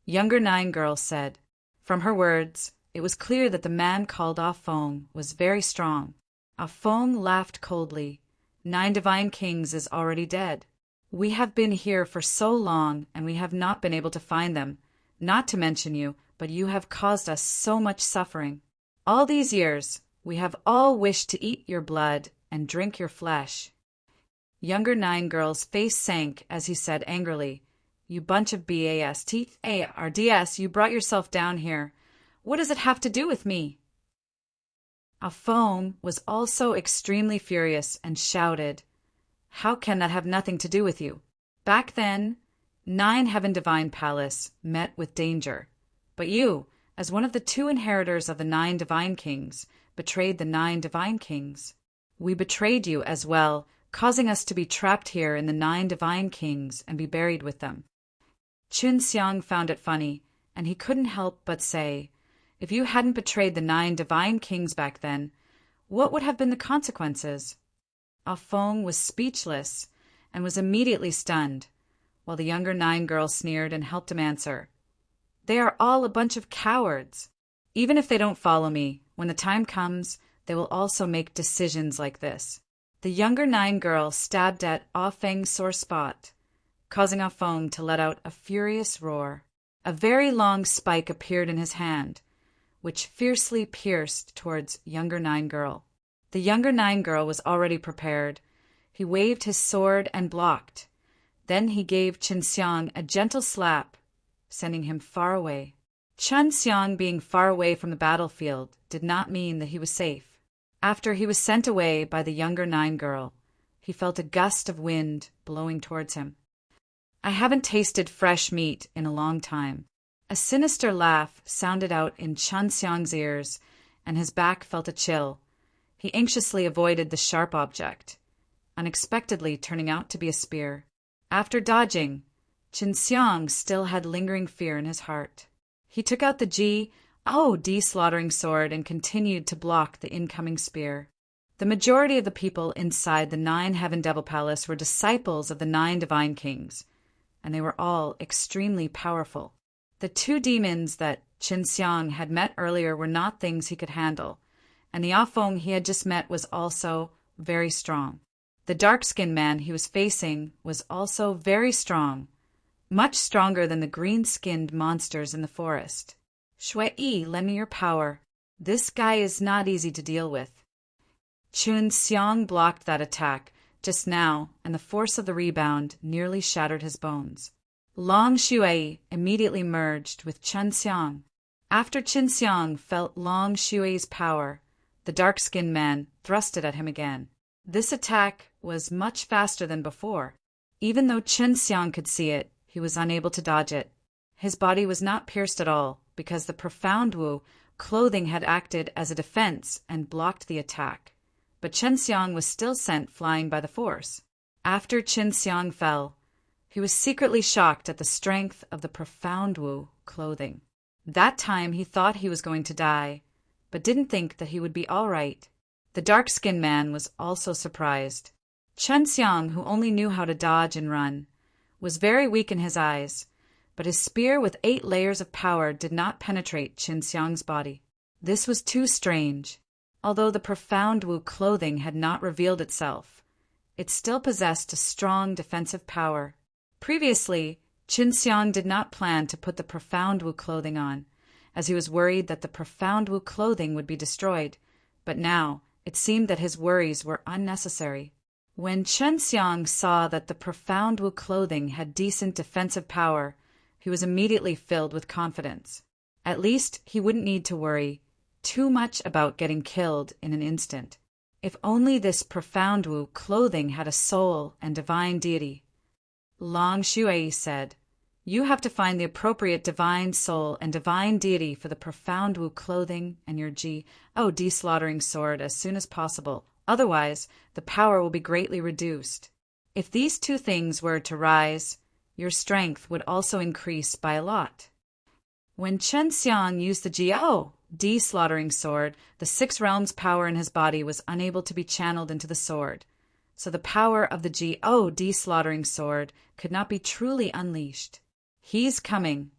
Younger Nine Girl said. From her words, it was clear that the man called Ah Fong was very strong. Ah Fong laughed coldly. "9 divine kings is already dead. We have been here for so long, and we have not been able to find them, not to mention you, but you have caused us so much suffering. All these years, we have all wished to eat your blood and drink your flesh." Younger Nine Girl's face sank as he said angrily, "You bunch of bastards, you brought yourself down here. What does it have to do with me?" Ah Fong was also extremely furious and shouted, "How can that have nothing to do with you? Back then, 9 Heaven Divine Palace met with danger. But you, as one of the 2 inheritors of the 9 Divine Kings, betrayed the 9 Divine Kings. We betrayed you as well, causing us to be trapped here in the 9 Divine Kings and be buried with them." Chun Xiang found it funny, and he couldn't help but say, "If you hadn't betrayed the 9 Divine Kings back then, what would have been the consequences?" Ah Fong was speechless and was immediately stunned, while the younger Nine Girl sneered and helped him answer. "They are all a bunch of cowards. Even if they don't follow me, when the time comes, they will also make decisions like this." The younger Nine Girl stabbed at Ah Feng's sore spot, causing Ah Fong to let out a furious roar. A very long spike appeared in his hand, which fiercely pierced towards younger Nine Girl. The younger Nine Girl was already prepared. He waved his sword and blocked. Then he gave Chun Xiang a gentle slap, sending him far away. Chun Xiang being far away from the battlefield did not mean that he was safe. After he was sent away by the younger Nine Girl, he felt a gust of wind blowing towards him. "I haven't tasted fresh meat in a long time." A sinister laugh sounded out in Chun Xiang's ears, and his back felt a chill. He anxiously avoided the sharp object, unexpectedly turning out to be a spear. After dodging, Chun Xiang still had lingering fear in his heart. He took out the slaughtering sword and continued to block the incoming spear. The majority of the people inside the 9 Heaven Devil Palace were disciples of the 9 Divine Kings, and they were all extremely powerful. The 2 demons that Chun Xiang had met earlier were not things he could handle, and the Ah Fong he had just met was also very strong. The dark-skinned man he was facing was also very strong, much stronger than the green-skinned monsters in the forest. "Shui, lend me your power. This guy is not easy to deal with." Chun Xiang blocked that attack just now, and the force of the rebound nearly shattered his bones. Long Shui immediately merged with Chun Xiang. After Chun Xiang felt Long Shui's power, the dark-skinned man thrusted at him again. This attack was much faster than before. Even though Chun Xiang could see it, he was unable to dodge it. His body was not pierced at all, because the profound Wu clothing had acted as a defense and blocked the attack. But Chun Xiang was still sent flying by the force. After Chun Xiang fell, he was secretly shocked at the strength of the profound Wu clothing. That time he thought he was going to die, but didn't think that he would be all right. The dark-skinned man was also surprised. Chun Xiang, who only knew how to dodge and run, was very weak in his eyes, but his spear with 8 layers of power did not penetrate Chun Xiang's body. This was too strange. Although the profound Wu clothing had not revealed itself, it still possessed a strong defensive power. Previously, Chun Xiang did not plan to put the profound Wu clothing on, as he was worried that the profound Wu clothing would be destroyed, but now it seemed that his worries were unnecessary. When Chun Xiang saw that the profound Wu clothing had decent defensive power, he was immediately filled with confidence. At least he wouldn't need to worry too much about getting killed in an instant. If only this profound Wu clothing had a soul and divine deity. Long Shui said, "You have to find the appropriate divine soul and divine deity for the profound Wu clothing and your slaughtering sword as soon as possible. Otherwise, the power will be greatly reduced. If these 2 things were to rise, your strength would also increase by a lot." When Chun Xiang used the slaughtering sword, the 6 realms power in his body was unable to be channeled into the sword, so the power of the God slaughtering sword could not be truly unleashed. He's coming.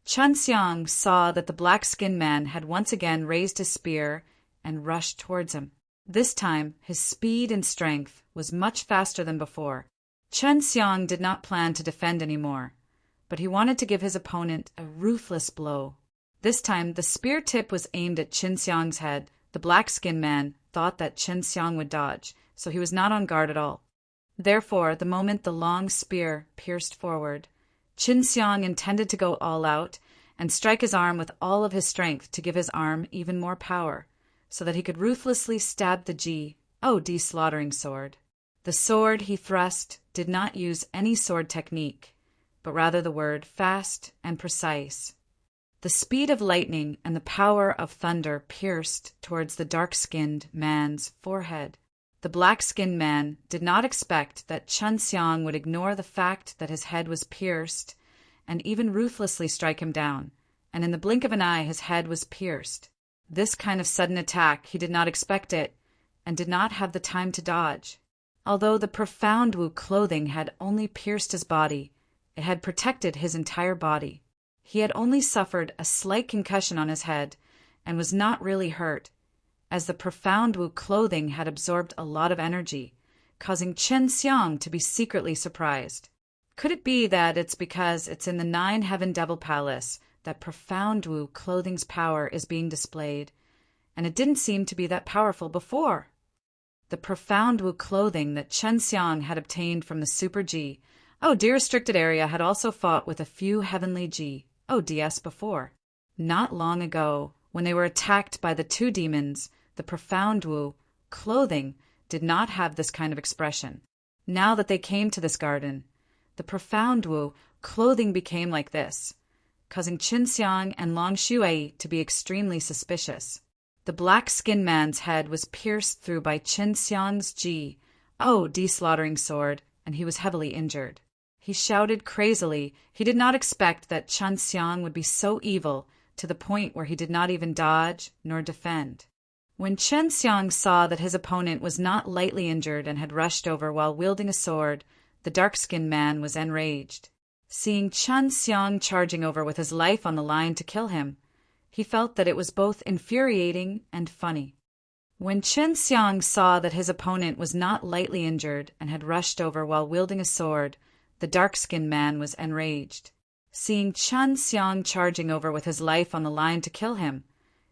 Chun Xiang saw that the black-skinned man had once again raised his spear and rushed towards him. This time, his speed and strength was much faster than before. Chun Xiang did not plan to defend anymore, but he wanted to give his opponent a ruthless blow. This time, the spear tip was aimed at Chun Xiang's head. The black-skinned man thought that Chun Xiang would dodge, so he was not on guard at all. Therefore, the moment the long spear pierced forward, Chun Xiang intended to go all out and strike his arm with all of his strength to give his arm even more power, so that he could ruthlessly stab the God slaughtering sword. The sword he thrust did not use any sword technique, but rather the word fast and precise. The speed of lightning and the power of thunder pierced towards the dark-skinned man's forehead. The black-skinned man did not expect that Chun Xiang would ignore the fact that his head was pierced and even ruthlessly strike him down, and in the blink of an eye his head was pierced. This kind of sudden attack, he did not expect it, and did not have the time to dodge. Although the profound Wu clothing had only pierced his body, it had protected his entire body. He had only suffered a slight concussion on his head, and was not really hurt, as the profound Wu clothing had absorbed a lot of energy, causing Chun Xiang to be secretly surprised. Could it be that it's because it's in the 9-Heaven Devil Palace that profound Wu clothing's power is being displayed, and it didn't seem to be that powerful before? The profound Wu clothing that Chun Xiang had obtained from the Super restricted area had also fought with a few heavenly ODS before. Not long ago, when they were attacked by the 2 demons, the profound Wu clothing did not have this kind of expression. Now that they came to this garden, the profound Wu clothing became like this, causing Chun Xiang and Long Shuai to be extremely suspicious. The black-skinned man's head was pierced through by Chun Xiang's God slaughtering sword, and he was heavily injured. He shouted crazily. He did not expect that Chun Xiang would be so evil to the point where he did not even dodge nor defend. When Chun Xiang saw that his opponent was not lightly injured and had rushed over while wielding a sword, the dark-skinned man was enraged. Seeing Chun Xiang charging over with his life on the line to kill him, he felt that it was both infuriating and funny. When Chun Xiang saw that his opponent was not lightly injured and had rushed over while wielding a sword, the dark-skinned man was enraged. Seeing Chun Xiang charging over with his life on the line to kill him,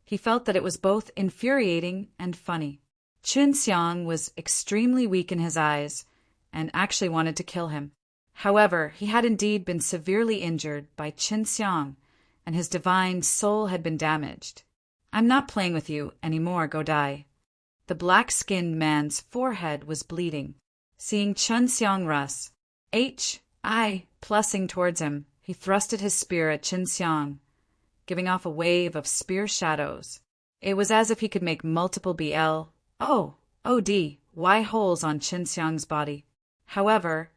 he felt that it was both infuriating and funny. Chun Xiang was extremely weak in his eyes and actually wanted to kill him. However, he had indeed been severely injured by Chun Xiang, and his divine soul had been damaged. "I'm not playing with you anymore, go die." The black-skinned man's forehead was bleeding. Seeing Chun Xiang rush, plussing towards him, he thrusted his spear at Chun Xiang, giving off a wave of spear shadows. It was as if he could make multiple BLODY holes on Chun Xiang's body. However,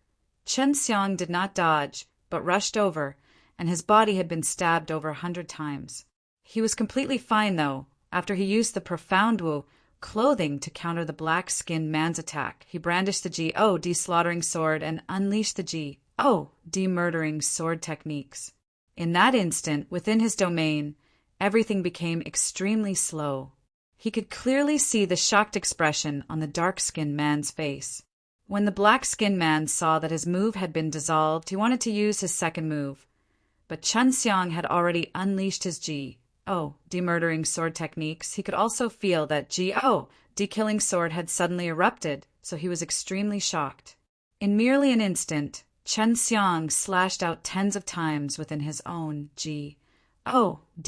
Chun Xiang did not dodge, but rushed over, and his body had been stabbed over 100 times. He was completely fine, though. After he used the profound Wu clothing to counter the black-skinned man's attack, he brandished the God slaughtering sword and unleashed the God murdering sword techniques. In that instant, within his domain, everything became extremely slow. He could clearly see the shocked expression on the dark-skinned man's face. When the black-skinned man saw that his move had been dissolved, he wanted to use his second move. But Chun Xiang had already unleashed his murdering sword techniques. He could also feel that killing sword had suddenly erupted, so he was extremely shocked. In merely an instant, Chun Xiang slashed out tens of times within his own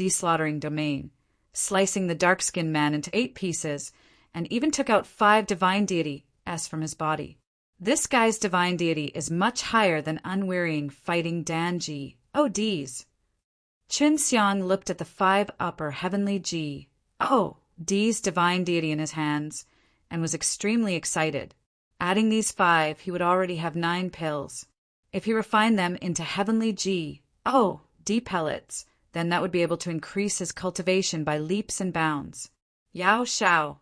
slaughtering domain, slicing the dark-skinned man into 8 pieces, and even took out 5 divine deities from his body. This guy's divine deity is much higher than unwearying fighting Dan GODs. Chun Xiang looked at the 5 upper heavenly GODs divine deity in his hands and was extremely excited. Adding these 5, he would already have 9 pills. If he refined them into heavenly GOD pellets, then that would be able to increase his cultivation by leaps and bounds. Yao Shao.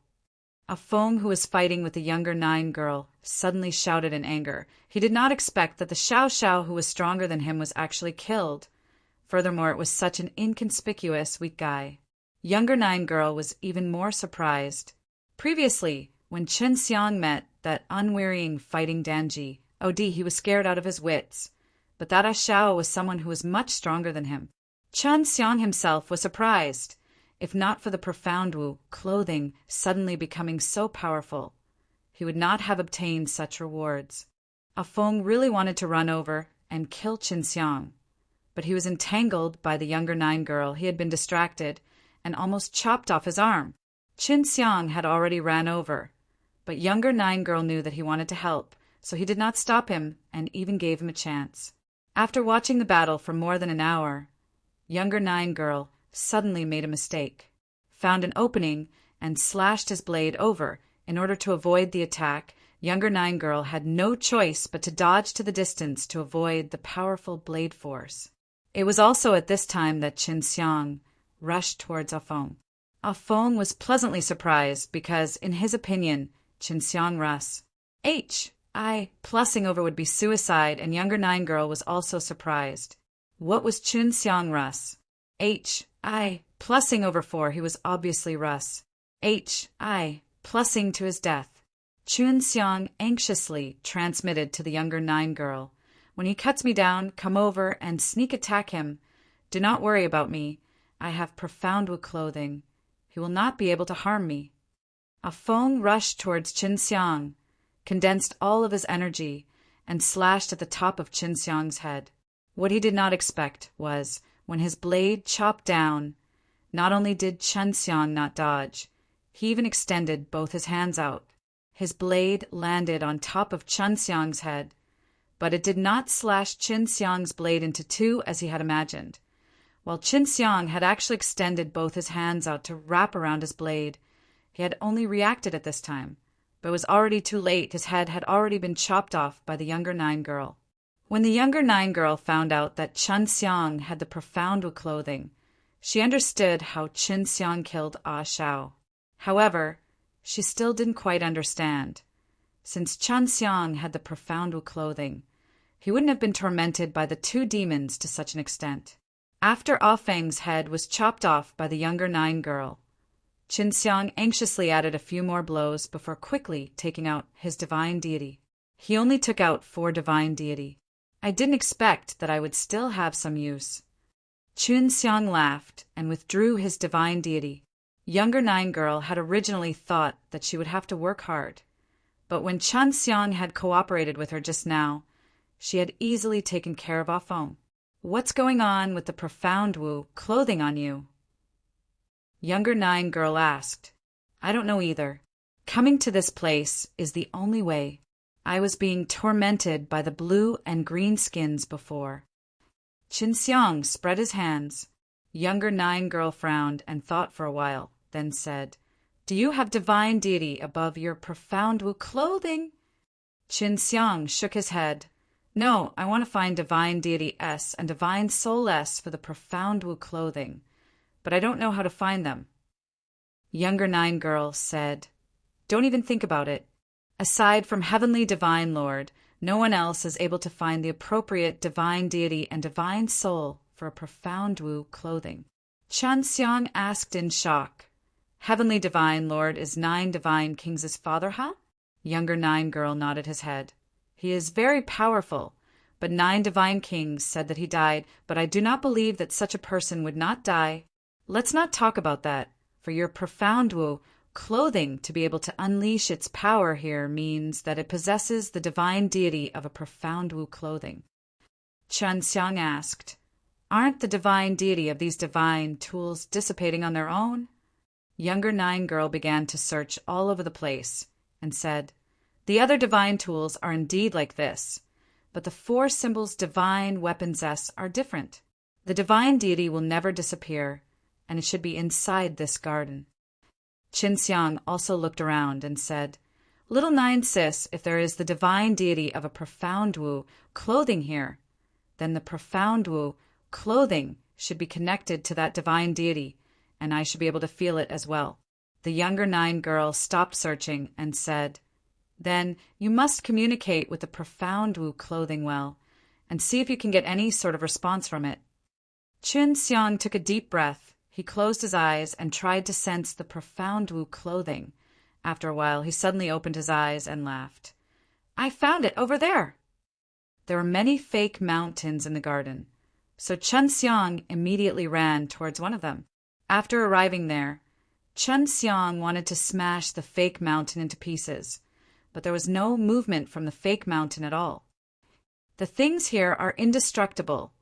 A Feng, who was fighting with the younger Nine girl, suddenly shouted in anger. He did not expect that the Xiao Xiao, who was stronger than him, was actually killed. Furthermore, it was such an inconspicuous, weak guy. Younger Nine girl was even more surprised. Previously, when Chen Xiang met that unwearying fighting Danji, he was scared out of his wits. But that Xiao was someone who was much stronger than him. Chen Xiang himself was surprised. If not for the profound Wu clothing suddenly becoming so powerful, he would not have obtained such rewards. A Feng really wanted to run over and kill Qin Xiang, but he was entangled by the younger Nine girl. He had been distracted and almost chopped off his arm. Qin Xiang had already ran over, but younger Nine girl knew that he wanted to help, so he did not stop him and even gave him a chance. After watching the battle for more than an hour, younger Nine girl suddenly made a mistake, found an opening, and slashed his blade over. In order to avoid the attack, younger Nine girl had no choice but to dodge to the distance to avoid the powerful blade force. It was also at this time that Qin Xiang rushed towards Ah Feng. Ah Feng was pleasantly surprised because, in his opinion, Qin Xiang plussing over would be suicide, and younger Nine girl was also surprised. What was Qin Xiang plussing over for? He was obviously plussing to his death. Qin Xiang anxiously transmitted to the younger Nine girl, "When he cuts me down, come over and sneak attack him. Do not worry about me. I have profound Wu clothing. He will not be able to harm me." Ah Feng rushed towards Qin Xiang, condensed all of his energy, and slashed at the top of Qin Xiang's head. What he did not expect was, when his blade chopped down, not only did Qin Xiang not dodge, he even extended both his hands out. His blade landed on top of Qin Xiang's head, but it did not slash Qin Xiang's blade into two as he had imagined. While Qin Xiang had actually extended both his hands out to wrap around his blade, he had only reacted at this time, but it was already too late. His head had already been chopped off by the younger Nine girl. When the younger Nine girl found out that Qin Xiang had the profound Wu clothing, she understood how Qin Xiang killed Ah Xiao. However, she still didn't quite understand. Since Qin Xiang had the profound Wu clothing, he wouldn't have been tormented by the two demons to such an extent. After Ah Feng's head was chopped off by the younger Nine girl, Qin Xiang anxiously added a few more blows before quickly taking out his divine deity. He only took out 4 divine deity. I didn't expect that I would still have some use. Qin Xiang laughed and withdrew his divine deity. Younger Nine girl had originally thought that she would have to work hard, but when Qin Xiang had cooperated with her just now, she had easily taken care of Ah Feng. "What's going on with the profound Wu clothing on you?" Younger Nine girl asked. "I don't know either. Coming to this place is the only way. I was being tormented by the blue and green skins before." Qin Xiang spread his hands. Younger Nine girl frowned and thought for a while, then said, "Do you have divine deity above your profound Wu clothing?" Qin Xiang shook his head. "No, I want to find divine deity S and divine soul S for the profound Wu clothing, but I don't know how to find them." Younger Nine girl said, "Don't even think about it. Aside from Heavenly Divine Lord, no one else is able to find the appropriate divine deity and divine soul for a profound Wu clothing." Qin Xiang asked in shock, "Heavenly Divine Lord is 9 divine kings' father, huh?" Younger Nine girl nodded his head. "He is very powerful, but 9 divine kings said that he died, but I do not believe that such a person would not die. Let's not talk about that, for your profound Wu clothing to be able to unleash its power here means that it possesses the divine deity of a profound Wu clothing." Qin Xiang asked, "Aren't the divine deity of these divine tools dissipating on their own?" Younger Nine girl began to search all over the place and said, "The other divine tools are indeed like this, but the 4 symbols divine weapons S are different. The divine deity will never disappear, and it should be inside this garden." Qin Xiang also looked around and said, "Little Nine Sis, if there is the divine deity of a profound Wu clothing here, then the profound Wu clothing should be connected to that divine deity, and I should be able to feel it as well." The younger 9 girl stopped searching and said, "Then you must communicate with the profound Wu clothing well, and see if you can get any sort of response from it." Chun Xiang took a deep breath. He closed his eyes and tried to sense the profound Wu clothing. After a while, he suddenly opened his eyes and laughed. "I found it over there." There were many fake mountains in the garden, so Chun Xiang immediately ran towards one of them. After arriving there, Chun Xiang wanted to smash the fake mountain into pieces, but there was no movement from the fake mountain at all. "The things here are indestructible.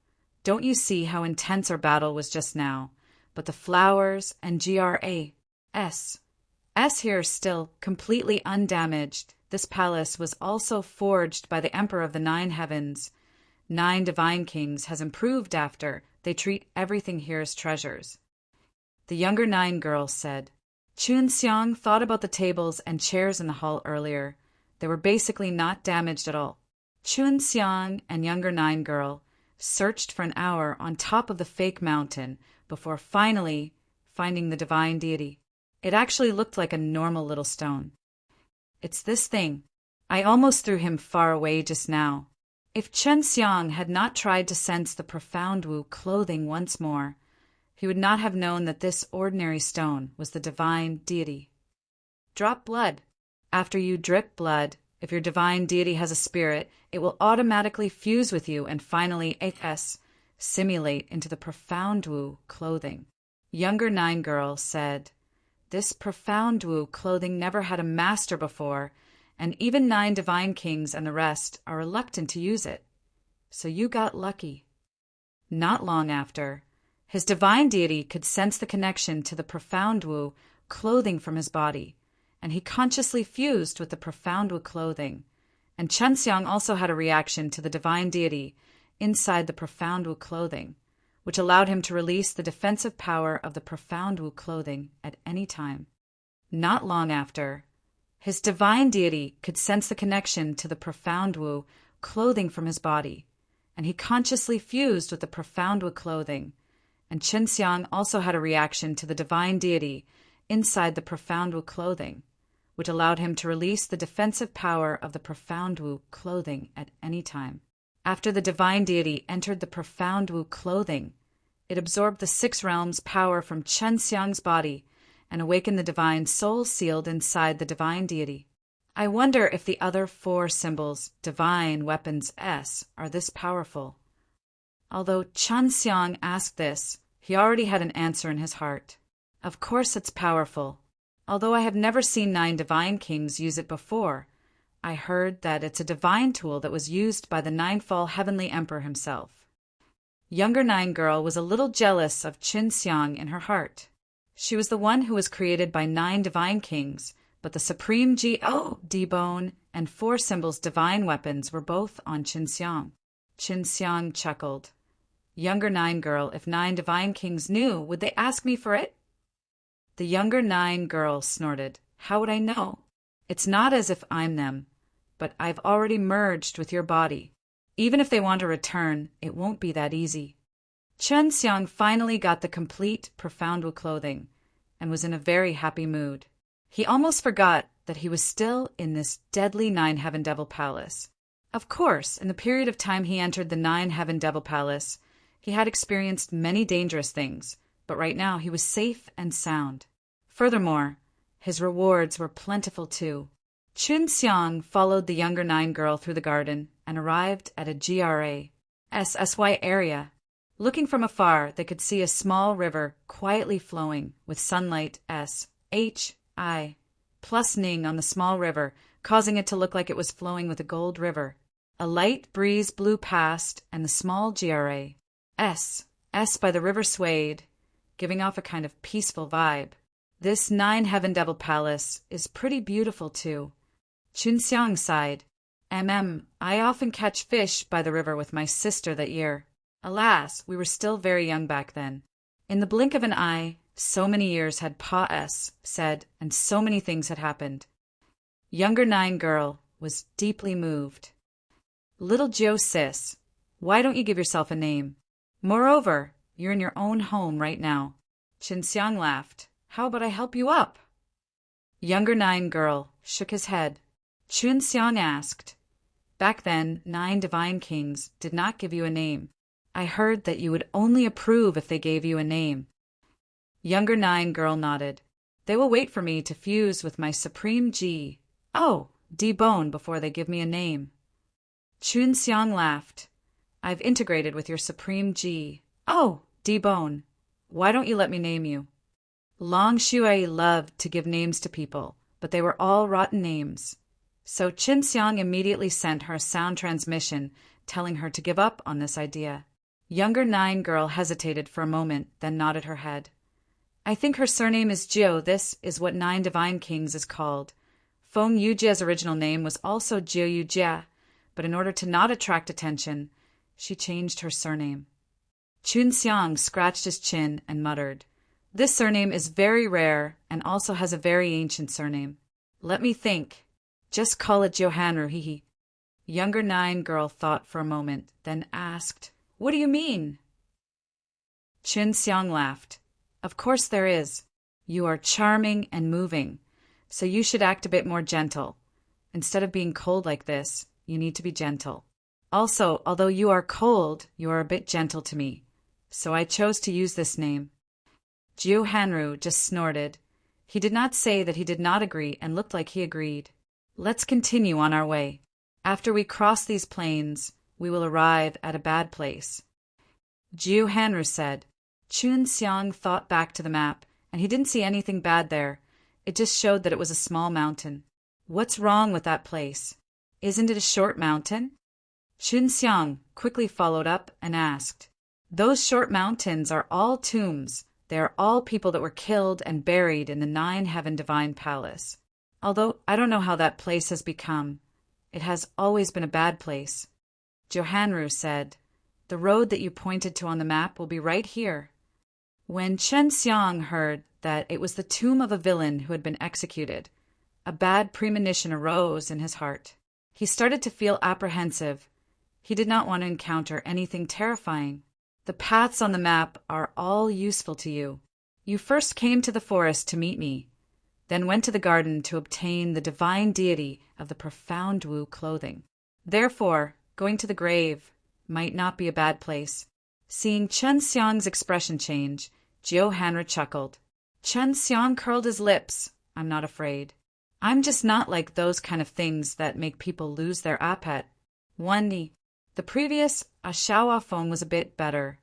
Don't you see how intense our battle was just now? But the flowers and GRAS. S here is still completely undamaged. This palace was also forged by the Emperor of the 9 heavens. 9 divine kings has improved after they treat everything here as treasures." The younger 9 girl said, "Chun Xiang thought about the tables and chairs in the hall earlier. They were basically not damaged at all." Chun Xiang and younger 9 girl searched for an hour on top of the fake mountain before finally finding the divine deity. It actually looked like a normal little stone. "It's this thing. I almost threw him far away just now." If Chun Xiang had not tried to sense the profound Wu clothing once more, he would not have known that this ordinary stone was the divine deity. Drop blood. After you drip blood, if your divine deity has a spirit, it will automatically fuse with you and finally simulate into the profound Wu clothing. Younger 9 girl said, "This profound Wu clothing never had a master before, and even 9 divine kings and the rest are reluctant to use it. So you got lucky." Not long after, his divine deity could sense the connection to the profound Wu clothing from his body, and he consciously fused with the profound Wu clothing. And Chun Xiang also had a reaction to the divine deity inside the profound Wu clothing, which allowed him to release the defensive power of the profound Wu clothing at any time. Not long after, his divine deity could sense the connection to the profound Wu clothing from his body, and he consciously fused with the profound Wu clothing. And Chun Xiang also had a reaction to the divine deity inside the profound Wu clothing, which allowed him to release the defensive power of the profound Wu clothing at any time. After the divine deity entered the profound Wu clothing, it absorbed the 6 realms' power from Chun Xiang's body and awakened the divine soul sealed inside the divine deity. I wonder if the other 4 symbols, divine weapons S, are this powerful. Although Chun Xiang asked this, he already had an answer in his heart. Of course it's powerful. Although I have never seen 9 divine kings use it before, I heard that it's a divine tool that was used by the 9-fall heavenly emperor himself. Younger 9 girl was a little jealous of Chun Xiang in her heart. She was the one who was created by 9 divine kings, but the supreme D-bone and 4 symbols divine weapons were both on Chun Xiang. Chun Xiang chuckled. Younger 9 girl, if 9 divine kings knew, would they ask me for it? The younger 9 girl snorted. How would I know? It's not as if I'm them, but I've already merged with your body. Even if they want to return, it won't be that easy. Chun Xiang finally got the complete profound Wu clothing and was in a very happy mood. He almost forgot that he was still in this deadly 9 Heaven Devil Palace. Of course, in the period of time he entered the 9 Heaven Devil Palace, he had experienced many dangerous things, but right now he was safe and sound. Furthermore, his rewards were plentiful too. Chun Xiang followed the younger 9 girl through the garden and arrived at a GRASSY area. Looking from afar, they could see a small river quietly flowing with sunlight SHI plus ning on the small river, causing it to look like it was flowing with a gold river. A light breeze blew past, and the small GRAS by the river swayed, giving off a kind of peaceful vibe. This 9 Heaven Devil Palace is pretty beautiful too. Chun Xiang sighed. I often catch fish by the river with my sister that year. Alas, we were still very young back then. In the blink of an eye, so many years had said, and so many things had happened. Younger 9 girl was deeply moved. Little Joe sis, why don't you give yourself a name? Moreover, you're in your own home right now. Chun Xiang laughed. How about I help you up? Younger 9 girl shook his head. Chun Xiang asked, "Back then, 9 divine kings did not give you a name. I heard that you would only approve if they gave you a name." Younger 9 girl nodded. "They will wait for me to fuse with my supreme Ji. Oh, debone before they give me a name." Chun Xiang laughed. "I've integrated with your supreme Ji. Oh, debone. Why don't you let me name you?" Long Shui loved to give names to people, but they were all rotten names. So Qin Xiang immediately sent her a sound transmission telling her to give up on this idea. Younger 9 girl hesitated for a moment, then nodded her head. "I think her surname is Jiu. This is what 9 divine kings is called. Feng Yujia's original name was also Jiu Yujia, but in order to not attract attention, she changed her surname." Chun Xiang scratched his chin and muttered, "This surname is very rare and also has a very ancient surname. Let me think. Just call it Johanru, hee." Younger 9 girl thought for a moment, then asked, "What do you mean?" Chun Xiang laughed. "Of course there is. You are charming and moving, so you should act a bit more gentle. Instead of being cold like this, you need to be gentle. Also, although you are cold, you are a bit gentle to me, so I chose to use this name." Jiu Hanru just snorted. He did not say that he did not agree and looked like he agreed. "Let's continue on our way. After we cross these plains, we will arrive at a bad place," Jiu Hanru said. Chun Xiang thought back to the map, and he didn't see anything bad there. It just showed that it was a small mountain. "What's wrong with that place? Isn't it a short mountain?" Chun Xiang quickly followed up and asked. "Those short mountains are all tombs. They are all people that were killed and buried in the 9 Heaven Divine Palace. Although I don't know how that place has become. It has always been a bad place." Johanru said, "The road that you pointed to on the map will be right here." When Chen Xiang heard that it was the tomb of a villain who had been executed, a bad premonition arose in his heart. He started to feel apprehensive. He did not want to encounter anything terrifying. "The paths on the map are all useful to you. You first came to the forest to meet me, then went to the garden to obtain the divine deity of the profound Wu clothing. Therefore, going to the grave might not be a bad place." Seeing Chen Xiang's expression change, Jiu Hanru chuckled. Chen Xiang curled his lips. "I'm not afraid. I'm just not like those kind of things that make people lose their appetite. The previous Ashawa Feng was a bit better,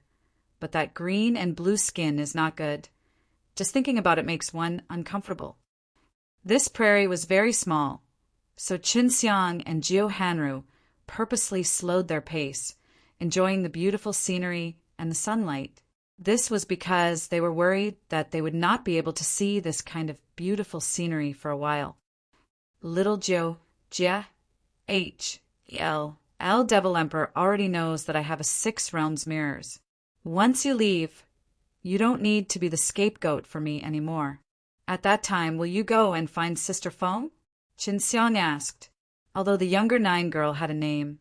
but that green and blue skin is not good. Just thinking about it makes one uncomfortable." This prairie was very small, so Qin Xiang and Jiu Hanru purposely slowed their pace, enjoying the beautiful scenery and the sunlight. This was because they were worried that they would not be able to see this kind of beautiful scenery for a while. Little Jiu, Jia, H, L Devil Emperor already knows that I have a 6 realms mirrors. Once you leave, you don't need to be the scapegoat for me anymore. At that time, will you go and find Sister Feng?" Qin Xiang asked. Although the younger 9 girl had a name,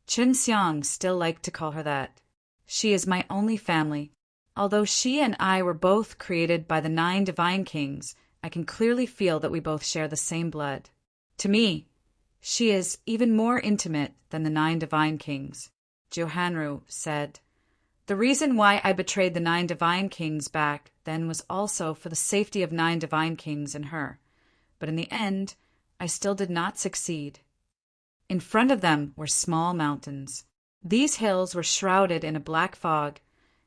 Qin Xiang still liked to call her that. "She is my only family. Although she and I were both created by the 9 divine kings, I can clearly feel that we both share the same blood. To me, she is even more intimate than the 9 divine kings." Johanru said, "The reason why I betrayed the 9 divine kings back then was also for the safety of 9 divine kings and her. But in the end, I still did not succeed." In front of them were small mountains. These hills were shrouded in a black fog,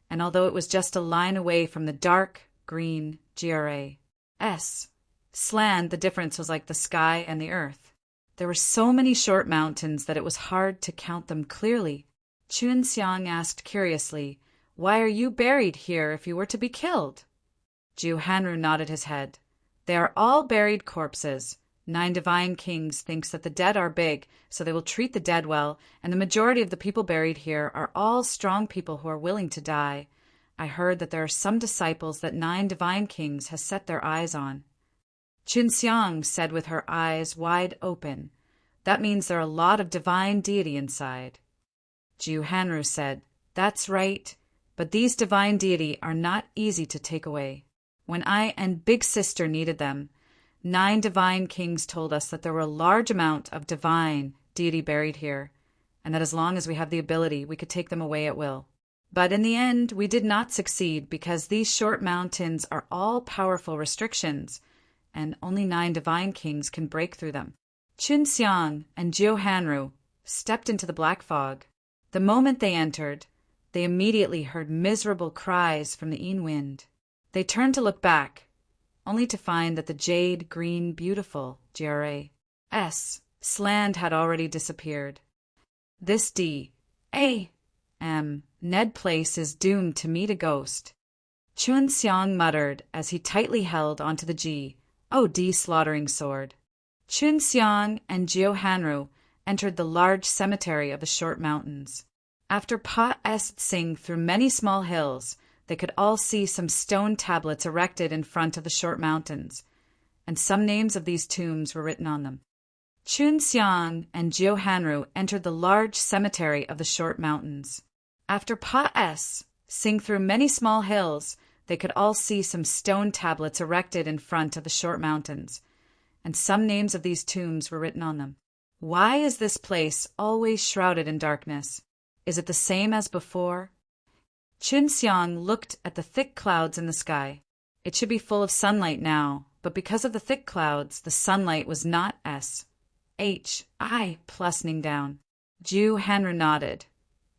and although it was just a line away from the dark, green GRAS land, the difference was like the sky and the earth. There were so many short mountains that it was hard to count them clearly. Chun Xiang asked curiously, "Why are you buried here if you were to be killed?" Jiu Hanru nodded his head. "They are all buried corpses. 9 divine kings thinks that the dead are big, so they will treat the dead well, and the majority of the people buried here are all strong people who are willing to die. I heard that there are some disciples that 9 divine kings has set their eyes on." Chun Xiang said with her eyes wide open, "That means there are a lot of divine deity inside." Jiu Hanru said, "That's right, but these divine deity are not easy to take away. When I and Big Sister needed them, 9 divine kings told us that there were a large amount of divine deity buried here, and that as long as we have the ability, we could take them away at will. But in the end, we did not succeed because these short mountains are all powerful restrictions, and only 9 divine kings can break through them. Chunseong and Hanru stepped into the black fog. The moment they entered, they immediately heard miserable cries from the Yin wind. They turned to look back, only to find that the jade green beautiful GRA's land had already disappeared. This Ned place is doomed to meet a ghost, Chunseong muttered as he tightly held onto the slaughtering sword. Chunseong and Hanru entered the large cemetery of the short mountains. After passing through many small hills, they could all see some stone tablets erected in front of the short mountains, and some names of these tombs were written on them. Chunseong and Hanru entered the large cemetery of the short mountains. After passing through many small hills, they could all see some stone tablets erected in front of the short mountains, and some names of these tombs were written on them. Why is this place always shrouded in darkness? Is it the same as before? Chunseong looked at the thick clouds in the sky. It should be full of sunlight now, but because of the thick clouds, the sunlight was not plusing down. Hanru nodded.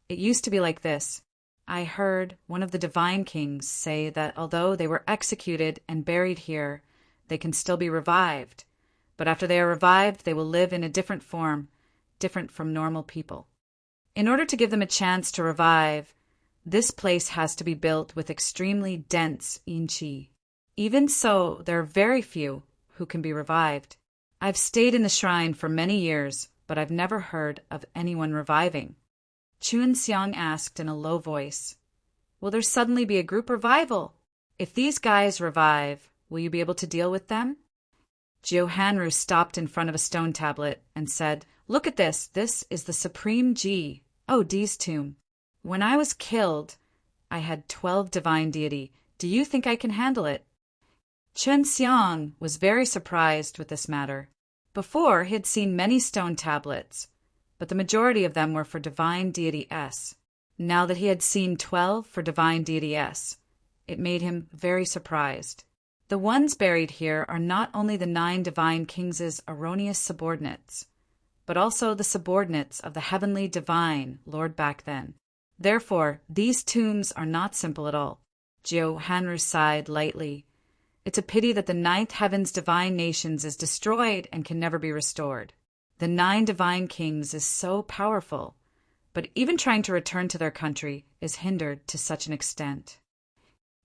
It used to be like this. I heard one of the divine kings say that although they were executed and buried here, they can still be revived. But after they are revived, they will live in a different form, different from normal people. In order to give them a chance to revive, this place has to be built with extremely dense yin qi. Even so, there are very few who can be revived. I've stayed in the shrine for many years, but I've never heard of anyone reviving. Chunseong asked in a low voice, will there suddenly be a group revival? If these guys revive, will you be able to deal with them? Hanru stopped in front of a stone tablet and said, look at this. This is the Supreme D's tomb. When I was killed, I had 12 divine deity. Do you think I can handle it? Chunseong was very surprised with this matter. Before, he had seen many stone tablets, but the majority of them were for divine deity S. Now that he had seen 12 for divine deity S, it made him very surprised. The ones buried here are not only the 9 divine kings' erroneous subordinates, but also the subordinates of the heavenly divine Lord back then. Therefore, these tombs are not simple at all. Hanru sighed lightly. It's a pity that the 9th heaven's divine nations is destroyed and can never be restored. The 9 divine kings is so powerful, but even trying to return to their country is hindered to such an extent.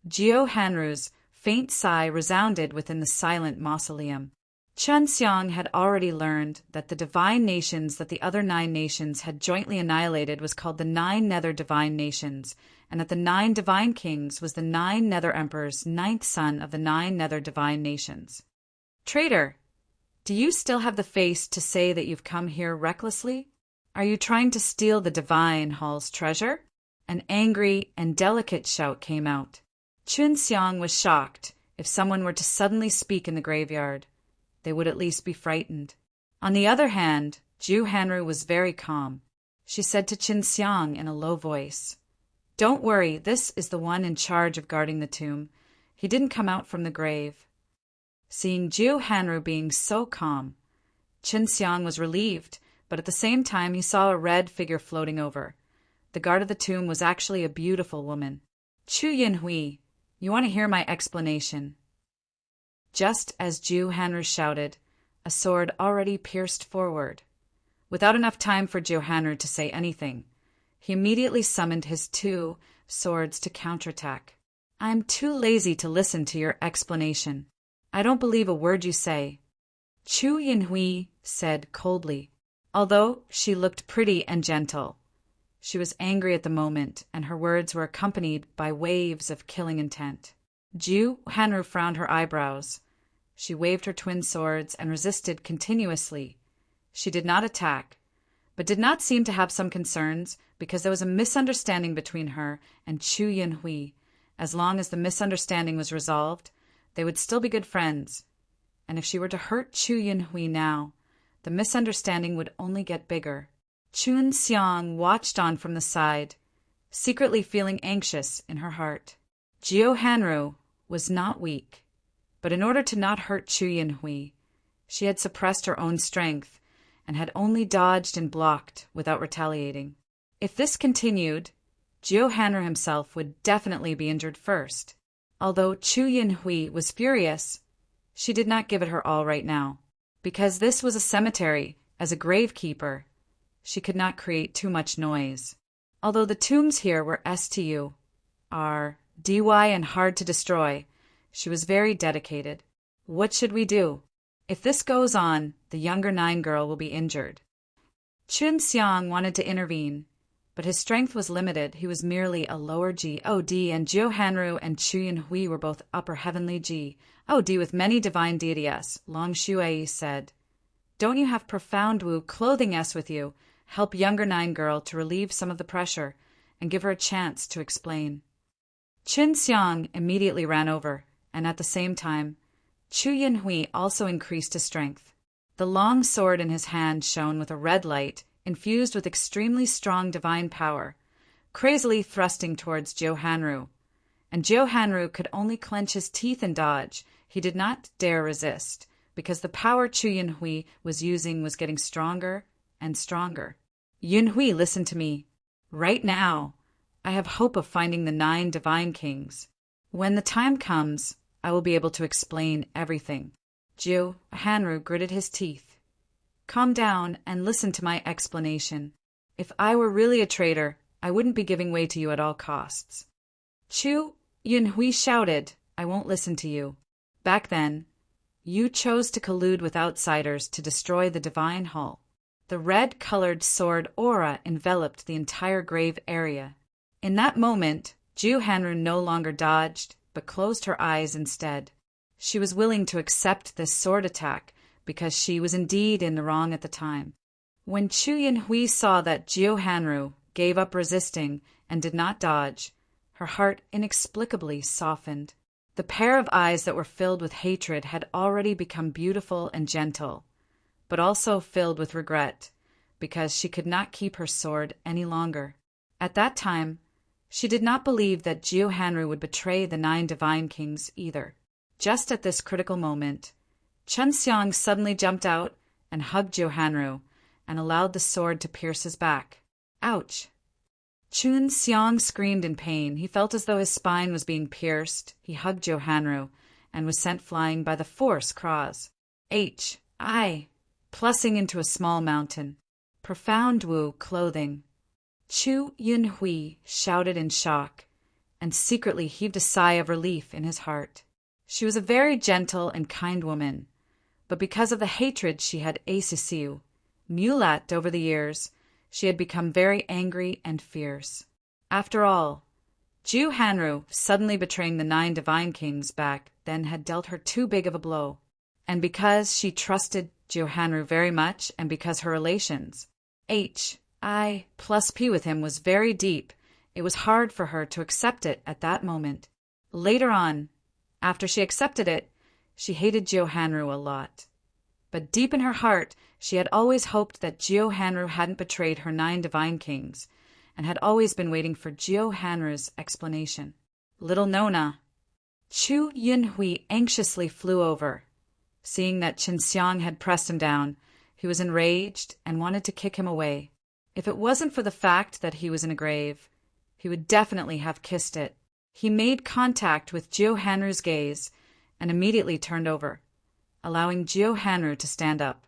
Hanru's faint sigh resounded within the silent mausoleum. Chunseong had already learned that the divine nations that the other 9 nations had jointly annihilated was called the 9 Nether Divine Nations, and that the 9 divine kings was the 9 Nether Emperors' 9th son of the 9 Nether Divine Nations. Traitor, do you still have the face to say that you've come here recklessly? Are you trying to steal the divine hall's treasure? An angry and delicate shout came out. Chunseong was shocked. If someone were to suddenly speak in the graveyard, they would at least be frightened. On the other hand, Hanru was very calm. She said to Chunseong in a low voice, "Don't worry, this is the one in charge of guarding the tomb. He didn't come out from the grave." Seeing Hanru being so calm, Chunseong was relieved, but at the same time he saw a red figure floating over. The guard of the tomb was actually a beautiful woman. "Chu Yinhui, you want to hear my explanation?" Just as Hanru shouted, a sword already pierced forward. Without enough time for Hanru to say anything, he immediately summoned his 2 swords to counterattack. "I'm too lazy to listen to your explanation. I don't believe a word you say," Chu Yinhui said coldly. Although she looked pretty and gentle, she was angry at the moment, and her words were accompanied by waves of killing intent. Hanru frowned her eyebrows. She waved her twin swords and resisted continuously. She did not attack, but did not seem to have some concerns because there was a misunderstanding between her and Chu Yinhui. As long as the misunderstanding was resolved, they would still be good friends. and if she were to hurt Chu Yunhui now, the misunderstanding would only get bigger. Chun Xiang watched on from the side, secretly feeling anxious in her heart. Jiu Hanru was not weak, but in order to not hurt Chu Yunhui, she had suppressed her own strength and had only dodged and blocked without retaliating. If this continued, Jiu Hanru himself would definitely be injured first. Although Chu Yunhui was furious, she did not give it her all right now. Because this was a cemetery, as a gravekeeper, she could not create too much noise. Although the tombs here were dy and hard to destroy, she was very dedicated. What should we do? If this goes on, the younger 9 girl will be injured. Chun Xiang wanted to intervene, but his strength was limited. He was merely a lower God, and Jiu Hanru and Chu Yunhui were both upper heavenly God with many divine deities. Long Shuai said, "Don't you have profound Wu clothing us with you? Help younger 9 girl to relieve some of the pressure and give her a chance to explain." Qin Xiang immediately ran over, and at the same time, Chu Yunhui also increased his strength. The long sword in his hand shone with a red light, infused with extremely strong divine power, crazily thrusting towards Jiu Hanru. And Jiu Hanru could only clench his teeth and dodge. He did not dare resist, because the power Chu Yunhui was using was getting stronger and stronger. "Yunhui, listen to me. Right now, I have hope of finding the 9 divine kings. When the time comes, I will be able to explain everything." Jiu Hanru gritted his teeth. "Calm down and listen to my explanation. If I were really a traitor, I wouldn't be giving way to you at all costs." Chu Yunhui shouted, "I won't listen to you. Back then, you chose to collude with outsiders to destroy the divine hall." The red-colored sword aura enveloped the entire grave area. In that moment, Jiu Hanru no longer dodged, but closed her eyes instead. She was willing to accept this sword attack because she was indeed in the wrong at the time. When Chu Yunhui saw that Jiu Hanru gave up resisting and did not dodge, her heart inexplicably softened. The pair of eyes that were filled with hatred had already become beautiful and gentle, but also filled with regret, because she could not keep her sword any longer. At that time, she did not believe that Jiu Hanru would betray the 9 divine kings either. Just at this critical moment, Chun Xiang suddenly jumped out and hugged Jiu Hanru and allowed the sword to pierce his back. Ouch! Chun Xiang screamed in pain. He felt as though his spine was being pierced. He hugged Jiu Hanru and was sent flying by the force cross. Plussing into a small mountain. Profound Wu clothing. Chu Yunhui shouted in shock and secretly heaved a sigh of relief in his heart. She was a very gentle and kind woman, but because of the hatred she had mulat over the years, she had become very angry and fierce. After all, Jiu Hanru suddenly betraying the 9 divine kings back then had dealt her too big of a blow. And because she trusted Jiu Hanru very much, and because her relations, H.I.+P with him was very deep, it was hard for her to accept it at that moment. Later on, after she accepted it, she hated Jiu Hanru a lot. But deep in her heart, she had always hoped that Jiu Hanru hadn't betrayed her 9 divine kings, and had always been waiting for Jiu Hanru's explanation. Little Nona. Chu Yunhui anxiously flew over. Seeing that Qin Xiang had pressed him down, he was enraged and wanted to kick him away. If it wasn't for the fact that he was in a grave, he would definitely have kissed it. He made contact with Jiu Hanru's gaze and immediately turned over, allowing Jiu Hanru to stand up.